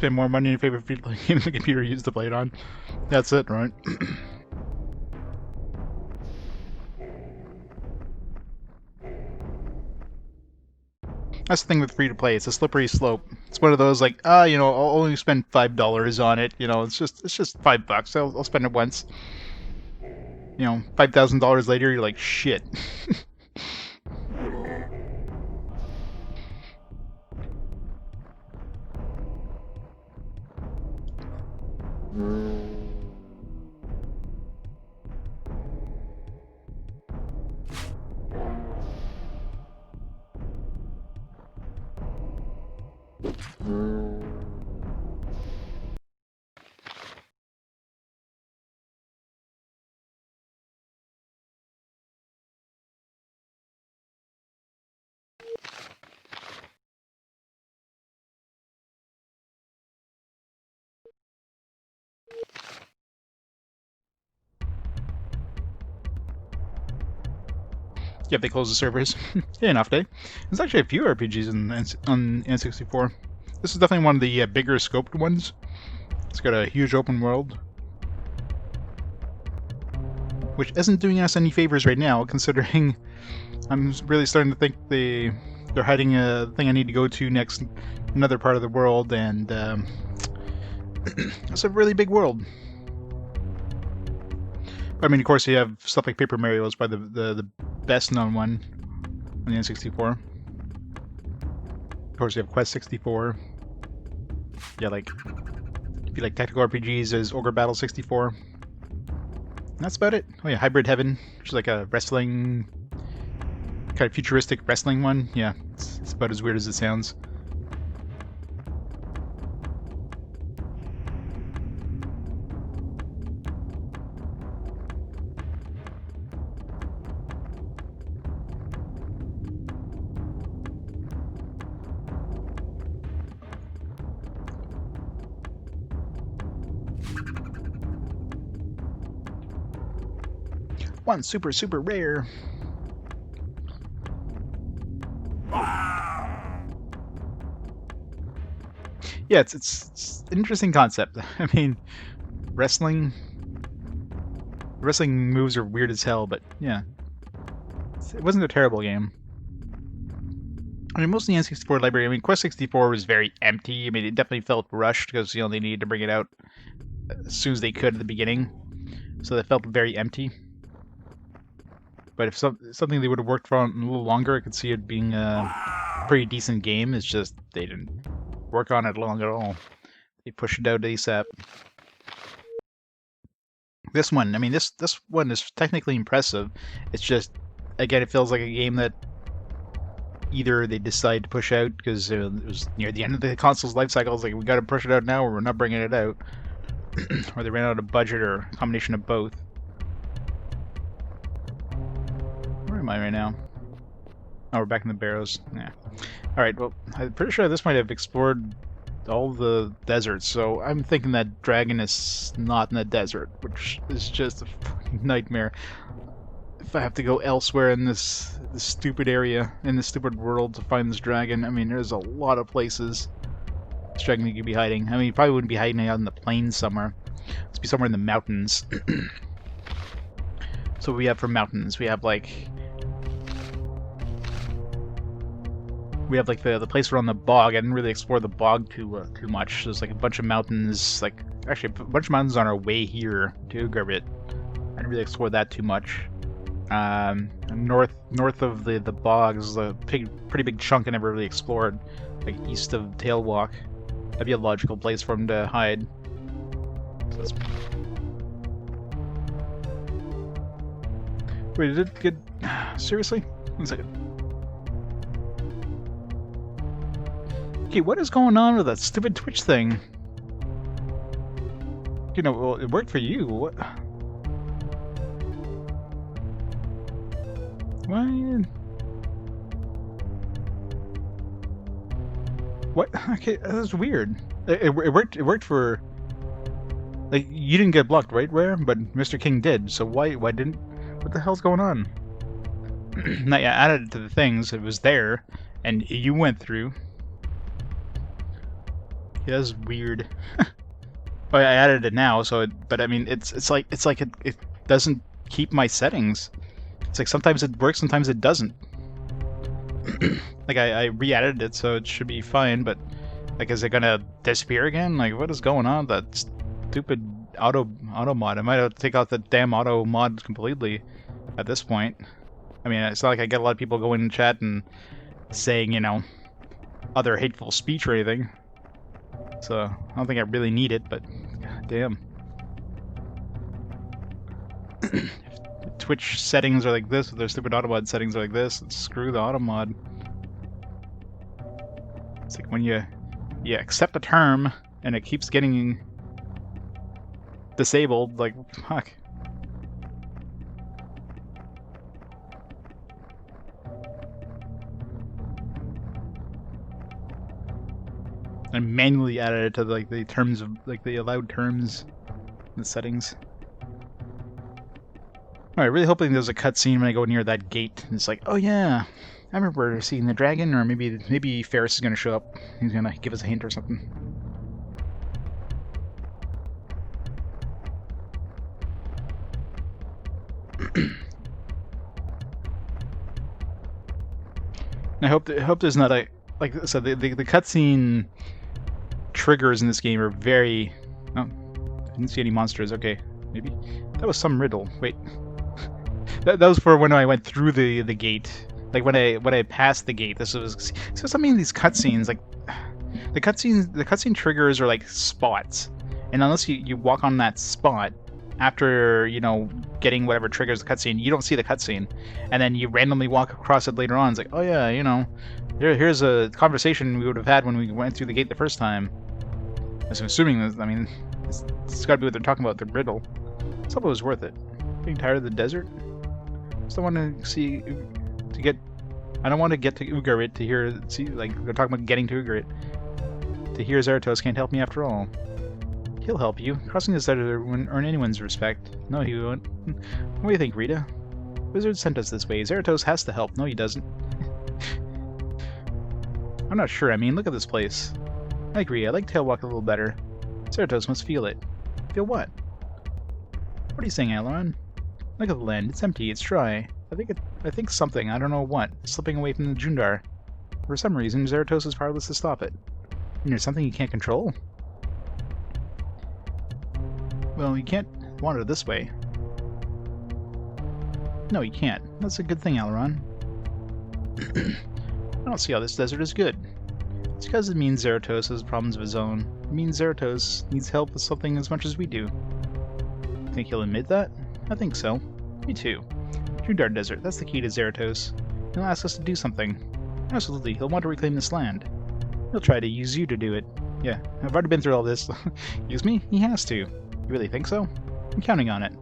spend more money on your favorite game the computer used to play it on. That's it, right? That's the thing with free-to-play. It's a slippery slope. It's one of those like, you know, I'll only spend $5 on it. You know, it's just $5. I'll spend it once. You know, $5,000 later, you're like, shit. Yep, they closed the servers. Yeah, enough day. There's actually a few RPGs on N64. This is definitely one of the bigger scoped ones. It's got a huge open world, which isn't doing us any favors right now, considering I'm really starting to think they're hiding a thing I need to go to next, another part of the world, and it's a really big world. I mean, of course, you have stuff like Paper Mario is probably the best known one on the N64. Of course, you have Quest 64. Yeah, like if you like tactical RPGs, there's Ogre Battle 64. And that's about it. Oh yeah, Hybrid Heaven, which is like a wrestling, kind of futuristic wrestling one. Yeah, it's about as weird as it sounds. One super rare. Yeah, it's an interesting concept. I mean, wrestling moves are weird as hell, but yeah, it wasn't a terrible game. I mean, most of the N64 library, I mean, Quest 64 was very empty. I mean, it definitely felt rushed because, you know, they needed to bring it out as soon as they could at the beginning. So it felt very empty. But if something they would have worked for a little longer, I could see it being a pretty decent game. It's just they didn't work on it long at all. They pushed it out ASAP. This one, I mean, this one is technically impressive. It's just, again, it feels like a game that either they decide to push out because it was near the end of the console's life cycle. It's like, we got to push it out now or we're not bringing it out. Or they ran out of budget, or a combination of both. Where am I right now? Oh, we're back in the barrows. Yeah. Alright, well, I'm pretty sure this might have explored all the deserts, so I'm thinking that dragon is not in the desert, which is just a fucking nightmare. If I have to go elsewhere in this stupid area, in this stupid world to find this dragon, I mean, there's a lot of places this dragon could be hiding. I mean, he probably wouldn't be hiding out in the plains somewhere. Let's be somewhere in the mountains. So what we have for mountains, we have like the place around the bog. I didn't really explore the bog too much. There's like a bunch of mountains, like actually a bunch of mountains on our way here to Garbit. I didn't really explore that too much. North of the bog is a pretty big chunk I never really explored, like east of Tailwalk. That'd be a logical place for him to hide. So that's... Wait, did it get... Seriously? 1 second. Okay, what is going on with that stupid Twitch thing? You know, well, it worked for you. What? Why? What? Okay, that's weird. It worked. It worked for. Like, you didn't get blocked, right, Rare? But Mr. King did. So why didn't? What the hell's going on? Now, yeah, I added it to the things. It was there, and you went through. Yeah, that's weird. Oh, I added it now, so but I mean, it's like it doesn't keep my settings. It's like sometimes it works, sometimes it doesn't. Like I re-added it, so it should be fine. But like, is it gonna disappear again? Like, what is going on? That stupid auto mod. I might have to take out the damn auto mod completely at this point. I mean, it's not like I get a lot of people going in chat and saying, you know, other hateful speech or anything. So I don't think I really need it, but god damn. If Twitch settings are like this, if their stupid automod settings are like this, screw the automod. It's like when you accept a term and it keeps getting disabled, like, fuck. I manually added it to like the terms of like the allowed terms in the settings. Alright, really hoping there's a cutscene when I go near that gate. And it's like, oh yeah, I remember seeing the dragon, or maybe Ferris is gonna show up. He's gonna give us a hint or something. I hope there's not a like so the cutscene triggers in this game are very. Oh, I didn't see any monsters. Okay, maybe that was some riddle. Wait, that was for when I went through the gate. Like when I passed the gate. This was so some of these cutscenes like the cutscene triggers are like spots, and unless you walk on that spot after, you know, getting whatever triggers the cutscene, you don't see the cutscene, and then you randomly walk across it later on. It's like, oh yeah, you know, here's a conversation we would have had when we went through the gate the first time. I'm assuming this. I mean, it's got to be what they're talking about. The riddle. So it was worth it. Getting tired of the desert. Still want to see to get. I don't want to get to Ugarit to hear. See, like they're talking about getting to Ugarit. To hear Zaratos can't help me after all. He'll help you. Crossing this desert wouldn't earn anyone's respect. No, he won't. What do you think, Rita? Wizard sent us this way. Zaratos has to help. No, he doesn't. I'm not sure. I mean, look at this place. I agree. I like Tailwalk a little better. Zaratos must feel it. Feel what? What are you saying, Aileron? Look at the land. It's empty. It's dry. I think something. I don't know what. Is slipping away from the Jundar. For some reason, Zaratos is powerless to stop it. And there's something you can't control? Well, you can't wander this way. No, you can't. That's a good thing, Aileron. I don't see how this desert is good. It's because it means Zaratos has problems of his own. It means Zaratos needs help with something as much as we do. Think he'll admit that? I think so. Me too. Jundar Desert, that's the key to Zaratos. He'll ask us to do something. Absolutely, he'll want to reclaim this land. He'll try to use you to do it. Yeah, I've already been through all this. Use me? He has to. You really think so? I'm counting on it.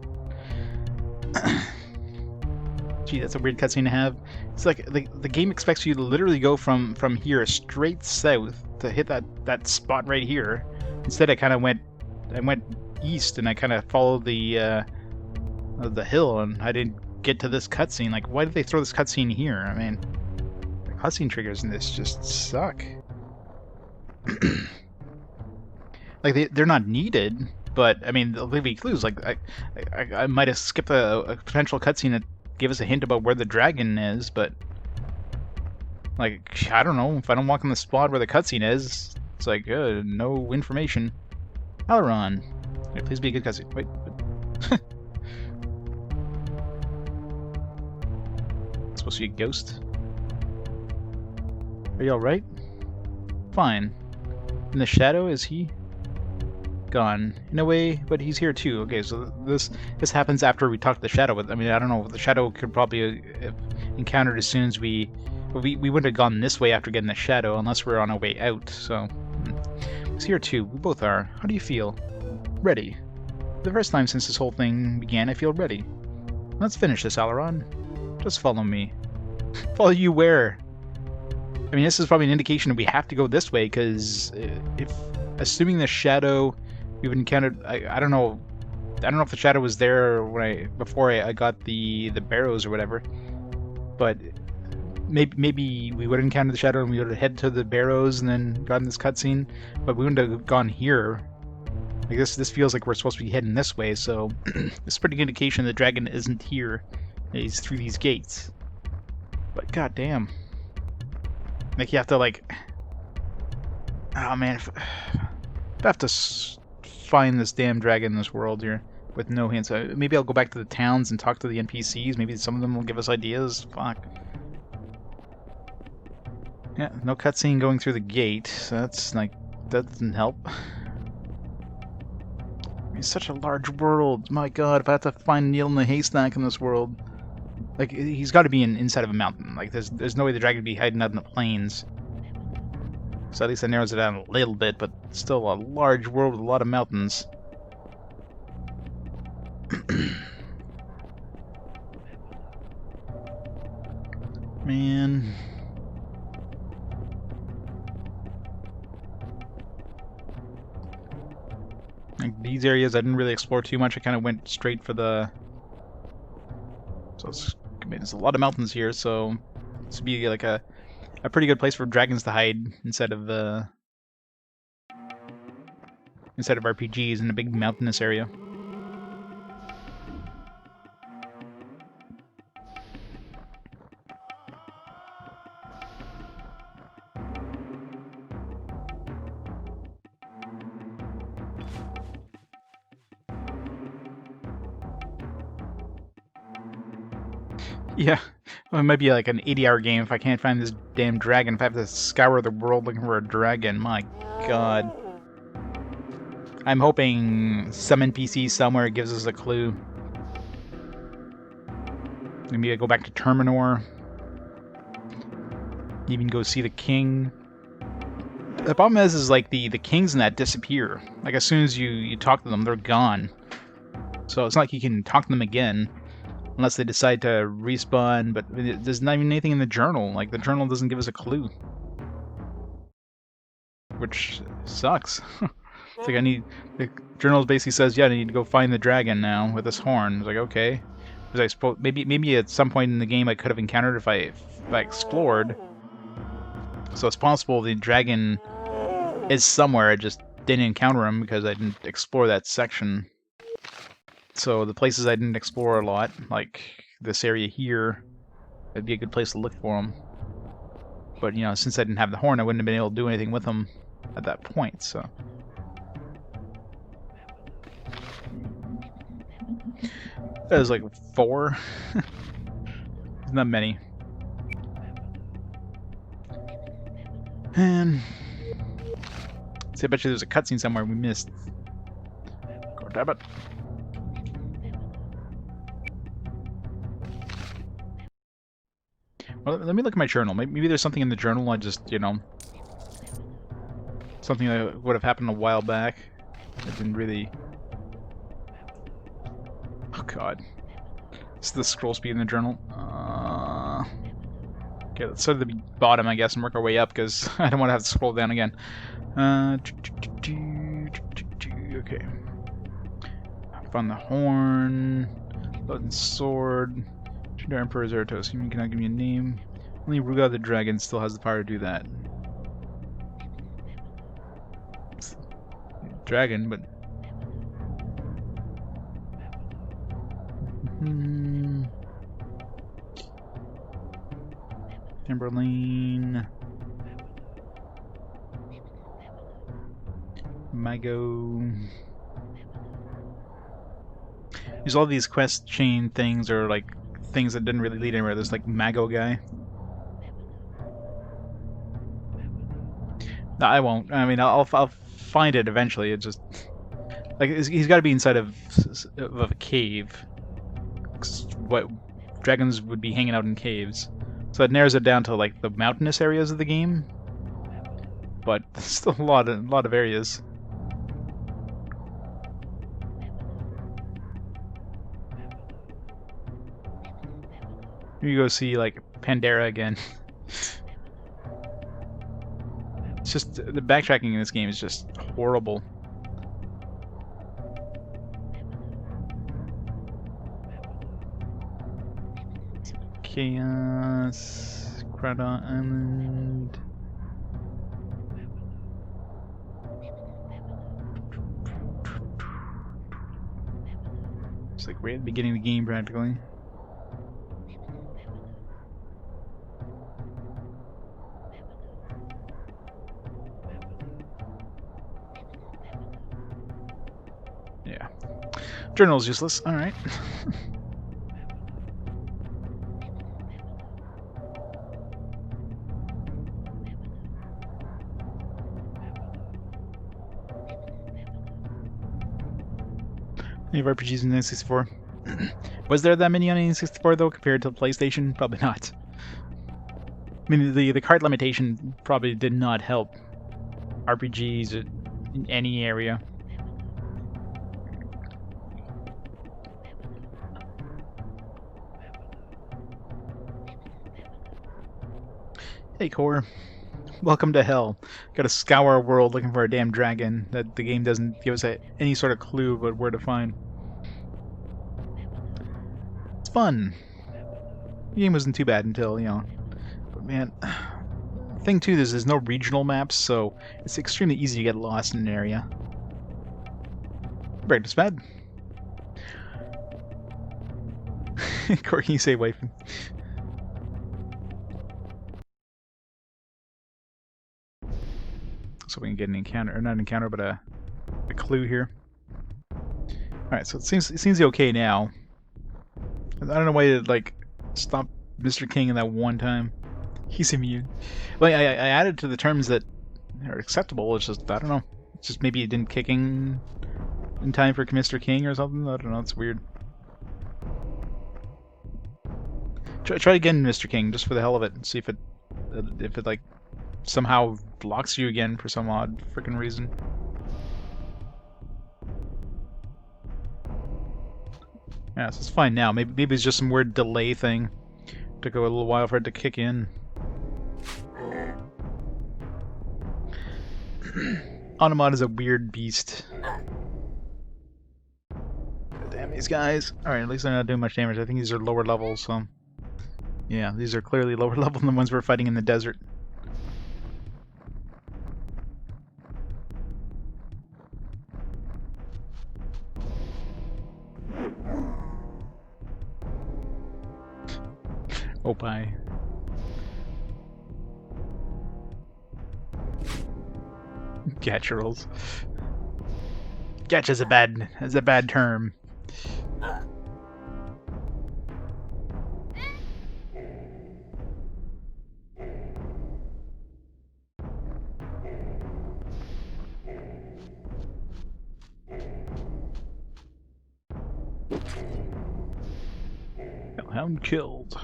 Gee, that's a weird cutscene to have. It's like the game expects you to literally go from here straight south to hit that spot right here. Instead, I went east and I kind of followed the hill, and I didn't get to this cutscene. Like, why did they throw this cutscene here? I mean, the cutscene triggers in this just suck. Like they're not needed, but I mean they'll leave me clues. Like I might have skipped a potential cutscene that gave us a hint about where the dragon is, but like I don't know, if I don't walk on the spot where the cutscene is, it's like no information. Aileron, hey, please be a good cutscene. Wait. It's supposed to be a ghost. Are you all right? Fine. In the shadow, is he? Gone. In a way, but he's here too. Okay, so this happens after we talk to the shadow. I mean, I don't know. The shadow could probably have encountered as soon as we wouldn't have gone this way after getting the shadow unless we're on our way out. So he's here too. We both are. How do you feel? Ready. For the first time since this whole thing began, I feel ready. Let's finish this, Aileron. Just follow me. Follow you where? I mean, this is probably an indication that we have to go this way, because if assuming the shadow we've encountered, I don't know if the shadow was there before I got the barrows or whatever, but maybe we would have encountered the shadow and we would have headed to the barrows and then gotten this cutscene, but we wouldn't have gone here. Like this feels like we're supposed to be heading this way, so this is a pretty good indication the dragon isn't here. He's through these gates. But goddamn, like you have to like, oh man, if I have to find this damn dragon in this world here with no hints. Maybe I'll go back to the towns and talk to the NPCs. Maybe some of them will give us ideas. Fuck. Yeah, no cutscene going through the gate. So that's like, that doesn't help. It's such a large world. My god, if I have to find a needle in the haystack in this world. Like, he's got to be inside of a mountain. Like, there's no way the dragon would be hiding out in the plains. So at least that narrows it down a little bit, but still a large world with a lot of mountains. Man. Like, these areas I didn't really explore too much. I kind of went straight for the... So I mean, there's a lot of mountains here, so this would be like a pretty good place for dragons to hide instead of RPGs in a big mountainous area. Yeah, well, it might be like an 80-hour game if I can't find this damn dragon. If I have to scour the world looking for a dragon, my god. I'm hoping some NPC somewhere gives us a clue. Maybe I go back to Terminor. Even go see the king. The problem is like the kings in that disappear. Like as soon as you talk to them, they're gone. So it's not like you can talk to them again. Unless they decide to respawn, but there's not even anything in the journal. Like, the journal doesn't give us a clue. Which sucks. It's like the journal basically says, yeah, I need to go find the dragon now with this horn. It's like, okay. Because I suppose, maybe at some point in the game I could have encountered if I explored. So it's possible the dragon is somewhere, I just didn't encounter him because I didn't explore that section. So the places I didn't explore a lot, like this area here, it'd be a good place to look for them. But, you know, since I didn't have the horn, I wouldn't have been able to do anything with them at that point, so... There's like 4. There's not many. And... See, I bet you there's a cutscene somewhere we missed. God damn it. Well, let me look at my journal. Maybe there's something in the journal I just, you know... Something that would have happened a while back. It didn't really... Oh god. This is the scroll speed in the journal. Okay, let's start at the bottom, I guess, and work our way up, because I don't want to have to scroll down again. Okay. Found the horn. Loading sword. The Emperor Zeratos. You cannot give me a name. Only Ruga the Dragon still has the power to do that. Dragon, but... Timberlane... Mago... There's all these quest chain things, or like things that didn't really lead anywhere. There's like Mago guy. No, I won't. I mean, I'll find it eventually. It just like he's got to be inside of a cave. What dragons would be hanging out in caves, so it narrows it down to like the mountainous areas of the game. But still a lot of areas. You go see like Pandera again. It's just the backtracking in this game is just horrible. Chaos, Crowdon Island. It's like right at the beginning of the game, practically. Yeah. Journal's useless. Alright. Any RPGs in the N64? Was there that many on the N64 though, compared to the PlayStation? Probably not. I mean, the card limitation probably did not help RPGs in any area. Hey, Core. Welcome to hell. Gotta scour a world looking for a damn dragon that the game doesn't give us any sort of clue about where to find. It's fun. The game wasn't too bad until, you know. But man, the thing too is there's no regional maps, so it's extremely easy to get lost in an area. Breakfast bad. Core, can you say wife? So we can get an encounter, or not an encounter, but a clue here. Alright, so it seems okay now. I don't know why to like stop Mr. King in that one time. He's immune. Well, I added to the terms that are acceptable. It's just I don't know. It's just maybe it didn't kick in time for Mr. King or something. I don't know. It's weird. Try again, Mr. King, just for the hell of it, and see if it like somehow blocks you again for some odd freaking reason. Yeah, so it's fine now. Maybe it's just some weird delay thing. Took a little while for it to kick in. Automat is a weird beast. God damn these guys. Alright, at least they're not doing much damage. I think these are lower levels, so... Yeah, these are clearly lower level than the ones we're fighting in the desert. Oh, bye. Catcherals. Catch is a bad term. Hellhound killed.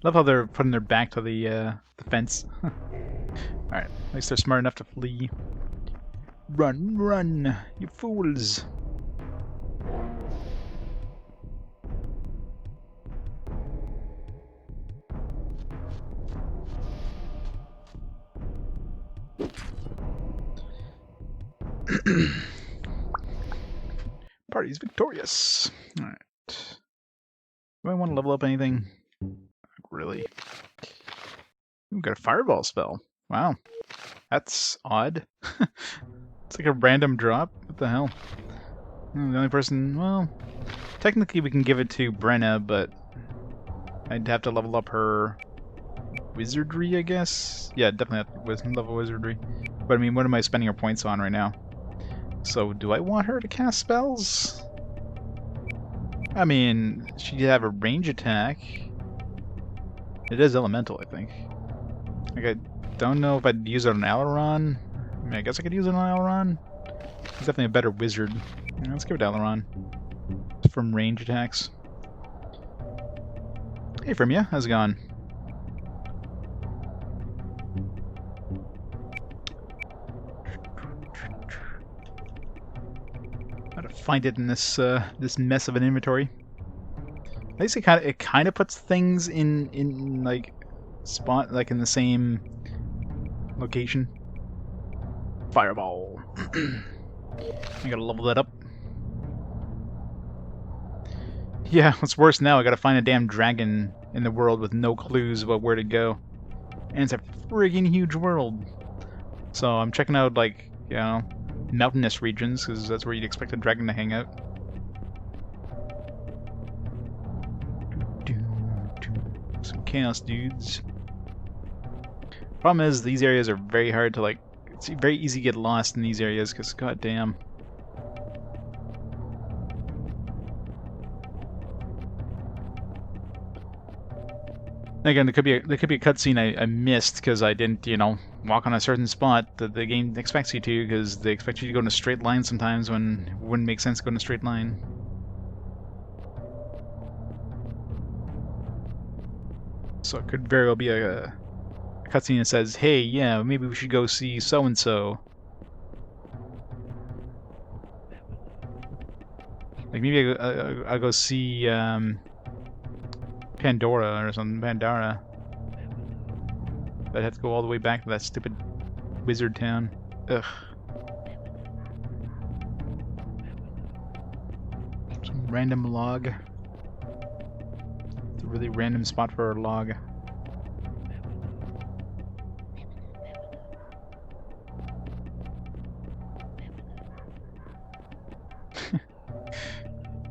Love how they're putting their back to the fence. Alright, at least they're smart enough to flee. Run, run, you fools! Party's victorious. Alright. Do I want to level up anything? Not really. We've got a fireball spell. Wow. That's odd. It's like a random drop. What the hell? The only person... Well, technically we can give it to Brenna, but I'd have to level up her wizardry, I guess? Yeah, definitely have to level wizardry. But I mean, what am I spending her points on right now? So, do I want her to cast spells? I mean, she'd have a range attack. It is elemental, I think. Like, I don't know if I'd use it on Aileron. I mean, I guess I could use it on Aileron. He's definitely a better wizard. Yeah, let's give it to Aileron. From range attacks. Hey, Firmia, how's it going? Gotta find it in this this mess of an inventory. At least it kind of puts things in like spot like in the same location. Fireball. I gotta level that up. Yeah, what's worse now? I gotta find a damn dragon in the world with no clues about where to go. And it's a friggin' huge world. So I'm checking out, like, you know, mountainous regions, because that's where you'd expect a dragon to hang out. Some chaos dudes. Problem is, these areas are very hard to, like, it's very easy to get lost in these areas, because goddamn. Again, there could be a cutscene I missed because I didn't, you know, walk on a certain spot that the game expects you to, because they expect you to go in a straight line sometimes when it wouldn't make sense to go in a straight line. So it could very well be a cutscene that says, "Hey, yeah, maybe we should go see so and so." Like maybe I go see Pandora or something. Pandora. I'd have to go all the way back to that stupid wizard town. Ugh. Some random log. It's a really random spot for a log.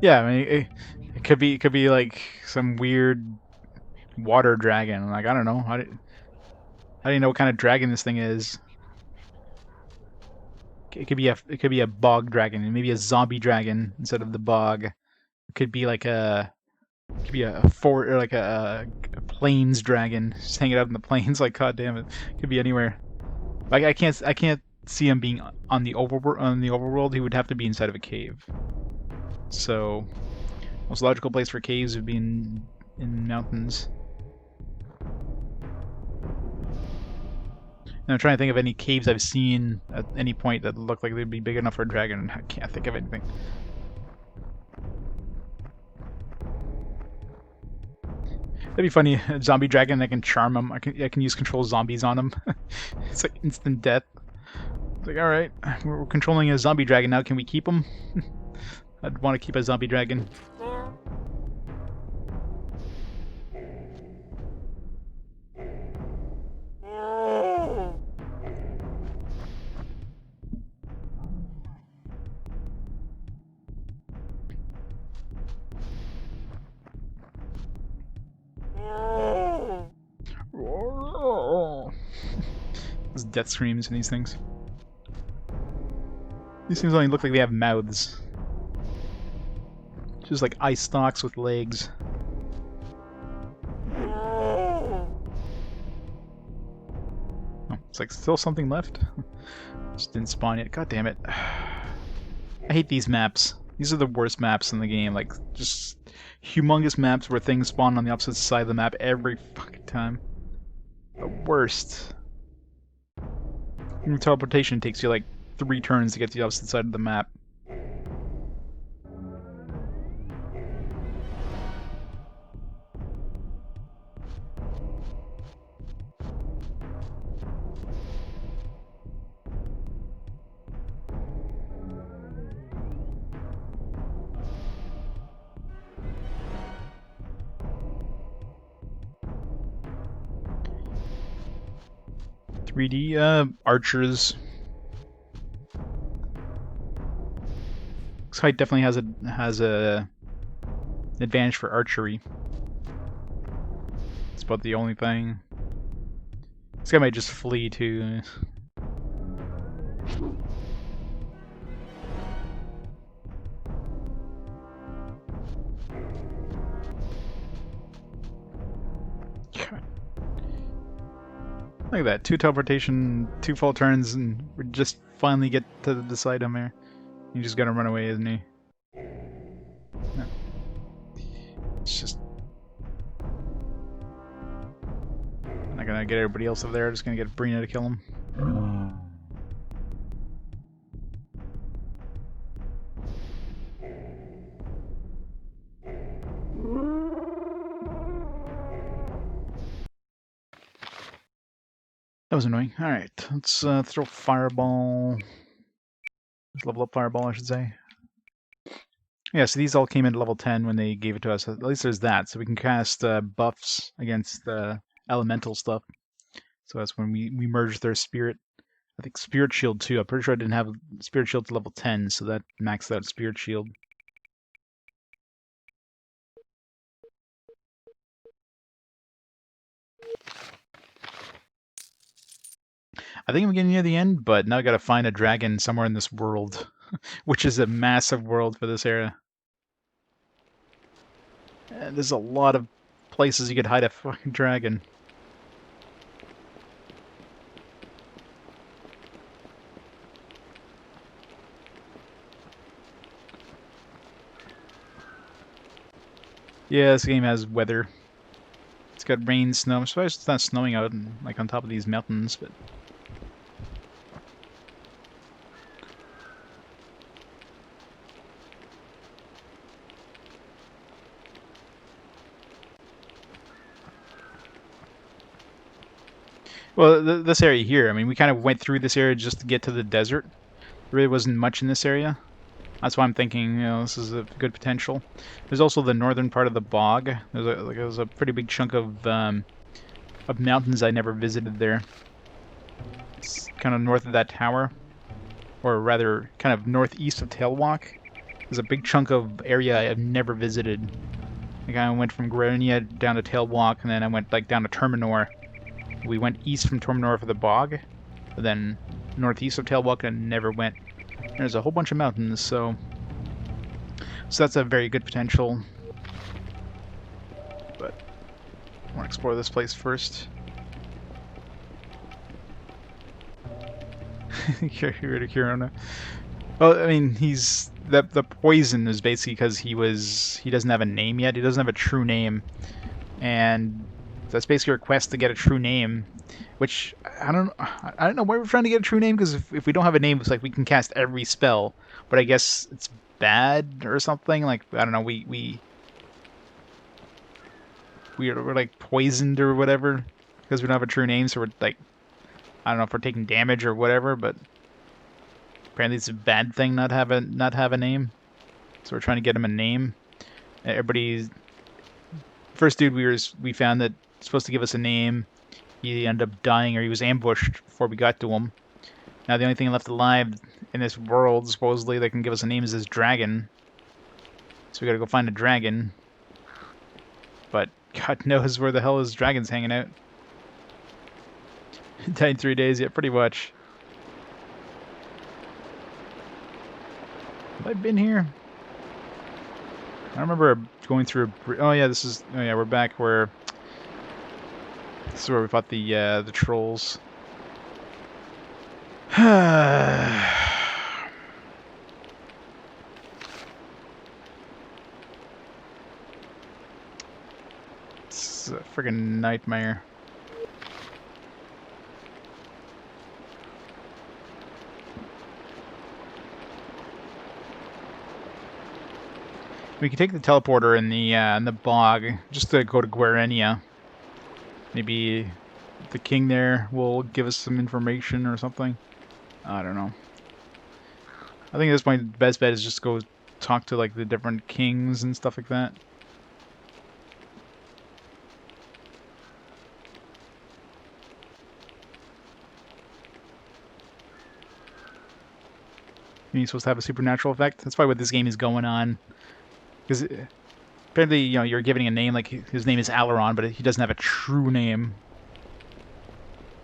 Yeah, I mean, it could be like some weird water dragon. Like, I don't know. How do you know what kind of dragon this thing is? It could be a bog dragon, and maybe a zombie dragon instead of the bog. It could be like a fort or like a plains dragon, just hanging out in the plains. Like, god damn it, could be anywhere. Like, I can't see him being on the overworld. He would have to be inside of a cave. So, most logical place for caves would be in mountains. And I'm trying to think of any caves I've seen at any point that look like they'd be big enough for a dragon, and I can't think of anything. That'd be funny. A zombie dragon that can charm him. I can use control zombies on him. It's like instant death. It's like, all right, we're controlling a zombie dragon now. Can we keep him? I'd want to keep a zombie dragon. Those death screams in these things. These things only look like they have mouths. Just like eye stalks with legs. Oh, it's like still something left. Just didn't spawn yet. God damn it. I hate these maps. These are the worst maps in the game. Like, just humongous maps where things spawn on the opposite side of the map every fucking time. The worst. Even teleportation takes you like 3 turns to get to the opposite side of the map. Archers. This height definitely has a advantage for archery. It's about the only thing. This guy might just flee too. Look at that, 2 teleportation, 2 full turns, and we just finally get to decide him here. You just gotta run away, isn't he? No. It's just... I'm not gonna get everybody else over there, I'm just gonna get Brina to kill him. That was annoying. Alright, let's throw Fireball. Let's level up Fireball, I should say. Yeah, so these all came in at level 10 when they gave it to us. At least there's that, so we can cast buffs against the elemental stuff. So that's when we merged their spirit. I think spirit shield too. I'm pretty sure I didn't have spirit shield to level 10, so that maxed out spirit shield. I think I'm getting near the end, but now I gotta find a dragon somewhere in this world, which is a massive world for this era. And there's a lot of places you could hide a fucking dragon. Yeah, this game has weather. It's got rain, snow. I'm surprised it's not snowing out like on top of these mountains, but well, this area here, I mean, we kind of went through this area just to get to the desert. There really wasn't much in this area. That's why I'm thinking, this is a good potential. There's also the northern part of the bog. There's a pretty big chunk of mountains I never visited there. It's kind of north of that tower, or rather, kind of northeast of Tailwalk. There's a big chunk of area I've never visited. Like I went from Guarenia down to Tailwalk, and then I went like down to Terminor. We went east from Terminor for the bog, but then northeast of Tailwalk and never went. There's a whole bunch of mountains, so that's a very good potential. But I want to explore this place first. Kirona. Well, I mean, the poison is basically because he doesn't have a name yet. He doesn't have a true name, and that's basically a request to get a true name. Which I don't know why we're trying to get a true name, because if we don't have a name, it's like we can cast every spell. But I guess it's bad or something. Like I don't know, we're like poisoned or whatever because we don't have a true name. So we're like, I don't know if we're taking damage or whatever, but apparently it's a bad thing not have a name. So we're trying to get him a name. Everybody's first dude we found that supposed to give us a name. He ended up dying, or he was ambushed before we got to him. Now the only thing left alive in this world, supposedly, that can give us a name is this dragon. So we gotta go find a dragon. But God knows where the hell this dragon's hanging out. Died in 3 days, yeah, pretty much. Have I been here? I remember going through a... Oh yeah, oh yeah, we're back where... This is where we fought the trolls. It's a friggin' nightmare. We can take the teleporter in the bog just to go to Guarenia. Maybe the king there will give us some information or something. I don't know. I think at this point the best bet is just go talk to like the different kings and stuff like that. He's supposed to have a supernatural effect. That's probably what this game is going on. Because apparently, you're giving a name, like his name is Alaron, but he doesn't have a true name.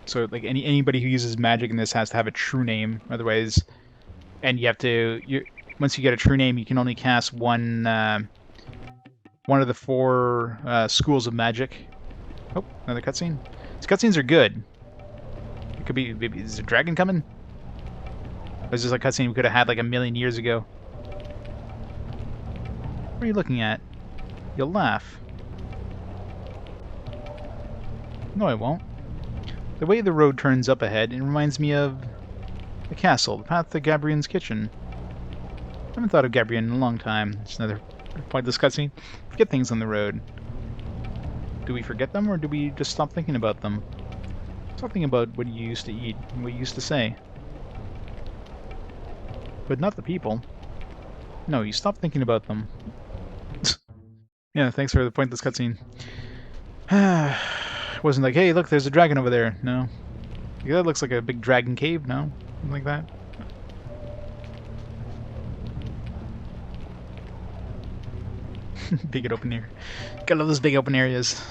So, like anybody who uses magic in this has to have a true name, otherwise, and you have to. Once you get a true name, you can only cast one of the 4 schools of magic. Oh, another cutscene. These cutscenes are good. It could be. Maybe, is a dragon coming? Or is this a cutscene we could have had like a million years ago? What are you looking at? You'll laugh. No, I won't. The way the road turns up ahead, it reminds me of the castle, the path to Gabriel's kitchen. I haven't thought of Gabriel in a long time. It's another pointless cutscene. Forget things on the road. Do we forget them, or do we just stop thinking about them? Stop thinking about what you used to eat and what you used to say. But not the people. No, you stop thinking about them. Yeah, thanks for the pointless cutscene. wasn't like, hey, look, there's a dragon over there. No. Yeah, that looks like a big dragon cave. No, something like that. Big open area. Gotta love those big open areas.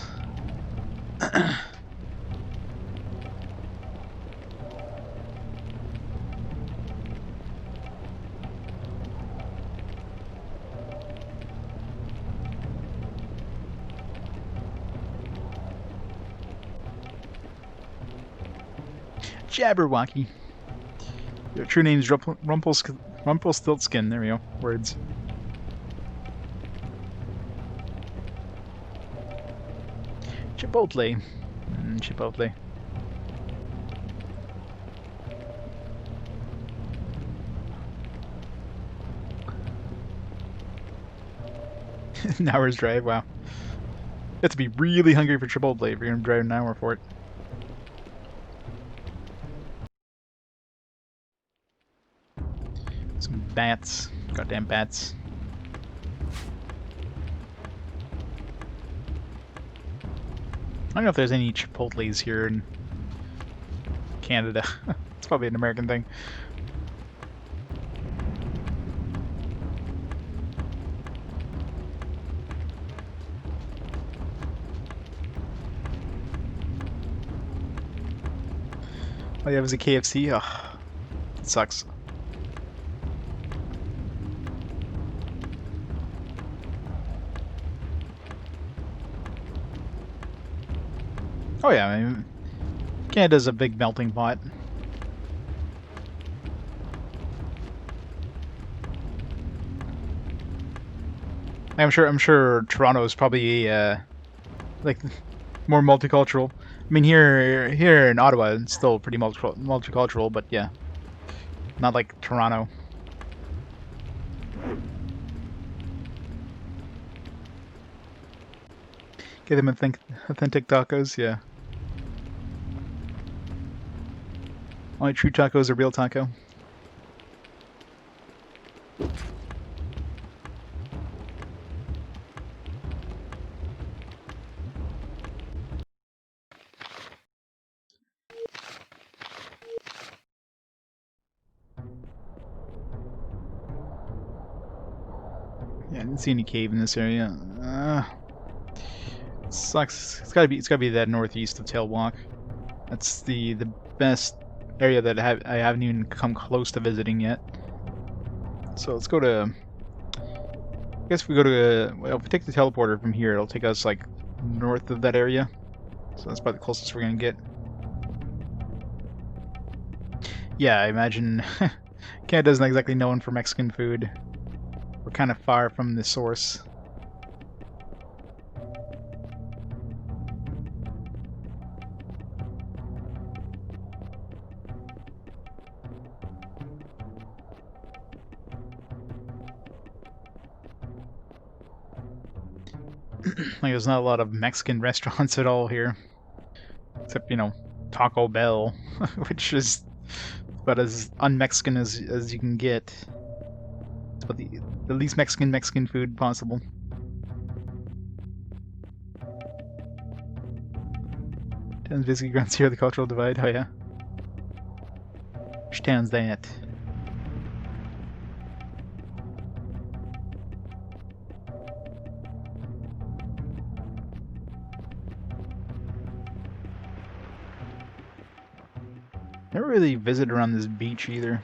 Jabberwocky. Your true name is Rumpelstiltskin. There we go. Words. Chipotle. Chipotle. An hour's drive, wow. You have to be really hungry for Chipotle if you're gonna drive an hour for it. Some bats. Goddamn bats. I don't know if there's any Chipotles here in Canada. It's probably an American thing. Oh yeah, it was a KFC? Ugh. It sucks. Oh yeah, I mean, Canada's a big melting pot. I'm sure Toronto is probably like more multicultural. I mean, here in Ottawa, it's still pretty multicultural, but yeah, not like Toronto. Get them authentic tacos, yeah. Only true taco is a real taco. Yeah, I didn't see any cave in this area. Sucks. It's gotta be that northeast of Tailwalk. That's the best area that I haven't even come close to visiting yet. So let's go to. I guess if we go to. Well, if we take the teleporter from here, it'll take us like north of that area. So that's about the closest we're gonna get. Yeah, I imagine Canada's not exactly known for Mexican food. We're kind of far from the source. Like, there's not a lot of Mexican restaurants at all here. Except, you know, Taco Bell, which is about as un-Mexican as you can get. It's about the least Mexican food possible. Towns basically grounds here the cultural divide. Oh yeah. Which town's that? Never really visited around this beach either.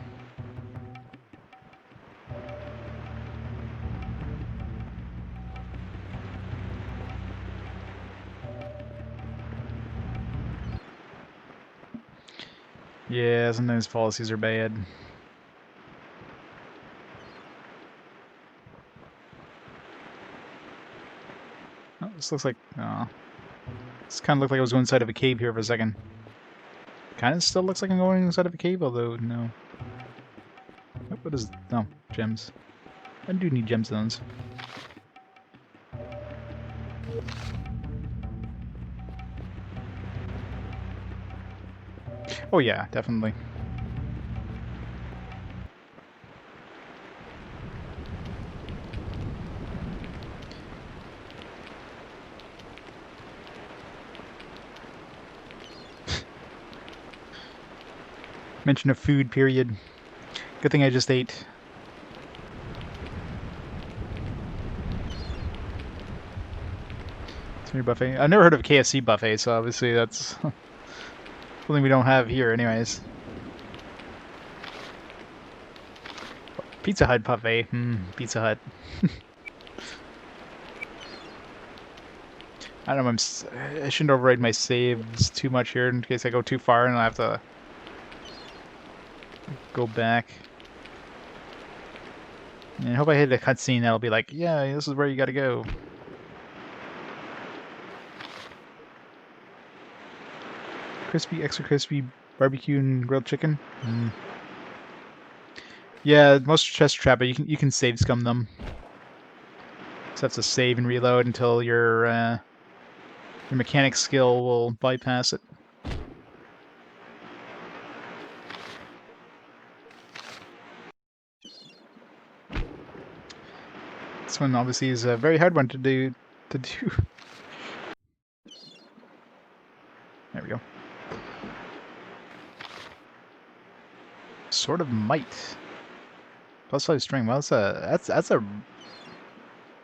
Yeah, sometimes policies are bad. Oh, this looks like... Oh. This kind of looked like I was going inside of a cave here for a second. Kind of still looks like I'm going inside of a cave, although no. What is... Oh, gems. I do need gemstones. Oh yeah, definitely. Mention of food, period. Good thing I just ate. Buffet. I've never heard of KFC buffet, so obviously that's something we don't have here anyways. Pizza Hut buffet. Pizza Hut. I don't know, I shouldn't override my saves too much here in case I go too far and I have to go back. And I hope I hit a cutscene that'll be like, yeah, this is where you gotta go. Crispy, extra crispy barbecue and grilled chicken. Yeah, most chest trap, but you can save scum them. So that's a save and reload until your mechanic skill will bypass it. This one obviously is a very hard one to do. There we go. Sword of Might. +5 string. Well, that's a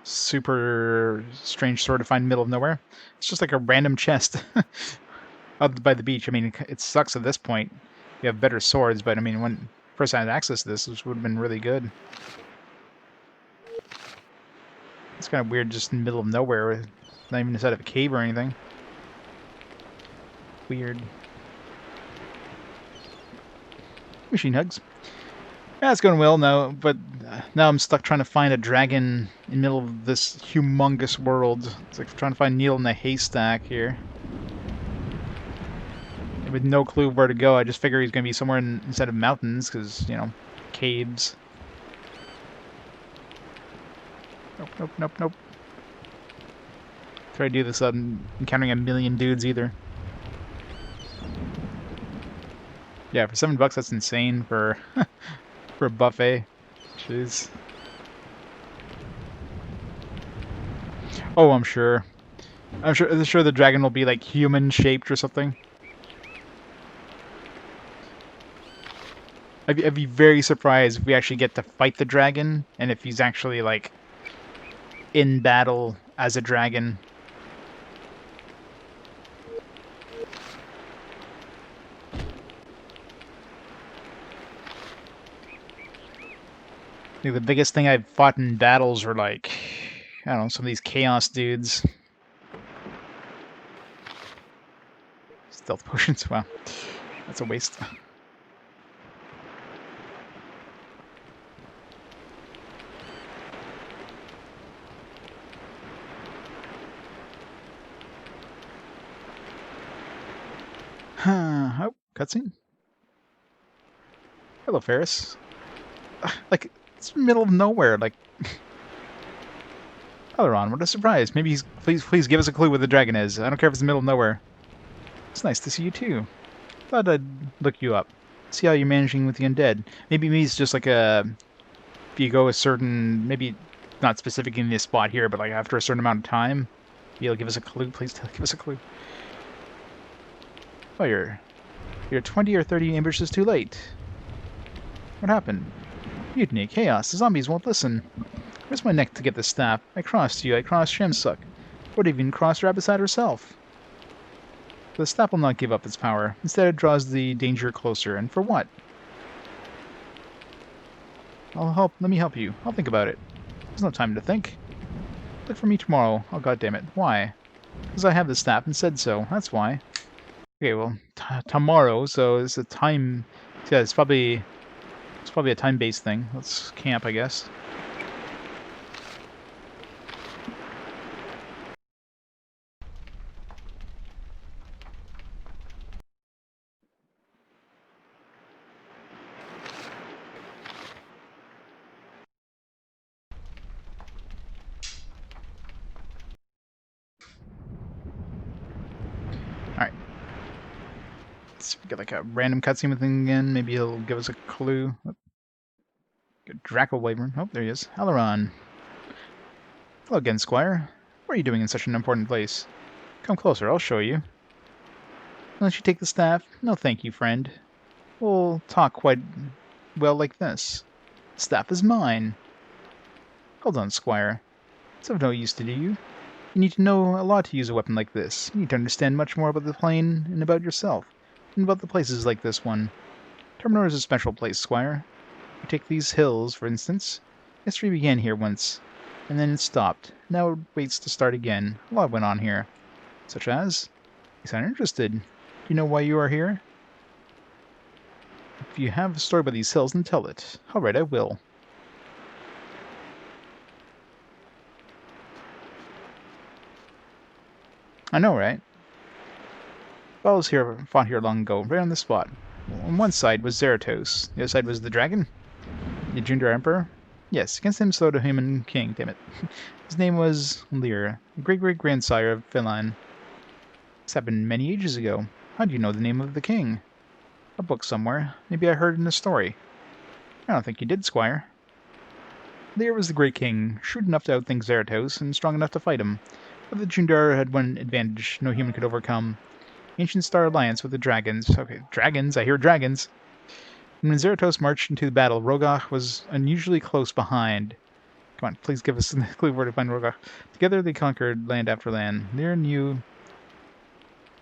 super strange sword to find in the middle of nowhere. It's just like a random chest out by the beach. I mean, it sucks at this point. You have better swords, but I mean, when first I had access to this would have been really good. It's kind of weird, just in the middle of nowhere, not even inside of a cave or anything. Weird. Machine hugs. Yeah, it's going well now, but now I'm stuck trying to find a dragon in the middle of this humongous world. It's like trying to find needle in a haystack here. With no clue where to go, I just figure he's going to be somewhere inside of mountains, because, you know, caves. Nope. Try to do this without encountering a million dudes either. Yeah, for $7 that's insane for for a buffet. Jeez. Oh, I'm sure the dragon will be like human shaped or something. I'd be very surprised if we actually get to fight the dragon and if he's actually like in battle as a dragon. I think the biggest thing I've fought in battles are like, I don't know, some of these chaos dudes. Stealth potions, wow. That's a waste. Oh, cutscene. Hello, Ferris. Like, it's middle of nowhere, like... Alaron, what a surprise. Maybe he's... Please give us a clue where the dragon is. I don't care if it's in the middle of nowhere. It's nice to see you, too. Thought I'd look you up. See how you're managing with the undead. Maybe he's just like a... If you go a certain... Maybe not specific in this spot here, but like after a certain amount of time, you'll give us a clue. Please give us a clue. Oh, you're 20 or 30 ambushes too late. What happened? Mutiny, chaos, the zombies won't listen. Where's my neck to get the staff? I crossed you, I crossed Shemsuck. Would even crossed Rabbitside herself. The staff will not give up its power. Instead it draws the danger closer. And for what? Let me help you. I'll think about it. There's no time to think. Look for me tomorrow. Oh, goddammit. Why? Because I have the staff and said so. That's why. Okay, well, tomorrow, so it's a time... Yeah, it's probably a time-based thing. Let's camp, I guess. Alright. Let's get like a random cutscene with him again. Maybe he'll give us a clue. Good Draco Wyvern. Oh, there he is. Alaron. Hello again, Squire. What are you doing in such an important place? Come closer, I'll show you. Unless you take the staff? No thank you, friend. will talk quite well like this. The staff is mine. Hold on, squire. It's of no use to you. You need to know a lot to use a weapon like this. You need to understand much more about the plane and about yourself, and about the places like this one. Terminor is a special place, squire. You take these hills, for instance. History began here once, and then it stopped. Now it waits to start again. A lot went on here. Such as? You sound interested. Do you know why you are here? If you have a story about these hills, then tell it. Alright, I will. I know, right? Battles here fought here long ago, right on the spot. On one side was Zeratos. The other side was the dragon? The Jundar Emperor? Yes, against him stood a human king, damn it. His name was Lear, a great-great-grandsire of Philan. This happened many ages ago. How do you know the name of the king? A book somewhere. Maybe I heard it in a story. I don't think you did, squire. Lear was the great king, shrewd enough to outthink Zeratos, and strong enough to fight him. But the Jundar had one advantage no human could overcome. Ancient Star Alliance with the dragons. Okay, dragons, I hear dragons. When Zeratos marched into the battle, Rogach was unusually close behind. Come on, please give us a clue where to find Rogach. Together they conquered land after land. Lear knew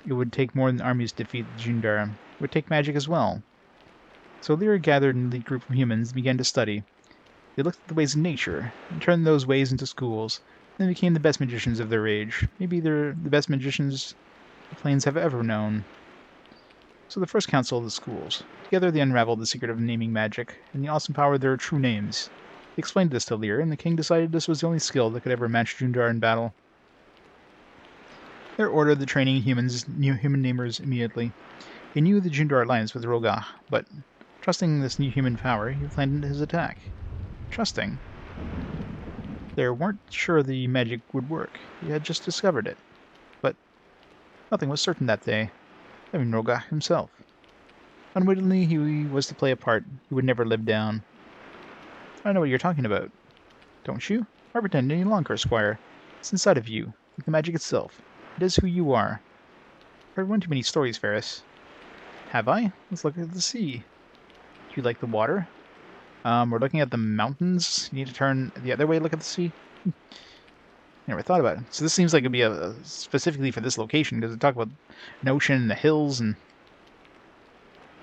it would take more than armies to defeat the Jundar. It would take magic as well. So Lear gathered an elite group of humans and began to study. They looked at the ways of nature, and turned those ways into schools, and they became the best magicians of their age. Maybe they're the best magicians the plains have ever known. So the first council of the schools. Together they unraveled the secret of naming magic, and the awesome power of their true names. They explained this to Lear, and the king decided this was the only skill that could ever match Jundar in battle. Lear ordered the training of human namers immediately. He knew the Jundar alliance with Rogach, but trusting this new human power, he planned his attack. Trusting. They weren't sure the magic would work. He had just discovered it. But nothing was certain that day. I mean, Rogach himself. Unwittingly, he was to play a part he would never live down. I know what you're talking about. Don't you? Why pretend any longer, squire? It's inside of you, like the magic itself. It is who you are. I've heard one too many stories, Ferris. Have I? Let's look at the sea. Do you like the water? We're looking at the mountains. You need to turn the other way to look at the sea? Never thought about it. So this seems like it'd be specifically for this location, because they talk about an ocean and the hills, and...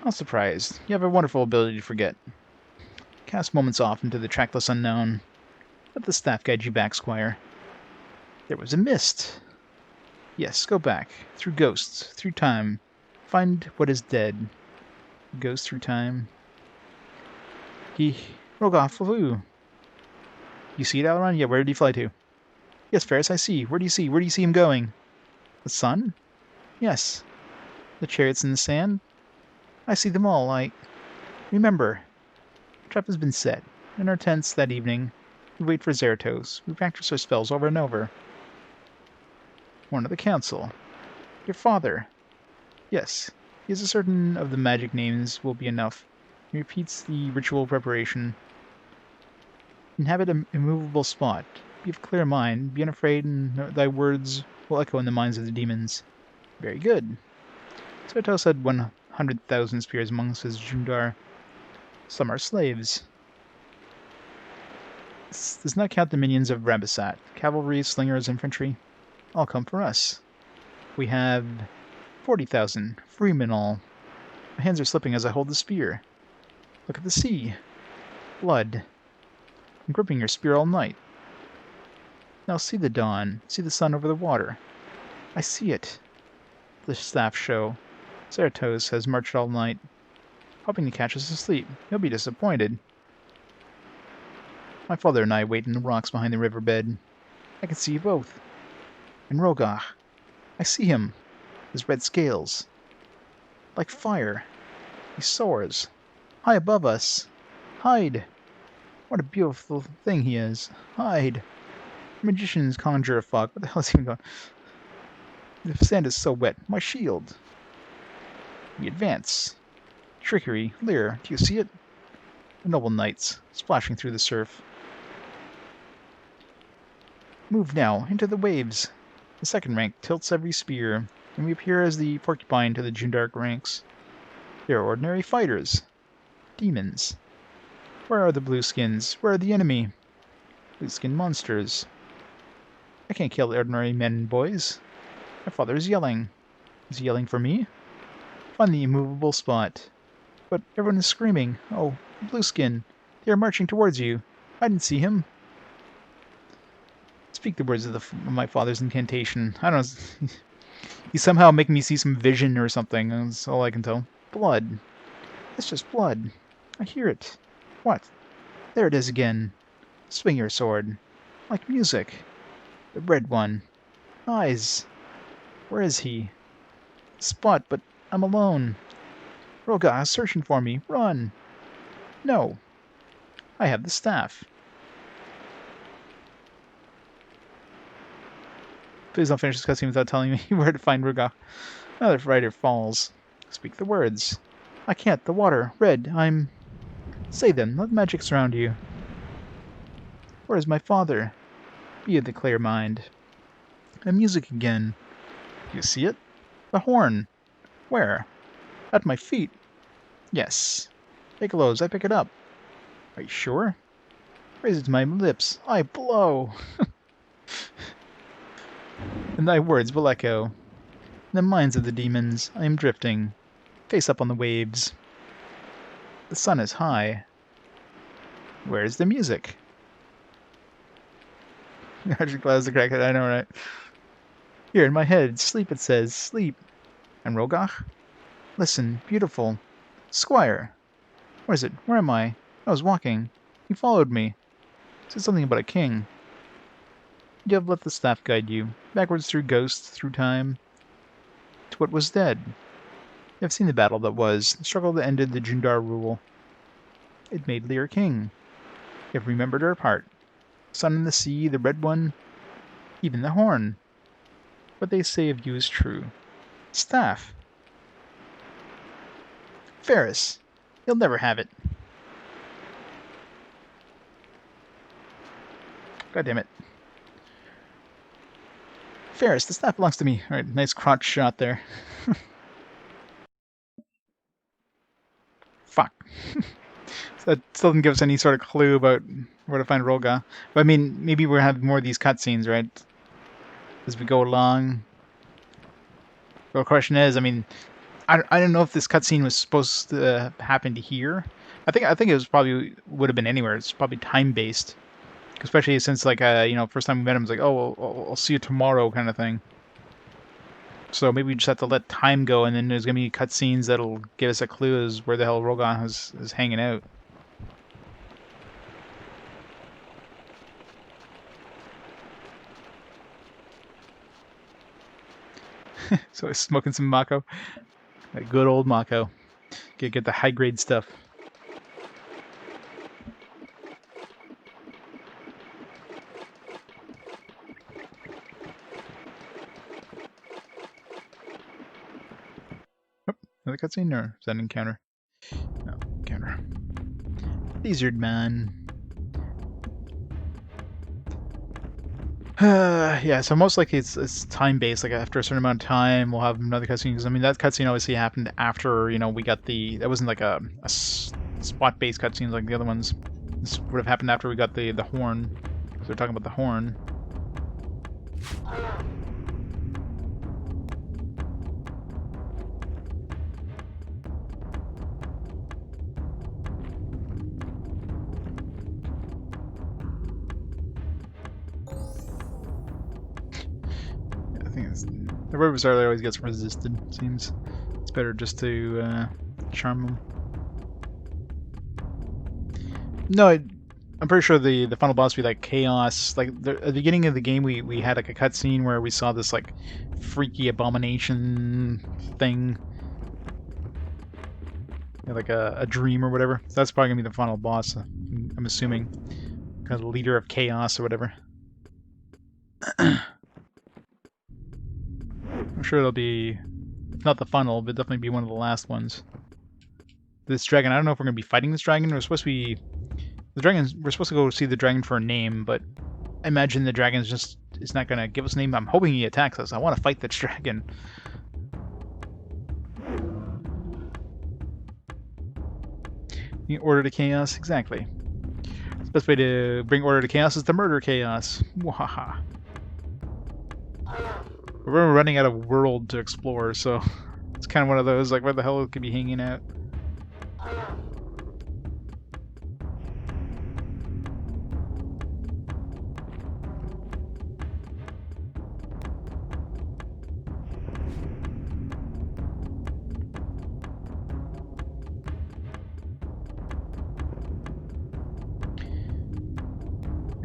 Not surprised. You have a wonderful ability to forget. Cast moments off into the trackless unknown. Let the staff guide you back, squire. There was a mist. Yes, go back. Through ghosts. Through time. Find what is dead. Ghost through time. Rogach flew. You see it, Alaron? Yeah, where did he fly to? Yes, Ferris, I see. Where do you see? Where do you see him going? The sun? Yes. The chariots in the sand? I see them all. Remember, the trap has been set. In our tents that evening, we wait for Zeratos. We practice our spells over and over. One of the council. Your father. Yes, he is certain of the magic names will be enough. He repeats the ritual preparation. Inhabit an immovable spot. Be of clear mind. Be unafraid, and thy words will echo in the minds of the demons. Very good. Zeratos had 100,000 spears amongst his Jundar. Some are slaves. This does not count the minions of Rabasat. Cavalry, slingers, infantry. All come for us. We have 40,000. Freemen all. My hands are slipping as I hold the spear. Look at the sea. Blood. I'm gripping your spear all night. Now see the dawn. See the sun over the water. I see it. The staff show. Zeratos has marched all night, hoping to catch us asleep. He'll be disappointed. My father and I wait in the rocks behind the riverbed. I can see you both. And Rogach. I see him. His red scales. Like fire. He soars. High above us. Hide. What a beautiful thing he is. Hide. Magicians conjure a fog. What the hell is he going? The sand is so wet. My shield. We advance. Trickery. Lear. Do you see it? The noble knights, splashing through the surf. Move now, into the waves. The second rank tilts every spear, and we appear as the porcupine to the Jundark ranks. They're ordinary fighters. Demons. Where are the blueskins? Where are the enemy? Blueskin monsters. I can't kill ordinary men and boys. My father is yelling. Is he yelling for me? Find the immovable spot. But everyone is screaming. Oh, blueskin. They are marching towards you. I didn't see him. Speak the words of my father's incantation. I don't know. He's somehow making me see some vision or something. That's all I can tell. Blood. It's just blood. I hear it. What? There it is again. Swing your sword. Like music. The red one. Eyes. Where is he? Spot, but I'm alone. Roga is searching for me. Run. No. I have the staff. Please don't finish this cutscene without telling me where to find Roga. Another rider falls. Speak the words. I can't. The water. Red. I'm... Say them. Let magic surround you. Where is my father? Be of the clear mind. And music again. You see it? The horn. Where? At my feet. Yes. It glows. I pick it up. Are you sure? Raise it to my lips. I blow. And thy words will echo. In the minds of the demons, I am drifting, face up on the waves. The sun is high. Where is the music? Magic clouds the crackhead, I know, right? Here in my head, sleep it says, sleep. And Rogach? Listen, beautiful. Squire. Where is it? Where am I? I was walking. You followed me. Said something about a king. You have let the staff guide you, backwards through ghosts, through time, to what was dead. You have seen the battle that was, the struggle that ended the Jundar rule. It made Lear king. You have remembered our part. Sun in the sea, the red one, even the horn. What they say of you is true. Staff. Ferris. You'll never have it. God damn it. Ferris, the staff belongs to me. Alright, nice crotch shot there. Fuck. That still doesn't give us any sort of clue about where to find Rolga. But I mean, maybe we'll have more of these cutscenes, right? As we go along. The question is, I mean, I don't know if this cutscene was supposed to happen to here. I think it was probably would have been anywhere. It's probably time based. Especially since, like, first time we met him, it's like, oh, I'll see you tomorrow kind of thing. So maybe we just have to let time go, and then there's going to be cutscenes that'll give us a clue as where the hell Rogan is hanging out. So he's smoking some Mako. That good old Mako. Get the high-grade stuff. Another cutscene, or is that an encounter? No, encounter. Lizard man. Yeah, so most likely it's time based. Like after a certain amount of time, we'll have another cutscene. Because I mean, that cutscene obviously happened after we got the. That wasn't like a spot based cutscenes like the other ones. This would have happened after we got the horn. So they're talking about the horn. The River Starlight always gets resisted, seems. It's better just to charm them. No, I'm pretty sure the final boss would be like Chaos. Like, at the beginning of the game, we had like a cutscene where we saw this like freaky abomination thing. Like a dream or whatever. So that's probably going to be the final boss, I'm assuming. Kind of the leader of Chaos or whatever. I'm sure it'll be, if not the final, but definitely be one of the last ones. This dragon, I don't know if we're going to be fighting this dragon. We're supposed to be... The dragon, we're supposed to go see the dragon for a name, but I imagine the dragon is not going to give us a name. I'm hoping he attacks us. I want to fight this dragon. Bring order to chaos, exactly. The best way to bring order to chaos is to murder chaos. Wahaha. We're running out of world to explore, so it's kind of one of those, like, where the hell it could be hanging out?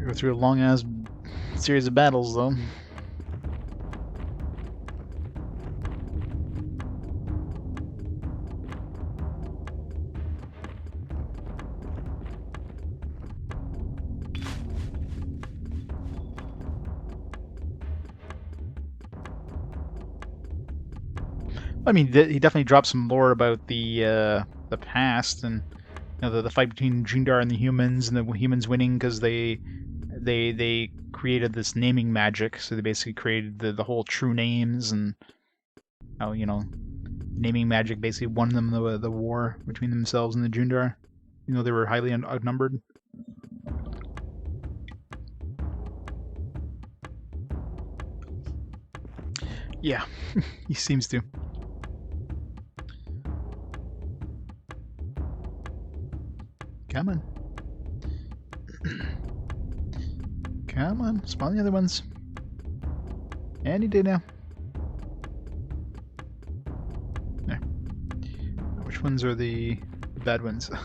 Go through a long-ass series of battles, though. I mean, he definitely dropped some lore about the past and the fight between Jindar and the humans, and the humans winning because they created this naming magic. So they basically created the whole true names, and how naming magic basically won them the war between themselves and the Jindar. They were highly outnumbered. Yeah, he seems to. Come on. Come on, spawn the other ones. Any day now. There. Which ones are the bad ones? This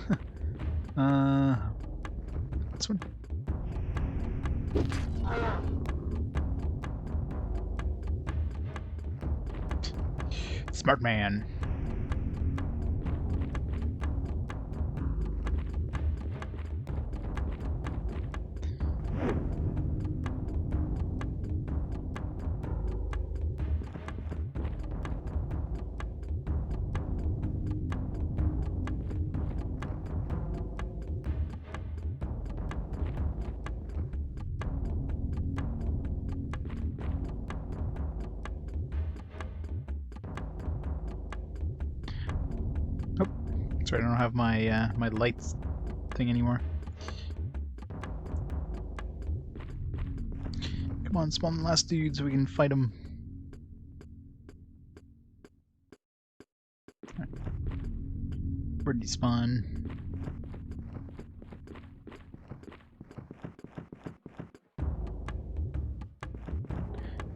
one. Smart man. Sorry, I don't have my my lights thing anymore. Come on, spawn the last dude so we can fight him. Right. Where'd he spawn?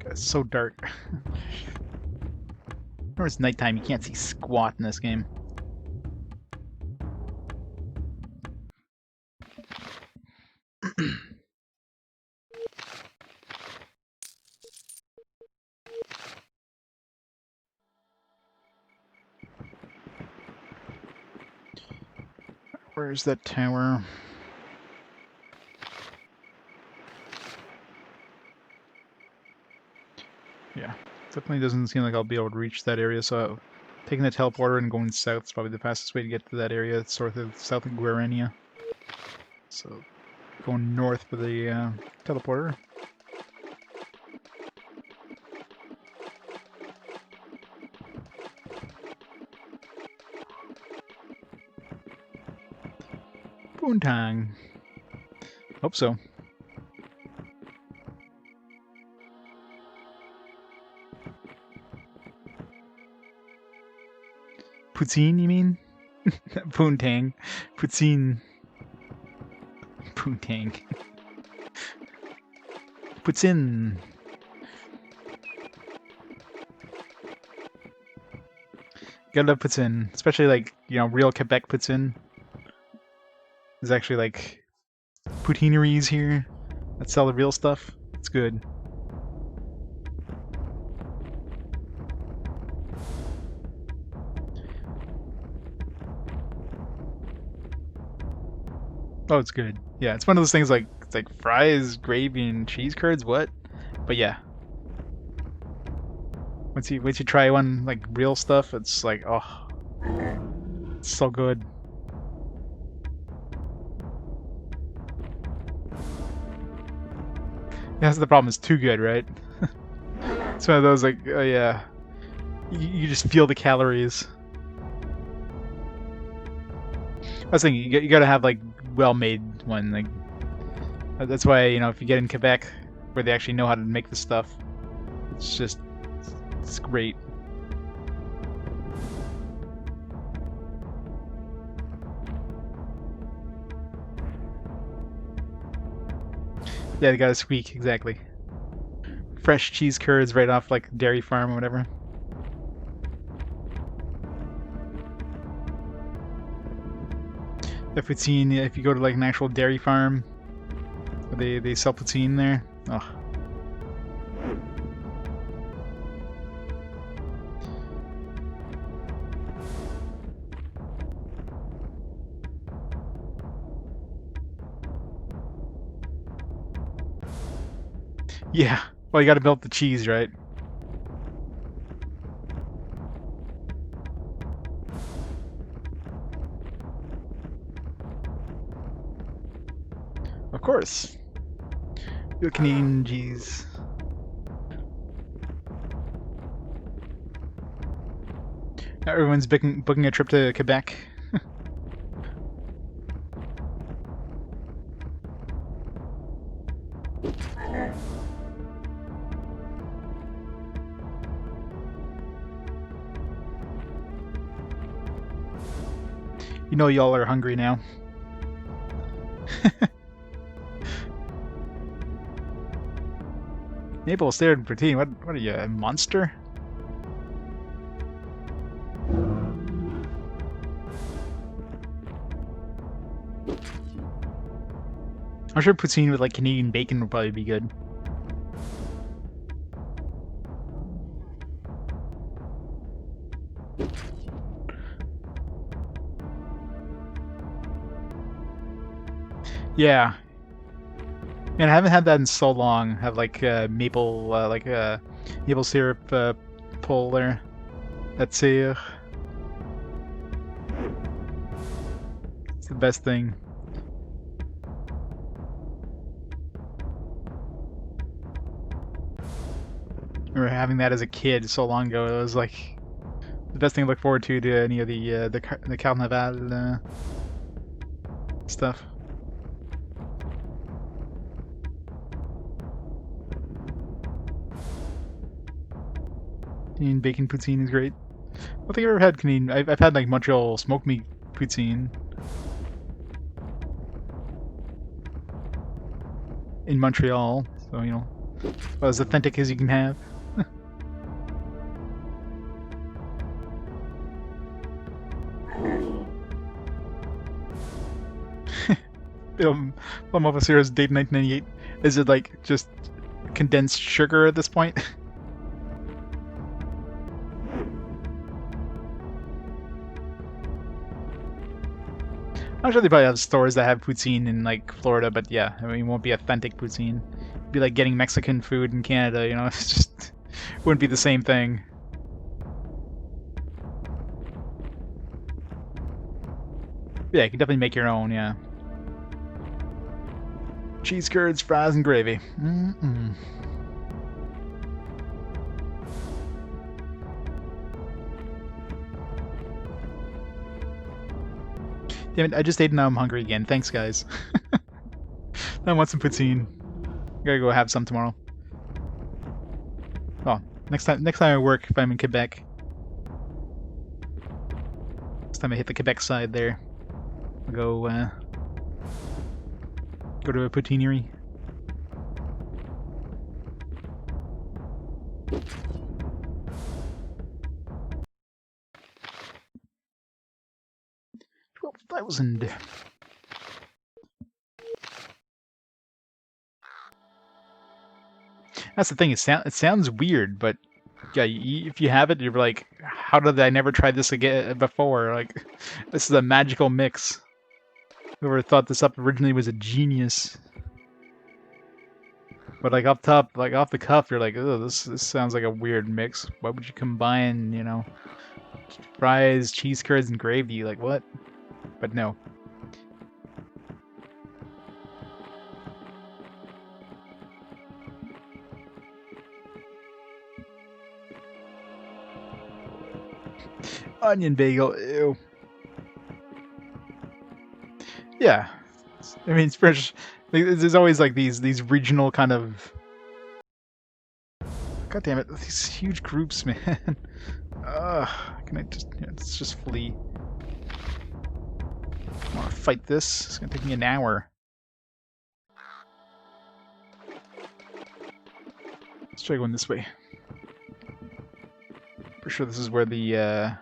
God, it's so dark. Whenever it's nighttime, you can't see squat in this game. Where's that tower? Yeah, definitely doesn't seem like I'll be able to reach that area, so taking the teleporter and going south is probably the fastest way to get to that area. It's south of Guarania. So going north for the teleporter. Boontang. Hope so. Poutine, you mean? Boontang. Poutine. Boontang. Poutine. Gotta love poutine, especially like real Quebec poutine. There's actually like poutineries here that sell the real stuff. It's good. Oh, it's good. Yeah, it's one of those things like it's like fries, gravy, and cheese curds. What? But yeah, once you try one like real stuff, it's like oh, it's so good. That's the problem. It's too good, right? It's one of those like yeah, you just feel the calories. was thinking you gotta have like well-made one. Like that's why, you know, if you get in Quebec where they actually know how to make the stuff, it's great. Yeah, they gotta squeak exactly. Fresh cheese curds right off like dairy farm or whatever. The poutine, if you go to like an actual dairy farm, they sell poutine there. Oh. Yeah. Well, you gotta melt the cheese, right? Of course. You Canadian cheese. Now everyone's booking a trip to Quebec. You know y'all are hungry now. Maple Syrup Poutine, what are you, a monster? I'm sure poutine with like Canadian bacon would probably be good. Yeah. And I haven't had that in so long. Have like maple syrup pull there. That's it's the best thing. I remember having that as a kid so long ago. It was like the best thing to look forward to any of the Carnival stuff. Canadian bacon poutine is great. I don't think I've ever had Canadian. I've had like Montreal smoked meat poutine in Montreal, so you know, about as authentic as you can have. Plum Office Heroes date 1998. Is it like just condensed sugar at this point? I'm sure they probably have stores that have poutine in like Florida, but yeah, I mean, it won't be authentic poutine. It'd be like getting Mexican food in Canada, you know. It's just it wouldn't be the same thing. Yeah, you can definitely make your own. Yeah, cheese curds, fries, and gravy. Mm-mm. Damn it! I just ate and now I'm hungry again. Thanks, guys. I want some poutine. Gotta go have some tomorrow. Oh, next time I work, if I'm in Quebec. Next time I hit the Quebec side there, I'll go to a poutineery. $12,000. That's the thing. It sounds weird, but yeah, if you have it, you're like, how did I never try this again before? Like, this is a magical mix. Whoever thought this up originally was a genius. But like up top, like off the cuff, you're like, oh, this sounds like a weird mix. Why would you combine, you know, fries, cheese curds, and gravy? Like what? But no. Onion bagel, ew. Yeah. I mean, it's pretty much, like, there's always like these regional kind of. God damn it! These huge groups, man. Ugh. Can I just? Yeah, let's just flee. I want to fight this. It's gonna take me an hour. Let's try going this way. Pretty sure this is where the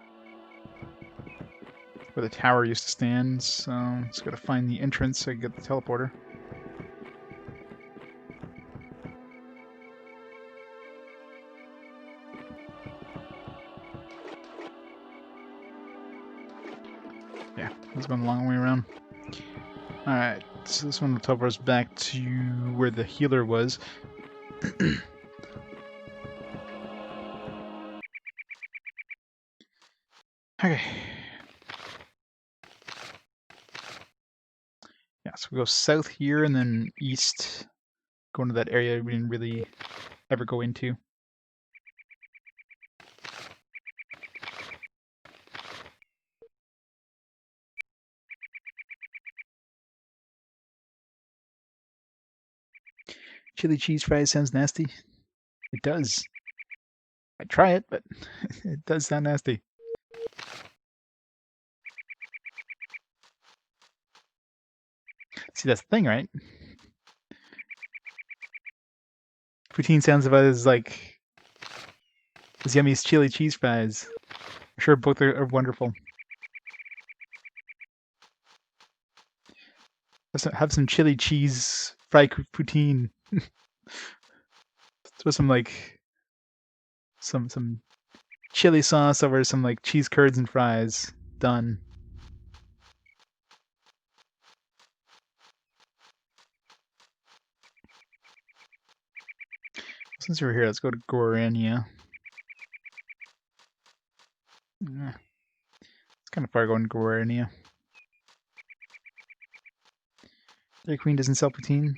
tower used to stand. So just gotta find the entrance so I can get the teleporter. Yeah, it's going a long way around. Alright, so this one will teleport us back to where the healer was. Okay. Yeah, so we go south here and then east, going to that area we didn't really ever go into. Chili cheese fries sounds nasty. It does. I'd try it, but it does sound nasty. See, that's the thing, right? Poutine sounds about as yummy as chili cheese fries. I'm sure both are wonderful. Have some chili cheese fried poutine. Throw some some chili sauce over some cheese curds and fries. Done. Since we're here, let's go to Gorania. It's kind of far going to Gorania. Dairy Queen doesn't sell poutine.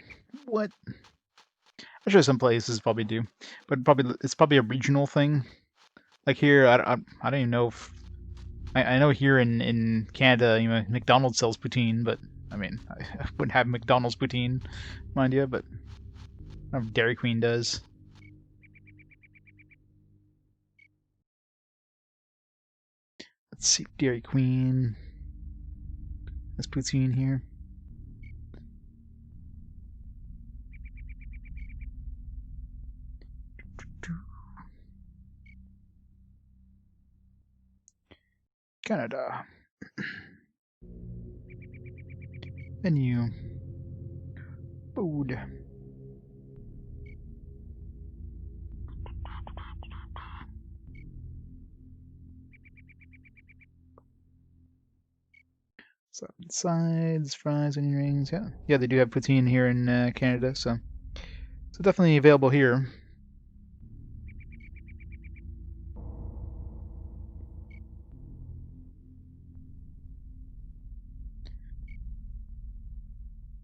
What? I'm sure some places probably do, but it's probably a regional thing. Like here, I don't even know if I know here in Canada, McDonald's sells poutine, but I mean, I wouldn't have McDonald's poutine, mind you, but I don't know if Dairy Queen does. Let's see, Dairy Queen. There's poutine here. Canada. Menu. Food. Sides, fries, onion rings. Yeah, they do have poutine here in Canada, so definitely available here.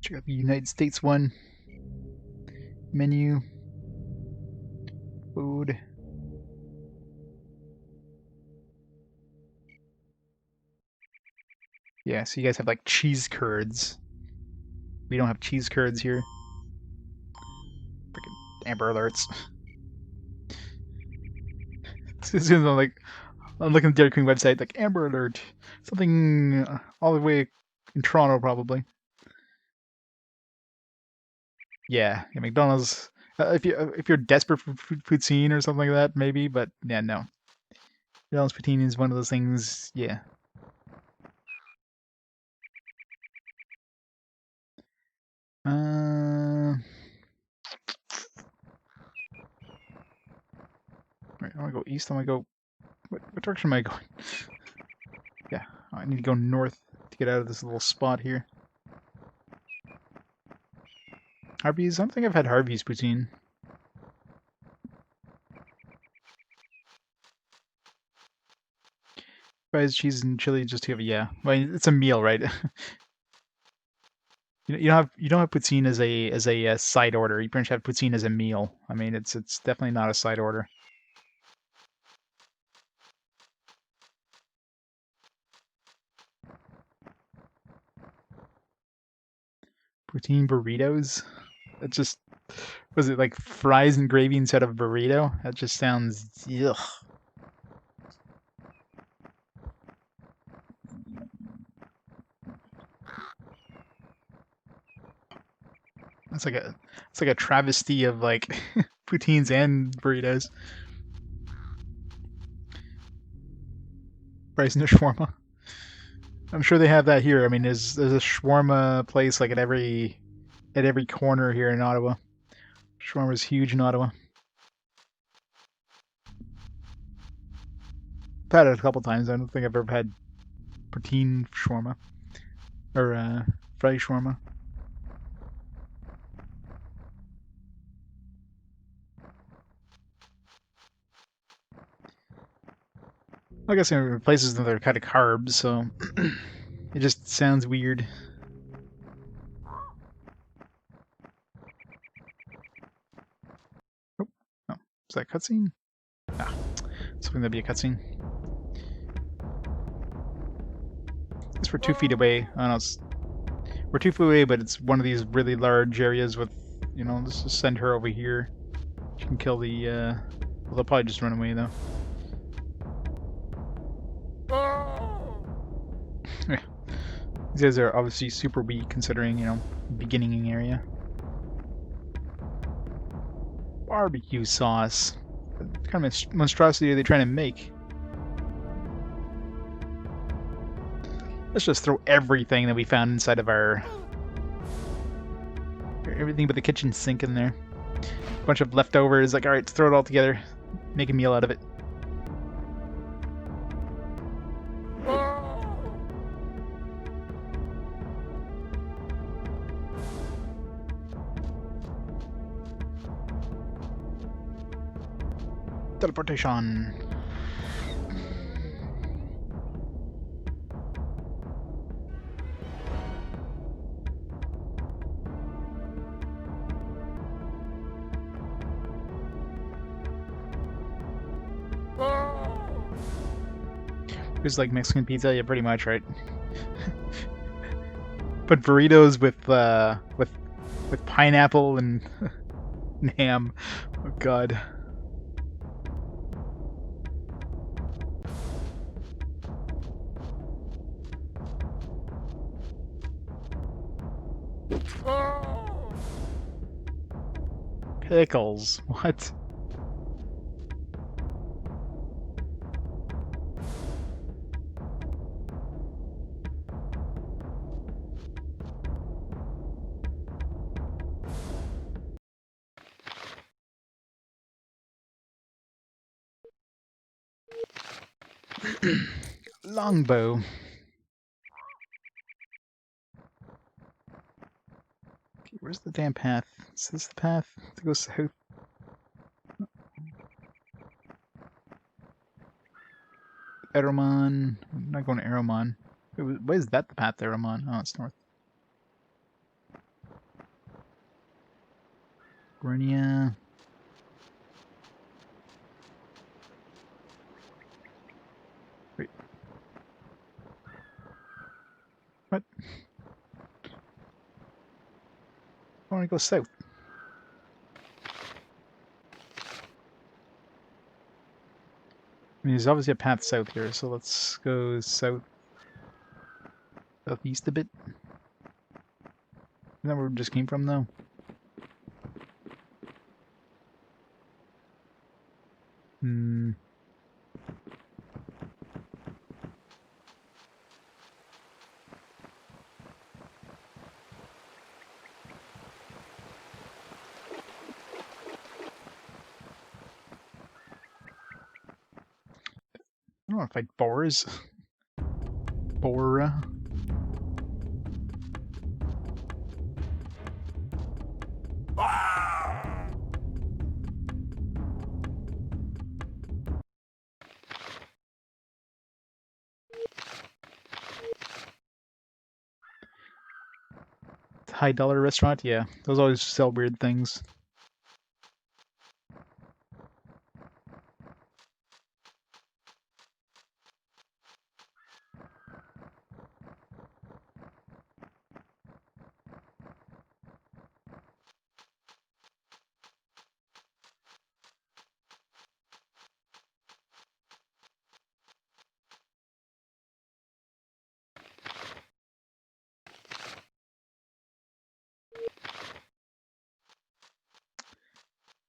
Check out the United States one. Menu. Food. Yeah, so you guys have cheese curds. We don't have cheese curds here. Freaking Amber Alerts. As soon as I'm looking at the Dairy Queen website, Amber Alert. Something all the way in Toronto, probably. Yeah, McDonald's. If you're desperate for poutine or something like that, maybe. But yeah, no. McDonald's poutine is one of those things. Yeah. Right, I want to go east. I want to go. What direction am I going? Yeah, I need to go north to get out of this little spot here. Harvey's. I don't think I've had Harvey's poutine. Fries, cheese, and chili. Just to have Well, it's a meal, right? you don't have poutine as a side order. You pretty much have poutine as a meal. I mean, it's definitely not a side order. Poutine burritos? That just... Was it like fries and gravy instead of burrito? That just sounds... Ugh. It's like a travesty of like poutines and burritos. Fries and a shawarma. I'm sure they have that here. I mean, there's a shawarma place like at every corner here in Ottawa. Shawarma's huge in Ottawa. I've had it a couple times. I don't think I've ever had poutine shawarma or fried shawarma. I guess it replaces another kind of carbs, so it just sounds weird. Oh, oh, is that a cutscene? Ah, something that'd be a cutscene. I guess we're 2 feet away. I don't know, we're 2 feet away, but it's one of these really large areas with, you know, let's just send her over here. She can kill the, well, they'll probably just run away, though. Yeah. These guys are obviously super weak, considering, you know, beginning area. Barbecue sauce. What kind of monstrosity are they trying to make? Let's just throw everything that we found inside of our... Everything but the kitchen sink in there. A bunch of leftovers, like, alright, throw it all together. Make a meal out of it. Teleportation. It's like Mexican pizza, yeah, pretty much, right? But burritos with pineapple and, and ham. Oh god. Pickles. What? Longbow. Okay, where's the damn path? Is this the path to go south? Eromon. I'm not going to Eromon. Why is that the path to Eromon? Oh, it's north. Grenia. Wait. What? I want to go south. I mean, there's obviously a path south here, so let's go south, southeast a bit. Isn't that where we just came from, though? Hmm. I don't want to fight boars. Bora. High dollar restaurant? Yeah, those always sell weird things.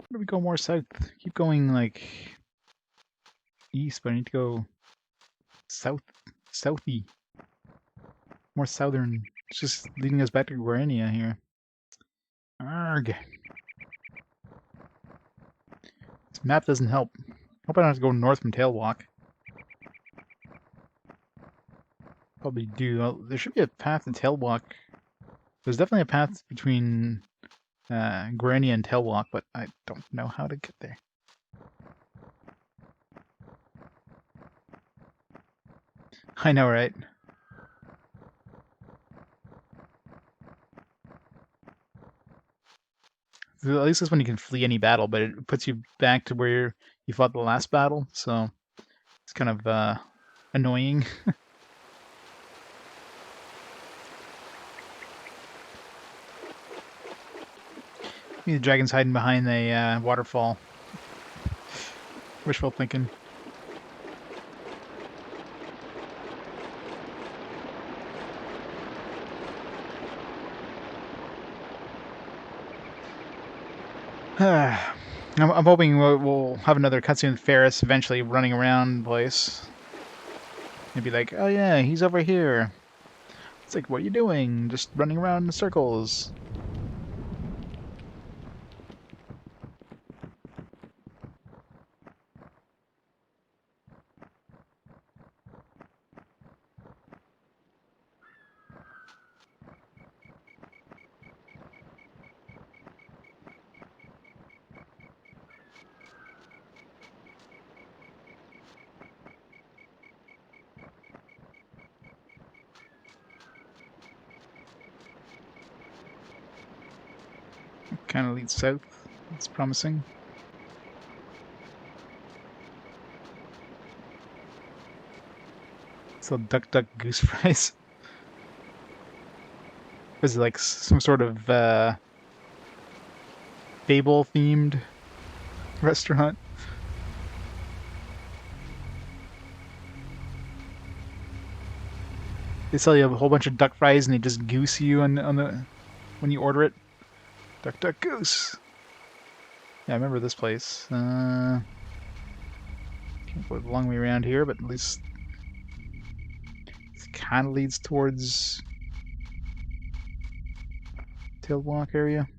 Where do we go more south? Keep going, like, east, but I need to go south, southy. More southern. It's just leading us back to Guarania here. Arg. This map doesn't help. Hope I don't have to go north from Tailwalk. Probably do. There should be a path to Tailwalk. There's definitely a path between Guarania and Tailwalk, but I don't know how to get there. I know, right? At least this one you can flee any battle, but it puts you back to where you fought the last battle, so it's kind of annoying. Maybe the dragon's hiding behind the waterfall. Wishful thinking. I'm hoping we'll have another cutscene with Ferris eventually running around the place. And be like, oh yeah, he's over here. It's like, what are you doing? Just running around in circles. Kind of leads south. It's promising. So duck duck goose fries. Is it like some sort of fable themed restaurant? They sell you a whole bunch of duck fries and they just goose you on the when you order it. Duck duck goose. Yeah, I remember this place. Can't go the long way around here, but at least it kind of leads towards Tailwalk area.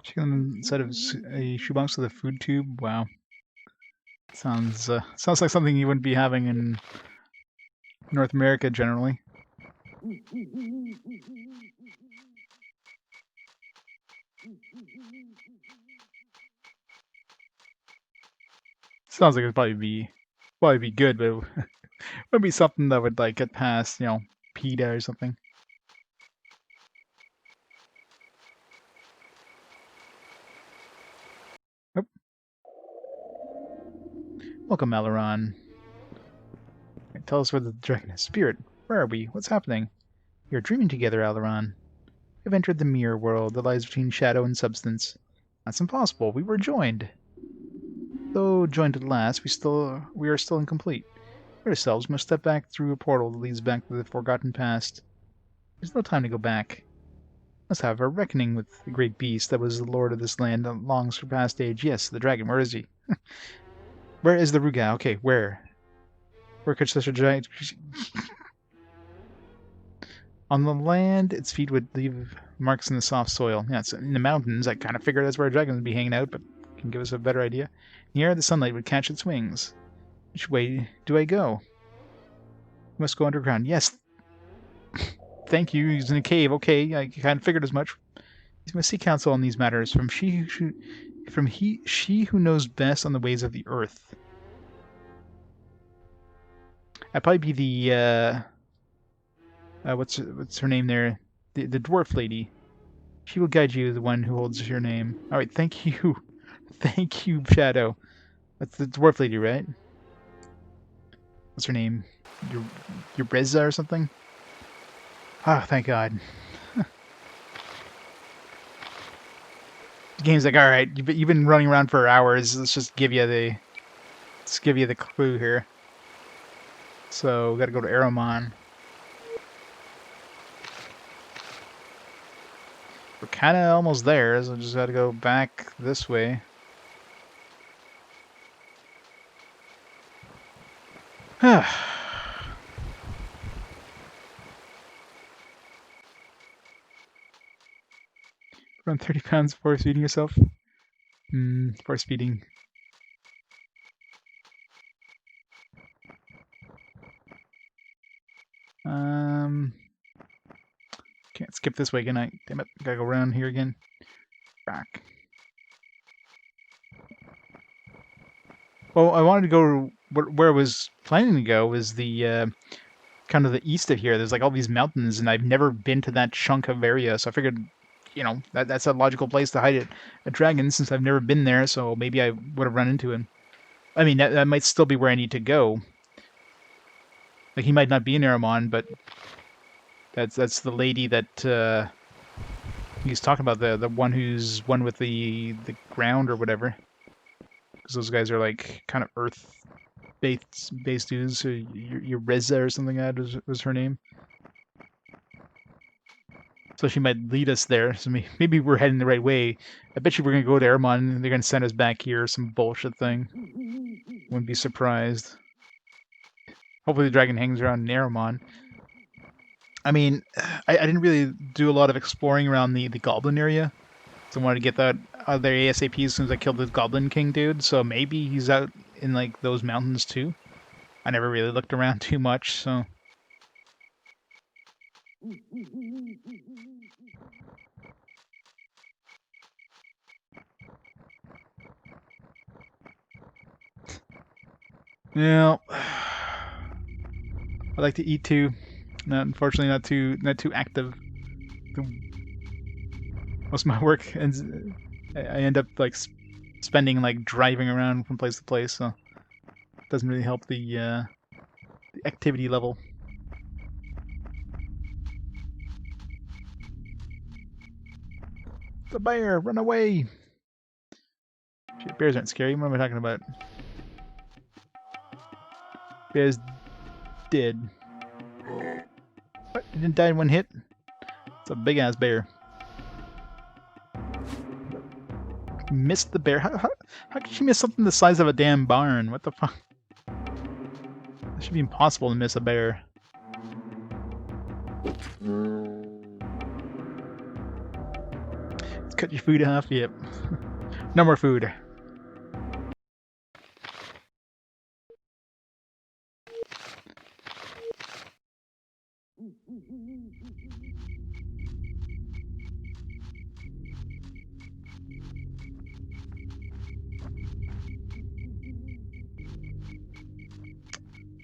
Chicken instead of a shoebox with a food tube. Wow, sounds like something you wouldn't be having in North America generally. Sounds like it'd probably be good, but it would be something that would like get past, you know, PETA or something. Nope. Welcome, Alaron. Tell us where the dragon is. Spirit, where are we? What's happening? We are dreaming together, Alaron. We have entered the mirror world that lies between shadow and substance. That's impossible. We were joined. Though joined at last, we are still incomplete. We ourselves must step back through a portal that leads back to the forgotten past. There's no time to go back. We must have a reckoning with the great beast that was the lord of this land in long surpassed age. Yes, the dragon. Where is he? Where is the Ruga? Okay, where? Where could such a giant... On the land, its feet would leave marks in the soft soil. Yeah, it's in the mountains. I kind of figured that's where a dragon would be hanging out, but can give us a better idea. In the air, the sunlight would catch its wings. Which way do I go? We must go underground. Yes, Thank you. He's in a cave. Okay, I kind of figured as much. He's my sea counsel on these matters. She who knows best on the ways of the earth. I'd probably be the what's her name there? The dwarf lady. She will guide you, the one who holds your name. All right, thank you, thank you, Shadow. That's the dwarf lady, right? What's her name? Your Breza or something? Ah, thank God. The game's like, all right, you've been running around for hours. Let's give you the clue here. So we got to go to Aramon. We're kind of almost there, so we just got to go back this way. Run 30 pounds before feeding yourself. Force feeding. Can't skip this way, can I? Damn it, gotta go around here again. Back. Well, I wanted to go where I was planning to go was the kind of the east of here. There's like all these mountains, and I've never been to that chunk of area, so I figured, you know, that's a logical place to hide a dragon since I've never been there. So maybe I would have run into him. I mean, that might still be where I need to go. Like he might not be in Aramon, but that's the lady that he's talking about, the one who's one with the ground or whatever. Because those guys are like kind of earth-based dudes. So your Reza or something like that was her name. So she might lead us there. So maybe we're heading the right way. I bet you we're gonna go to Aramon and they're gonna send us back here, some bullshit thing. Wouldn't be surprised. Hopefully the dragon hangs around in Aramon. I mean, I didn't really do a lot of exploring around the goblin area. So I wanted to get that out of there ASAP as soon as I killed the goblin king dude. So maybe he's out in like those mountains too. I never really looked around too much, so. Yeah. I like to eat too. Unfortunately, not too active. Most of my work ends. I end up like spending like driving around from place to place, so it doesn't really help the activity level. The bear, run away! Shit, bears aren't scary. What am I talking about? Bear's dead. What? He didn't die in one hit? It's a big ass bear. Missed the bear? How could she miss something the size of a damn barn? What the fuck? It should be impossible to miss a bear. Let's cut your food off. Yep. No more food.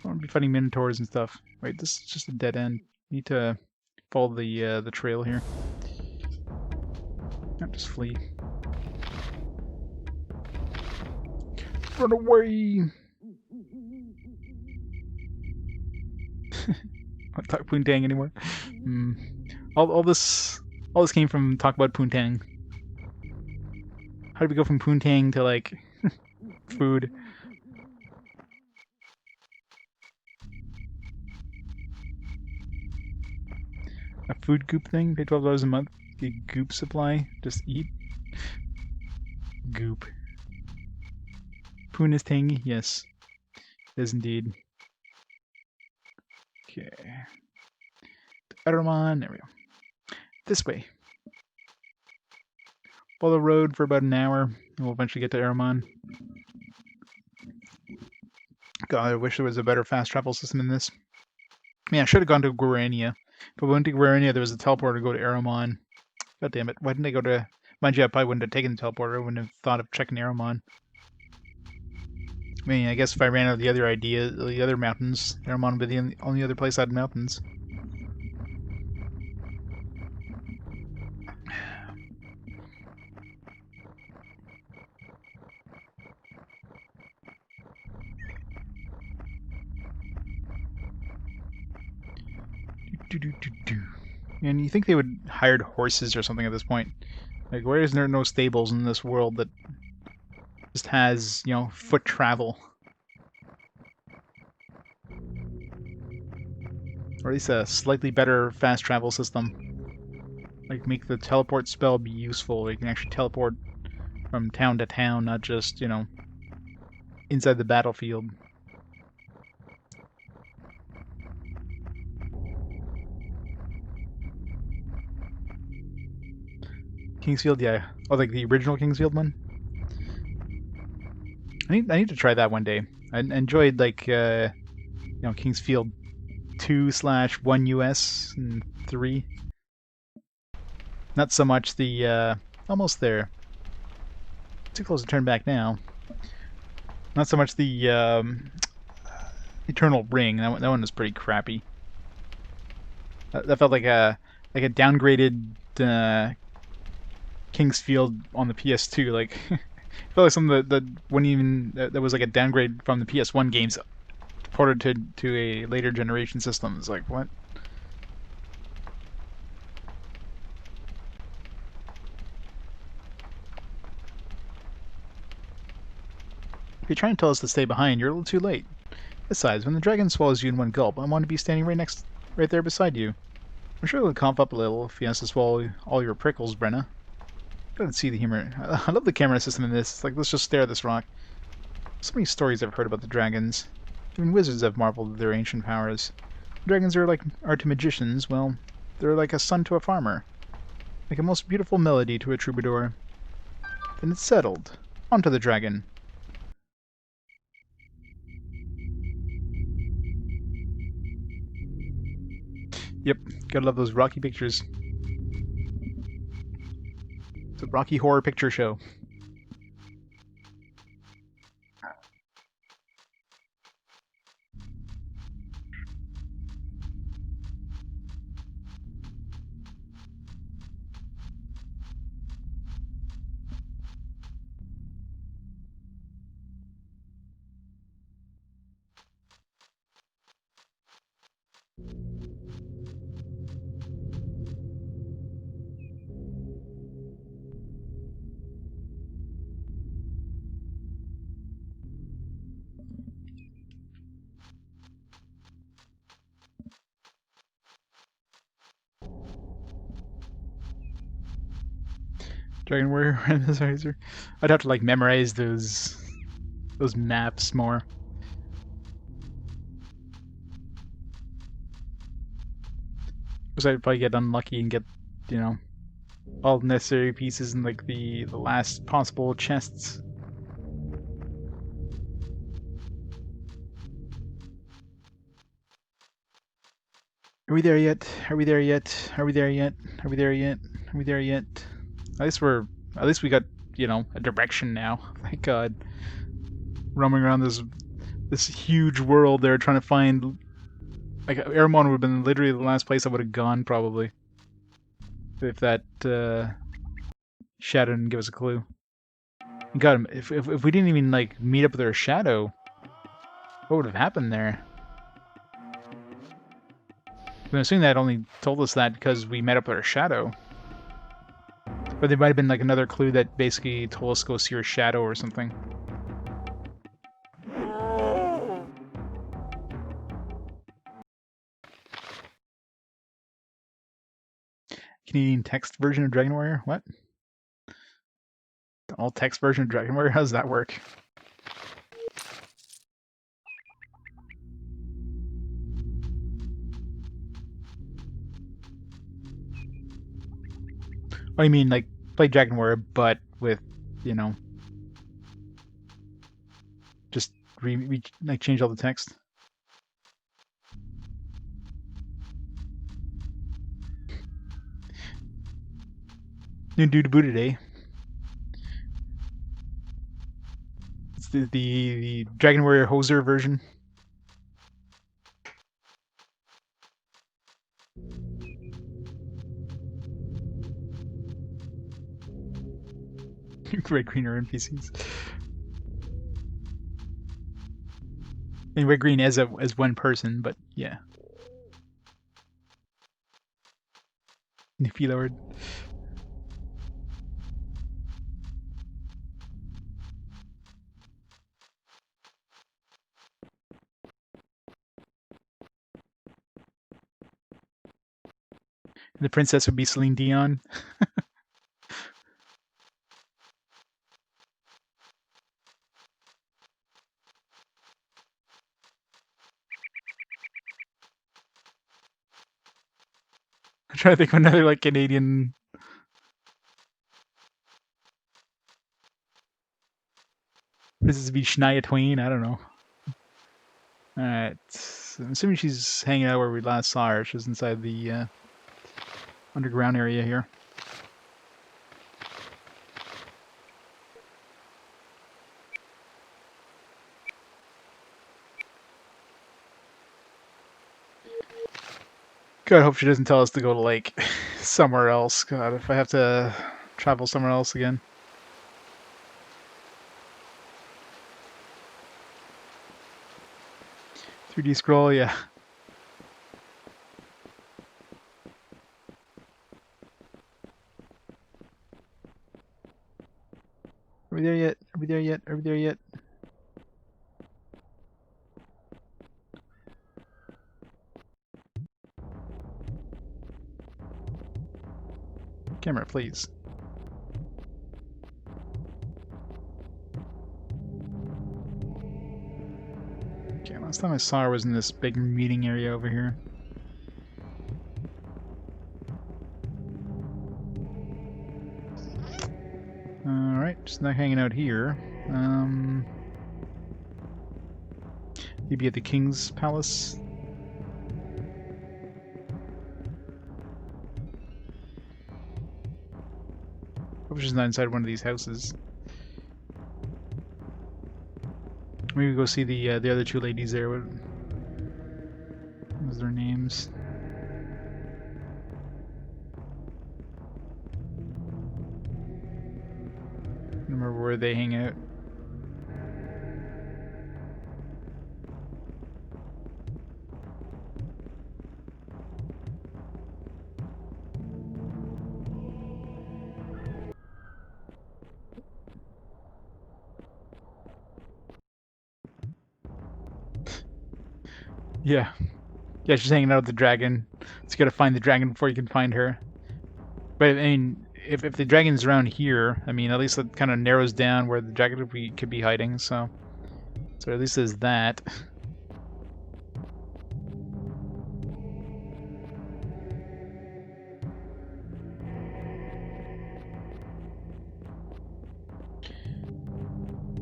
I want to be fighting minotaurs and stuff. Wait, this is just a dead end. Need to follow the trail here. Not just flee. Run away! I don't talk Poontang anymore. All this came from talk about Poontang. How did we go from Poontang to like food? A food goop thing? Pay $12 a month. Get goop supply. Just eat. Goop. Poon is tangy? Yes. It is indeed. Okay. Aramon. There we go. This way. Follow the road for about an hour, and we'll eventually get to Aramon. God, I wish there was a better fast travel system in this. I mean, I should have gone to Guarania. But when to where any there was a teleporter to go to Aramon. God damn it! Why didn't I go to? Mind you, I probably wouldn't have taken the teleporter. I wouldn't have thought of checking Aramon. I mean, I guess if I ran out of the other mountains, Aramon would be the only other place I had mountains. And you think they would hired horses or something at this point? Like, where is there no stables in this world that just has, you know, foot travel? Or at least a slightly better fast travel system. Like, make the teleport spell be useful. Where you can actually teleport from town to town, not just, you know, inside the battlefield. Kingsfield, yeah. Oh, like the original Kingsfield one? I need to try that one day. I enjoyed, like, you know, Kingsfield 2/1 US and 3. Not so much the, almost there. Too close to turn back now. Not so much the, Eternal Ring. That one was pretty crappy. That felt like a downgraded, Kingsfield on the PS2. Like, I felt like some of the wouldn't even, that was like a downgrade from the PS1 games ported to a later generation system. It's like, what? If you're trying to tell us to stay behind, you're a little too late. Besides, when the dragon swallows you in one gulp, I want to be standing right there beside you. I'm sure it'll cough up a little if he has to swallow all your prickles, Brenna. Go ahead and see the humor. I love the camera system in this. It's like, let's just stare at this rock. So many stories I've heard about the dragons. Even wizards have marveled at their ancient powers. Dragons are to magicians, well, they're like a son to a farmer. Like a most beautiful melody to a troubadour. Then it's settled. Onto the dragon. Yep, gotta love those Rocky pictures. It's a Rocky Horror Picture Show. Dragon Warrior Randomizer. I'd have to like memorize those maps more. Because I'd probably get unlucky and get, you know, all the necessary pieces in like the last possible chests. Are we there yet? Are we there yet? Are we there yet? Are we there yet? Are we there yet? At least we got, you know, a direction now. Thank God. Roaming around this huge world there trying to find, like, Aramon would have been literally the last place I would have gone probably. If that shadow didn't give us a clue. God, if we didn't even like meet up with our shadow, what would have happened there? I'm assuming that only told us that because we met up with our shadow. But there might have been like another clue that basically told us to go see our shadow or something. Canadian text version of Dragon Warrior? What? The all text version of Dragon Warrior? How does that work? Oh, you mean like play Dragon Warrior, but with, you know, just like change all the text? New dude booted, eh? It's the Dragon Warrior Hoser version. Red, green, or NPCs. And red, green as one person, but yeah. Nifty Lord. The princess would be Celine Dion. I'm trying to think of another like Canadian. This is be Shania Twain. I don't know. All right. So I'm assuming she's hanging out where we last saw her. She's inside the underground area here. God, I hope she doesn't tell us to go to like somewhere else. God, if I have to travel somewhere else again. 3D scroll, yeah. Are we there yet? Are we there yet? Are we there yet? Camera, please. Okay, last time I saw her was in this big meeting area over here. Alright, just not hanging out here. Maybe at the King's Palace. Hope she's not inside one of these houses. Maybe go see the other two ladies there. What was their names? Remember where they hang out. Yeah. Yeah, she's hanging out with the dragon. So you gotta find the dragon before you can find her. But I mean, if the dragon's around here, I mean, at least it kind of narrows down where the dragon could be hiding. So at least there's that.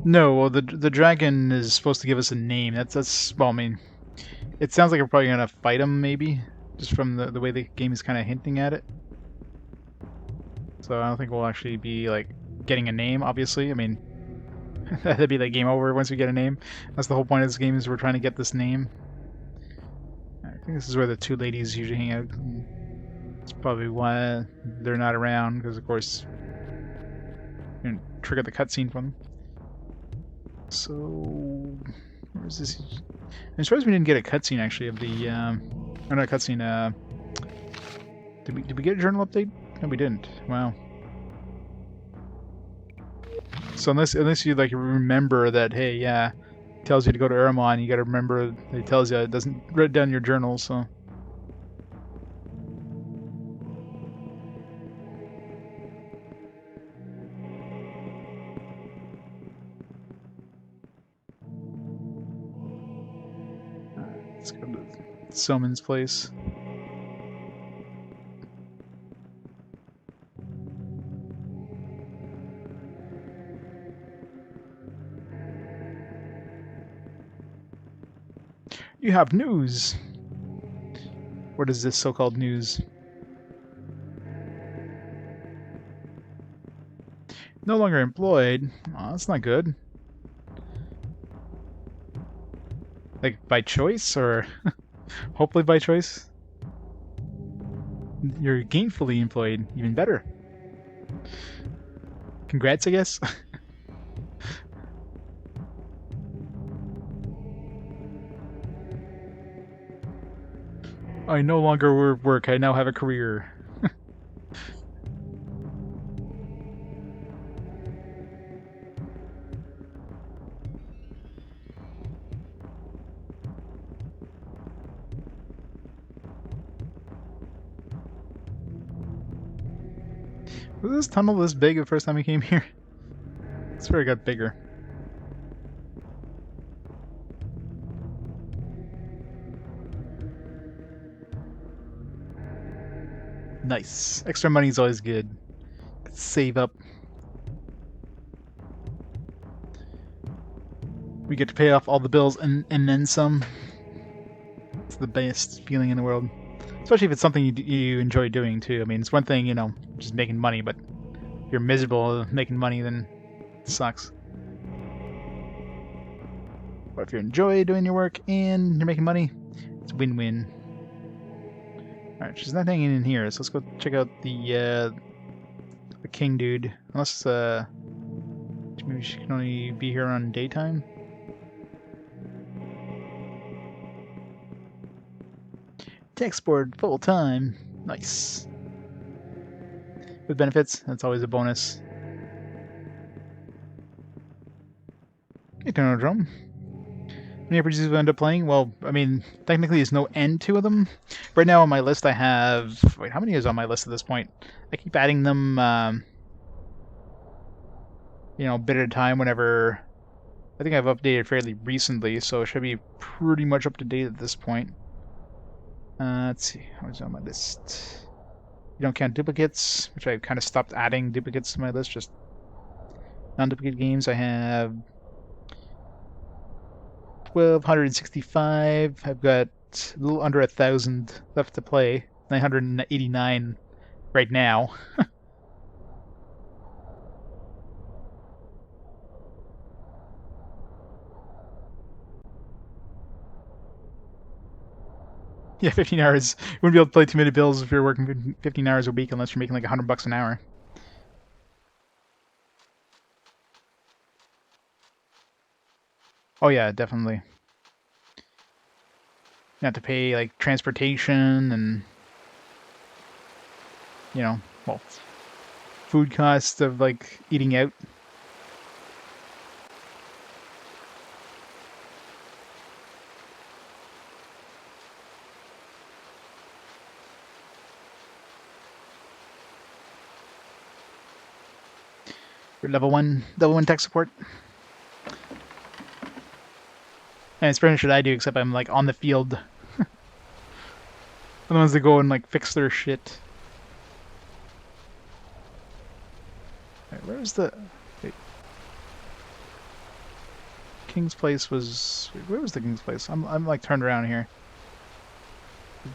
No, well, the dragon is supposed to give us a name. That's well, I mean, it sounds like we're probably gonna fight him, maybe, just from the way the game is kind of hinting at it. So I don't think we'll actually be like getting a name. Obviously, I mean, that'd be like game over once we get a name. That's the whole point of this game, is we're trying to get this name. I think this is where the two ladies usually hang out. It's probably why they're not around, because of course, you know, trigger the cutscene from them. So, where's this? I'm surprised we didn't get a cutscene actually of the, or not a cutscene. Did we get a journal update? No, we didn't. Wow. So unless you like remember that, hey, yeah, it tells you to go to Aramon, you got to remember it tells you it doesn't write down your journal. So. Let's go to Soman's place. You have news. What is this so-called news? No longer employed. Aw, that's not good. Like, by choice, or hopefully by choice? You're gainfully employed. Even better. Congrats, I guess? I no longer work, I now have a career. Was this tunnel this big the first time we came here? I swear it got bigger. Nice. Extra money's always good. Save up. We get to pay off all the bills and then some. It's the best feeling in the world. Especially if it's something you enjoy doing too. I mean, it's one thing, you know, just making money, but if you're miserable making money, then it sucks. But if you enjoy doing your work and you're making money, it's win-win. Alright, there's nothing in here, so let's go check out the king dude. Unless, maybe she can only be here on daytime? Text board full-time. Nice. With benefits, that's always a bonus. Eternal drum. How many RPGs we end up playing? Well, I mean, technically there's no end to them. Right now on my list I have... Wait, how many is on my list at this point? I keep adding them, you know, a bit at a time whenever... I think I've updated fairly recently, so it should be pretty much up to date at this point. Let's see, what's on my list? You don't count duplicates, which I kind of stopped adding duplicates to my list, just non-duplicate games. I have 1,265. I've got a little under 1,000 left to play. 989 right now. Yeah, 15 hours. You wouldn't be able to play too many bills if you're working 15 hours a week unless you're making like $100 an hour. Oh yeah, definitely. You have to pay like transportation and, you know, well, food costs of like eating out. For level one tech support. And it's pretty much what I do, except I'm like on the field. I'm the ones that go and like fix their shit. Wait, where's the... Wait. King's place was... Wait, where was the King's place? I'm like turned around here.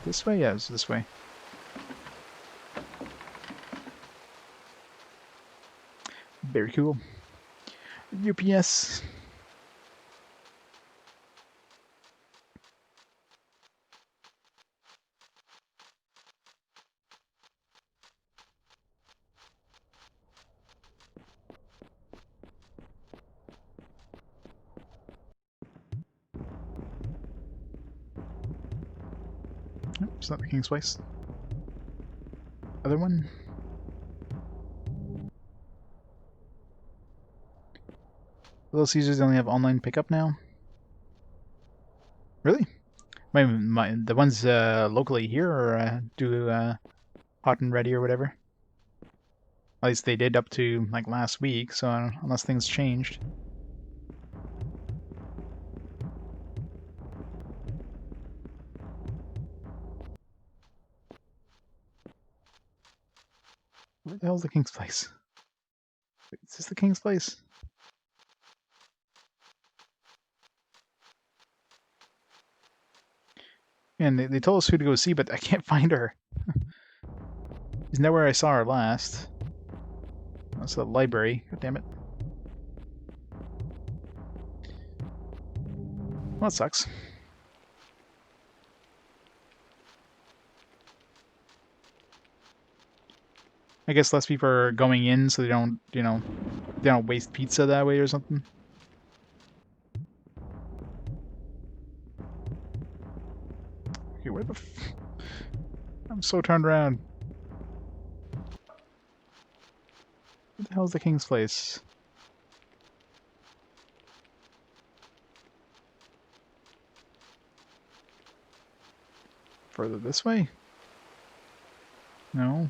This way? Yeah, it's this way. Very cool. UPS. Nope, it's not the King's place. Other one? Little Caesars only have online pickup now? Really? The ones locally here or do hot and ready or whatever? At least they did up to like last week, so unless things changed. Where the hell's the King's place? Wait, is this the King's place? And they told us who to go see, but I can't find her. Isn't that where I saw her last? it's a library. God damn it. Well, that sucks. I guess less people are going in, so they don't, you know, they don't waste pizza that way or something. Okay, where the I'm so turned around. What the hell is the king's place? Further this way? No.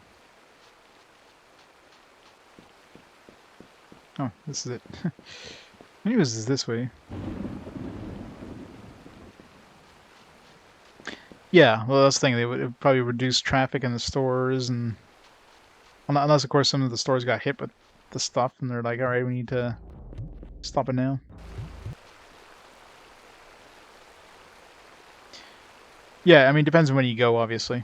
Oh, this is it. Maybe it was this way. Yeah, well, that's the thing. They would probably reduce traffic in the stores, and unless, of course, some of the stores got hit with the stuff, and they're like, "All right, we need to stop it now." Yeah, I mean, depends on when you go, obviously.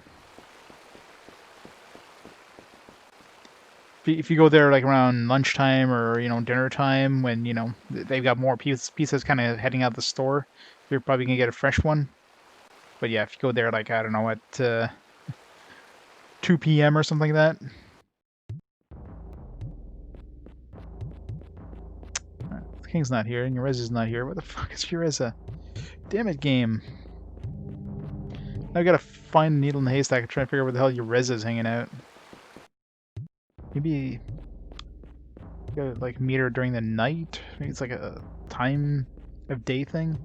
If you go there like around lunchtime or dinner time, when they've got more pizzas kind of heading out the store, you're probably gonna get a fresh one. But yeah, if you go there like I don't know at 2 p.m. or something like that. The king's not here, and your res is not here. Where the fuck is your res? Damn it, game! Now I gotta find the needle in the haystack and try to figure out where the hell your res is hanging out. Maybe you gotta like meet her during the night. Maybe it's like a time of day thing.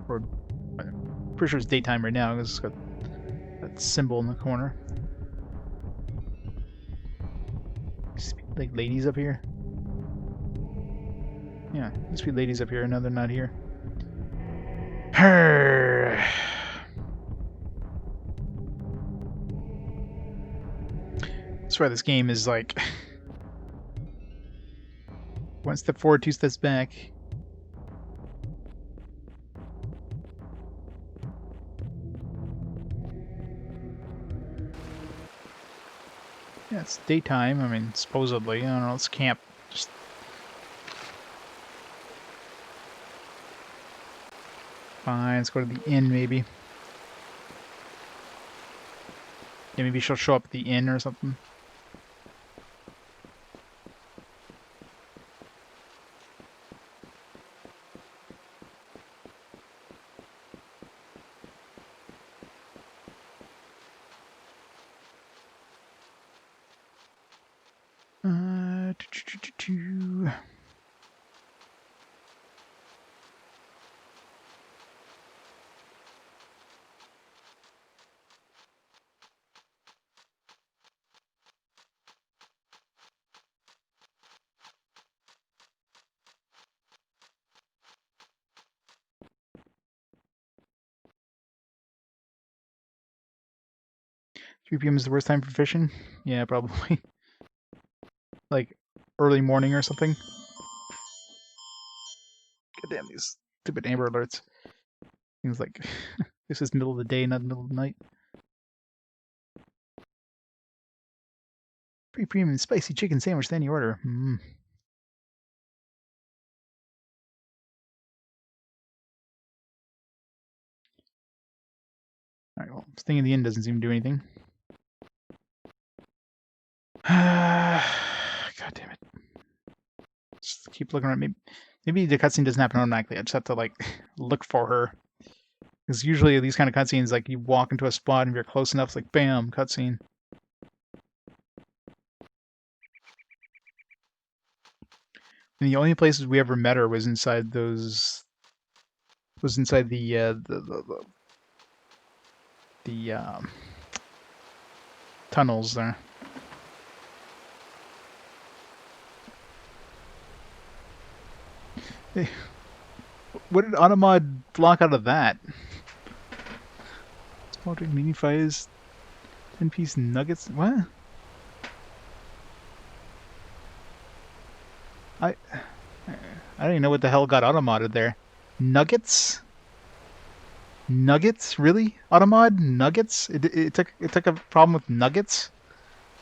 Or I'm pretty sure it's daytime right now because it's got that symbol in the corner. Like ladies up here. Yeah, used to be ladies up here, now they're not here. Her. That's why this game is like one step forward, 2 steps back. Yeah, it's daytime. I mean, supposedly. I don't know. It's camp. Just fine. Let's go to the inn, maybe. Yeah, maybe she'll show up at the inn or something. Three PM is the worst time for fishing? Yeah, probably. Like early morning or something. God damn these stupid Amber Alerts. Things like this is middle of the day, not middle of the night. Free premium spicy chicken sandwich, then you order. Alright, well, staying in the inn doesn't seem to do anything. God damn it. Just keep looking around. Maybe the cutscene doesn't happen automatically. I just have to like look for her. Because usually these kind of cutscenes, like you walk into a spot and if you're close enough, it's like bam, cutscene. And the only places we ever met her was inside those. Was inside the tunnels there. Hey, what did Automod block out of that? Smoldering mini fires, 10-piece nuggets. What? I don't even know what the hell got automodded there. Nuggets? Nuggets? Really? Automod? Nuggets? It took a problem with nuggets?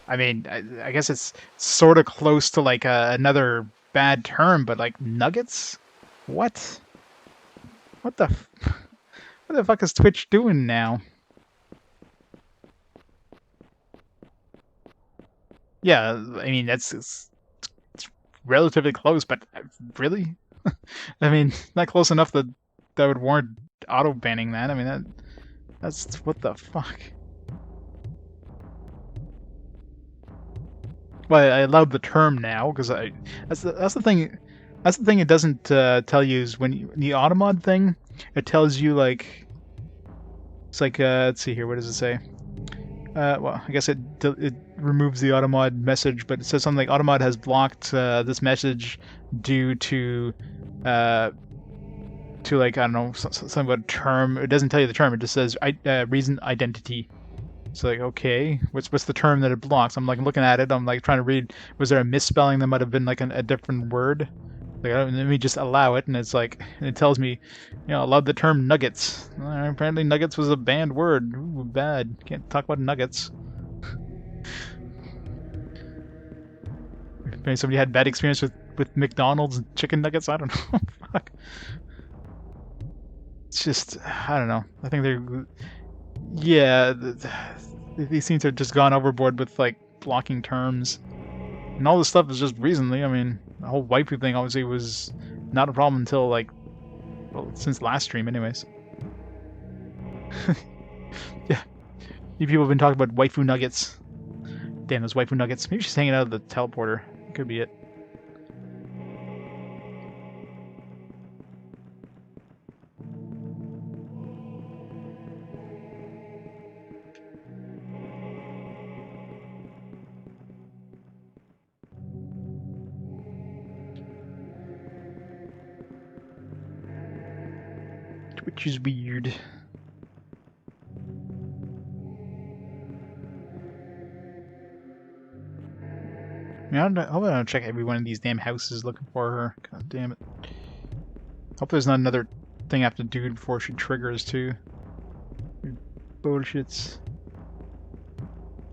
I mean, I guess it's sort of close to like another bad term, but like nuggets? What? What the? What the fuck is Twitch doing now? Yeah, I mean it's relatively close, but really, I mean, not close enough that that would warrant auto banning that. I mean that's what the fuck. Well, I allowed the term now because I that's the thing. That's the thing it doesn't tell you is when the automod thing, it tells you like it's like let's see here, what does it say? Well, I guess it removes the automod message, but it says something like automod has blocked this message due uh, to like I don't know something about a term. It doesn't tell you the term. It just says reason identity. It's like, okay, what's the term that it blocks? I'm like looking at it. I'm like trying to read. Was there a misspelling that might have been like a different word? Like, let me just allow it, and it's like it tells me, allowed the term nuggets. Apparently, nuggets was a banned word. Ooh, bad. Can't talk about nuggets. Maybe somebody had bad experience with McDonald's chicken nuggets. I don't know. Fuck. It's just I don't know. I think they're yeah. These seem to have just gone overboard with like blocking terms. And all this stuff is just recently. I mean, the whole waifu thing obviously was not a problem until like, well, since last stream, anyways. Yeah, you people have been talking about waifu nuggets. Damn, those waifu nuggets. Maybe she's hanging out of the teleporter. Could be it. Which is weird. I mean, I hope I don't check every one of these damn houses looking for her. God damn it. Hope there's not another thing I have to do before she triggers too. Bullshits.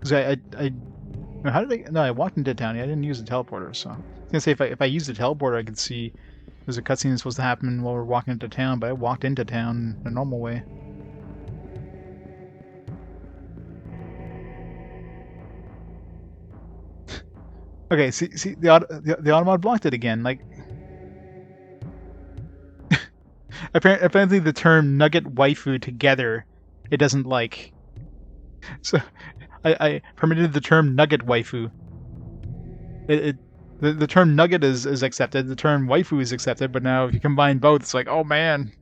Cause how did I? No, I walked into town. I didn't use the teleporter, so I was gonna say if I used the teleporter, I could see there's a cutscene that's supposed to happen while we're walking into town. But I walked into town the normal way. Okay, see the automod blocked it again. Like apparently the term nugget waifu together, it doesn't like. So I permitted the term nugget waifu. It the term nugget is accepted. The term waifu is accepted. But now if you combine both, it's like, oh man.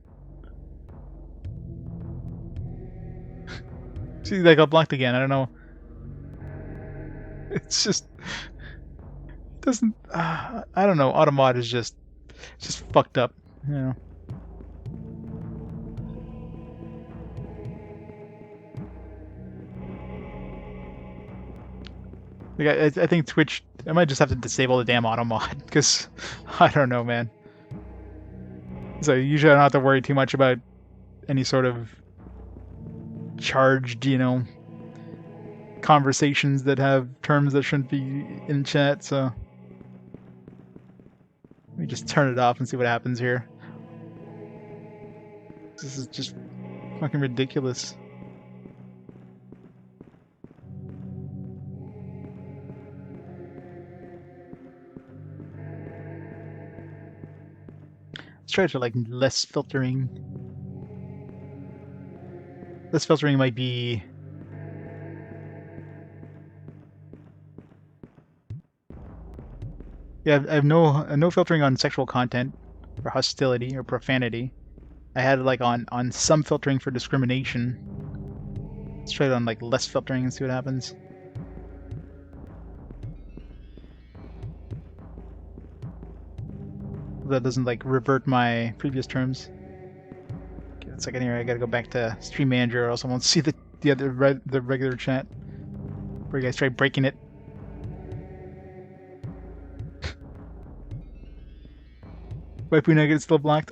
See, they got blocked again. I don't know. It's just doesn't. I don't know. Automod is just fucked up. You know. Like I think Twitch. I might just have to disable the damn automod because I don't know, man. So usually I don't have to worry too much about any sort of charged, conversations that have terms that shouldn't be in chat. So let me just turn it off and see what happens here. This is just fucking ridiculous. Let's try to like less filtering. Less filtering might be. Yeah, I have no filtering on sexual content, or hostility, or profanity. I had like on some filtering for discrimination. Let's try it on like less filtering and see what happens. That doesn't like revert my previous terms. Okay, 1 second here. I gotta go back to Stream Manager, or else I won't see the the regular chat. Where you guys try breaking it. Waifu Nugget is still blocked.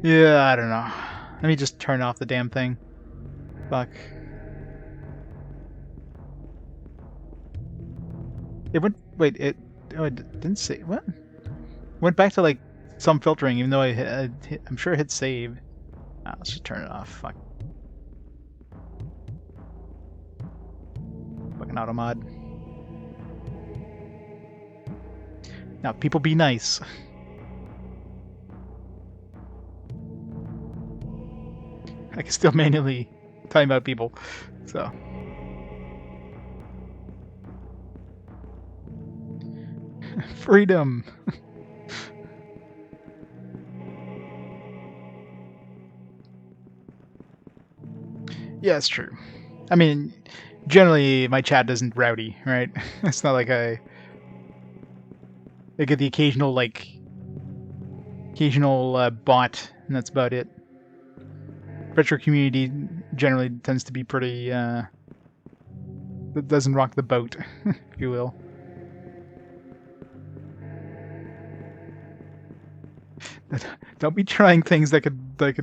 Yeah, I don't know. Let me just turn off the damn thing. Fuck. It went. Wait. Oh, it didn't say what? Went back to like some filtering, even though I'm sure I hit save. Ah, let's just turn it off. Fuck. Fucking auto mod. Now, people be nice. I can still manually time out people, so. Freedom! Yeah, it's true. I mean, generally my chat isn't rowdy, right? It's not like I get the occasional bot, and that's about it. Retro community generally tends to be pretty that doesn't rock the boat, if you will. Don't be trying things that could like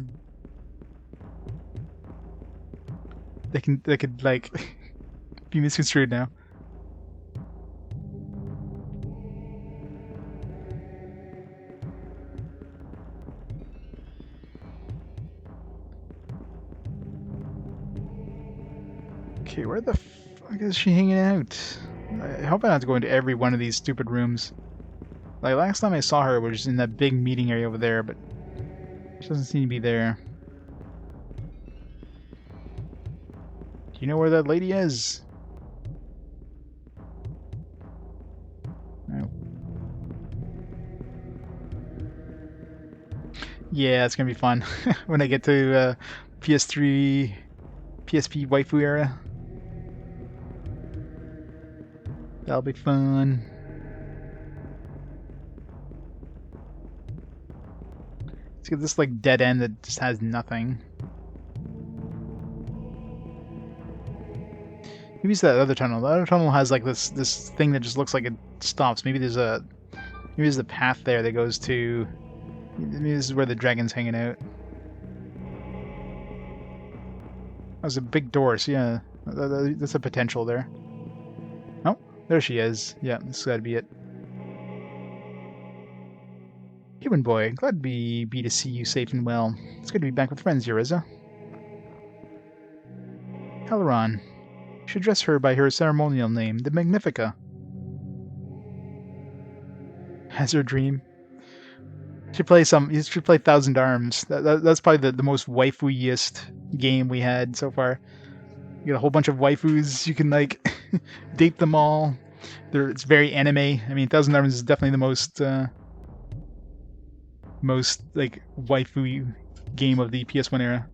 be misconstrued now. Okay, where the fuck is she hanging out? I hope I don't have to go into every one of these stupid rooms. Like, last time I saw her was in that big meeting area over there, but she doesn't seem to be there. Do you know where that lady is? No. Yeah, it's gonna be fun when I get to PS3, PSP waifu era. That'll be fun. Let's get this like dead end that just has nothing. Maybe it's that other tunnel. The other tunnel has like this thing that just looks like it stops. Maybe there's a path there that goes to. Maybe this is where the dragon's hanging out. There's a big door, so yeah, that's a potential there. Oh, there she is. Yeah, this has got to be it. Human boy, glad to see you safe and well. It's good to be back with friends, Yuriza. Halaron. You should address her by her ceremonial name, the Magnifica. Has her dream. You should play Thousand Arms. That's probably the most waifu-iest game we had so far. You get a whole bunch of waifus. You can like date them all. It's very anime. I mean, Thousand Arms is definitely the most like waifu game of the PS1 era.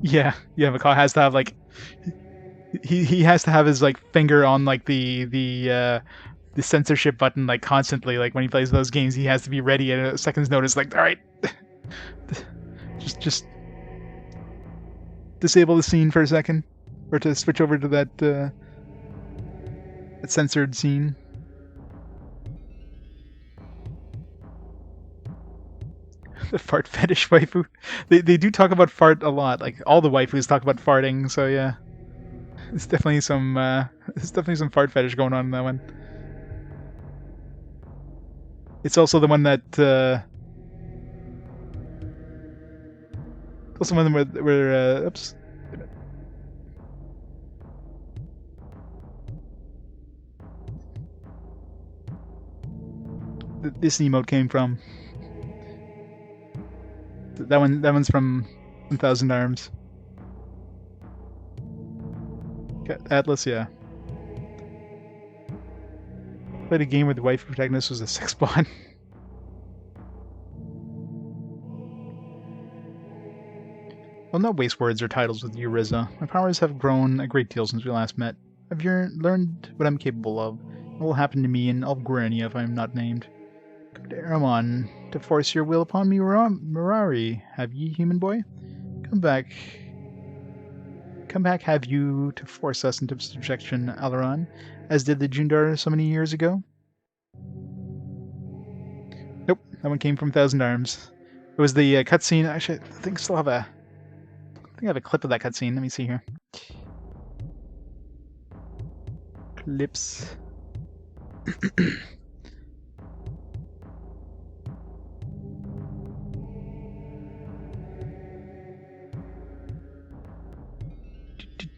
Yeah, Macaw has to have like he has to have his like finger on like the censorship button like constantly. Like when he plays those games, he has to be ready at a second's notice. Like, all right, just disable the scene for a second, or to switch over to that censored scene. The fart fetish waifu. They do talk about fart a lot. Like all the waifus talk about farting. So yeah, it's definitely some fart fetish going on in that one. It's also the one that also one where oops. This emote came from. That one's from 1000 Arms. Atlas, yeah. Played a game where the wife protagonist was a sex bot. I'll not waste words or titles with you, Riza. My powers have grown a great deal since we last met. I've learned what I'm capable of. What will happen to me in Algorania if I am not named? Come to Aramon to force your will upon me, Mirari. Have ye, human boy? Come back, have you to force us into subjection, Alaron, as did the Jundar so many years ago? Nope, That one came from Thousand Arms. It was the cutscene. Actually, I think I still have a. I think I have a clip of that cutscene. Let me see here. Clips.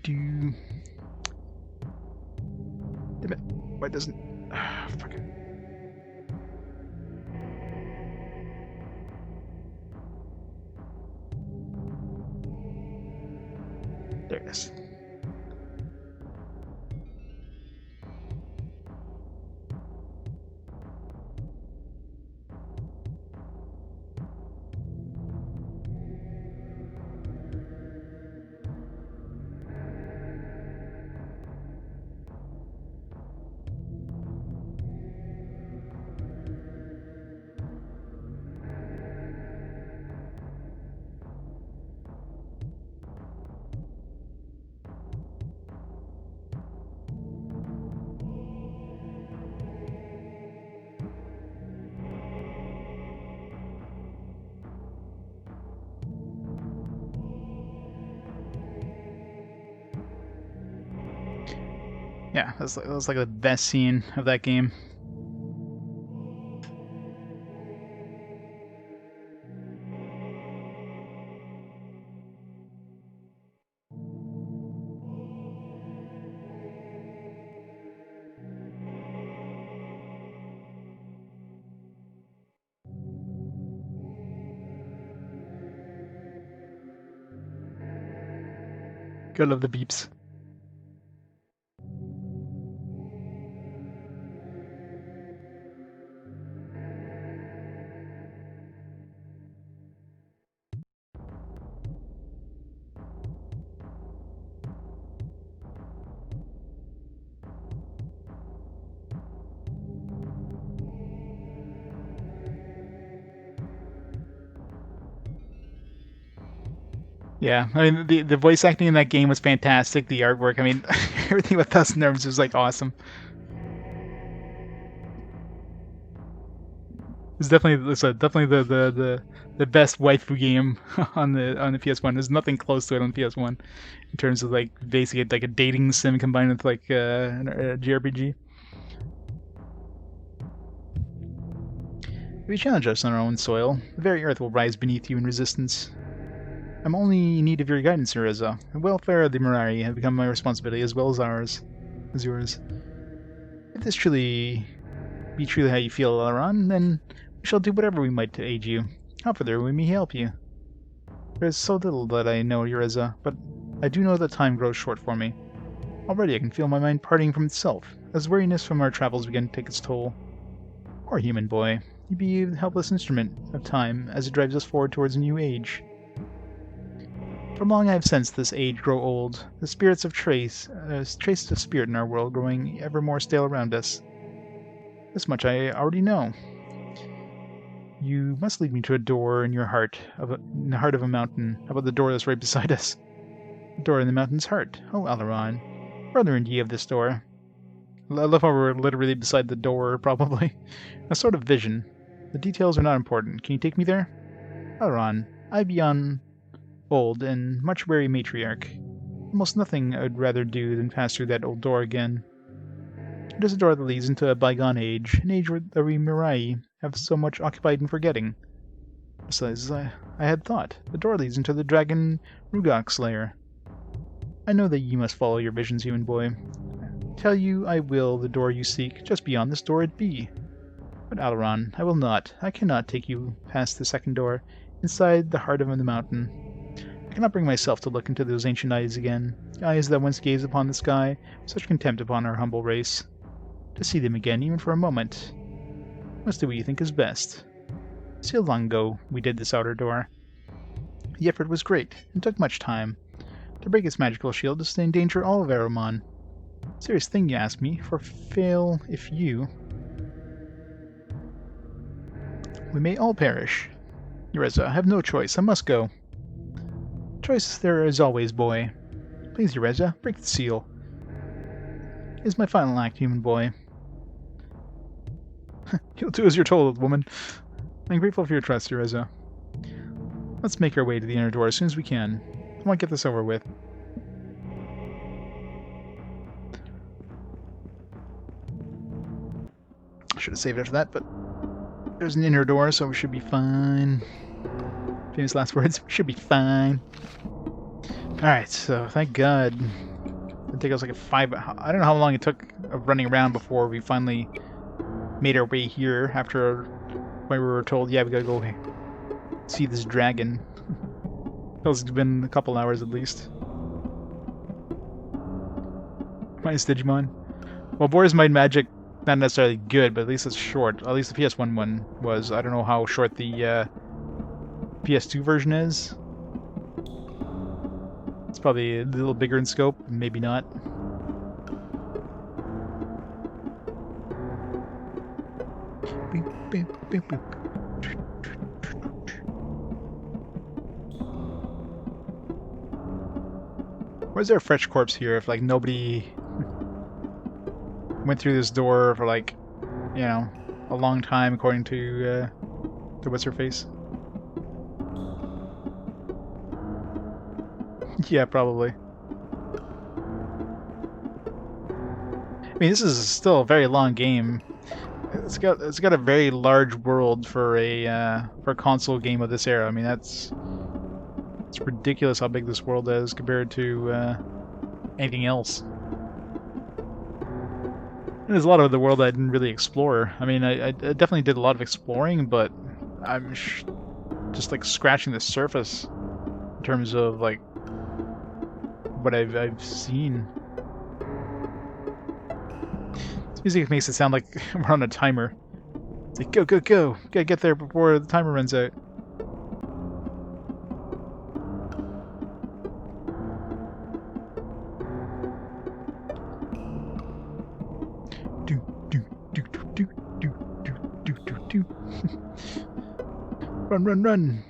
Damn it. Why doesn't... fuck it. There it is. Yeah, that was like the best scene of that game. Gotta love the beeps. Yeah, I mean the voice acting in that game was fantastic. The artwork, I mean, everything with Thousand Arms was like awesome. It's definitely the best waifu game on the PS1. There's nothing close to it on PS1 in terms of like basically like a dating sim combined with like a JRPG. If you challenge us on our own soil, the very earth will rise beneath you in resistance. I'm only in need of your guidance, Uriza. The welfare of the Mirari have become my responsibility as well as yours. If this be truly how you feel, Alaron, then we shall do whatever we might to aid you. How further we may help you. There is so little that I know, Uriza, but I do know that time grows short for me. Already I can feel my mind parting from itself, as weariness from our travels begin to take its toll. Poor human boy, you be a helpless instrument of time as it drives us forward towards a new age. For long I have sensed this age grow old, the spirits of traces of spirit in our world growing ever more stale around us. This much I already know. You must lead me to a door in your heart, in the heart of a mountain. How about the door that's right beside us? The door in the mountain's heart. Oh, Alaron, further indeed of this door. I love how we're literally beside the door, probably. A sort of vision. The details are not important. Can you take me there? Alaron, I be on old and much weary matriarch. Almost nothing I would rather do than pass through that old door again. It is a door that leads into a bygone age, an age where the Mirai have so much occupied in forgetting. Besides, I had thought, the door leads into the dragon Rugok's lair. I know that ye must follow your visions, human boy. Tell you I will the door you seek, just beyond this door it be. But Alaron, I will not. I cannot take you past the second door, inside the heart of the mountain. I cannot bring myself to look into those ancient eyes again, eyes that once gazed upon the sky with such contempt upon our humble race. To see them again, even for a moment. Must do what you think is best. So long ago we did this outer door. The effort was great, and took much time. To break its magical shield is to endanger all of Aramon. Serious thing, you ask me, for fail if you... We may all perish. Ureza, I have no choice. I must go. Choice there is always, boy. Please, Ureza, break the seal. It is my final act, human boy. You'll do as you're told, woman. I'm grateful for your trust, Teresa. Let's make our way to the inner door as soon as we can. I want to get this over with. Should have saved it for that, but there's an inner door, so we should be fine. Famous last words. We should be fine. Alright, so thank God. It'd take us like I don't know how long it took of running around before we finally made our way here after when we were told, yeah, we gotta go see this dragon. It's been a couple hours at least. Minus Digimon. Well, Boris Might Magic, not necessarily good, but at least it's short. At least the PS1 one was. I don't know how short the PS2 version is. It's probably a little bigger in scope, maybe not. Where's there a fresh corpse here if, like, nobody went through this door for, like, you know, a long time, according to what's-her-face? Yeah, probably. I mean, this is still a very long game. It's got a very large world for a console game of this era. I mean, it's ridiculous how big this world is compared to anything else. And there's a lot of the world I didn't really explore. I mean, I definitely did a lot of exploring, but I'm just like scratching the surface in terms of like what I've seen. This music makes it sound like we're on a timer. It's like, go, go, go! Gotta get there before the timer runs out. Run, run, run!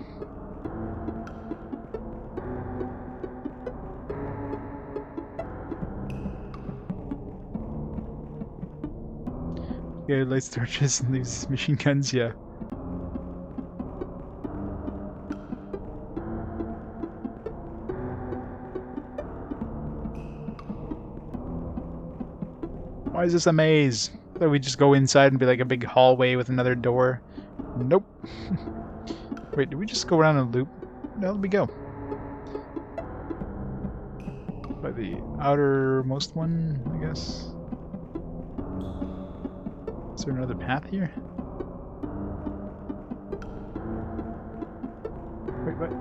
Yeah, lights, torches, and these machine guns, yeah. Why is this a maze? That we just go inside and be like a big hallway with another door? Nope. Wait, did we just go around in a loop? No, let me go. By the outermost one, I guess. Is there another path here? Wait, what?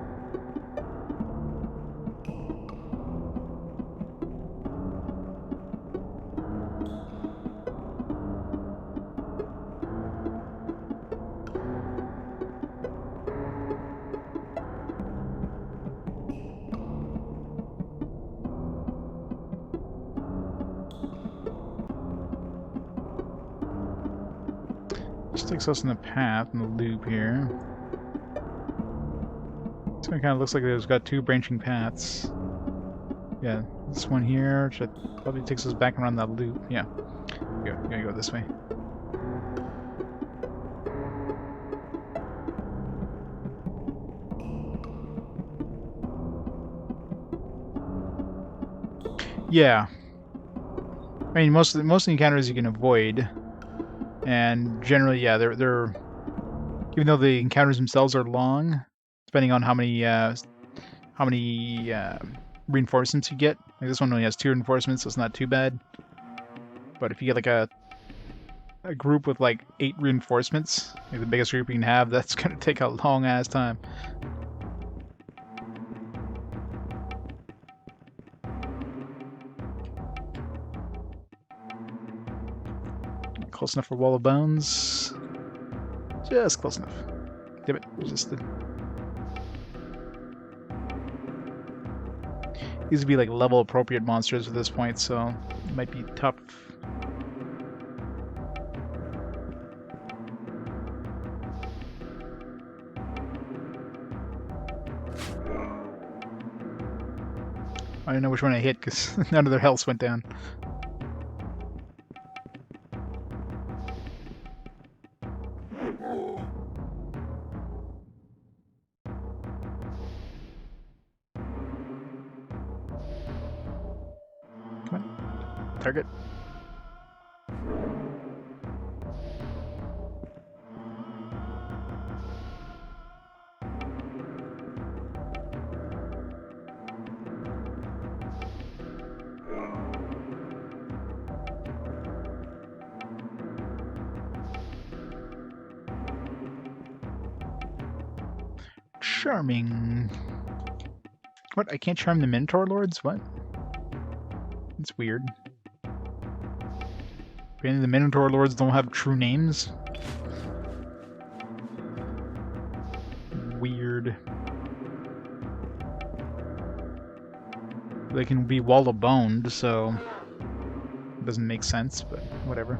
This takes us in the path, in the loop here. This one kind of looks like it's got two branching paths. Yeah, this one here, which probably takes us back around that loop. Yeah, we're gonna go this way. Yeah. I mean, most of the encounters you can avoid. And generally, yeah, they're even though the encounters themselves are long, depending on how many reinforcements you get. Like this one only has 2 reinforcements, so it's not too bad. But if you get like a group with like 8 reinforcements, like the biggest group you can have, that's gonna take a long ass time. Close enough for Wall of Bones. Just close enough. Damn it, resisted. These would be like level appropriate monsters at this point, so it might be tough. I don't know which one I hit because none of their health went down. Come on. Target. Charming. What? I can't charm the Minotaur Lords? What? It's weird. Apparently the Minotaur Lords don't have true names? Weird. They can be wall of boned, so it doesn't make sense, but whatever.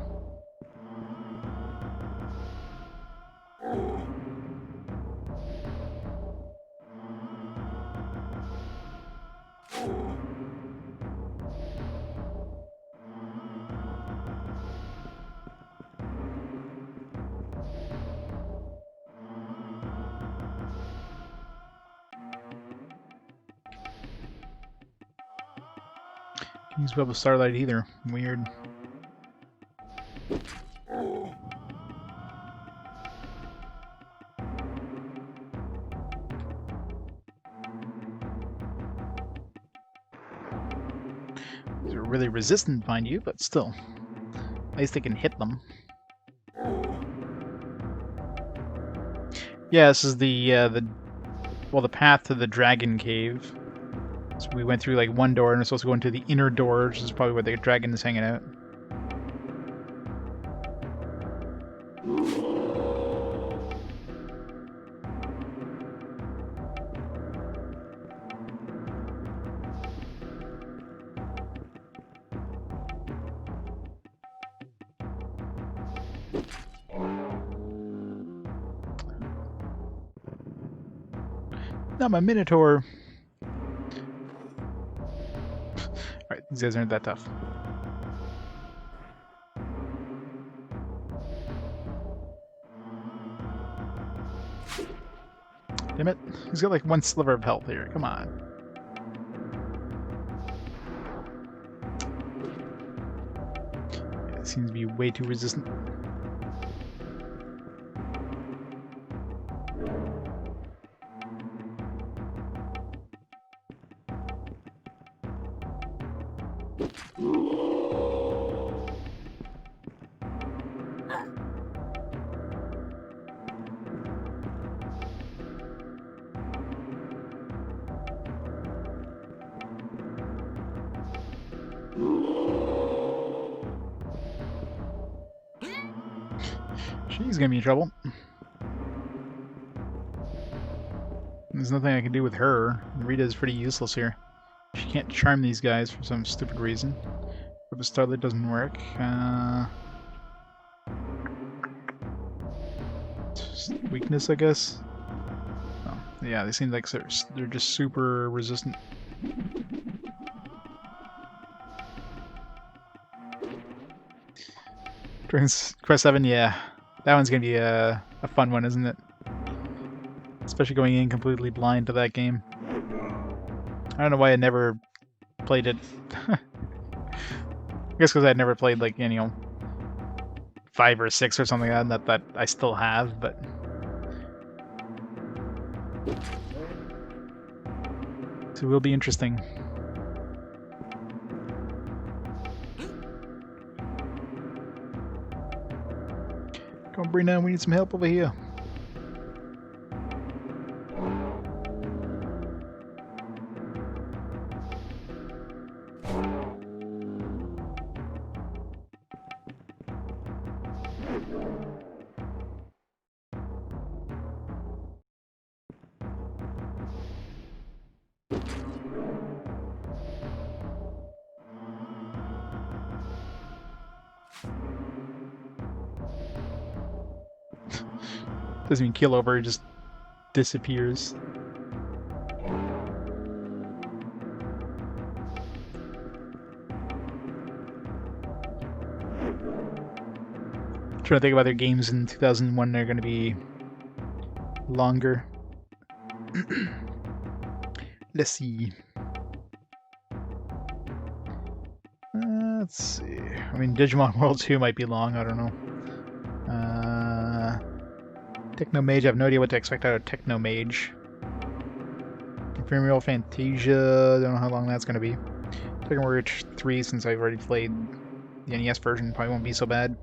Can't use Web of Starlight either. Weird. These are really resistant, mind you, but still. At least they can hit them. Yeah, this is the path to the dragon cave. So we went through like one door and we're supposed to go into the inner door, which is probably where the dragon is hanging out. Not my Minotaur. Alright, these guys aren't that tough. Damn it. He's got like one sliver of health here. Come on. Yeah, it seems to be way too resistant. She's gonna be in trouble. There's nothing I can do with her. Rita's pretty useless here. She can't charm these guys for some stupid reason. But the Starlight doesn't work. Weakness, I guess? Oh, yeah, they seem like they're just super resistant. Dragon's Quest 7, yeah. That one's gonna be a fun one, isn't it? Especially going in completely blind to that game. I don't know why I never played it. I guess because I'd never played, like, 5 or 6 or something like that I still have, but... So it will be interesting. Come on, Brina, we need some help over here. Doesn't even kill over, it just disappears. Trying to think of other games in 2001 that are going to be longer. Let's see. Let's see. I mean, Digimon World 2 might be long. I don't know. Techno Mage. I have no idea what to expect out of Techno Mage. Ephemeral Fantasia. Don't know how long that's going to be. Tekken Warrior 3, since I've already played the NES version, probably won't be so bad.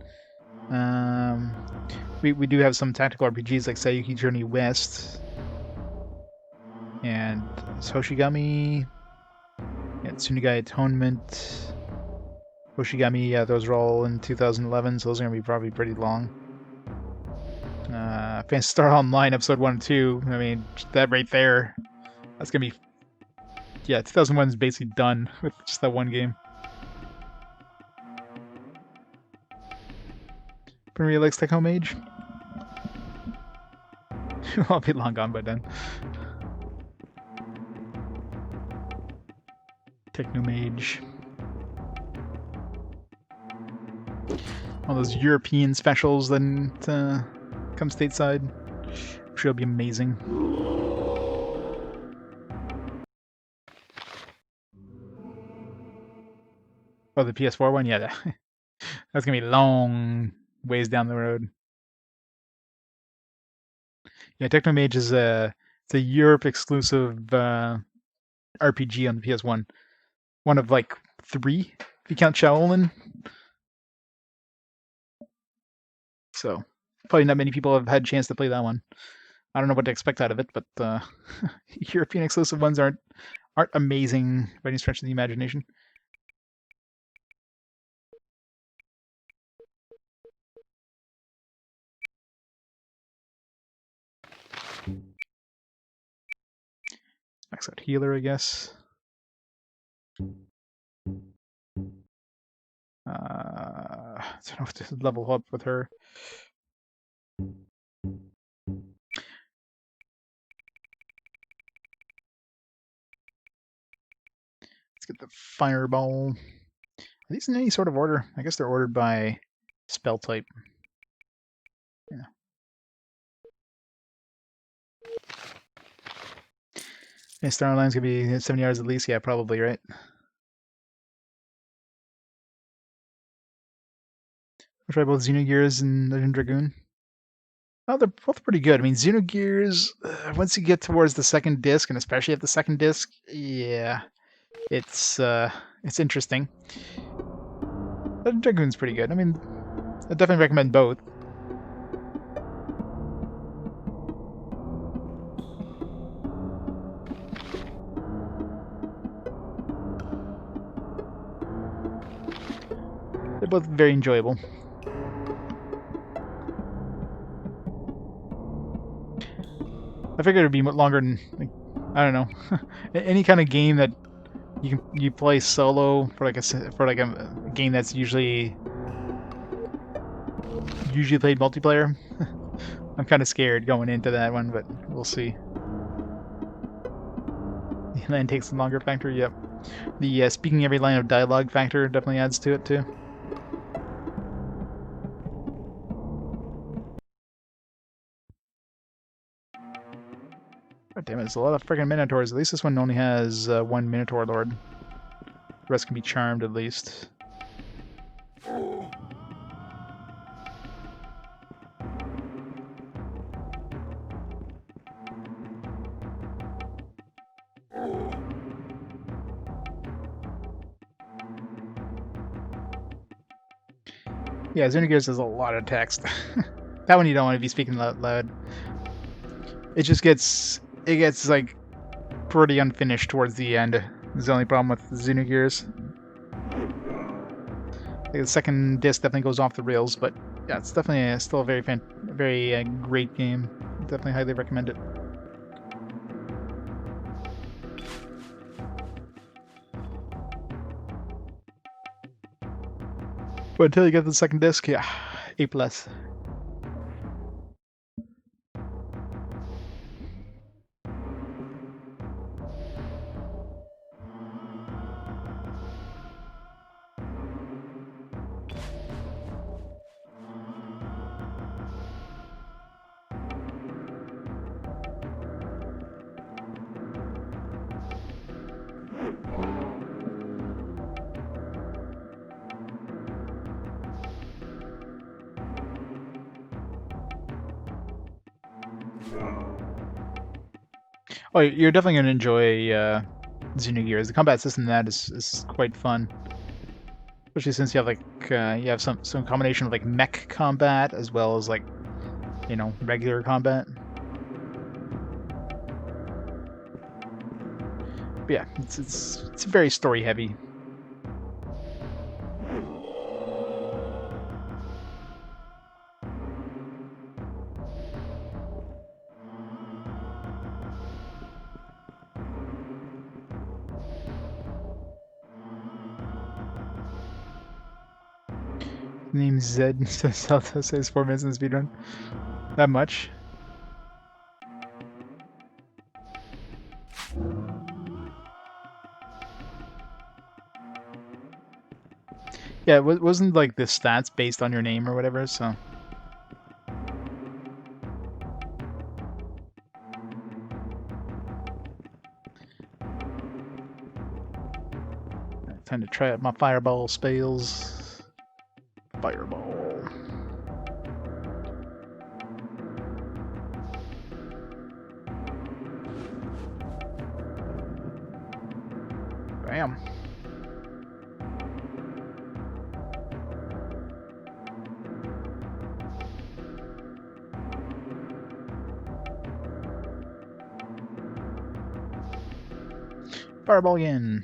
We do have some tactical RPGs like Sayuki Journey West and Hoshigami and Tsunegai Atonement. Hoshigami, yeah, those are all in 2011, so those are going to be probably pretty long. Phantasy Star Online Episode 1 and 2, I mean, that right there, that's going to be... Yeah, 2001 is basically done with just that one game. Really likes Techno Mage. I'll be long gone by then. Techno Mage. All those European specials that come stateside. I'm sure it'll be amazing. Oh, the PS4 one? Yeah, that's going to be long ways down the road. Yeah, Techno Mage is it's a Europe exclusive RPG on the PS1. One of like 3, if you count Shaolin. So, probably not many people have had a chance to play that one. I don't know what to expect out of it, but European exclusive ones aren't amazing by any stretch of the imagination. Max out healer, I guess. I don't know if to level up with her. Let's get the fireball. Are these in any sort of order? I guess they're ordered by spell type. Yeah. And Starline's gonna be 70 yards at least. Yeah, probably, right? I'll try both Xenogears and Legend Dragoon. Oh, they're both pretty good. I mean, Xenogears, once you get towards the second disc, and especially at the second disc, yeah, it's interesting. Legend Dragoon's pretty good. I mean, I definitely recommend both. They're both very enjoyable. I figured it'd be longer than, like, I don't know, any kind of game that you play solo for like a game that's usually played multiplayer. I'm kind of scared going into that one, but we'll see. The land takes a longer factor. Yep. The speaking every line of dialogue factor definitely adds to it too. God damn it, it's a lot of freaking Minotaurs. At least this one only has one Minotaur Lord. The rest can be charmed at least. Yeah, Xenogears has a lot of text. That one you don't want to be speaking loud. It just gets like pretty unfinished towards the end. Is the only problem with Xenogears. The second disc definitely goes off the rails, but yeah, it's definitely still a very great game. Definitely highly recommend it. But until you get the second disc, yeah, A+. Oh, you're definitely gonna enjoy Xenogears. The combat system in that is quite fun, especially since you have like you have some combination of like mech combat as well as like regular combat. But yeah, it's very story heavy. Name Zed Zelda says 4 minutes in the speedrun. That much? Yeah, it wasn't like the stats based on your name or whatever, so. Time to try out my fireball spells. Fireball. Bam. Fireball again.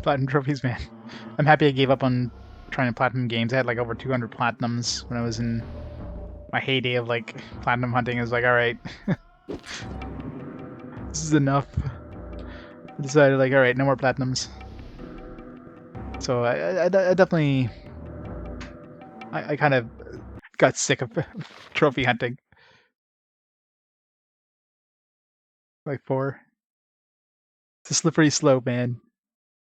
Platinum trophies, man. I'm happy I gave up on trying to platinum games. I had like over 200 platinums when I was in my heyday of like platinum hunting. I was like, all right, this is enough. I decided like, all right, no more platinums. So I definitely, I kind of got sick of trophy hunting. Like 4. It's a slippery slope, man.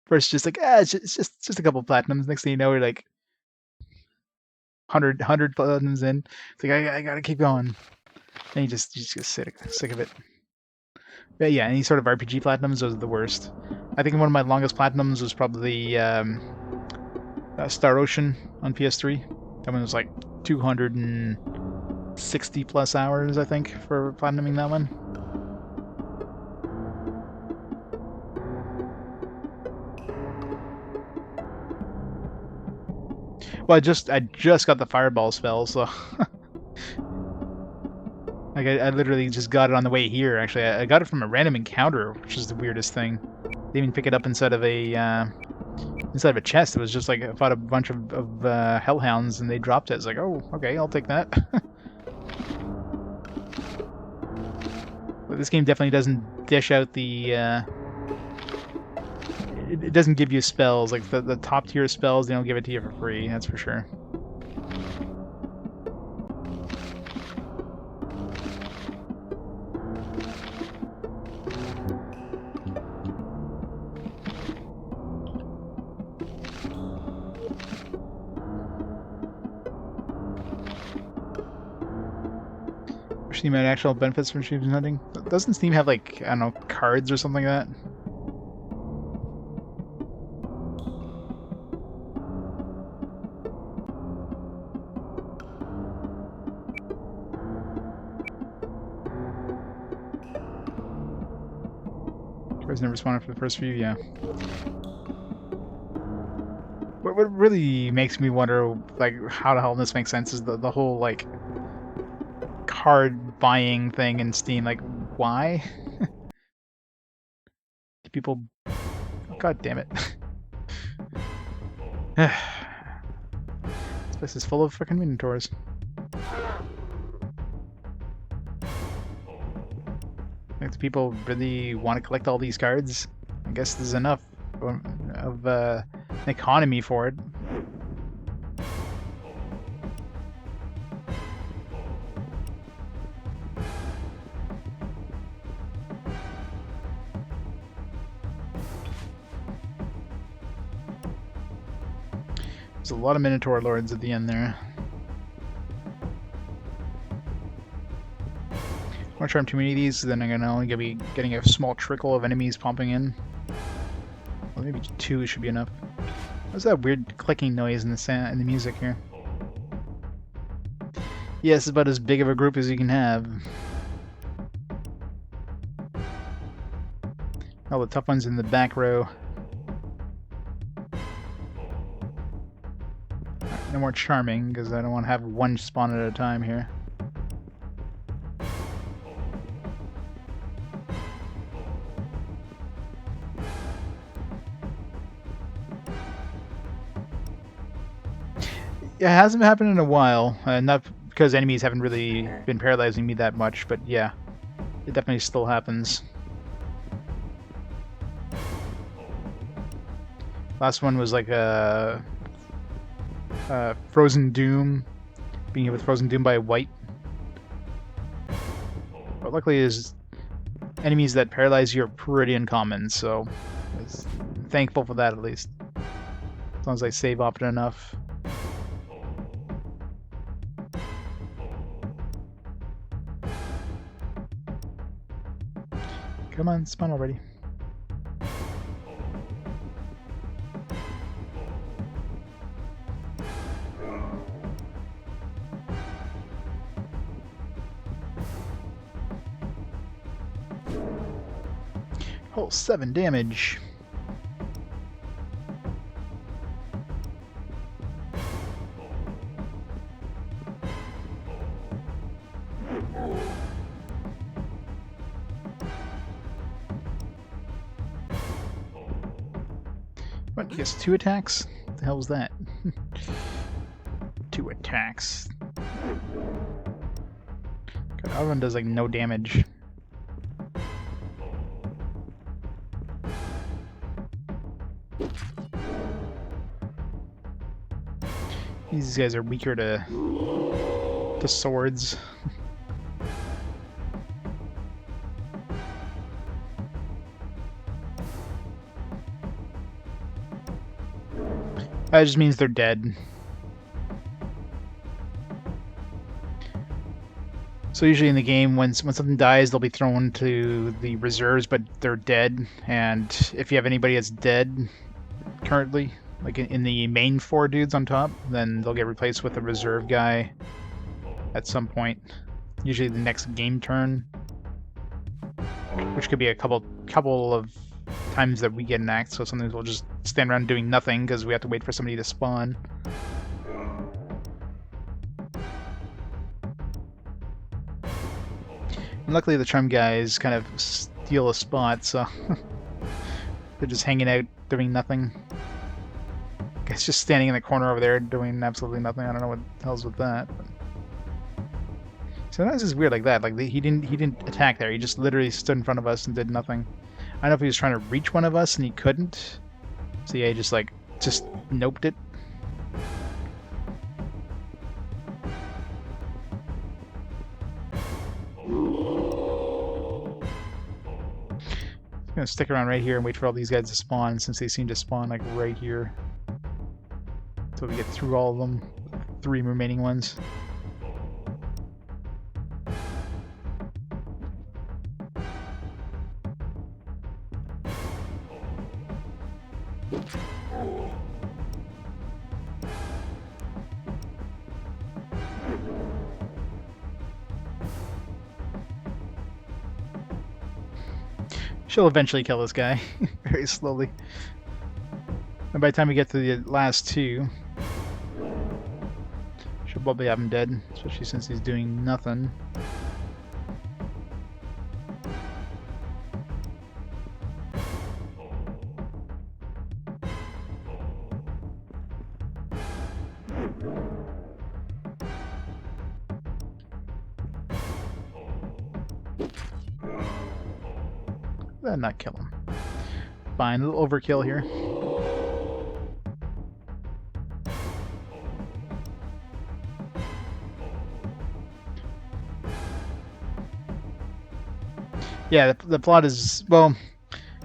First, just like, it's just a couple platinums. Next thing you know, we're like 100 platinums in. It's like, I gotta keep going. And you just get sick of it. But yeah, any sort of RPG platinums, those are the worst. I think one of my longest platinums was probably Star Ocean on PS3. That one was like 260 plus hours, I think, for platinuming that one. Well, I just got the fireball spell, so like I literally just got it on the way here. Actually, I got it from a random encounter, which is the weirdest thing. They even pick it up inside of a chest. It was just like I fought a bunch of hellhounds and they dropped it. It's like, oh, okay, I'll take that. But this game definitely doesn't dish out the. It doesn't give you spells like the top tier spells. They don't give it to you for free. That's for sure. Steam had actual benefits from shooting hunting. Doesn't Steam have like, I don't know, cards or something like that? Chores never responded for the first few, yeah. What really makes me wonder, like, how the hell this makes sense is the whole, like, card buying thing in Steam. Like, why? Do people... Oh, God damn it. This place is full of freaking minotaurs. Like, do people really want to collect all these cards? I guess there's enough of an economy for it. There's a lot of Minotaur Lords at the end there. I want to charm too many of these, then I'm gonna only be getting a small trickle of enemies pumping in. maybe 2 should be enough. What's that weird clicking noise in the sound in the music here? Yeah, it's about as big of a group as you can have. All the tough ones in the back row. Right, no more charming, because I don't want to have one spawn at a time here. It hasn't happened in a while, not because enemies haven't really been paralyzing me that much, but yeah, it definitely still happens. Last one was like a Frozen Doom, being hit with Frozen Doom by a white. But luckily, is enemies that paralyze you are pretty uncommon, so I was thankful for that at least. As long as I save often enough. Come on, spawn already. Oh, 7 damage. What, he gets 2 attacks? What the hell was that? 2 attacks. God, our one does like no damage. These guys are weaker to swords. That just means they're dead. So usually in the game, when something dies, they'll be thrown to the reserves, but they're dead. And if you have anybody that's dead currently, like in the main 4 dudes on top, then they'll get replaced with a reserve guy at some point. Usually the next game turn, which could be a couple of times that we get an axe. So sometimes we'll just stand around doing nothing because we have to wait for somebody to spawn. And luckily the Chum guys kind of steal a spot, so they're just hanging out doing nothing. Guy's just standing in the corner over there doing absolutely nothing. I don't know what the hell's with that. But... sometimes it's weird like that. Like he didn't attack there. He just literally stood in front of us and did nothing. I don't know if he was trying to reach one of us and he couldn't. So yeah, he just noped it. I'm gonna stick around right here and wait for all these guys to spawn, since they seem to spawn like right here. So we get through all of them. 3 remaining ones. She'll eventually kill this guy, very slowly. And by the time we get to the last 2, she'll probably have him dead, especially since he's doing nothing. Not kill him. Fine, a little overkill here. Yeah, the plot is, well,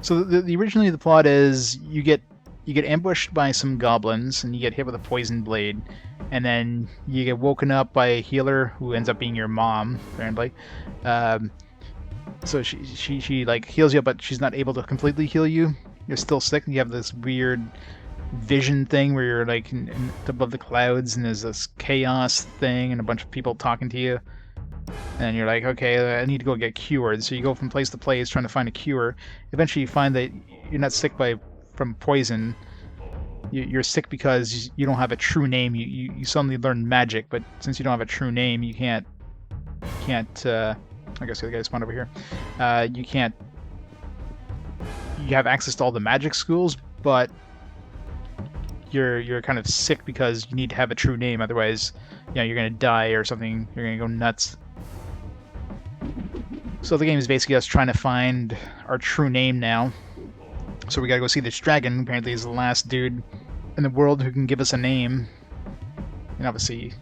so originally the plot is you get ambushed by some goblins and you get hit with a poison blade, and then you get woken up by a healer who ends up being your mom, apparently. So she like heals you up, but she's not able to completely heal you. you're still sick. You have this weird vision thing where you're like above the clouds and there's this chaos thing and a bunch of people talking to you. And you're like, okay, I need to go get cured. So you go from place to place trying to find a cure. Eventually you find that you're not sick from poison. You're sick because you don't have a true name. You suddenly learn magic, but since you don't have a true name, you can't. I guess the other guy spawned over here. You can't. You have access to all the magic schools, but you're kind of sick because you need to have a true name. Otherwise, you're gonna die or something. You're gonna go nuts. So the game is basically us trying to find our true name now. So we gotta go see this dragon. Apparently he's the last dude in the world who can give us a name. And obviously,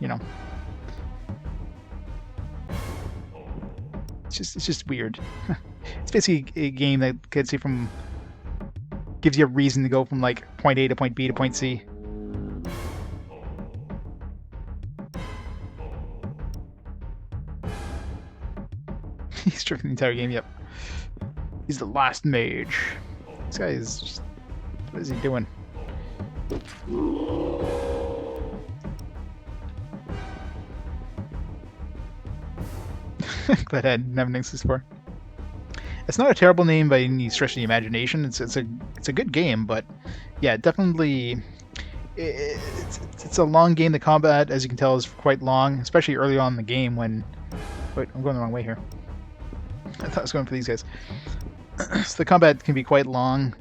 it's just weird. It's basically a game that gives you a reason to go from like point A to point B to point C. He's driven the entire game, yep. He's the last mage. This guy is just... What is he doing? Glad I didn't have an N64. It's not a terrible name by any stretch of the imagination. It's a good game, but yeah, definitely... It's a long game. The combat, as you can tell, is quite long, especially early on in the game when... Wait, I'm going the wrong way here. I thought I was going for these guys. So the combat can be quite long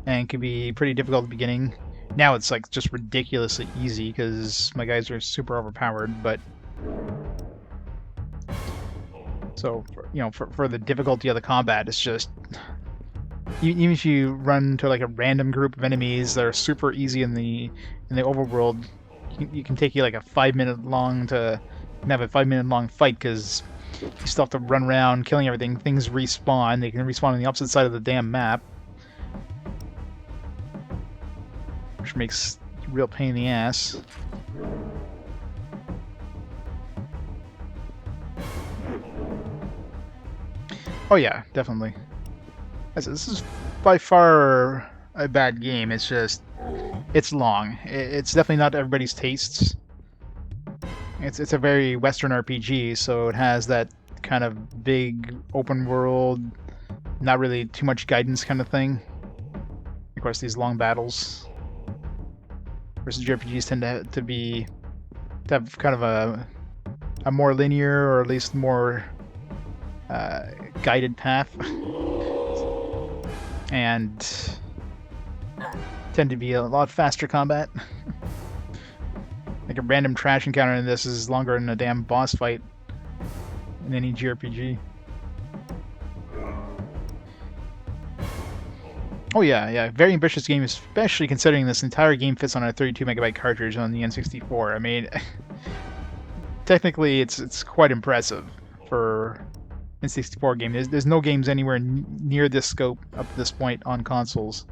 and can be pretty difficult at the beginning. Now it's like just ridiculously easy because my guys are super overpowered, but so for the difficulty of the combat, it's just even if you run to like a random group of enemies that are super easy in the overworld, you can take you like a 5-minute long to have a 5-minute long fight because you still have to run around killing everything. Things respawn. They can respawn on the opposite side of the damn map, which makes a real pain in the ass. Oh yeah, definitely. This is by far a bad game. It's just, it's long. It's definitely not everybody's tastes. It's a very Western RPG, so it has that kind of big open world, not really too much guidance kind of thing. Of course, these long battles versus JRPGs tend to have kind of a more linear, or at least more guided path, and tend to be a lot faster combat. Like a random trash encounter in this is longer than a damn boss fight in any JRPG. Oh yeah, very ambitious game, especially considering this entire game fits on a 32 megabyte cartridge on the N64. I mean, technically it's quite impressive for N64 game. There's no games anywhere near this scope up to this point on consoles.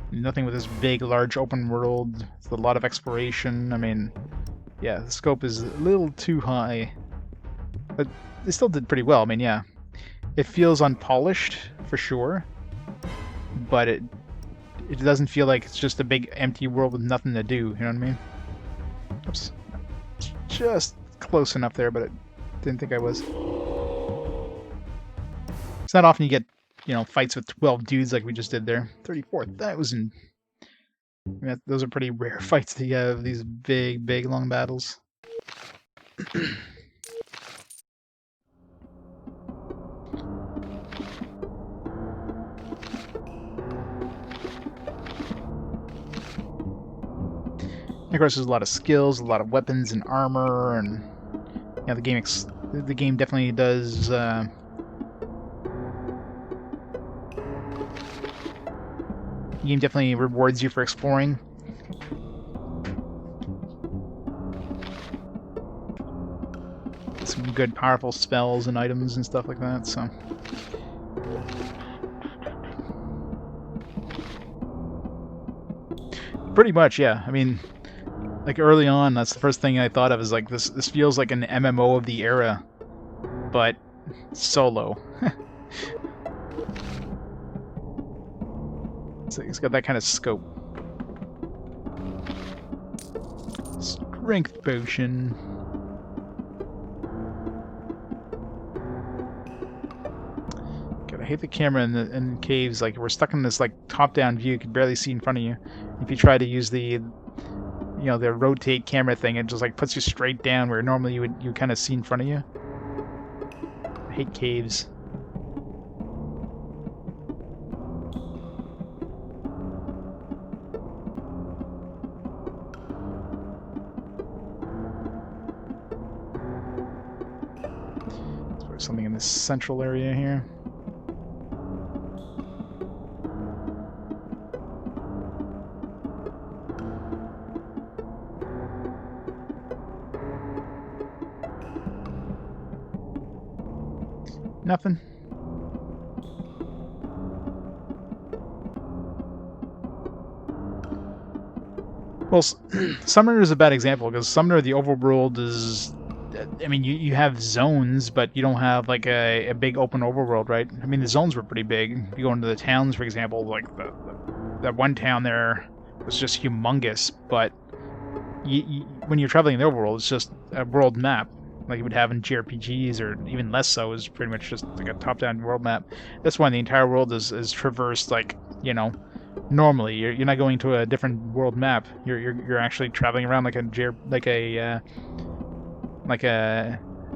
Nothing with this big, large open world. It's a lot of exploration. I mean, yeah, the scope is a little too high. But they still did pretty well. I mean, yeah. It feels unpolished, for sure. But it doesn't feel like it's just a big empty world with nothing to do. You know what I mean? Oops. Just close enough there, but I didn't think I was. It's not often you get fights with 12 dudes like we just did there. 34,000. I mean, those are pretty rare fights to have, these big, long battles. Of course, there's a lot of skills, a lot of weapons and armor, and the game definitely does. The game definitely rewards you for exploring. Some good, powerful spells and items and stuff like that. So. Pretty much, yeah. I mean, like early on, that's the first thing I thought of, is like this feels like an MMO of the era, but solo. So it's got that kind of scope. Strength potion. God, I hate the camera in caves. Like, we're stuck in this like top-down view. You can barely see in front of you. If you try to use the the rotate camera thing, it just like puts you straight down where normally you kind of see in front of you. I hate caves. There's something in this central area here. Nothing. Well, Summoner is a bad example because Summoner, the overworld is. I mean, you have zones, but you don't have like a big open overworld, right? I mean, the zones were pretty big. If you go into the towns, for example, like that one town there was just humongous, but when you're traveling in the overworld, it's just a world map like you would have in JRPGs, or even less so, is pretty much just like a top-down world map. This one, the entire world is traversed like, normally. You're not going to a different world map. You're actually traveling around like an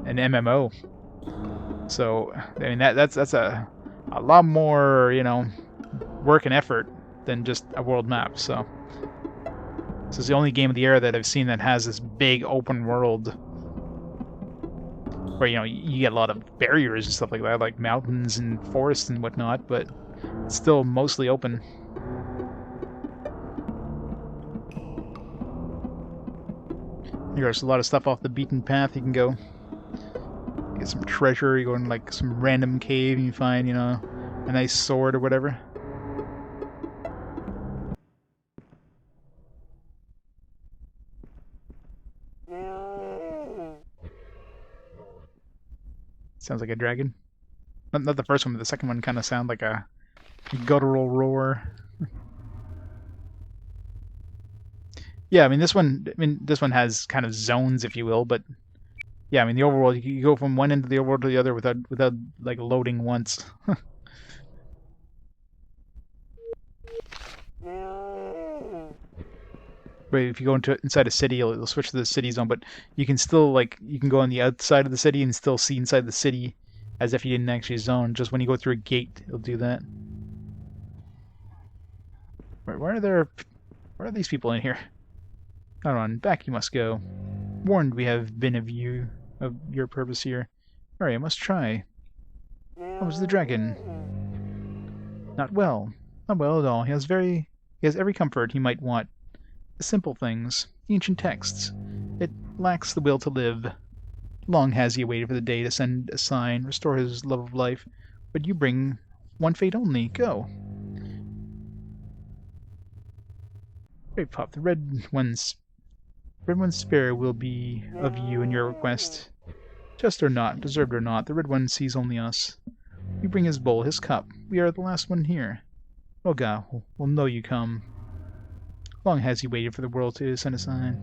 MMO. So I mean that's a lot more work and effort than just a world map. So this is the only game of the era that I've seen that has this big open world where you get a lot of barriers and stuff like that, like mountains and forests and whatnot, but it's still mostly open. There's a lot of stuff off the beaten path. You can go get some treasure. You go in like some random cave and you find, a nice sword or whatever. Sounds like a dragon. Not the first one, but the second one kind of sound like a guttural roar. Yeah, I mean this one has kind of zones, if you will, but yeah, I mean the overworld, you go from one end of the overworld to the other without like loading once. But if you go inside a city, it'll switch to the city zone, but you can still you can go on the outside of the city and still see inside the city as if you didn't actually zone. Just when you go through a gate, it'll do that. Why are these people in here? Not on, back you must go. Warned we have been of your purpose here. Hurry, I must try. How was the dragon? Not well. Not well at all. He has every comfort he might want. The simple things, the ancient texts. It lacks the will to live. Long has he waited for the day to send a sign, restore his love of life. But you bring one fate only. Go. Great Pop, the red one's spare will be of you and your request. Just or not, deserved or not, the red one sees only us. You bring his bowl, his cup. We are the last one here. Roga will know you come. Long has he waited for the world to send a sign.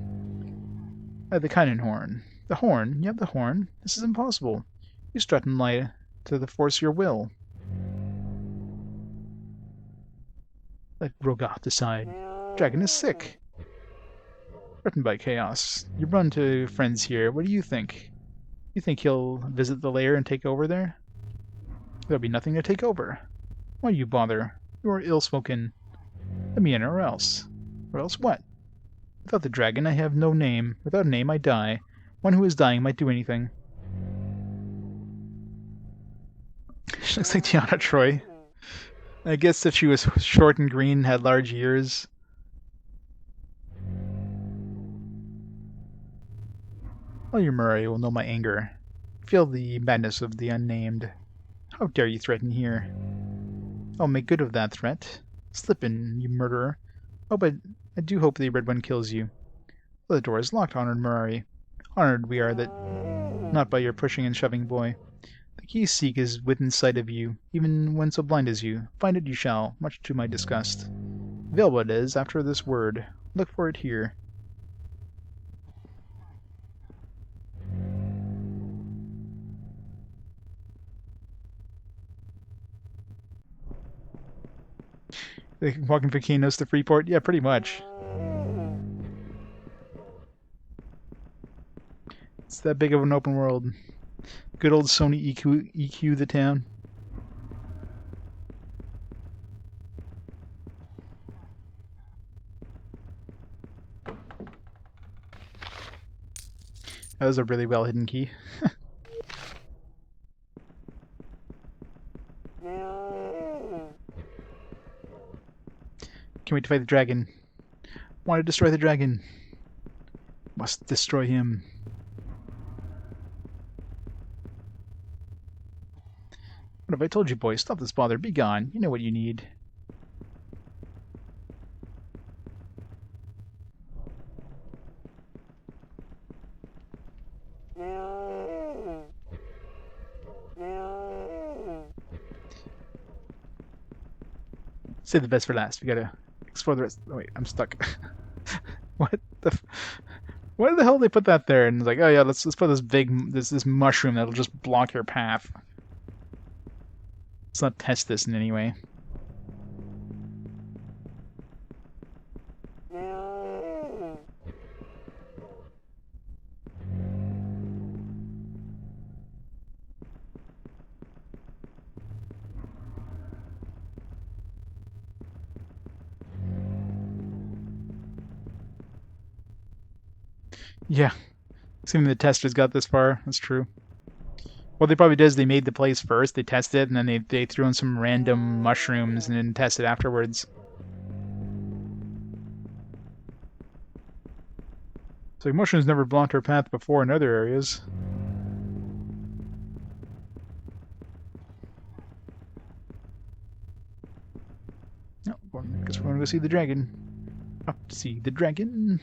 The cannon horn. The horn? You have the horn? This is impossible. You strut and lie to force your will. Let Roga decide. Dragon is sick. Threatened by chaos. You run to friends here. What do you think? You think he'll visit the lair and take over there? There'll be nothing to take over. Why do you bother? You are ill-spoken. Let me in, or else. Or else what? Without the dragon, I have no name. Without a name, I die. One who is dying might do anything. She looks like Tiana Troy. I guess if she was short and green and had large ears. All your Murray will know my anger. Feel the madness of the unnamed. How dare you threaten here? I'll make good of that threat. Slip in, you murderer. Oh, but I do hope the red one kills you. Well, the door is locked, honored Murray. Honored we are that not by your pushing and shoving, boy. The key you seek is within sight of you, even when so blind as you. Find it you shall, much to my disgust. Available it is after this word. Look for it here. Like walking from Keynotes to Freeport? Yeah, pretty much. It's that big of an open world. Good old Sony EQ the town. That was a really well hidden key. Can't wait to fight the dragon. Want to destroy the dragon. Must destroy him. What have I told you, boys? Stop this bother. Be gone. You know what you need. Save the best for last. We gotta explore the rest. Oh, wait, I'm stuck. What the? Why the hell did they put that there? And it's like, oh yeah, let's put this mushroom that'll just block your path. Let's not test this in any way. Yeah, assuming the testers got this far, that's true. What they probably did is they made the place first, they tested, and then they threw in some random mushrooms and then tested afterwards. So mushrooms never blocked our path before in other areas. No, well, I guess we're going to go see the dragon. Up to see the dragon.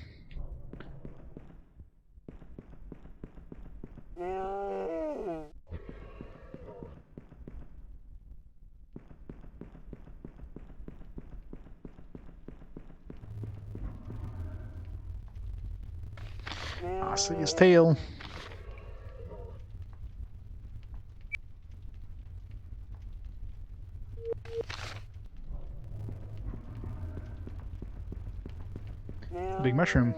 I see his tail. The big mushroom.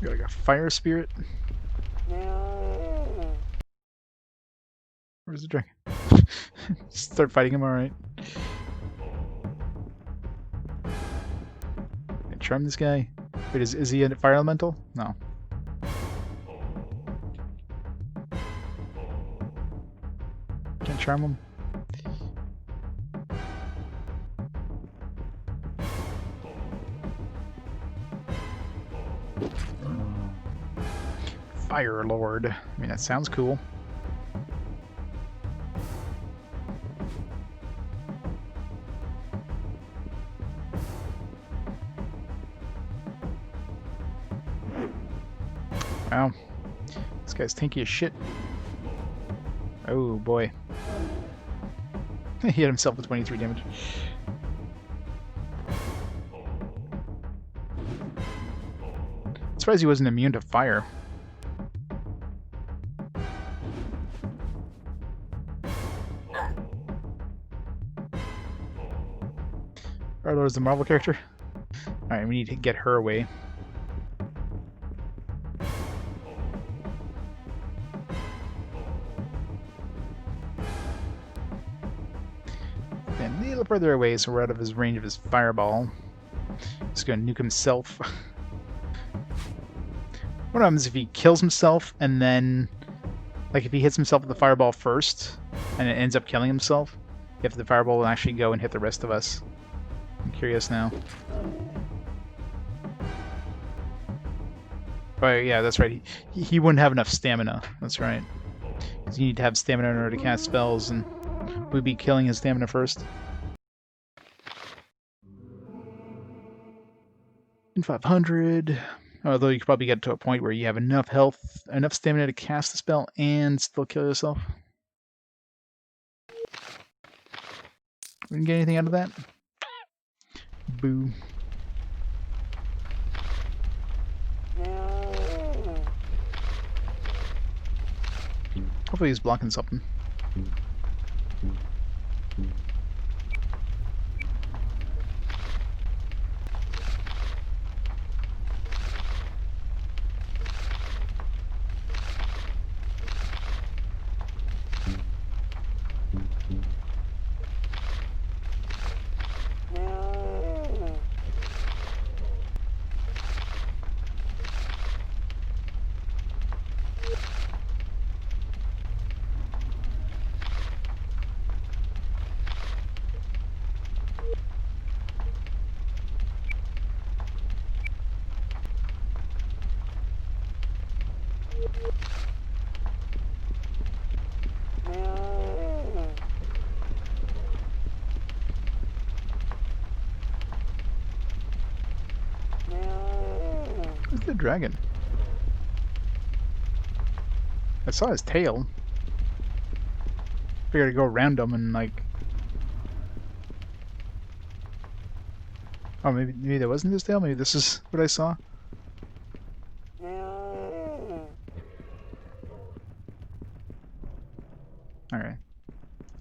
We got like a fire spirit. Where's the dragon? Start fighting him, alright. Charm this guy. Wait, is he a fire elemental? No. Can't charm him. Fire Lord. I mean, that sounds cool. Wow. This guy's tanky as shit. Oh boy. He hit himself with 23 damage. I'm surprised he wasn't immune to fire. Arlo is the Marvel character. Alright, we need to get her away. Then a little further away so we're out of his range of his fireball. He's gonna nuke himself. What happens if he kills himself and then, like if he hits himself with the fireball first and it ends up killing himself, if the fireball will actually go and hit the rest of us? I'm curious now. Oh yeah, that's right. He wouldn't have enough stamina. That's right. Because you need to have stamina in order to cast spells, and we'd be killing his stamina first. And 500. Although you could probably get to a point where you have enough health, enough stamina to cast the spell and still kill yourself. We didn't get anything out of that? Boo. Hopefully he's blocking something. Where's the dragon? I saw his tail. Figured I'd go around him and like... Oh, maybe that wasn't his tail? Maybe this is what I saw? Alright.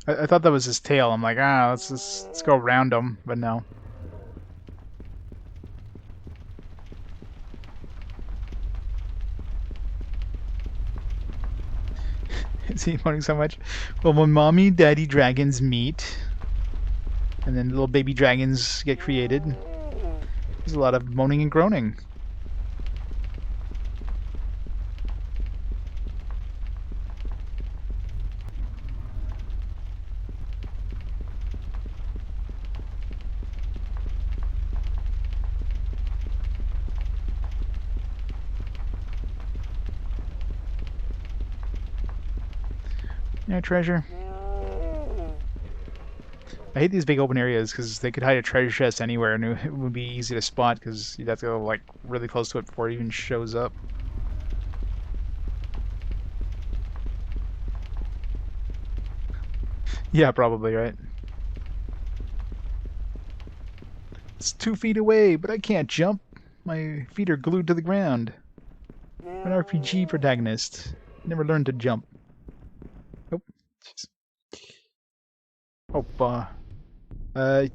I thought that was his tail. I'm like, let's go around him, but no. Is he moaning so much? Well, when mommy and daddy dragons meet, and then little baby dragons get created, there's a lot of moaning and groaning. Yeah, treasure. I hate these big open areas because they could hide a treasure chest anywhere and it would be easy to spot because you'd have to go like really close to it before it even shows up. Yeah, probably, right? It's 2 feet away, but I can't jump. My feet are glued to the ground. I'm an RPG protagonist. Never learned to jump. Oh. Oh,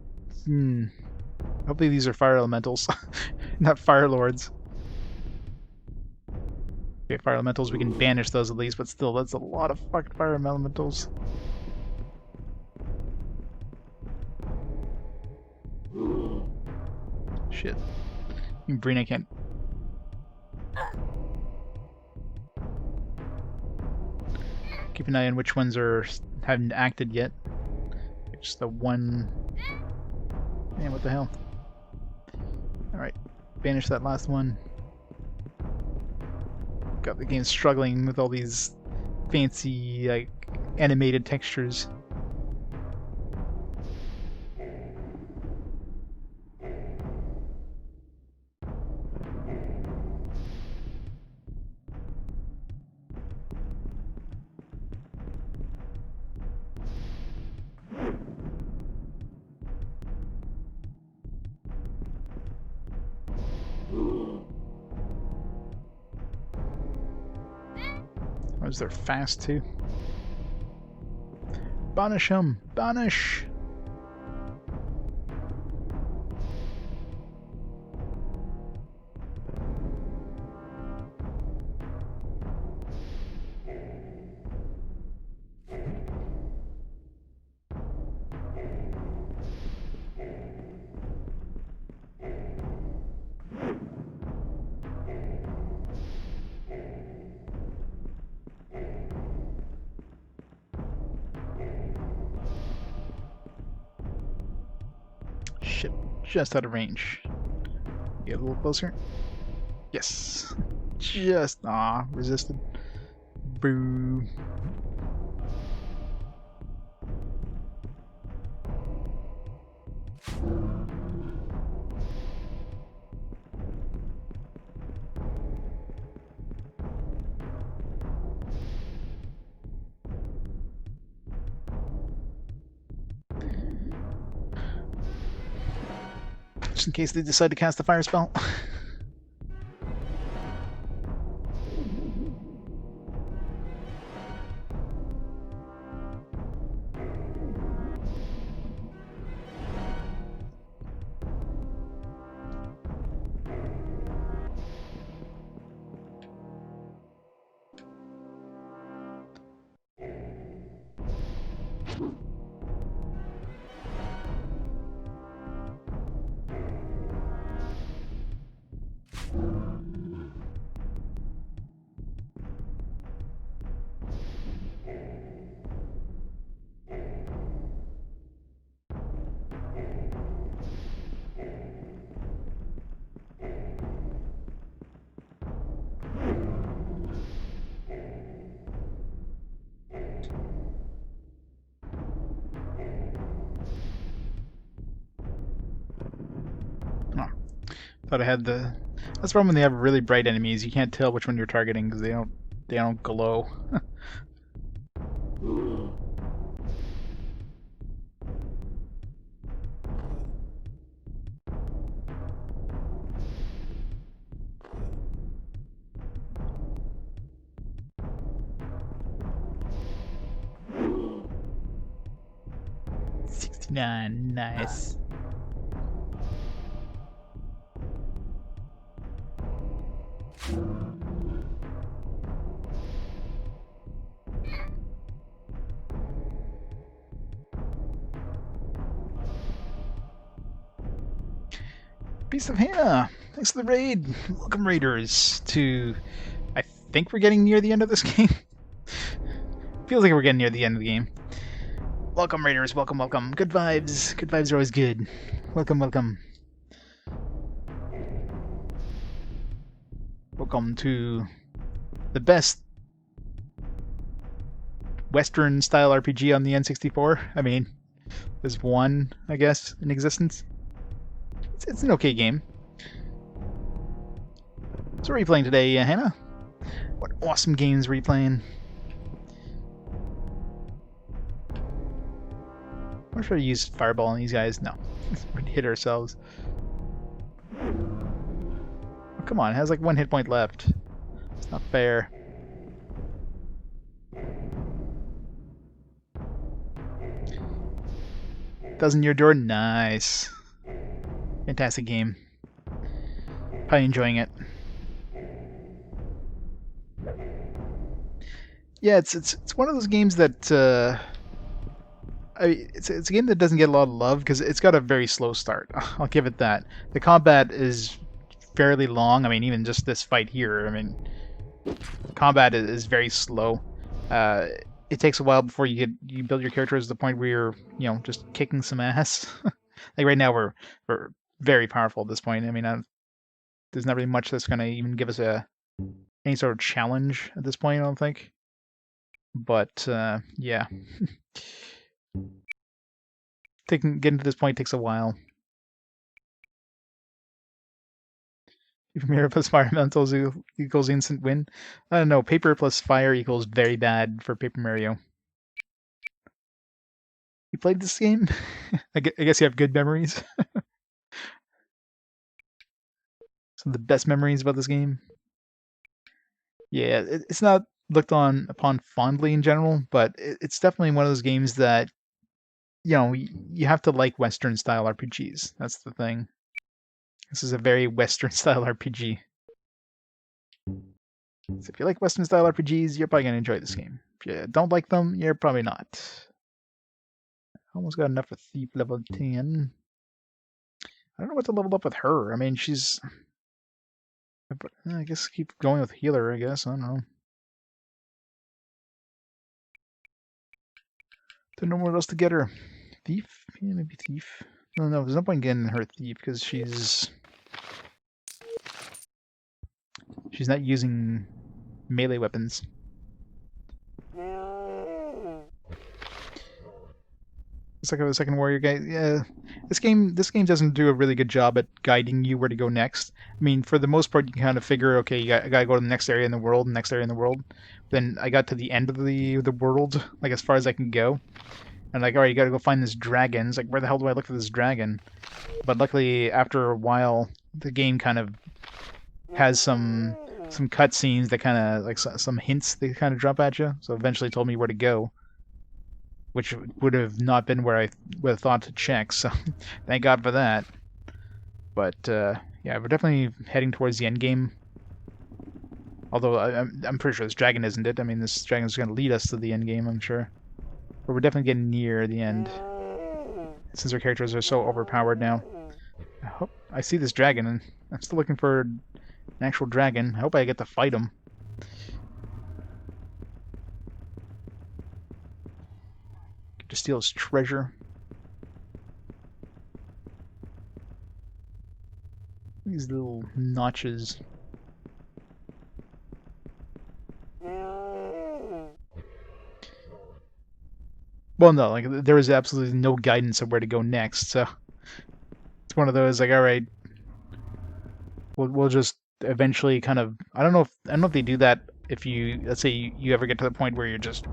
hopefully these are fire elementals, not fire lords. Okay, fire elementals, we can banish those at least, but still, that's a lot of fucking fire elementals. Shit. Brina can't... Keep an eye on which ones haven't acted yet. Just the one... Man, what the hell? Alright, banish that last one. God, the game's struggling with all these fancy, like, animated textures. Or is there fast too? Banish him! Banish! Shit, just out of range. Get a little closer. Yes. Just, resisted. Boo. just in case they decide to cast the fire spell. Thought I had the. That's the problem when they have really bright enemies. You can't tell which one you're targeting because they don't glow. $69, nice. Piece of Hannah! Thanks for the raid! Welcome, raiders, to... I think we're getting near the end of this game. Feels like we're getting near the end of the game. Welcome, raiders, welcome, welcome. Good vibes. Good vibes are always good. Welcome, welcome. Welcome to the best Western-style RPG on the N64. I mean, there's one, I guess, in existence. It's an okay game. So what are you playing today, Hannah? What awesome games were you playing? Or should I use Fireball on these guys? No. We'd hit ourselves. Oh, come on, it has like 1 hit point left. It's not fair. Dozen Year Door, nice. Fantastic game. Probably enjoying it. Yeah, it's one of those games that it's a game that doesn't get a lot of love because it's got a very slow start. I'll give it that. The combat is fairly long. I mean, even just this fight here. I mean, combat is very slow. It takes a while before you build your characters to the point where you're just kicking some ass. Like right now we're very powerful at this point. I mean, there's not really much that's going to even give us any sort of challenge at this point, I don't think. But yeah, getting to this point takes a while. Paper Mario plus fire elementals equals instant win. I don't know. Paper plus fire equals very bad for Paper Mario. You played this game? I guess you have good memories. Some of the best memories about this game. Yeah, it's not looked upon fondly in general, but it's definitely one of those games that you have to like Western style RPGs. That's the thing. This is a very Western style RPG. So if you like Western style RPGs, you're probably gonna enjoy this game. If you don't like them, you're probably not. Almost got enough for Thief level 10. I don't know what to level up with her. I mean, she's... I guess keep going with healer, I guess. I don't know. Don't know what else to get her. Thief? Yeah, maybe Thief. No, there's no point getting her Thief because she's not using melee weapons. It's like a second warrior guy. Yeah, this game doesn't do a really good job at guiding you where to go next. I mean, for the most part, you can kind of figure, okay, I gotta go to the next area in the world, next area in the world. Then I got to the end of the world, like as far as I can go, And like, alright, you gotta go find this dragon. It's like, where the hell do I look for this dragon? But luckily, after a while, the game kind of has some cutscenes that kind of like some hints they kind of drop at you. So eventually told me where to go, which would have not been where I would have thought to check. So thank God for that. But yeah, we're definitely heading towards the end game. Although I'm pretty sure this dragon isn't it. I mean, this dragon's going to lead us to the end game, I'm sure. But we're definitely getting near the end. Since our characters are so overpowered now. I see this dragon, and I'm still looking for an actual dragon. I hope I get to fight him. Get to steal his treasure. These little notches. Well, no, like there was absolutely no guidance of where to go next, so it's one of those like, all right, we'll just eventually kind of. I don't know if they do that. If you, let's say you ever get to the point where you're just,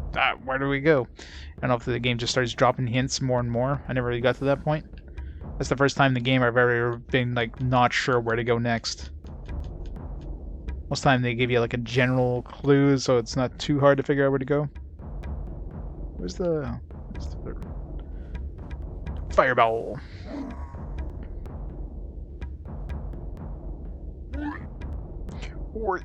where do we go? I don't know if the game just starts dropping hints more and more. I never really got to that point. That's the first time in the game I've ever been like not sure where to go next. Most time they give you like a general clue, so it's not too hard to figure out where to go. Where's the fireball? Or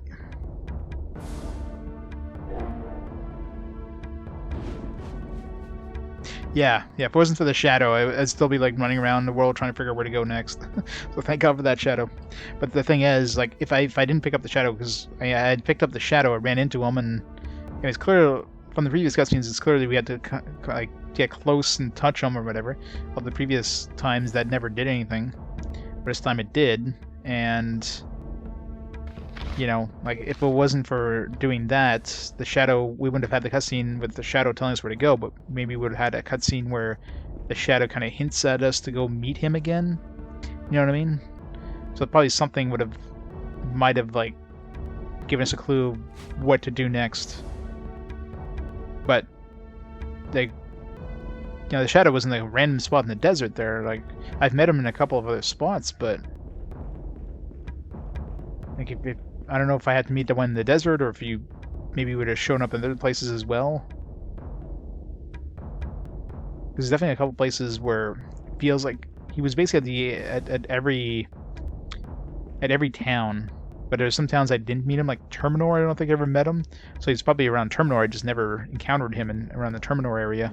yeah, if it wasn't for the shadow, I'd still be like running around the world trying to figure out where to go next. So thank God for that shadow. But the thing is, like, if I didn't pick up the shadow, because I had picked up the shadow, I ran into him, and it was clear from the previous cutscenes, it's clearly we had to like get close and touch him or whatever. Well, the previous times that never did anything, but this time it did, and you know, like if it wasn't for doing that, the shadow, we wouldn't have had the cutscene with the shadow telling us where to go, but maybe we would have had a cutscene where the shadow kind of hints at us to go meet him again. You know what I mean? So probably something might have like given us a clue what to do next. But like, you know, the shadow was in a random spot in the desert there. Like, I've met him in a couple of other spots, but like if I don't know if I had to meet the one in the desert or if you maybe would have shown up in other places as well. There's definitely a couple places where it feels like he was basically at every town, but there's some towns I didn't meet him, like Terminor. I don't think I ever met him, so he's probably around Terminor. I just never encountered him around the Terminor area.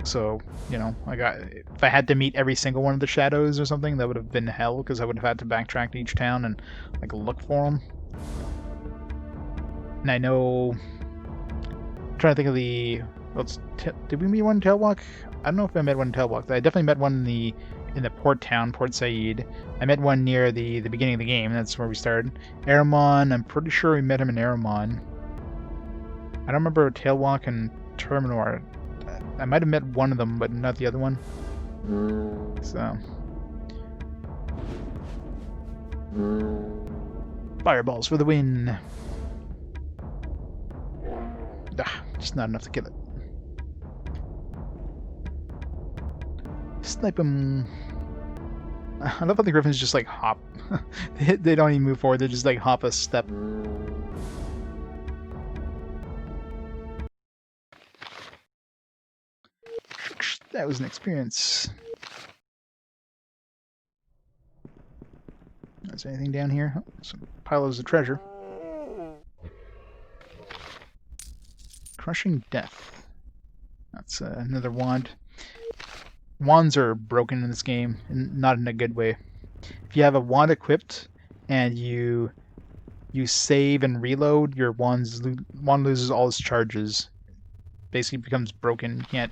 So, you know, if I had to meet every single one of the shadows or something, that would have been hell, because I would have had to backtrack to each town and like look for them. And I know, I'm trying to think of did we meet one in Tailwalk? I don't know if I met one in Tailwalk. I definitely met one in the port town, Port Said. I met one near the beginning of the game. That's where we started. Aramon, I'm pretty sure we met him in Aramon. I don't remember Tailwalk and Terminor. I might have met one of them, but not the other one. So. Fireballs for the win. Just not enough to kill it. Snipe him. I love how the griffins just like hop. They don't even move forward, they just like hop a step. That was an experience. Is there anything down here? Oh, some piles of treasure. Crushing Death. That's another wand. Wands are broken in this game, and not in a good way. If you have a wand equipped and you save and reload, your wand loses all its charges. Basically becomes broken. You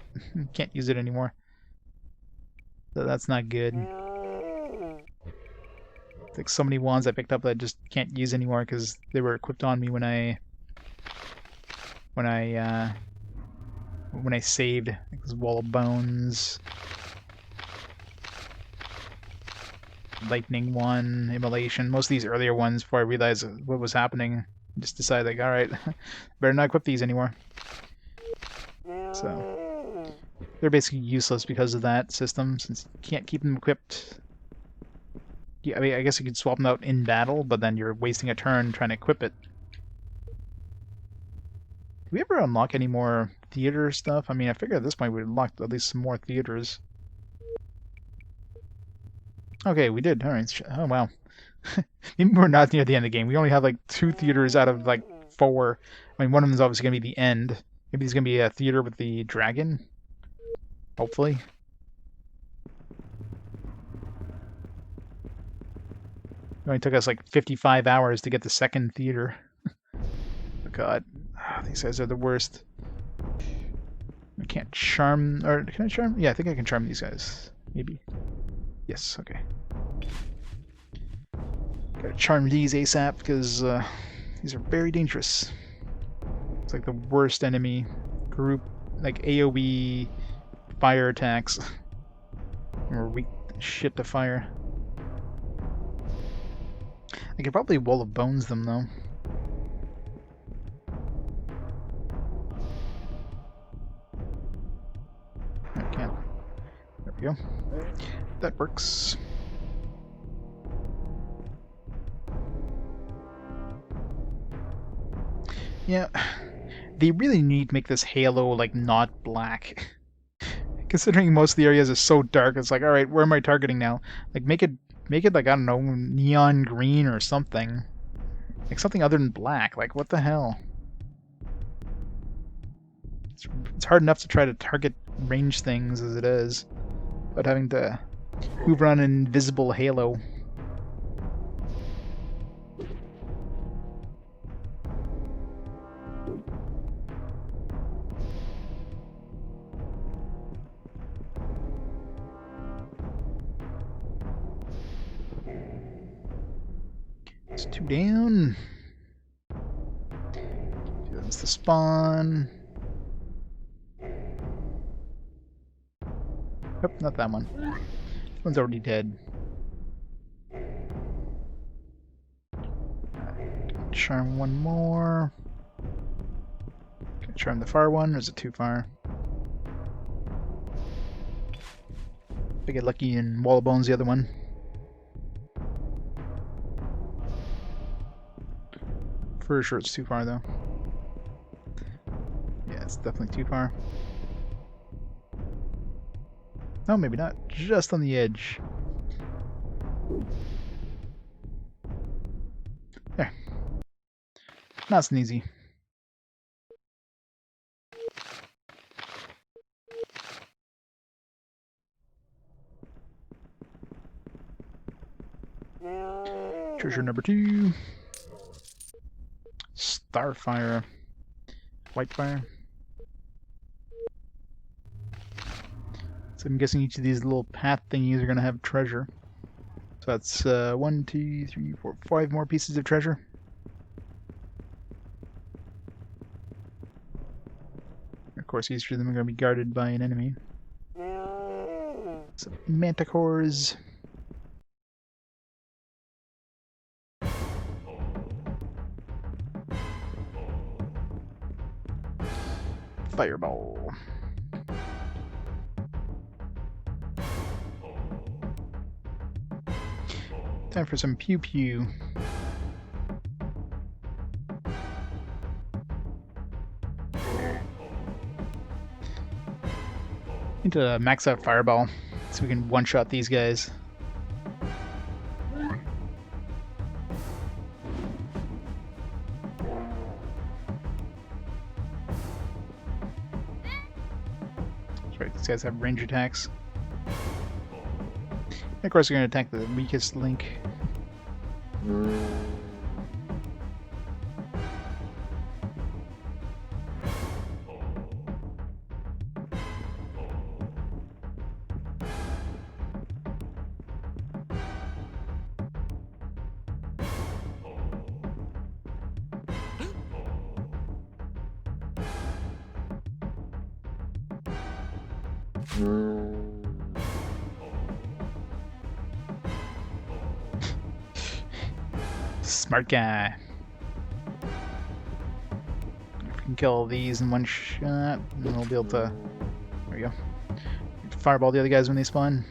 can't use it anymore. So that's not good. Like so many wands I picked up that I just can't use anymore because they were equipped on me when I saved. Like this Wall of Bones, Lightning one, Immolation. Most of these earlier ones before I realized what was happening, Just decide like, all right, better not equip these anymore. So they're basically useless because of that system, since you can't keep them equipped. Yeah, I mean, I guess you could swap them out in battle, but then you're wasting a turn trying to equip it. Do we ever unlock any more theater stuff? I mean, I figure at this point we unlocked at least some more theaters. Okay, we did. All right. Oh, wow. Maybe we're not near the end of the game. We only have like 2 theaters out of like 4. I mean, one of them is obviously going to be the end. Maybe there's going to be a theater with the dragon. Hopefully. It only took us like 55 hours to get the second theater. Oh, God. These guys are the worst. I can't charm... Or can I charm? Yeah, I think I can charm these guys. Maybe. Yes, okay. Gotta charm these ASAP, because these are very dangerous. It's like the worst enemy group, like AoE fire attacks. Or weak shit to fire. I could probably Wall of Bones them, though. I can't. There we go. That works. Yeah, they really need to make this halo, like, not black. Considering most of the areas are so dark, it's like, alright, where am I targeting now? Like, make it like, I don't know, neon green or something. Like, something other than black. Like, what the hell? It's hard enough to try to target range things as it is, without having to move around an invisible halo. It's 2 down. That's the spawn. Nope, not that one. That one's already dead. Charm one more. Can I charm the far one, or is it too far? If I get lucky and Wall of Bones the other one. For sure it's too far, though. Yeah, it's definitely too far. No, maybe not. Just on the edge. There. Nice and easy. Treasure number 2. Starfire. Whitefire. So I'm guessing each of these little path thingies are going to have treasure. So that's 1, 2, 3, 4, 5 more pieces of treasure. Of course, each of them are going to be guarded by an enemy. Some manticores. Fireball. Time for some pew pew. Need to max out Fireball so we can one-shot these guys. That's right, these guys have range attacks. And of course, we're going to attack the weakest link. Smart guy. can kill these in one shot, and we'll be able to... There we go. Fireball the other guys when they spawn.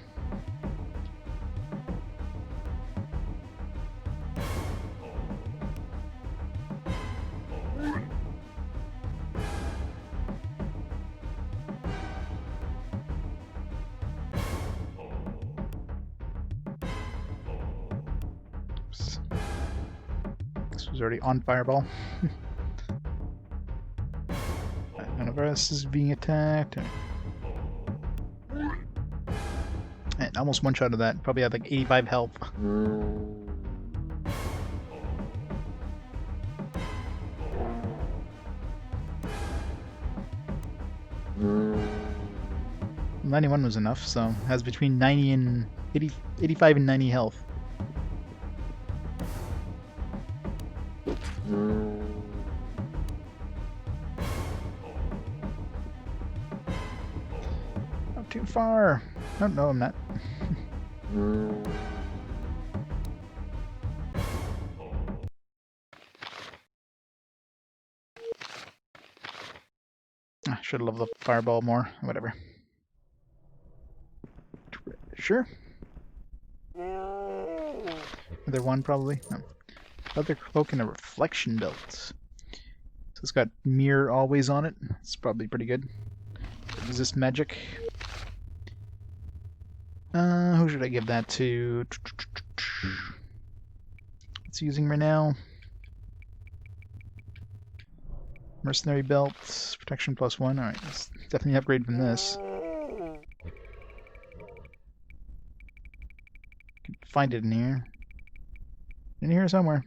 Oops. This was already on fireball. None of us is being attacked. And almost one shot of that. Probably had like 85 health. Mm. 91 was enough, so has between 90 and 85 and 90 health. Not too far. Oh, no, I'm not. I should have loved the fireball more. Whatever. Sure. Another one, probably. No. Other cloak and a reflection belt. So it's got mirror always on it. It's probably pretty good. Resist magic. Who should I give that to? It's using right now. Mercenary belt, protection +1. Alright, let's definitely upgrade from this. Can find it in here. In here somewhere.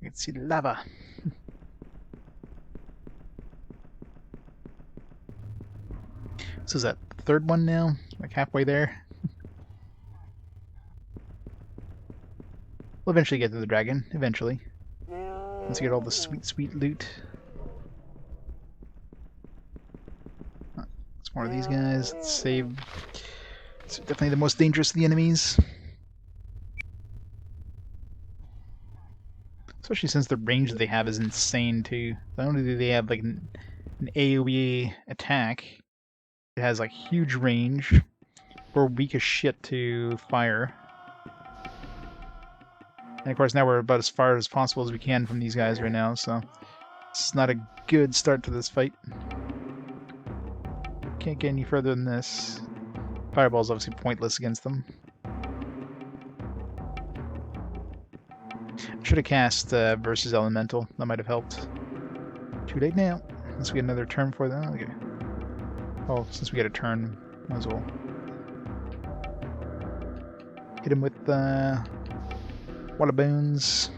You can see the lava. So is that the third one now? Like halfway there? We'll eventually get to the dragon. Eventually. Once we get all the sweet, sweet loot. It's more of these guys. Let's save. It's definitely the most dangerous of the enemies. Especially since the range that they have is insane too. Not only do they have like an AoE attack, it has like huge range. We're weak as shit to fire. And of course now we're about as far as possible as we can from these guys right now, so it's not a good start to this fight. Can't get any further than this. Fireball's obviously pointless against them. Should have cast versus elemental. That might have helped. Too late now. Let's get another turn for them. Okay. Oh, since we get a turn, might as well hit him with water boons.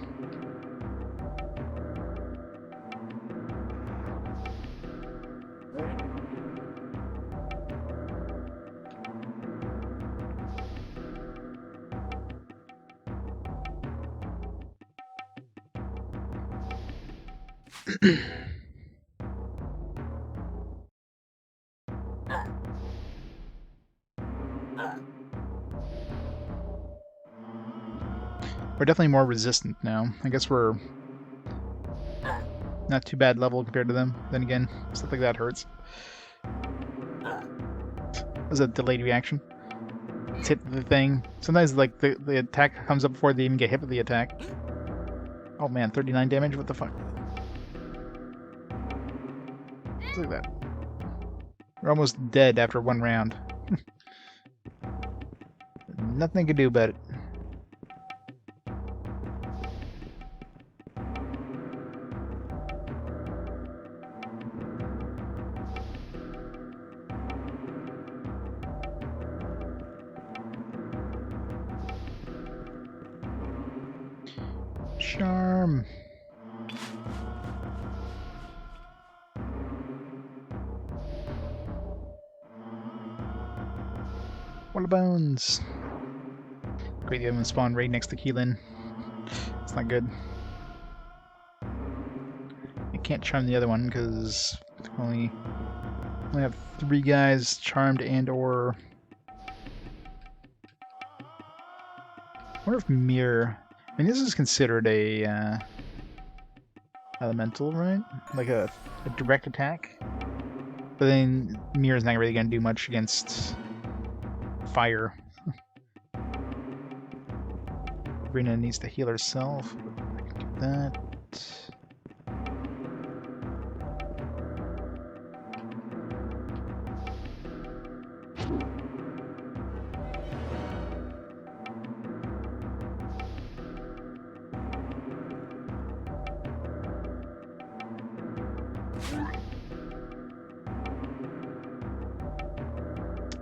We're definitely more resistant now. I guess we're not too bad level compared to them. Then again, stuff like that hurts. That was a delayed reaction. Let's hit the thing. Sometimes like the attack comes up before they even get hit with the attack. Oh man, 39 damage? What the fuck? Look at that. We're almost dead after one round. Nothing I can do about it. Charm. Water bones. Great, the other one spawned right next to Keelan. It's not good. I can't charm the other one because only have 3 guys charmed and or. I wonder if mirror. I mean, this is considered a elemental, right? Like a direct attack. But then mirror's not really gonna do much against fire. Rena needs to heal herself. I can do that.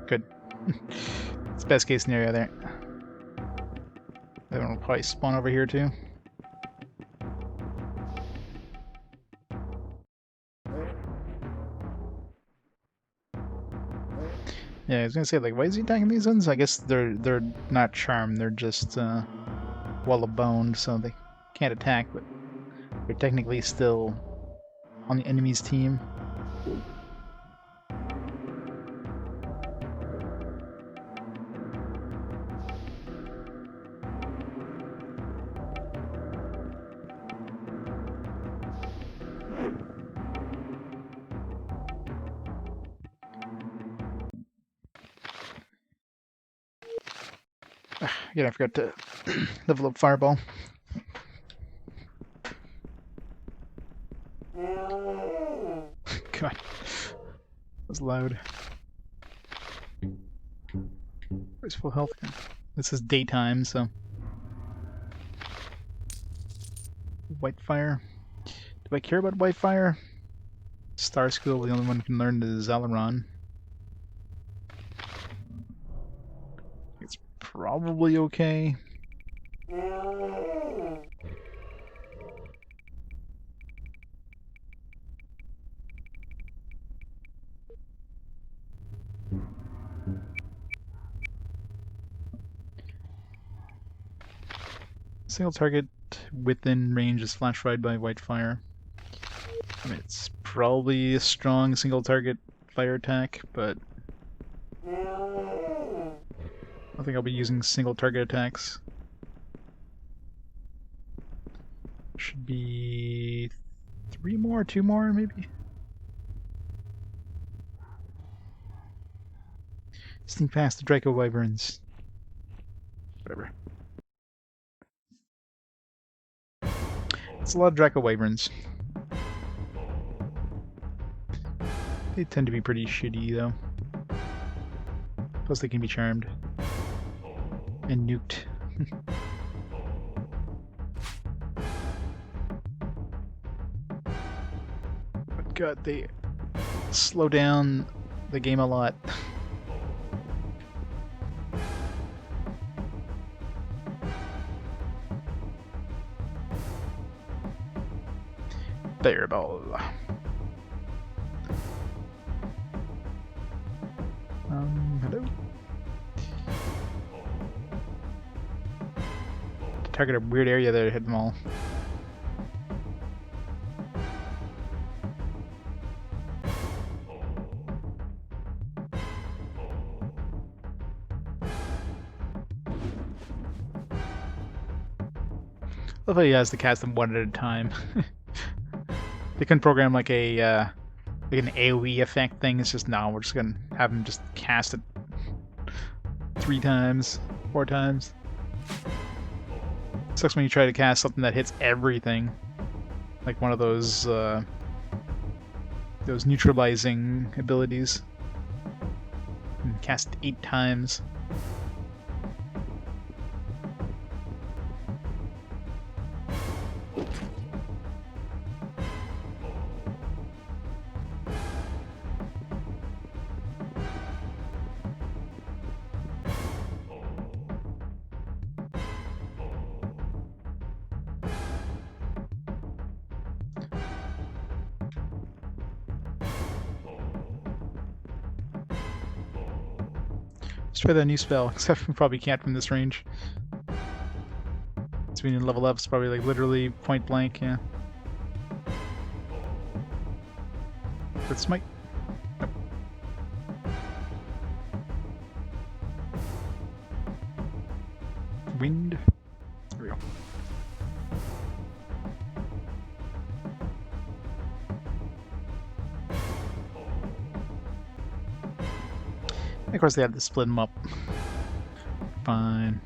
Good. It's best case scenario there. That one will probably spawn over here too. Yeah, I was gonna say, like, why is he attacking these ones? I guess they're not charmed, they're just wall of boned, so they can't attack, but they're technically still on the enemy's team. Again, I forgot to level up Fireball. God, that was loud. Where's full health? This is daytime, so. White Fire. Do I care about White Fire? Star School, the only one who can learn is Zalaron. It's probably okay. Single target within range is flash fried by White Fire. I mean, it's probably a strong single target fire attack, but I think I'll be using single target attacks. Should be 3 more, 2 more maybe? Sneak past the Draco Wyverns. Whatever. It's a lot of Draco Wyverns. They tend to be pretty shitty though. Plus they can be charmed. And nuked. But god, they slow down the game a lot. Fireball. Hello? To target a weird area there to hit them all. I love how he has to cast them one at a time. They can program like an AoE effect thing. It's just, no, we're just gonna have him just cast it 3 times, 4 times. Sucks when you try to cast something that hits everything, like one of those neutralizing abilities. And cast it 8 times. Let's try that new spell, except we probably can't from this range. It's we need to level up is probably like literally point blank, yeah. But smite. Nope. Wind. There we go. And of course they had to split them up. Fine.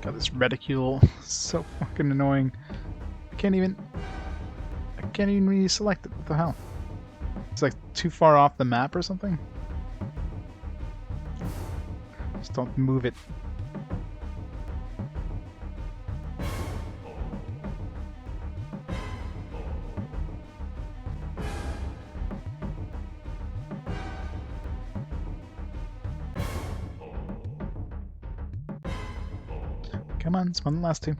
God, this reticule is so fucking annoying. I can't even really select it. What the hell? It's like too far off the map or something? Just don't move it. Come on, spawn the last two.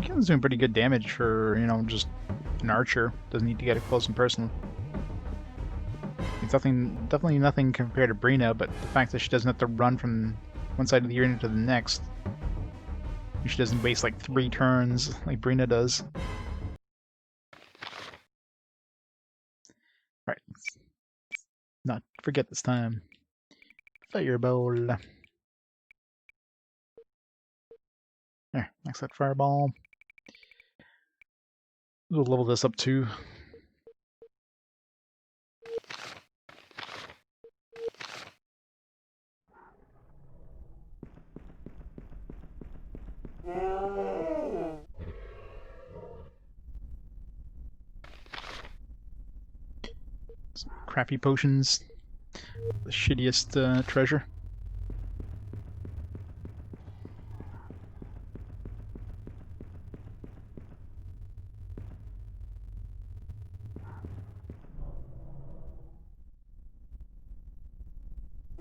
Killen's doing pretty good damage for, you know, just an archer. Doesn't need to get it close and personal. It's definitely nothing compared to Brina, but the fact that she doesn't have to run from one side of the arena to the next. She doesn't waste like 3 turns like Brina does. Alright. Not forget this time. Fireball. There, max that fireball. We'll level this up too. Some crappy potions. The shittiest treasure.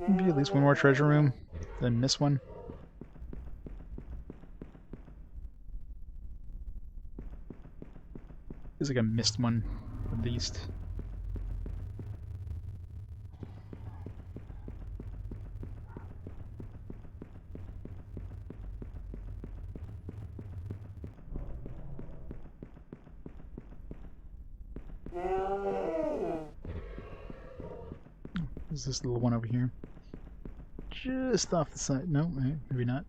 Maybe at least one more treasure room than this one. Feels like I missed one, at least. There's this little one over here. Just off the side. No, maybe not.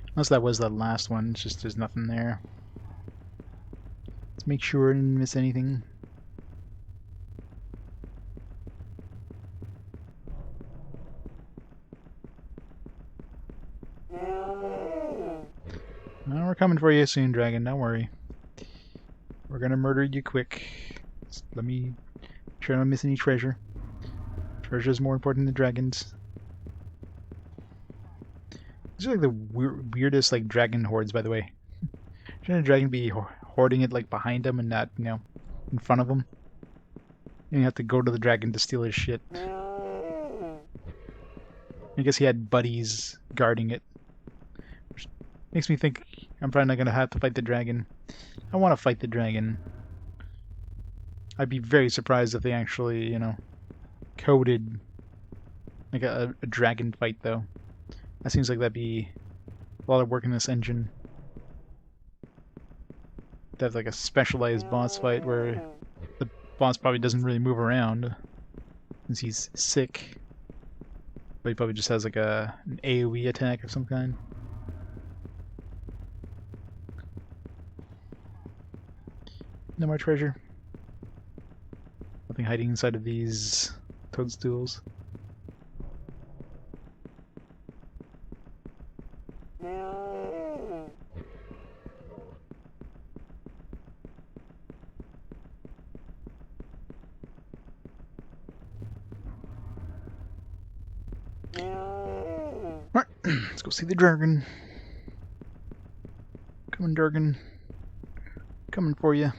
Unless that was the last one, it's just there's nothing there. Let's make sure I didn't miss anything. Well, we're coming for you soon, dragon, don't worry. We're gonna murder you quick. Just let me try not to miss any treasure. Treasure is more important than dragons. These are like the weirdest like dragon hordes, by the way. Shouldn't a dragon be hoarding it like behind him and not, in front of him? And you have to go to the dragon to steal his shit. I guess he had buddies guarding it. Which makes me think I'm probably not gonna have to fight the dragon. I want to fight the dragon. I'd be very surprised if they actually, coded like a dragon fight, though. That seems like that'd be a lot of work in this engine. To have like a specialized boss fight where the boss probably doesn't really move around since he's sick. But he probably just has like an AoE attack of some kind. No more treasure. Nothing hiding inside of these toadstools. Alright, let's go see the dragon. Coming, dragon. Coming for you.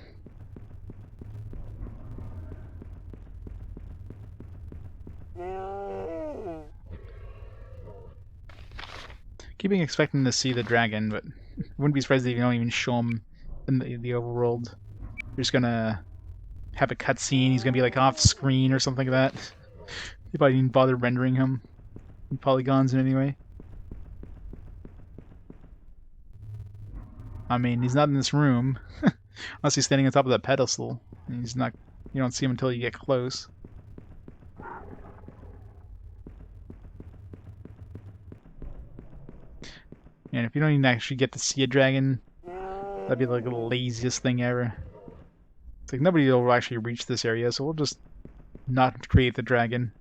Keeping expecting to see the dragon, but wouldn't be surprised if you don't even show him in the overworld. You're just gonna have a cutscene. He's gonna be like off screen or something like that. If I didn't bother rendering him in polygons in any way. I mean, he's not in this room unless he's standing on top of that pedestal. And he's not. You don't see him until you get close. And if you don't even actually get to see a dragon, that'd be like the laziest thing ever. It's like nobody will actually reach this area, so we'll just not create the dragon.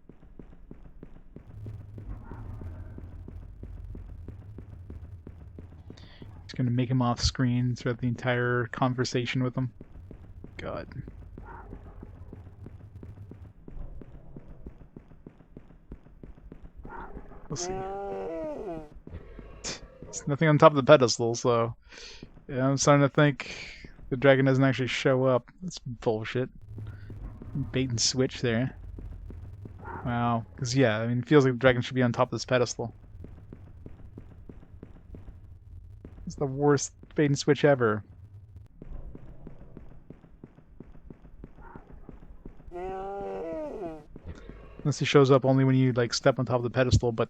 Just gonna make him off screen throughout the entire conversation with him. God. We'll see. There's nothing on top of the pedestal, so yeah, I'm starting to think the dragon doesn't actually show up. That's bullshit. Bait and switch there. Wow. Because, yeah, I mean, it feels like the dragon should be on top of this pedestal. It's the worst bait and switch ever. Unless he shows up only when you, like, step on top of the pedestal, but,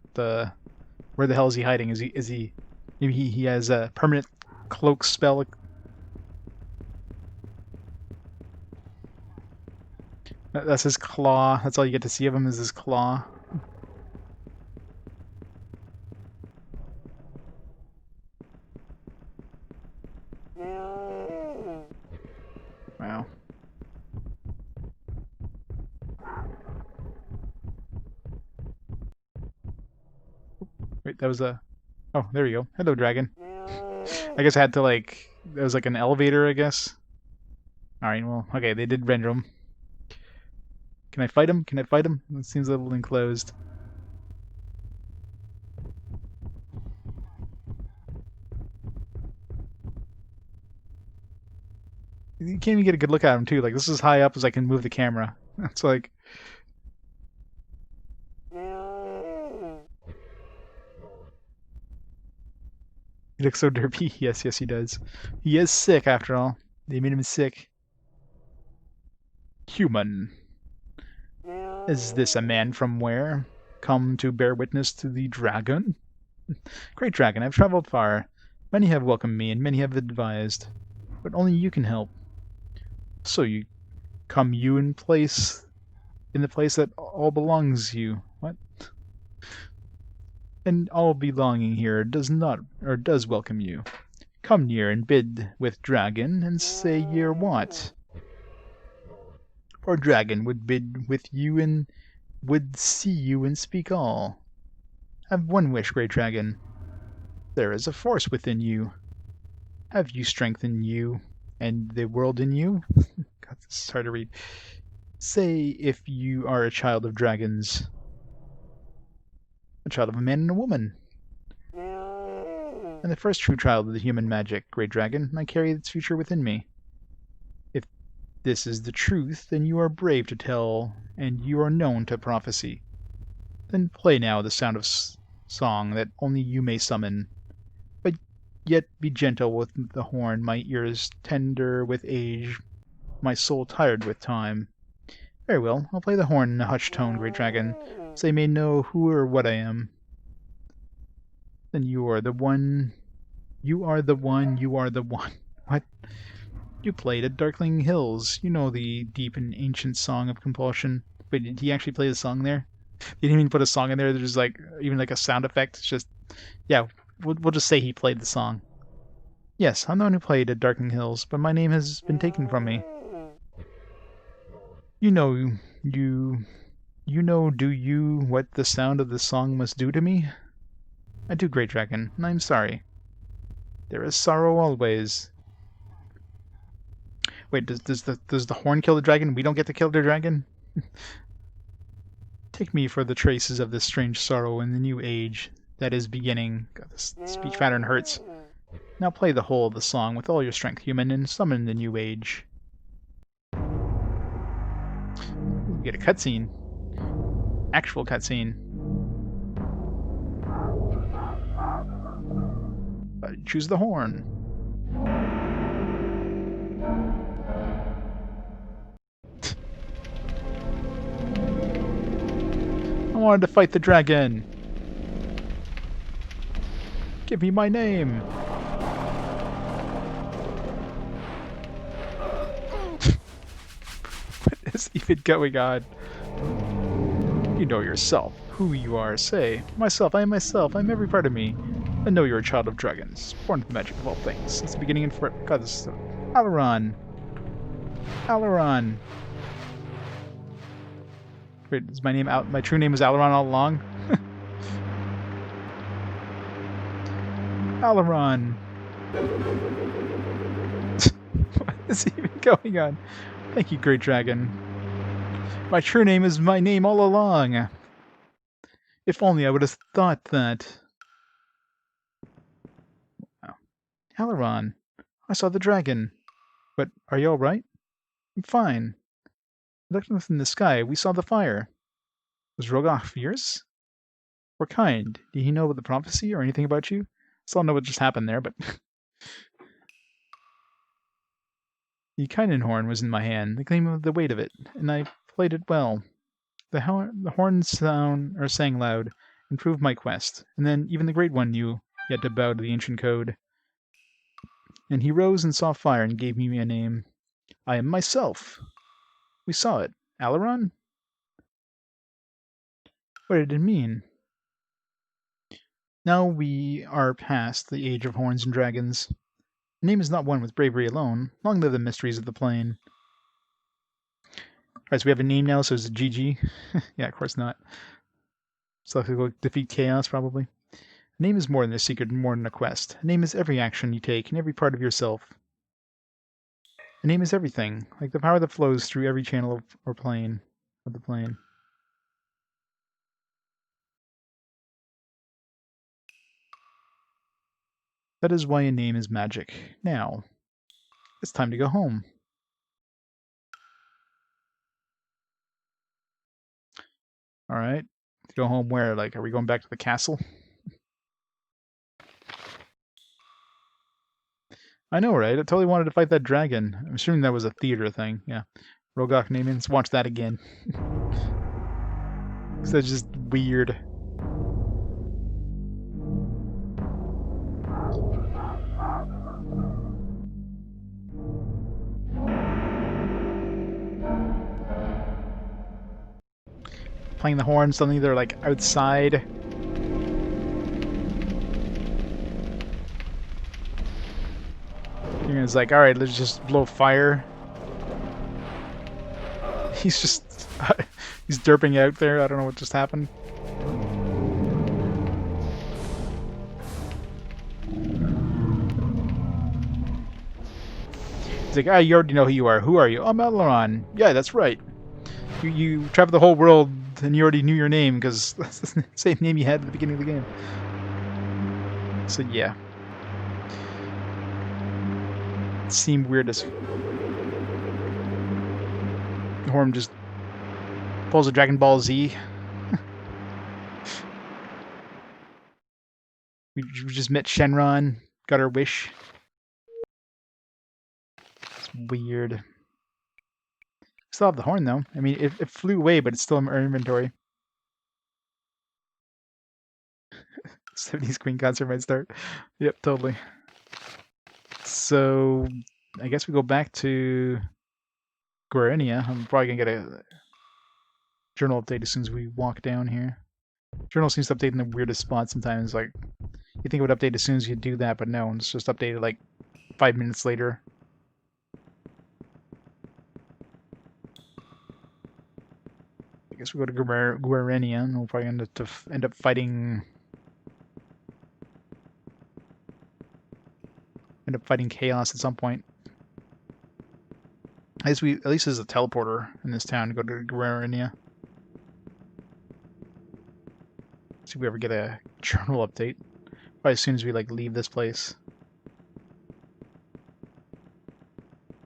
where the hell is he hiding? Is he... Maybe he has a permanent cloak spell. That's his claw. That's all you get to see of him is his claw. Wow. Wait, that was a... Oh, there we go. Hello, dragon. I guess I had to, like... There was like an elevator, I guess. Alright, well, okay, they did render him. Can I fight him? Can I fight him? It seems a little enclosed. You can't even get a good look at him, too. Like, this is as high up as I can move the camera. It's like... He looks so derpy. Yes, yes, he does. He is sick, after all. They made him sick. Human. Is this a man from where? Come to bear witness to the dragon? Great dragon, I've traveled far. Many have welcomed me, and many have advised. But only you can help. So you come you in the place that all belongs you. What? And all belonging here does not, or does welcome you. Come near and bid with dragon, and say your what. For dragon would bid with you and would see you and speak all. Have one wish, great dragon. There is a force within you. Have you strength in you, and the world in you? God, this is hard to read. Say if you are a child of dragons. A child of a man and a woman. I'm the first true child of the human magic, Great Dragon, and I carry its future within me. If this is the truth, then you are brave to tell, and you are known to prophecy. Then play now the sound of song that only you may summon. But yet be gentle with the horn, my ears tender with age, my soul tired with time. Very well, I'll play the horn in a hushed tone, Great Dragon, so they may know who or what I am. Then you are the one. You are the one. You are the one. What? You played at Darkling Hills. You know the deep and ancient song of compulsion. Wait, did he actually play the song there? He didn't even put a song in there. There's like even like a sound effect. It's just, yeah. We'll just say he played the song. Yes, I'm the one who played at Darkling Hills, but my name has been taken from me. You know, do you what the sound of the song must do to me? I do, Great Dragon, and I'm sorry. There is sorrow always. Wait, does the horn kill the dragon? We don't get to kill the dragon? Take me for the traces of this strange sorrow in the new age that is beginning. God, this speech pattern hurts. Now play the whole of the song with all your strength, human, and summon the new age. We get a cutscene. Actual cutscene. Choose the horn. I wanted to fight the dragon. Give me my name. What is even going on? You know yourself, who you are, say. Myself, I am myself, I'm every part of me. I know you're a child of dragons, born with the magic of all things. Since the beginning and forever. God, this is so... Aileron. Aileron. Wait, is my name out? My true name is Aileron all along? Aileron. What is even going on? Thank you, Great Dragon. My true name is my name all along. If only I would have thought that. Wow. Aileron. I saw the dragon. But are you alright? I'm fine. I looked up in the sky. We saw the fire. Was Rogoff fierce? Or kind? Did he know about the prophecy or anything about you? Still don't know what just happened there, but... The Kynan horn was in my hand, the gleam of the weight of it, and I played it well. The horn sang loud, and proved my quest, and then even the Great One knew yet to bow to the ancient code. And he rose and saw fire and gave me a name. I am myself. We saw it. Aileron? What did it mean? Now we are past the age of horns and dragons. The name is not one with bravery alone. Long live the mysteries of the plain. Alright, so we have a name now, so it's a GG. Yeah, of course not. So I have to go defeat chaos, probably. A name is more than a secret and more than a quest. A name is every action you take and every part of yourself. A name is everything, like the power that flows through every channel or plane of the plane. That is why a name is magic. Now, it's time to go home. Alright. Go home where? Like, are we going back to the castle? I know, right? I totally wanted to fight that dragon. I'm assuming that was a theater thing. Yeah. Rogok naming. Let's watch that again. That's just weird. Playing the horn, suddenly they're like outside. It's like, alright, let's just blow fire. He's just... he's derping out there. I don't know what just happened. He's like, ah, you already know who you are. Who are you? I'm Aileron. Yeah, that's right. You traveled the whole world and you already knew your name because that's the same name you had at the beginning of the game. So yeah. seem weird as Horm just pulls a Dragon Ball Z. We just met Shenron, got our wish. It's weird. Still have the horn though. I mean, it flew away, but it's still in our inventory. 70s Queen concert might start. Yep, totally. So, I guess we go back to Guarenia. I'm probably gonna get a journal update as soon as we walk down here. Journal seems to update in the weirdest spots sometimes. Like, you think it would update as soon as you do that, but no, it's just updated like 5 minutes later. I guess we go to Guarenia, and we'll probably end up fighting Chaos at some point. At least there's a teleporter in this town to go to Guarenia. See if we ever get a journal update. Probably as soon as we like leave this place.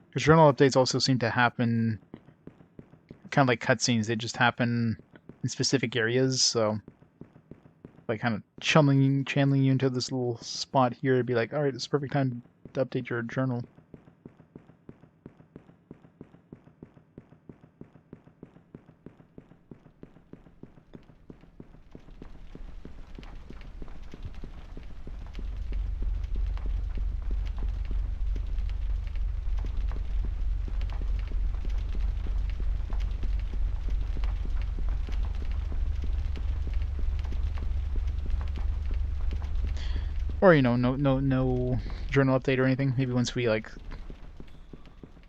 Because journal updates also seem to happen kind of like cutscenes. They just happen in specific areas, so like kind of channeling you into this little spot here to be like, alright, it's the perfect time to update your journal. Or, you know, no journal update or anything. Maybe once we, like,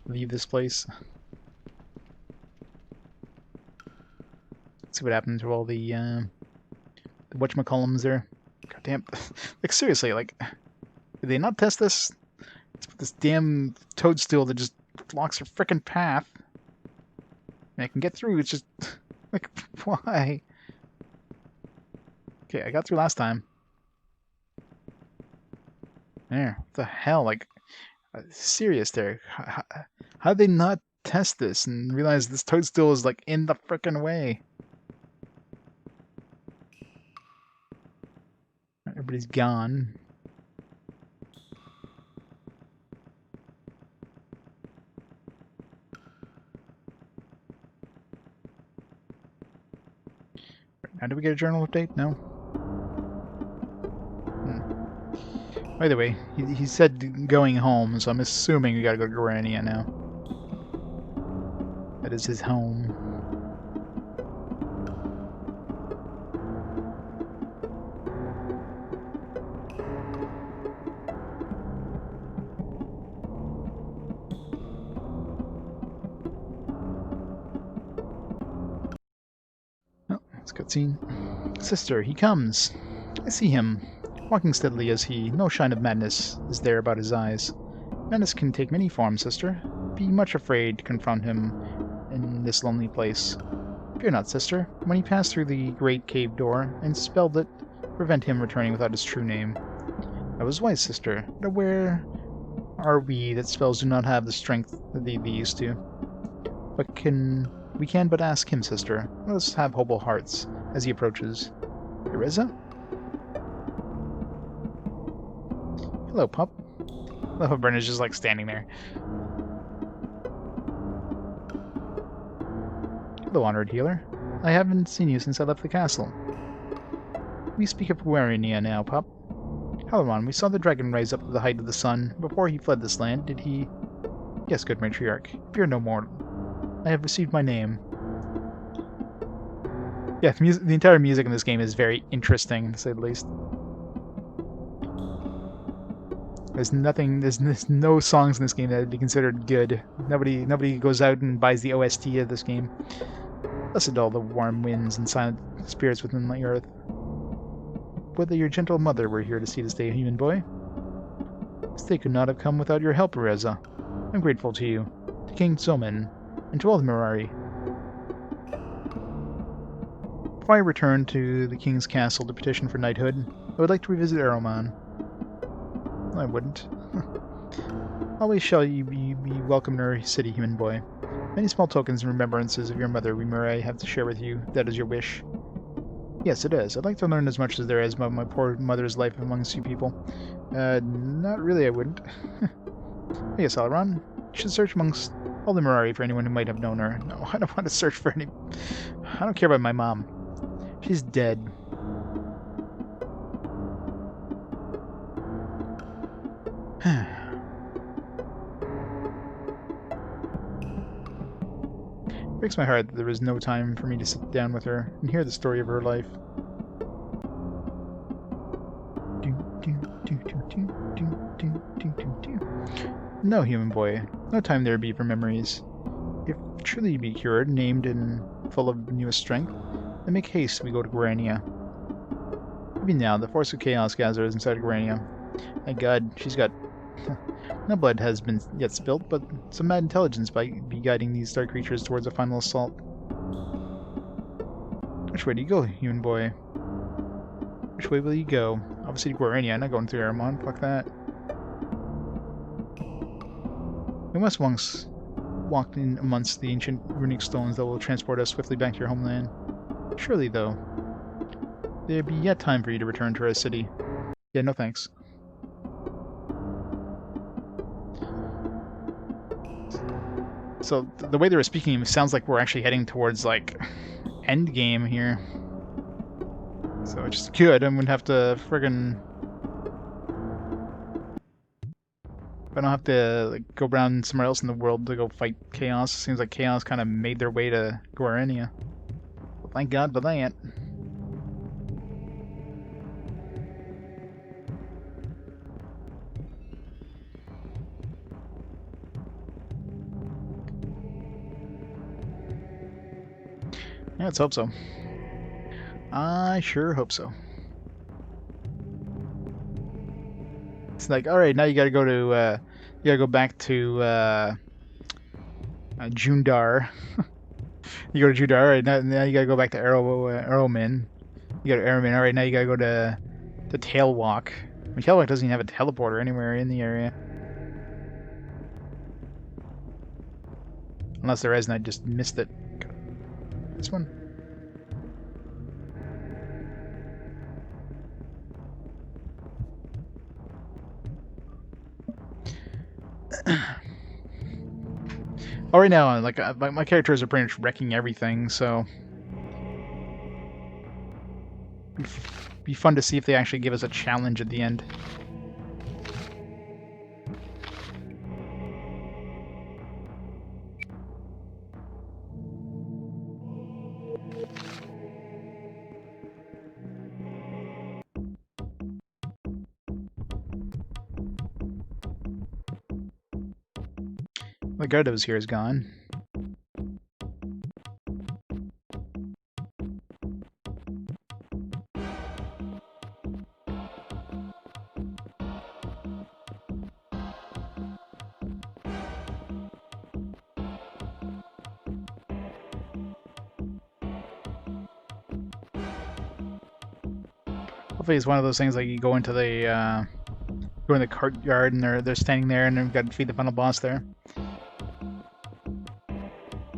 leave this place. See what happened to all the whatchamacallums there. God damn. Like, seriously, like, did they not test this? It's this damn toadstool that just blocks your frickin' path. And I can get through, it's just... Like, why? Okay, I got through last time. There, what the hell? Like, serious there. How did they not test this and realize this toadstool is, like, in the frickin' way? Everybody's gone. Now, did we get a journal update? No? By the way, he said going home, so I'm assuming we gotta go to Guarenia now. That is his home. Oh, it's a cutscene. Sister, he comes. I see him. Walking steadily as he, no shine of madness is there about his eyes. Madness can take many forms, sister. Be much afraid to confront him in this lonely place. Fear not, sister. When he passed through the great cave door and spelled it, prevent him returning without his true name. I was wise, sister, but where are we that spells do not have the strength that they used to? But we can but ask him, sister. Let us have hopeful hearts as he approaches. Ereza? Hello, pup. Hello, Brenna's just like standing there. Hello, honored healer. I haven't seen you since I left the castle. We speak of Guarenia now, pup. Halaron, we saw the dragon rise up to the height of the sun. Before he fled this land, did he... Yes, good matriarch. Fear no more. I have received my name. Yeah, the entire music in this game is very interesting, to say the least. There's no songs in this game that would be considered good. Nobody goes out and buys the OST of this game. Blessed all the warm winds and silent spirits within the earth. Whether your gentle mother were here to see this day, human boy. This day could not have come without your help, Ereza. I'm grateful to you, to King Zoman, and to all the Mirari. Before I return to the king's castle to petition for knighthood, I would like to revisit Eroman. I wouldn't. Always shall you be welcome in our city, human boy. Many small tokens and remembrances of your mother we may have to share with you. That is your wish. Yes, it is. I'd like to learn as much as there is about my poor mother's life amongst you people. Not really, I wouldn't. Yes, Alaron, you should search amongst all the Mirari for anyone who might have known her. No, I don't want to search for any... I don't care about my mom. She's dead. Breaks my heart that there was no time for me to sit down with her and hear the story of her life. No, human boy, no time there be for memories. If truly you be cured, named and full of newest strength, then make haste we go to Guarania. Even now, the force of chaos gathers inside of Guarania. Thank God, she's got... No blood has been yet spilt, but some mad intelligence might be guiding these dark creatures towards a final assault. Which way do you go, human boy? Which way will you go? Obviously to Guarania, not going through Aramon, fuck that. We must once walk in amongst the ancient runic stones that will transport us swiftly back to your homeland. Surely, though, there be yet time for you to return to our city. Yeah, no thanks. So, the way they were speaking, it sounds like we're actually heading towards, like, end game here. So, it's just good. I'm gonna have to friggin'... I don't have to like, go around somewhere else in the world to go fight Chaos. Seems like Chaos kind of made their way to Guarania. Well, thank God for that. Yeah, let's hope so. I sure hope so. It's like, alright, now you gotta go to, you gotta go back to, Jundar. You go to Jundar, alright, now you gotta go back to Arrowmin. You go to Arrowmin, alright, now you gotta go to Tailwalk. I mean, Tailwalk doesn't even have a teleporter anywhere in the area. Unless there is, and I just missed it. This one? Oh, right now, like my characters are pretty much wrecking everything, so be fun to see if they actually give us a challenge at the end. The guard that was here is gone. Hopefully it's one of those things like you go into the courtyard and they're standing there and you've got to defeat the final boss there.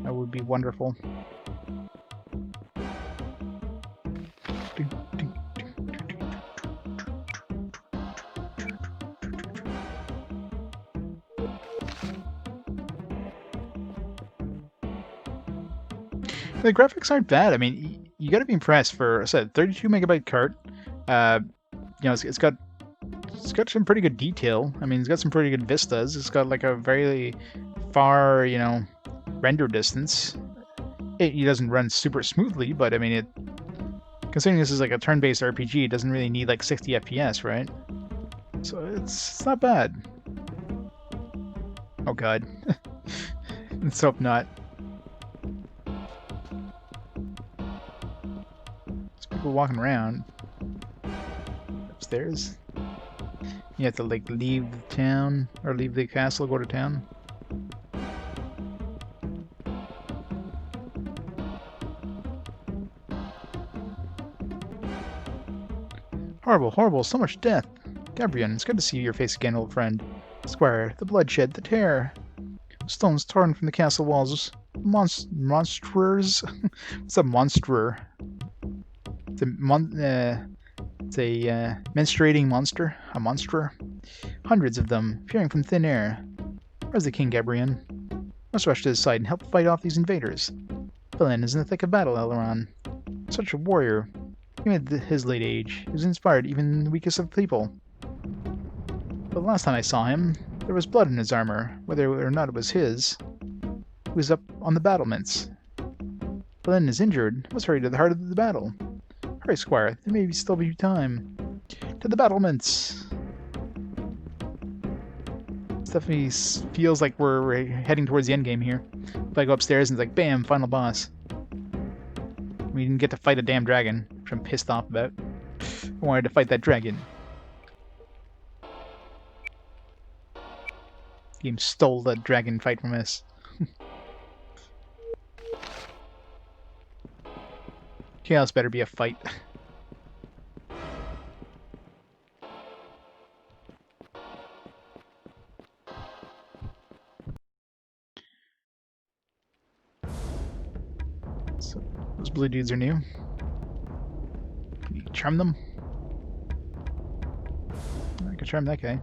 That would be wonderful. The graphics aren't bad. I mean, you got to be impressed for, I said, 32 megabyte cart. You know, it's got some pretty good detail. I mean, it's got some pretty good vistas. It's got like a very far, you know, render distance. It doesn't run super smoothly, but I mean, considering this is like a turn-based RPG, it doesn't really need like 60 FPS, right? So it's not bad. Oh god. Let's hope not. There's people walking around. Upstairs. You have to like leave the town, or leave the castle, go to town. Horrible, horrible, so much death. Gabriel, it's good to see your face again, old friend. Squire, the bloodshed, the terror. Stones torn from the castle walls. Monsters. What's a monster? It's a menstruating monster. A monster. Hundreds of them, appearing from thin air. Where's the King Gabrian? Must rush to his side and help fight off these invaders. Villain is in the thick of battle, Elrond. Such a warrior. Even at his late age, he was inspired even the weakest of people. But the last time I saw him, there was blood in his armor, whether or not it was his. He was up on the battlements. Villain is injured. Must hurry to the heart of the battle. Hurry, Squire. There may still be time. To the battlements! Definitely feels like we're heading towards the end game here. If I go upstairs and it's like, bam, final boss. We didn't get to fight a damn dragon, which I'm pissed off about. I wanted to fight that dragon. The game stole that dragon fight from us. Chaos better be a fight. So, those blue dudes are new. Can you charm them? I can charm that guy.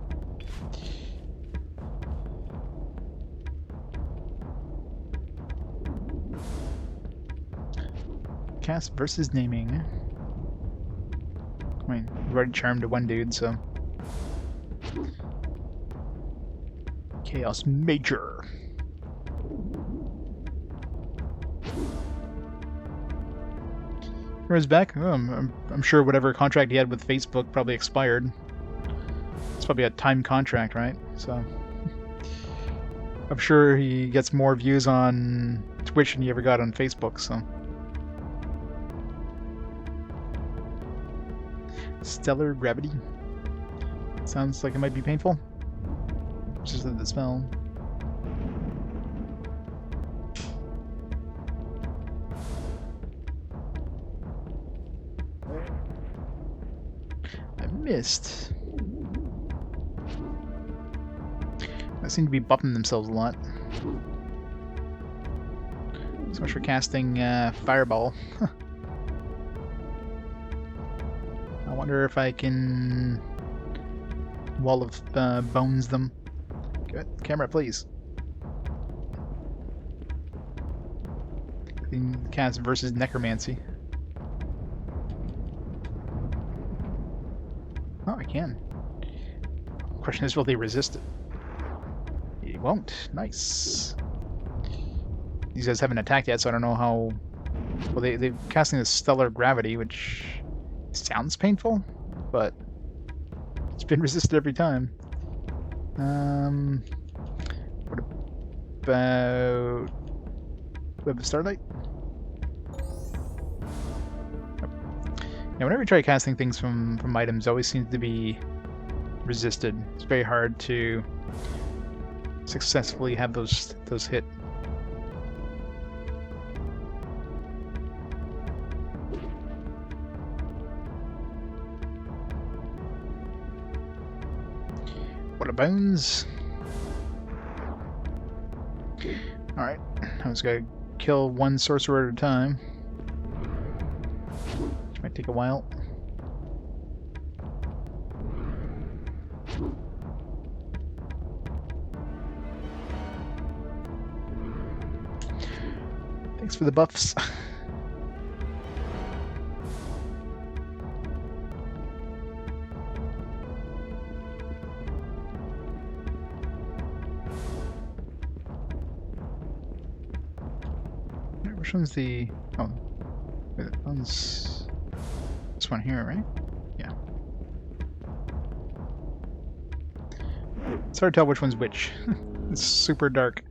Cast versus naming. I mean, we've already charmed one dude, so. Chaos Major. Where's back? Oh, I'm sure whatever contract he had with Facebook probably expired. It's probably a time contract, right? So I'm sure he gets more views on Twitch than he ever got on Facebook, so. Stellar gravity. Sounds like it might be painful. Just the smell. I missed. They seem to be buffing themselves a lot. So much for casting Fireball. I wonder if I can Wall of Bones them. Good. Camera, please. Cast versus Necromancy. Oh, I can. Question is, will they resist it? It won't. Nice. These guys haven't attacked yet, so I don't know how... Well, they're casting this Stellar Gravity, which sounds painful, but it's been resisted every time. What about Web of Starlight? Now, whenever you try casting things from items, it always seems to be resisted. It's very hard to successfully have those hit. What a bones! Alright, I was gonna kill one sorcerer at a time. Which might take a while. Thanks for the buffs. Which one's the... Oh, wait, that one's... This one here, right? Yeah. It's hard to tell which one's which. It's super dark.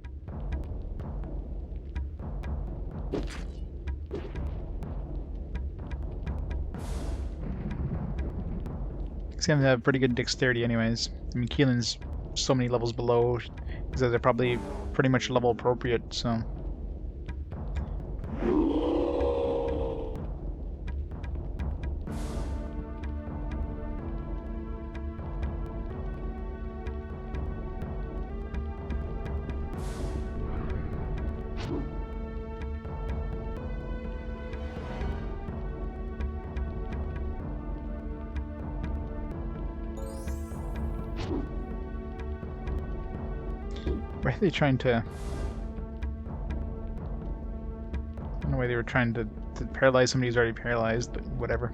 He's gonna have pretty good dexterity anyways. I mean, Keelan's so many levels below. These guys are probably pretty much level appropriate, so... Why are they trying to... I don't know why they were trying to paralyze somebody who's already paralyzed, but whatever.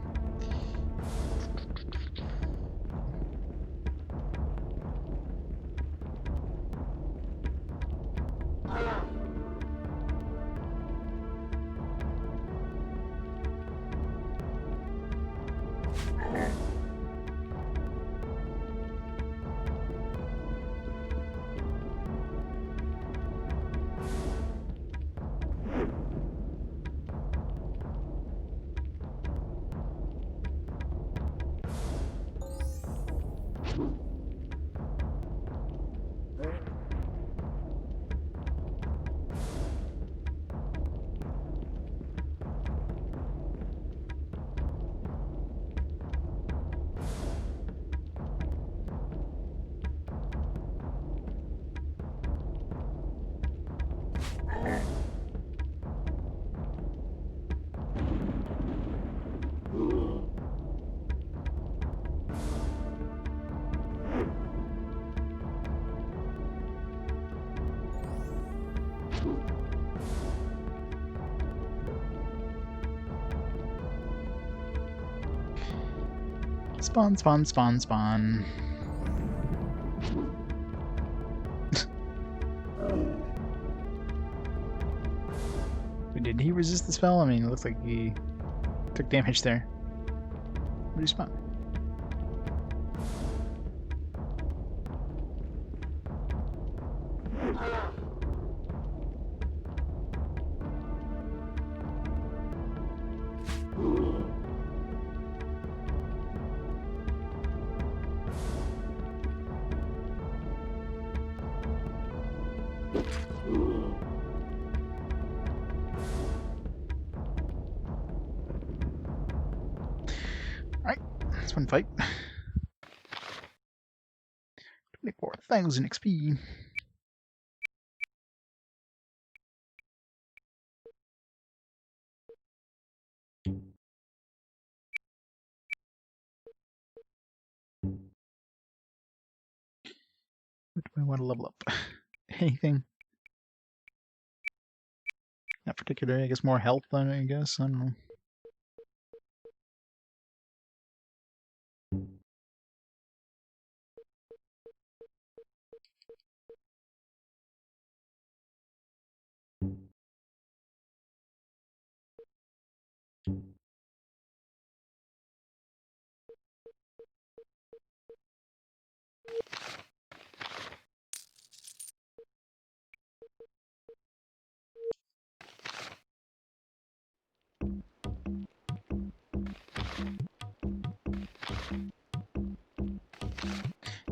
Spawn, spawn, spawn, spawn. Did he resist the spell? I mean, it looks like he took damage there. Where do you spawn? Alright, that's one fight. 24,000 XP. What do I want to level up? Anything? Not particularly. I guess more health than I guess. I don't know.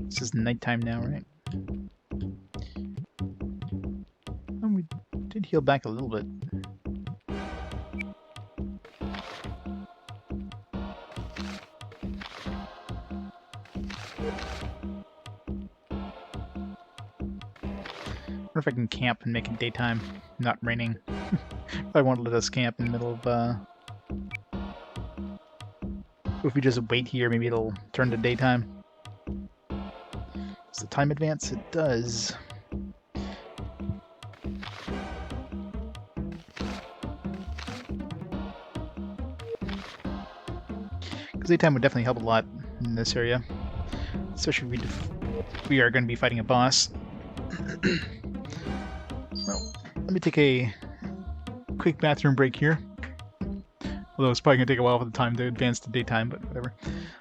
This is nighttime now, right? Oh, we did heal back a little bit. I wonder if I can camp and make it daytime, not raining. I won't let us camp in the middle of, if we just wait here, maybe it'll turn to daytime. Does the time advance? It does. Because daytime would definitely help a lot in this area. Especially if we are going to be fighting a boss. Well, let me take a quick bathroom break here. Although it's probably going to take a while for the time to advance to daytime, but whatever.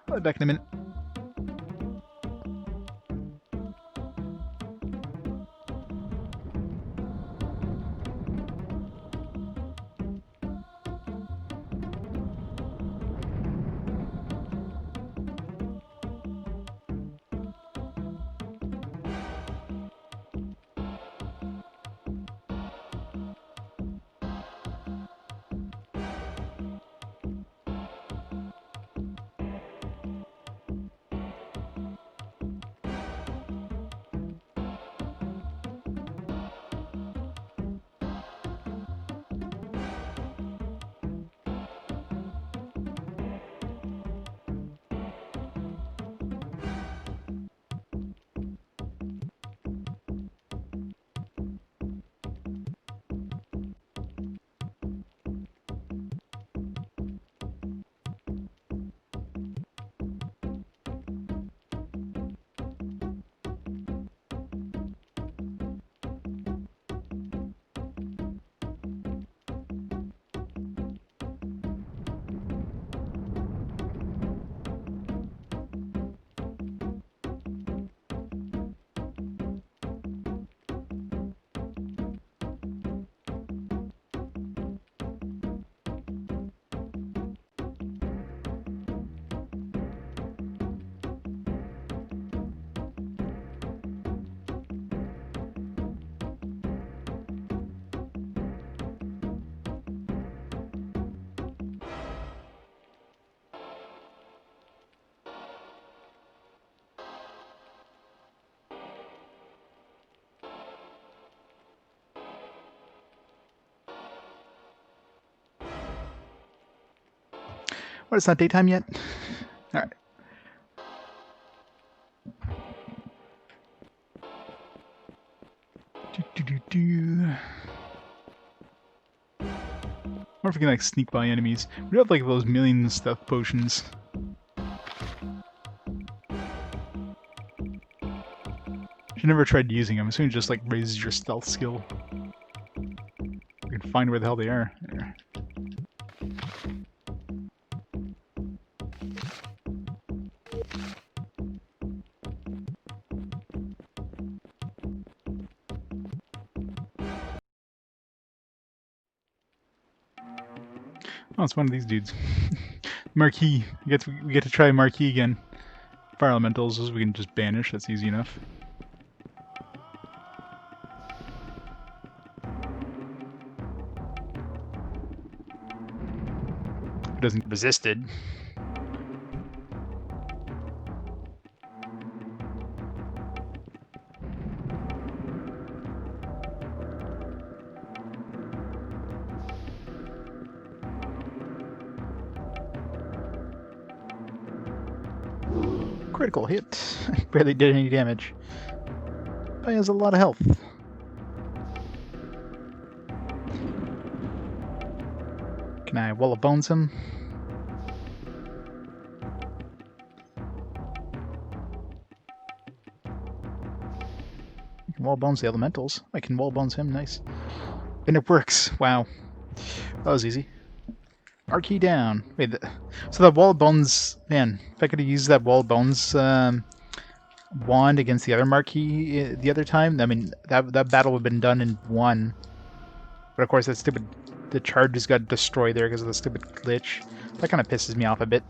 I'll be back in a minute. What, it's not daytime yet? Alright. I wonder if we can like sneak by enemies. We have like those million stealth potions. You never tried using them. I'm assuming it just like raises your stealth skill. You can find where the hell they are. There. Oh, it's one of these dudes. Marquis. We get to try Marquis again. Fire elementals, we can just banish. That's easy enough. It doesn't get resisted. Critical hit. Barely did any damage. But he has a lot of health. Can I wall of bones him? I can wall bones the elementals. I can wall bones him, nice. And it works. Wow. That was easy. Marquee down. Wait, so that wall of bones, man, if I could have used that wall of bones wand against the other marquee the other time, I mean, that battle would have been done in one. But of course, the charges got destroyed there because of the stupid glitch. That kind of pisses me off a bit.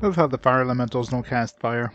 I love how the fire elementals don't cast fire.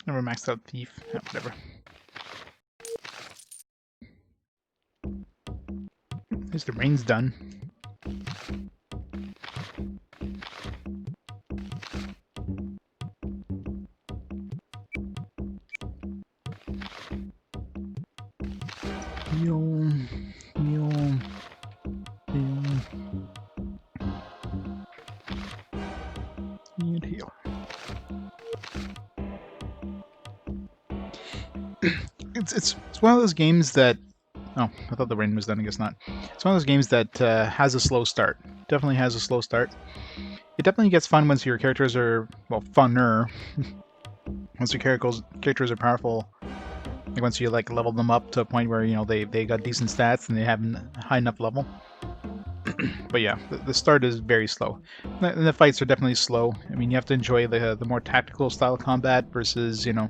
Never maxed out thief. Yeah, whatever. At least the rain's done. Heal, heal, heal, and heal. It's one of those games that. Oh, I thought the rain was done. I guess not. It's one of those games that has a slow start. Definitely has a slow start. It definitely gets fun once your characters are, well, funner. Once your characters are powerful. Like once you like level them up to a point where, you know, they got decent stats and they have a high enough level. But yeah, the start is very slow. And the fights are definitely slow. I mean, you have to enjoy the more tactical style combat versus, you know,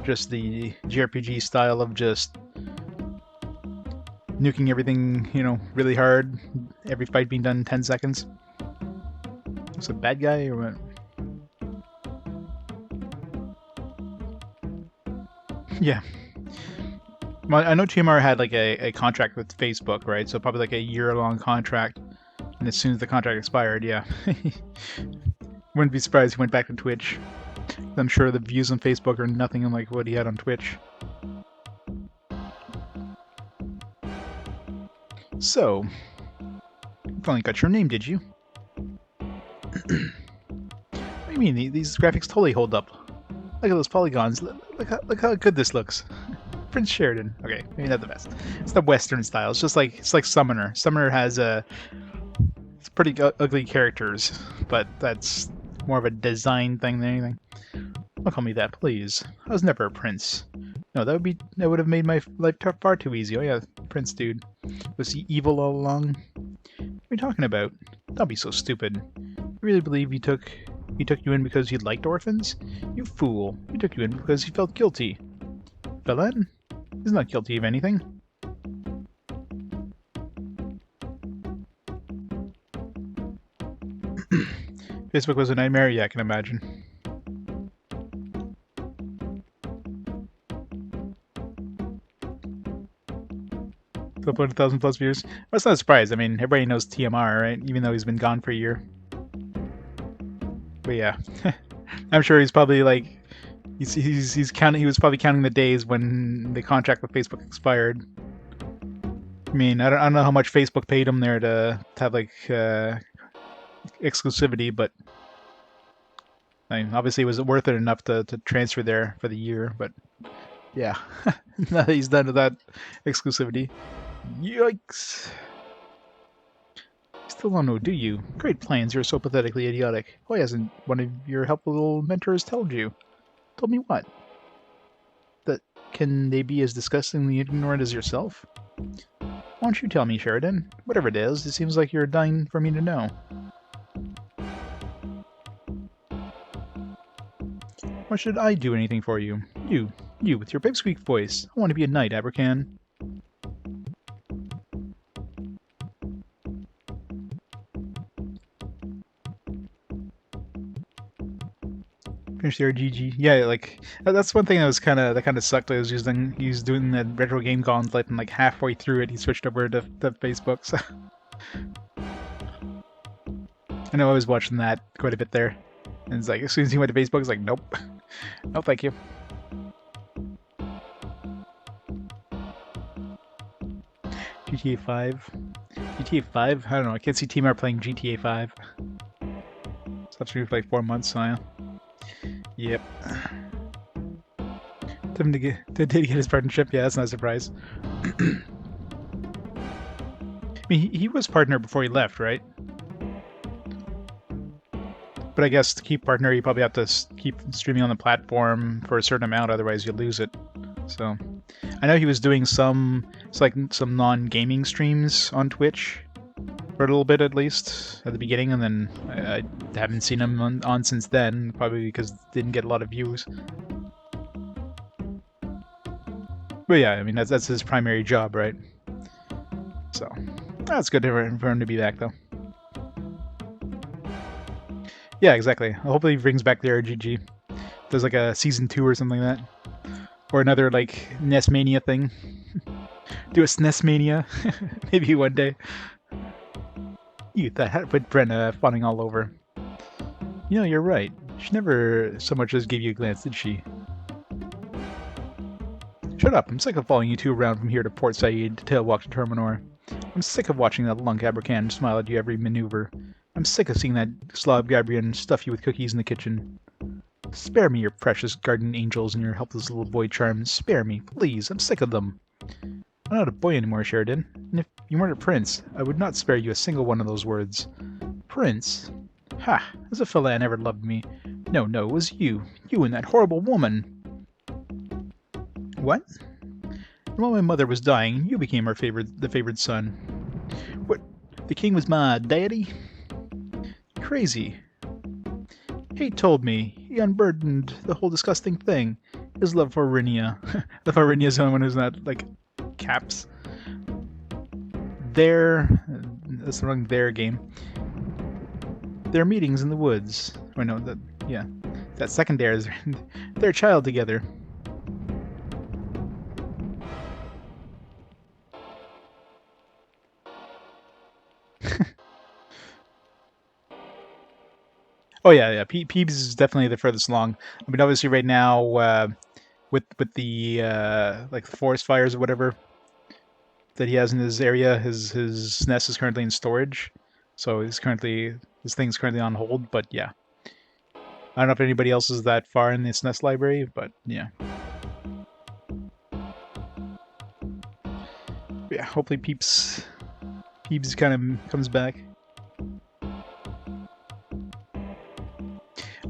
just the JRPG style of just nuking everything, you know, really hard. Every fight being done in 10 seconds. Is it a bad guy or what? Yeah. Well, I know TMR had like a contract with Facebook, right? So probably like a year-long contract. And as soon as the contract expired, yeah. Wouldn't be surprised he went back to Twitch. I'm sure the views on Facebook are nothing like what he had on Twitch. So, you finally got your name, did you? What do you mean? These graphics totally hold up. Look at those polygons. Look how good this looks. Prince Sheridan. Okay, maybe not the best. It's the Western style. It's like Summoner. Summoner has it's pretty ugly characters, but that's more of a design thing than anything. Don't call me that, please. I was never a prince. No, that would have made my life far too easy. Oh yeah, prince dude. Was he evil all along? What are you talking about? Don't be so stupid. You really believe he took you in because he liked orphans? You fool. He took you in because he felt guilty. Villain? He's not guilty of anything. Facebook was a nightmare, yeah, I can imagine. Up 100,000 plus views. That's not a surprise. I mean, everybody knows TMR, right? Even though he's been gone for a year. But yeah, I'm sure he's probably like, he's counting. He was probably counting the days when the contract with Facebook expired. I mean, I don't know how much Facebook paid him there to have like exclusivity, but I mean, obviously it was worth it enough to transfer there for the year. But yeah, now that he's done with that exclusivity, yikes. Still don't know, do you? Great plans, you're so pathetically idiotic. Why hasn't one of your helpful little mentors told you? Told me what? That can they be as disgustingly ignorant as yourself? Why don't you tell me, Sheridan? Whatever it is, it seems like you're dying for me to know. Why should I do anything for you? You with your pipsqueak voice. I want to be a knight, Abercan. Finish the RGG. Yeah, like that's one thing that kind of sucked. I was he's doing the retro game gauntlet, and like halfway through it, he switched over to Facebook. So I know I was watching that quite a bit there, and it's like as soon as he went to Facebook, it's like nope, no thank you. GTA 5. GTA 5? I don't know. I can't see TMR playing GTA 5. It's not true for like 4 months, so yeah. Yep. Time to get his partnership. Yeah, that's not a surprise. I mean, he was partner before he left, right? But I guess to keep partner, you probably have to keep streaming on the platform for a certain amount, otherwise you lose it. So, I know he was doing some non-gaming streams on Twitch for a little bit at least at the beginning, and then I haven't seen him on since then, probably because it didn't get a lot of views. But yeah, I mean that's his primary job, right? So that's good for him to be back, though. Yeah, exactly. Hopefully he brings back the RGG. Does like a season 2 or something like that, or another like NES Mania thing. Do a SNES Mania, maybe one day. You that had put Brenna fawning all over. You know, you're right. She never so much as gave you a glance, did she? Shut up, I'm sick of following you two around from here to Port Said to Tailwalk to Terminor. I'm sick of watching that lunk Abercan smile at you every maneuver. I'm sick of seeing that slob Gabrian stuff you with cookies in the kitchen. Spare me your precious guardian angels and your helpless little boy charms. Spare me, please, I'm sick of them. I'm not a boy anymore, Sheridan, and if you weren't a prince, I would not spare you a single one of those words. Prince? Ha! As if Philan ever loved me. No, it was you. You and that horrible woman. What? While my mother was dying, you became the favored son. What? The king was my daddy? Crazy. He told me. He unburdened the whole disgusting thing. His love for Arinia. Love for Arinia's the only one who's not, like, caps. That's the wrong their game. Their meetings in the woods. Or no, that second dare is their child together. Oh yeah. Peebs is definitely the furthest along. I mean, obviously right now, with the like the forest fires or whatever that he has in his area, his nest is currently in storage, so his thing's currently on hold. But yeah, I don't know if anybody else is that far in this nest library, but yeah. Yeah, hopefully Peebs kind of comes back.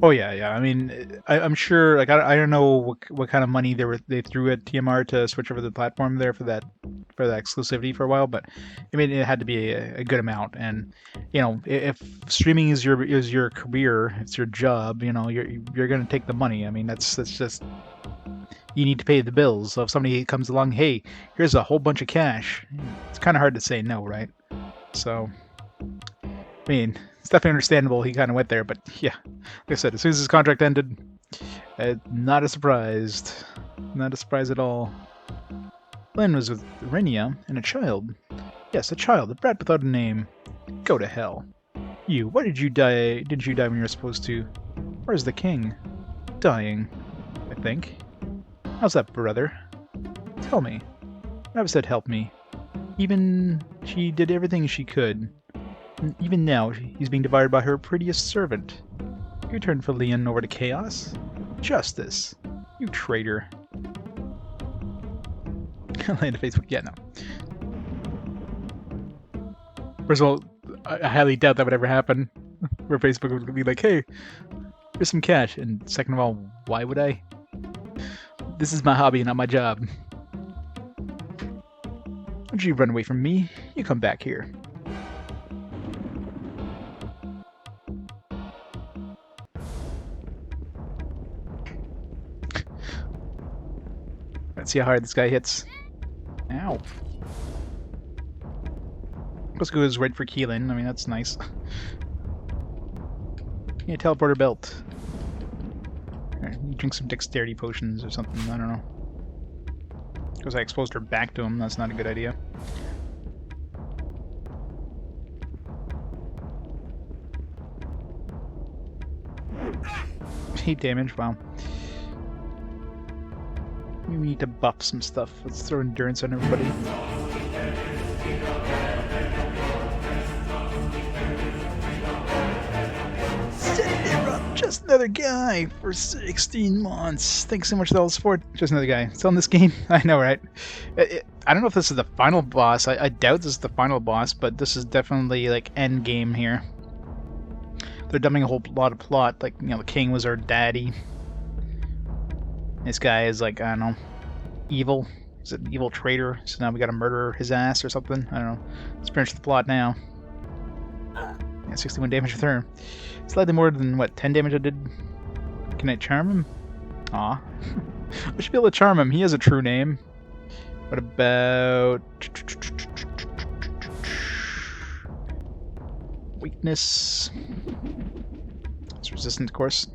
Oh yeah. I mean, I'm sure. Like I don't know what kind of money they threw at TMR to switch over the platform there for that exclusivity for a while, but I mean it had to be a good amount. And you know, if streaming is your career, it's your job. You know, you're gonna take the money. I mean, that's just you need to pay the bills. So if somebody comes along, hey, here's a whole bunch of cash, it's kind of hard to say no, right? So, I mean, it's definitely understandable he kind of went there, but yeah, like I said, as soon as his contract ended, not a surprise. Not a surprise at all. Lynn was with Renia and a child. Yes, a child, a brat without a name. Go to hell. You, why did you die? Didn't you die when you were supposed to? Where's the king? Dying, I think. How's that, brother? Tell me. I've said help me. Even she did everything she could. And even now, he's being devoured by her prettiest servant. You turned for Leon over to chaos? Justice. You traitor. Land of Facebook. Yeah, no. First of all, I highly doubt that would ever happen. Where Facebook would be like, hey, here's some cash. And second of all, why would I? This is my hobby, not my job. Don't you run away from me. You come back here. Let's see how hard this guy hits. Ow. Let's go right for Keelan. I mean, that's nice. Yeah, teleporter belt. Right, you drink some dexterity potions or something. I don't know. Because I exposed her back to him. That's not a good idea. 8 damage. Wow. We need to buff some stuff. Let's throw endurance on everybody. Just another guy for 16 months. Thanks so much for all the support. Just another guy. Still in this game? I know, right? I don't know if this is the final boss. I doubt this is the final boss, but this is definitely like end game here. They're dumping a whole lot of plot. Like, you know, the king was our daddy. This guy is like, I don't know, evil. He's an evil traitor. So now we gotta murder his ass or something. I don't know. Let's finish the plot now. Yeah, 61 damage per turn. Slightly more than, what, 10 damage I did? Can I charm him? Aw. I should be able to charm him. He has a true name. What about... weakness? It's resistant, of course.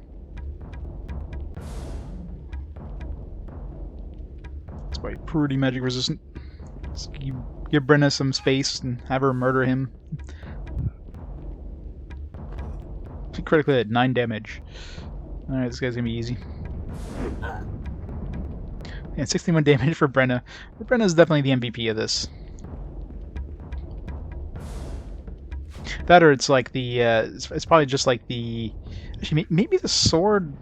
It's probably pretty magic resistant. So you give Brenna some space and have her murder him. She critically had 9 damage. Alright, this guy's gonna be easy. Yeah, 61 damage for Brenna. Brenna's definitely the MVP of this. That or it's like the, it's probably just like the... Actually, maybe the sword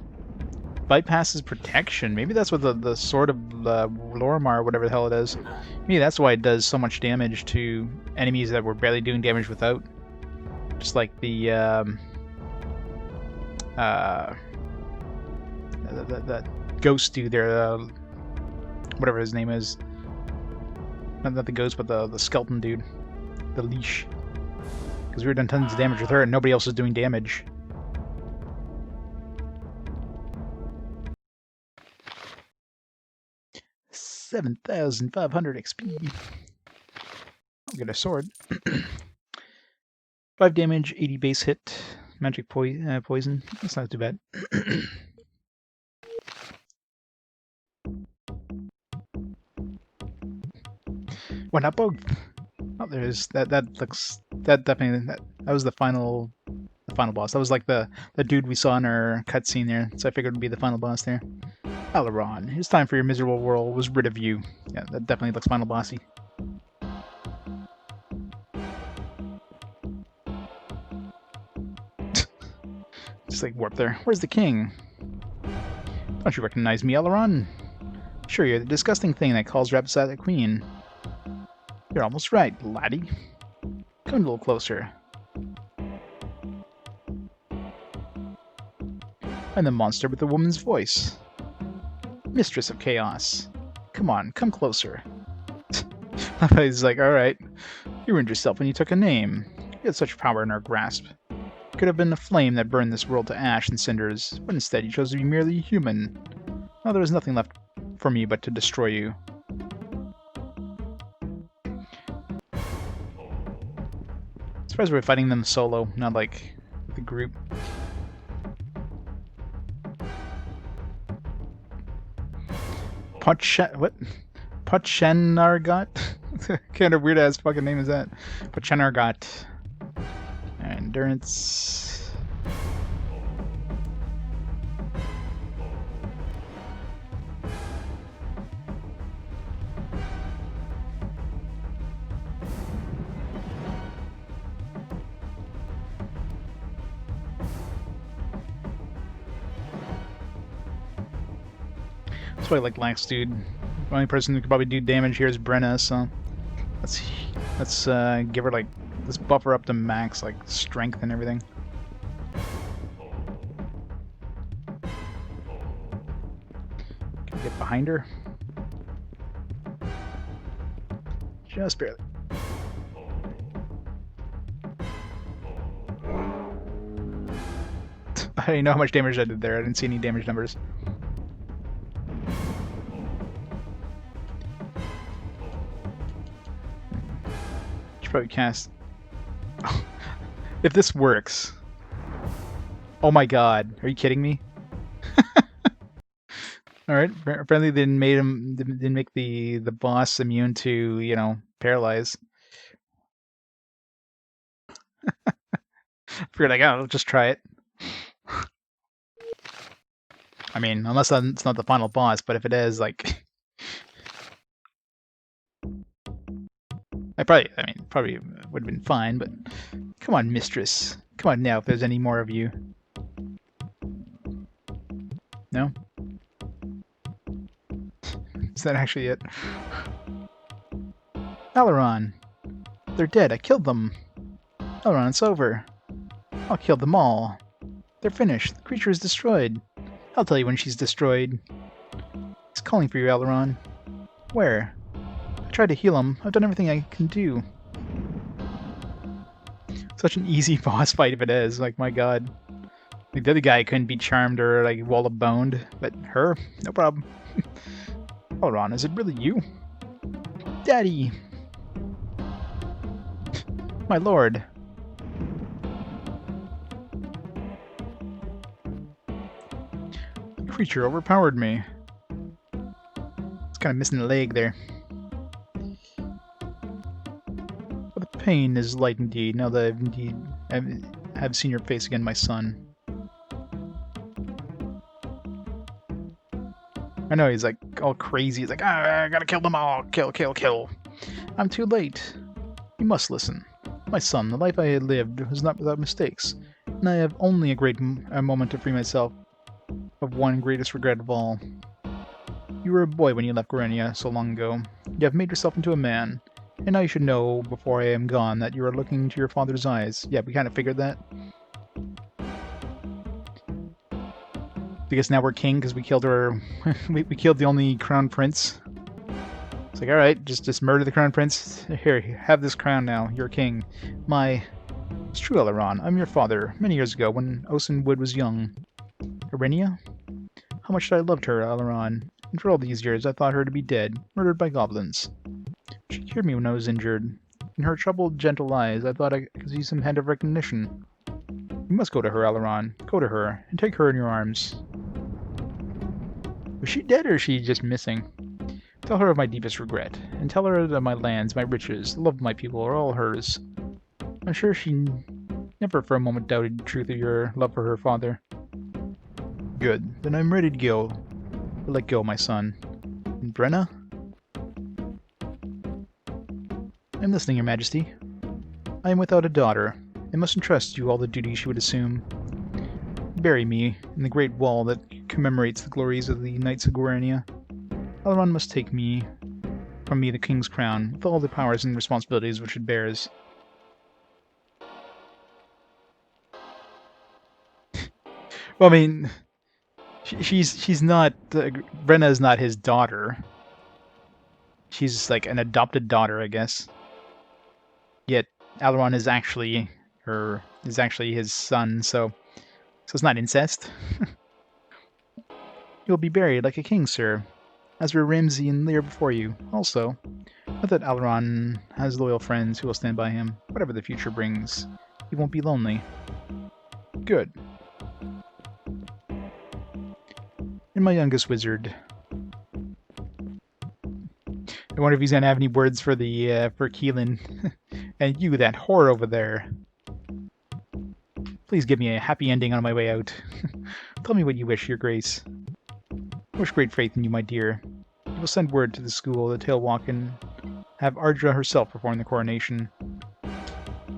bypasses protection. Maybe that's what the sword of Lorimar, whatever the hell it is. Maybe that's why it does so much damage to enemies that were barely doing damage without. Just like the, that ghost dude there, whatever his name is. Not the ghost, but the skeleton dude. The leash. Because we were doing tons of damage with her and nobody else is doing damage. $7,500 XP. I'll get a sword. 5 damage, 80 base hit, magic poison. That's not too bad. Why not both? Oh, there's that. That looks. That definitely. That was the final final boss. That was like the dude we saw in our cutscene there, so I figured it would be the final boss there. Aileron, it's time for your miserable world was rid of you. Yeah, that definitely looks final bossy. Just like warp there. Where's the king? Don't you recognize me, Aileron? Sure, you're the disgusting thing that calls rabbits at the queen. You're almost right, laddie. Come a little closer. I'm the monster with the woman's voice. Mistress of chaos. Come on, come closer. He's like, alright. You ruined yourself when you took a name. You had such power in our grasp. You could have been a flame that burned this world to ash and cinders, but instead you chose to be merely human. Now there is nothing left for me but to destroy you. Surprised we're fighting them solo, not like the group. What? Pachenargot? Kind of weird ass fucking name is that? Pachenargot. Endurance. That's why I like Lax, dude. The only person who could probably do damage here is Brenna, so let's give her like let's buff her up to max like strength and everything. Can we get behind her? Just barely. I don't even know how much damage I did there. I didn't see any damage numbers. Should probably cast. If this works. Oh my god. Are you kidding me? Alright, apparently they didn't make the boss immune to, you know, paralyze. Figured like, oh, I'll just try it. I mean, unless it's not the final boss, but if it is, like... probably would have been fine, but... Come on, mistress. Come on now, if there's any more of you. No? Is that actually it? Aileron! They're dead, I killed them! Aileron, it's over. I'll kill them all. They're finished, the creature is destroyed. I'll tell you when she's destroyed. He's calling for you, Aileron. Where? I tried to heal him. I've done everything I can do. Such an easy boss fight if it is. Like, my god. Like, the other guy couldn't be charmed or, like, wall of boned. But her? No problem. Aileron, is it really you? Daddy! My lord. The creature overpowered me. It's kind of missing a leg there. But the pain is light indeed, now that I've seen your face again, my son. I know, he's like all crazy. He's like, I gotta kill them all. Kill, kill, kill. I'm too late. You must listen. My son, the life I had lived was not without mistakes, and I have only a moment to free myself of one greatest regret of all. You were a boy when you left Gorenia so long ago. You have made yourself into a man, and now you should know before I am gone that you are looking into your father's eyes. Yeah, we kind of figured that. Because now we're king because we killed our... we killed the only crown prince. It's like, alright, just murder the crown prince. Here, have this crown now. You're king. It's true, Aileron. I'm your father. Many years ago, when Osen Wood was young. Irenia? How much I loved her, Aileron. And for all these years, I thought her to be dead, murdered by goblins. She cured me when I was injured. In her troubled, gentle eyes, I thought I could see some hint of recognition. You must go to her, Aileron. Go to her, and take her in your arms. Was she dead, or is she just missing? Tell her of my deepest regret, and tell her that my lands, my riches, the love of my people are all hers. I'm sure she Never for a moment doubted the truth of your love for her father. Good. Then I'm ready to go. But let go, my son. And Brenna? I'm listening, Your Majesty. I am without a daughter. I must entrust you all the duties she would assume. Bury me in the great wall that commemorates the glories of the Knights of Guarania. Alaron must take from me the king's crown, with all the powers and responsibilities which it bears. Well, I mean, she's not Brenna is not his daughter. She's like an adopted daughter, I guess. Yet Alaron is actually his son, so it's not incest. You will be buried like a king, sir, as were Ramsay and Lear before you. Also, know that Alaron has loyal friends who will stand by him, whatever the future brings. He won't be lonely. Good. And my youngest wizard. I wonder if he's gonna have any words for Keelan. And you, that whore over there. Please give me a happy ending on my way out. Tell me what you wish, Your Grace. I wish great faith in you, my dear. You will send word to the school that Tail Walk and have Ardra herself perform the coronation.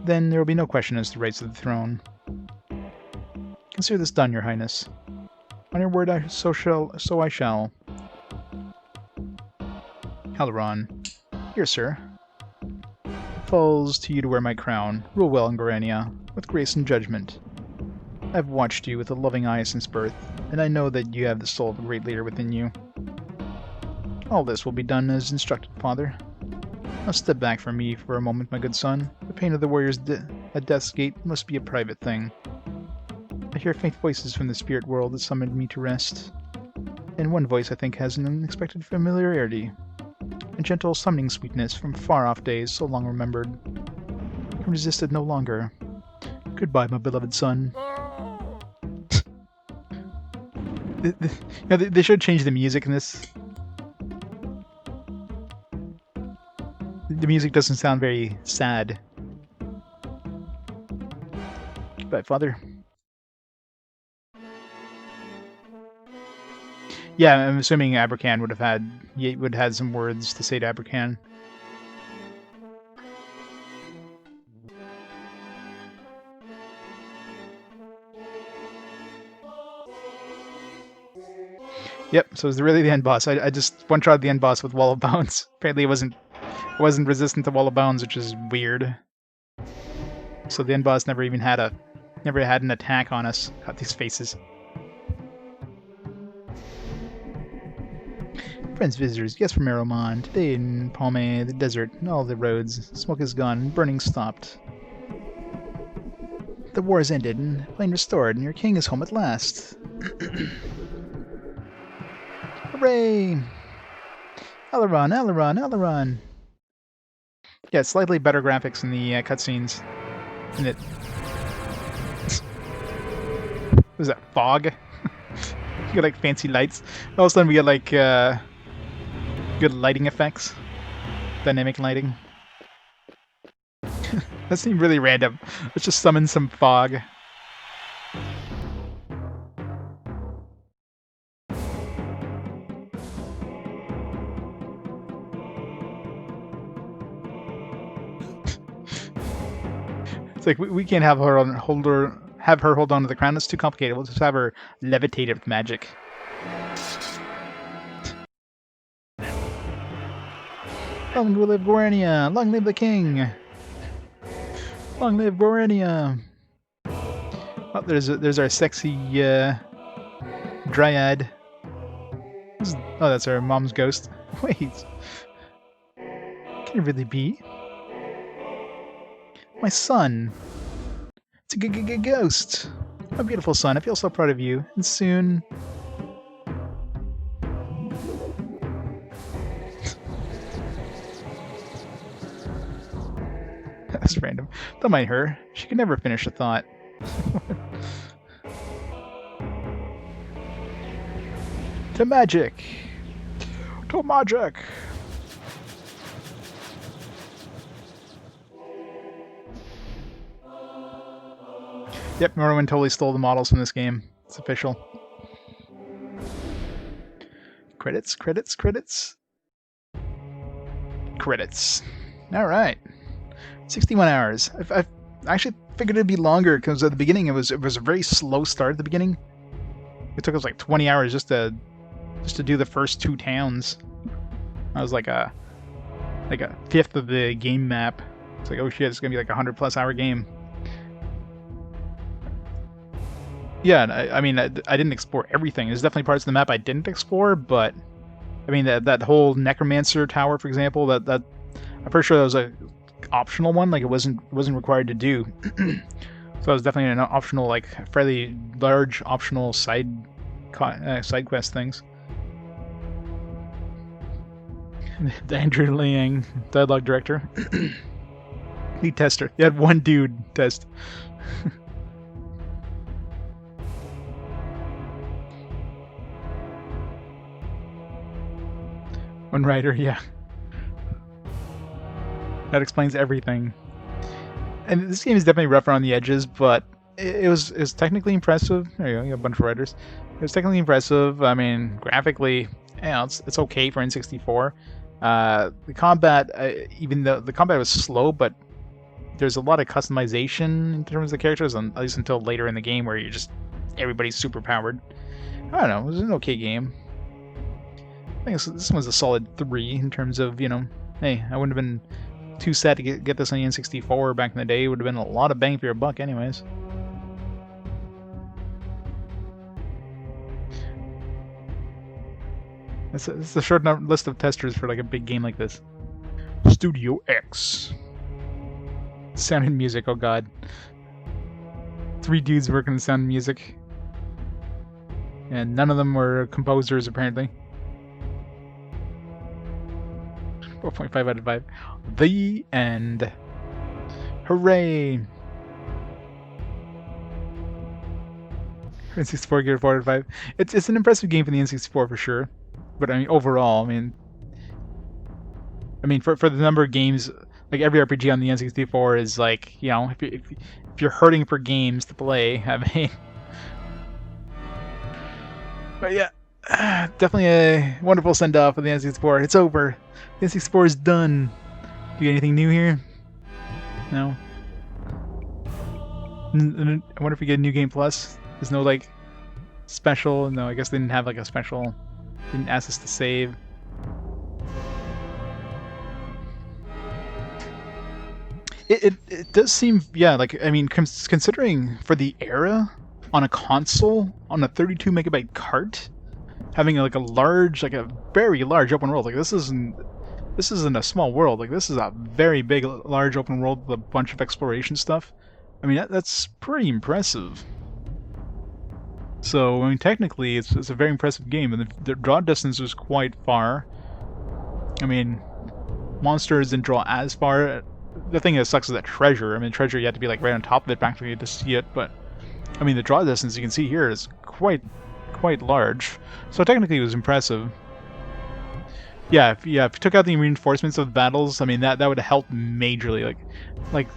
Then there will be no question as to rights of the throne. Consider this done, Your Highness. On your word, so I shall. Alaron. Here, sir. It falls to you to wear my crown. Rule well in Guarania, with grace and judgment. I have watched you with a loving eye since birth, and I know that you have the soul of a great leader within you. All this will be done as instructed, Father. Now step back from me for a moment, my good son. The pain of the warriors at Death's Gate must be a private thing. I hear faint voices from the spirit world that summoned me to rest. And one voice I think has an unexpected familiarity. A gentle summoning sweetness from far-off days so long remembered. I can resist it no longer. Goodbye, my beloved son. They should change the music in this. The music doesn't sound very sad. Goodbye, Father. Yeah, I'm assuming Abrakan would have had some words to say to Abrakan. Yep, so it's really the end boss. I just one-shot the end boss with Wall of Bounds. Apparently it wasn't resistant to Wall of Bounds, which is weird. So the end boss never had an attack on us. Got these faces. Friends, visitors, guests from Aromon, today in Palme, the desert, and all the roads. Smoke is gone, burning stopped. The war has ended, and plain restored, and your king is home at last. Hooray! Alaron, Alaron, Alaron! Yeah, slightly better graphics in the cutscenes. Isn't it? What is that, fog? You get like fancy lights. All of a sudden we get like good lighting effects. Dynamic lighting. That seemed really random. Let's just summon some fog. It's like we can't have her hold on to the crown. It's too complicated. We'll just have her levitate it with magic. Long live Guarania! Long live the king! Long live Guarania! Oh, there's our sexy dryad. Oh, that's our mom's ghost. Wait, can it really be? My son! It's a ghost! My beautiful son, I feel so proud of you. And soon... That's random. Don't mind her. She can never finish a thought. To magic! To magic! Yep, Morrowind totally stole the models from this game. It's official. Credits, credits, credits. Credits. All right. 61 hours. I actually figured it'd be longer because at the beginning it was a very slow start at the beginning. It took us like 20 hours just to do the first 2 towns. That was like a fifth of the game map. It's like, oh shit, it's gonna be like a 100+ hour game. Yeah, I mean, I didn't explore everything. There's definitely parts of the map I didn't explore, but I mean that whole necromancer tower, for example, that I'm pretty sure that was a optional one. Like it wasn't required to do. So it was definitely an optional, like fairly large optional side quest things. The Andrew Liang, dialogue director, lead tester. You had one dude test. One writer, yeah. That explains everything. And this game is definitely rough around the edges, but it was technically impressive. There you go, you got a bunch of writers. It was technically impressive. I mean, graphically, it's okay for N64. The combat, even though the combat was slow, but there's a lot of customization in terms of the characters, at least until later in the game where everybody's super powered. I don't know, it was an okay game. I think this one's a solid 3 in terms of, hey, I wouldn't have been too sad to get this on the N64 back in the day. It would have been a lot of bang for your buck anyways. It's a short list of testers for like a big game like this. Studio X. Sound and music, oh god. 3 dudes working on sound and music. And none of them were composers apparently. 4.5 out of 5. The end. Hooray! N64 gear 4 out of 5. It's an impressive game for the N64 for sure. But I mean, overall, I mean, for the number of games, like every RPG on the N64 is like, if you're hurting for games to play, I mean. But yeah, definitely a wonderful send off of the N64. It's over. The N64 is done. Do you get anything new here? No. I wonder if we get a new game plus. There's no like special. No, I guess they didn't have like a special. Didn't ask us to save. It does seem, yeah, like, I mean, considering for the era on a console on a 32 megabyte cart, having like a very large open world, like this isn't a small world, like this is a very big large open world with a bunch of exploration stuff. I mean, that's pretty impressive. So, I mean, technically, it's a very impressive game, and the draw distance was quite far. I mean, monsters didn't draw as far. The thing that sucks is that treasure. I mean, treasure, you had to be like right on top of it practically to see it, but I mean, the draw distance you can see here is quite large. So technically, it was impressive. Yeah, if you took out the reinforcements of the battles, I mean, that would have helped majorly. Like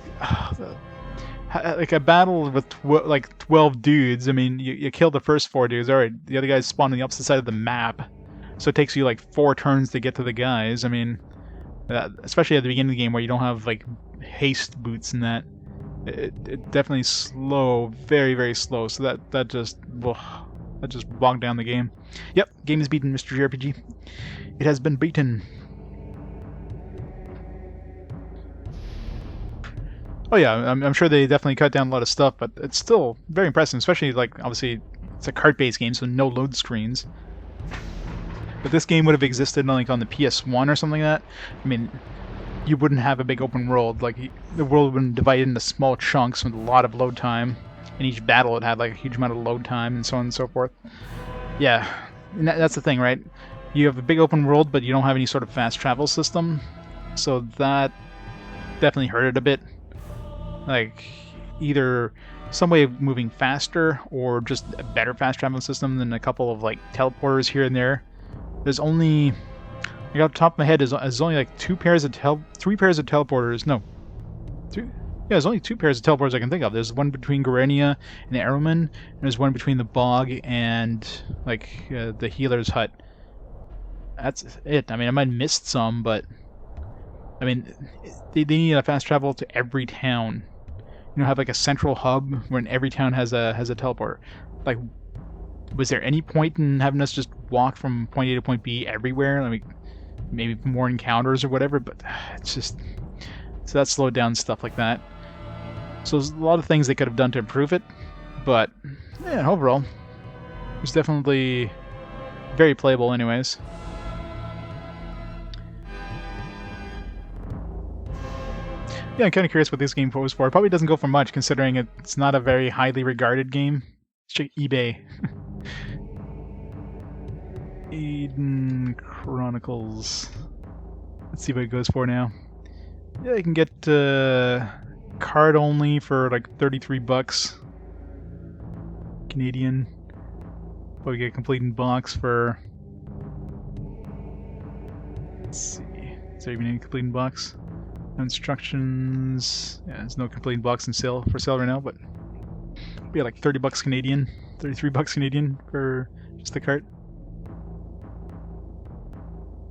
a battle with 12 dudes. I mean, you kill the first 4 dudes. All right, the other guys spawn on the opposite side of the map, so it takes you like 4 turns to get to the guys. I mean, especially at the beginning of the game where you don't have like haste boots and that. It definitely slow, very very slow. So that just bogged down the game. Yep, game is beaten, Mr. JRPG. It has been beaten. Oh yeah, I'm sure they definitely cut down a lot of stuff, but it's still very impressive, especially like, obviously, it's a cart-based game, so no load screens. If this game would have existed like on the PS1 or something like that, I mean, you wouldn't have a big open world. Like, the world would be divided into small chunks with a lot of load time. In each battle, it had like a huge amount of load time and so on and so forth. Yeah, and that's the thing, right? You have a big open world, but you don't have any sort of fast travel system, so that definitely hurt it a bit. Like, either some way of moving faster or just a better fast travel system than a couple of like teleporters here and there. There's only, like off the top of my head, there's only like 3 pairs of teleporters. No, 3, there's only 2 pairs of teleports I can think of. There's one between Garenia and Arrowman, and there's one between the Bog and, like, the healer's hut. That's it. I mean, I might have missed some, but... I mean, they need a fast travel to every town. You know, have like a central hub where every town has a teleport. Like, was there any point in having us just walk from point A to point B everywhere? I mean, maybe more encounters or whatever, but it's just... So that slowed down stuff like that. So there's a lot of things they could have done to improve it, but yeah, overall, it was definitely very playable anyways. Yeah, I'm kind of curious what this game goes for. It probably doesn't go for much, considering it's not a very highly regarded game. Let's check eBay. Aidyn Chronicles. Let's see what it goes for now. Yeah, you can get card only for like 33 bucks Canadian. But we get a complete in box for... Let's see. Is there even any complete in box? No instructions. Yeah, there's no complete in box for sale right now, but it'll be like 30 bucks Canadian, 33 bucks Canadian for just the cart.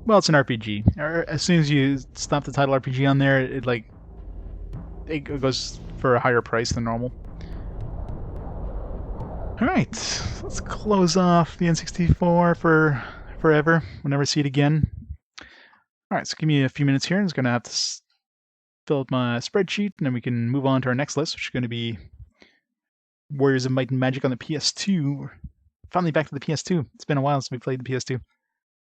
Well, it's an RPG. As soon as you stop the title RPG on there, it goes for a higher price than normal. Alright, let's close off the N64 for forever. We'll never see it again. Alright, so give me a few minutes here. I'm just going to have to fill up my spreadsheet, and then we can move on to our next list, which is going to be Warriors of Might and Magic on the PS2. Finally back to the PS2. It's been a while since we played the PS2.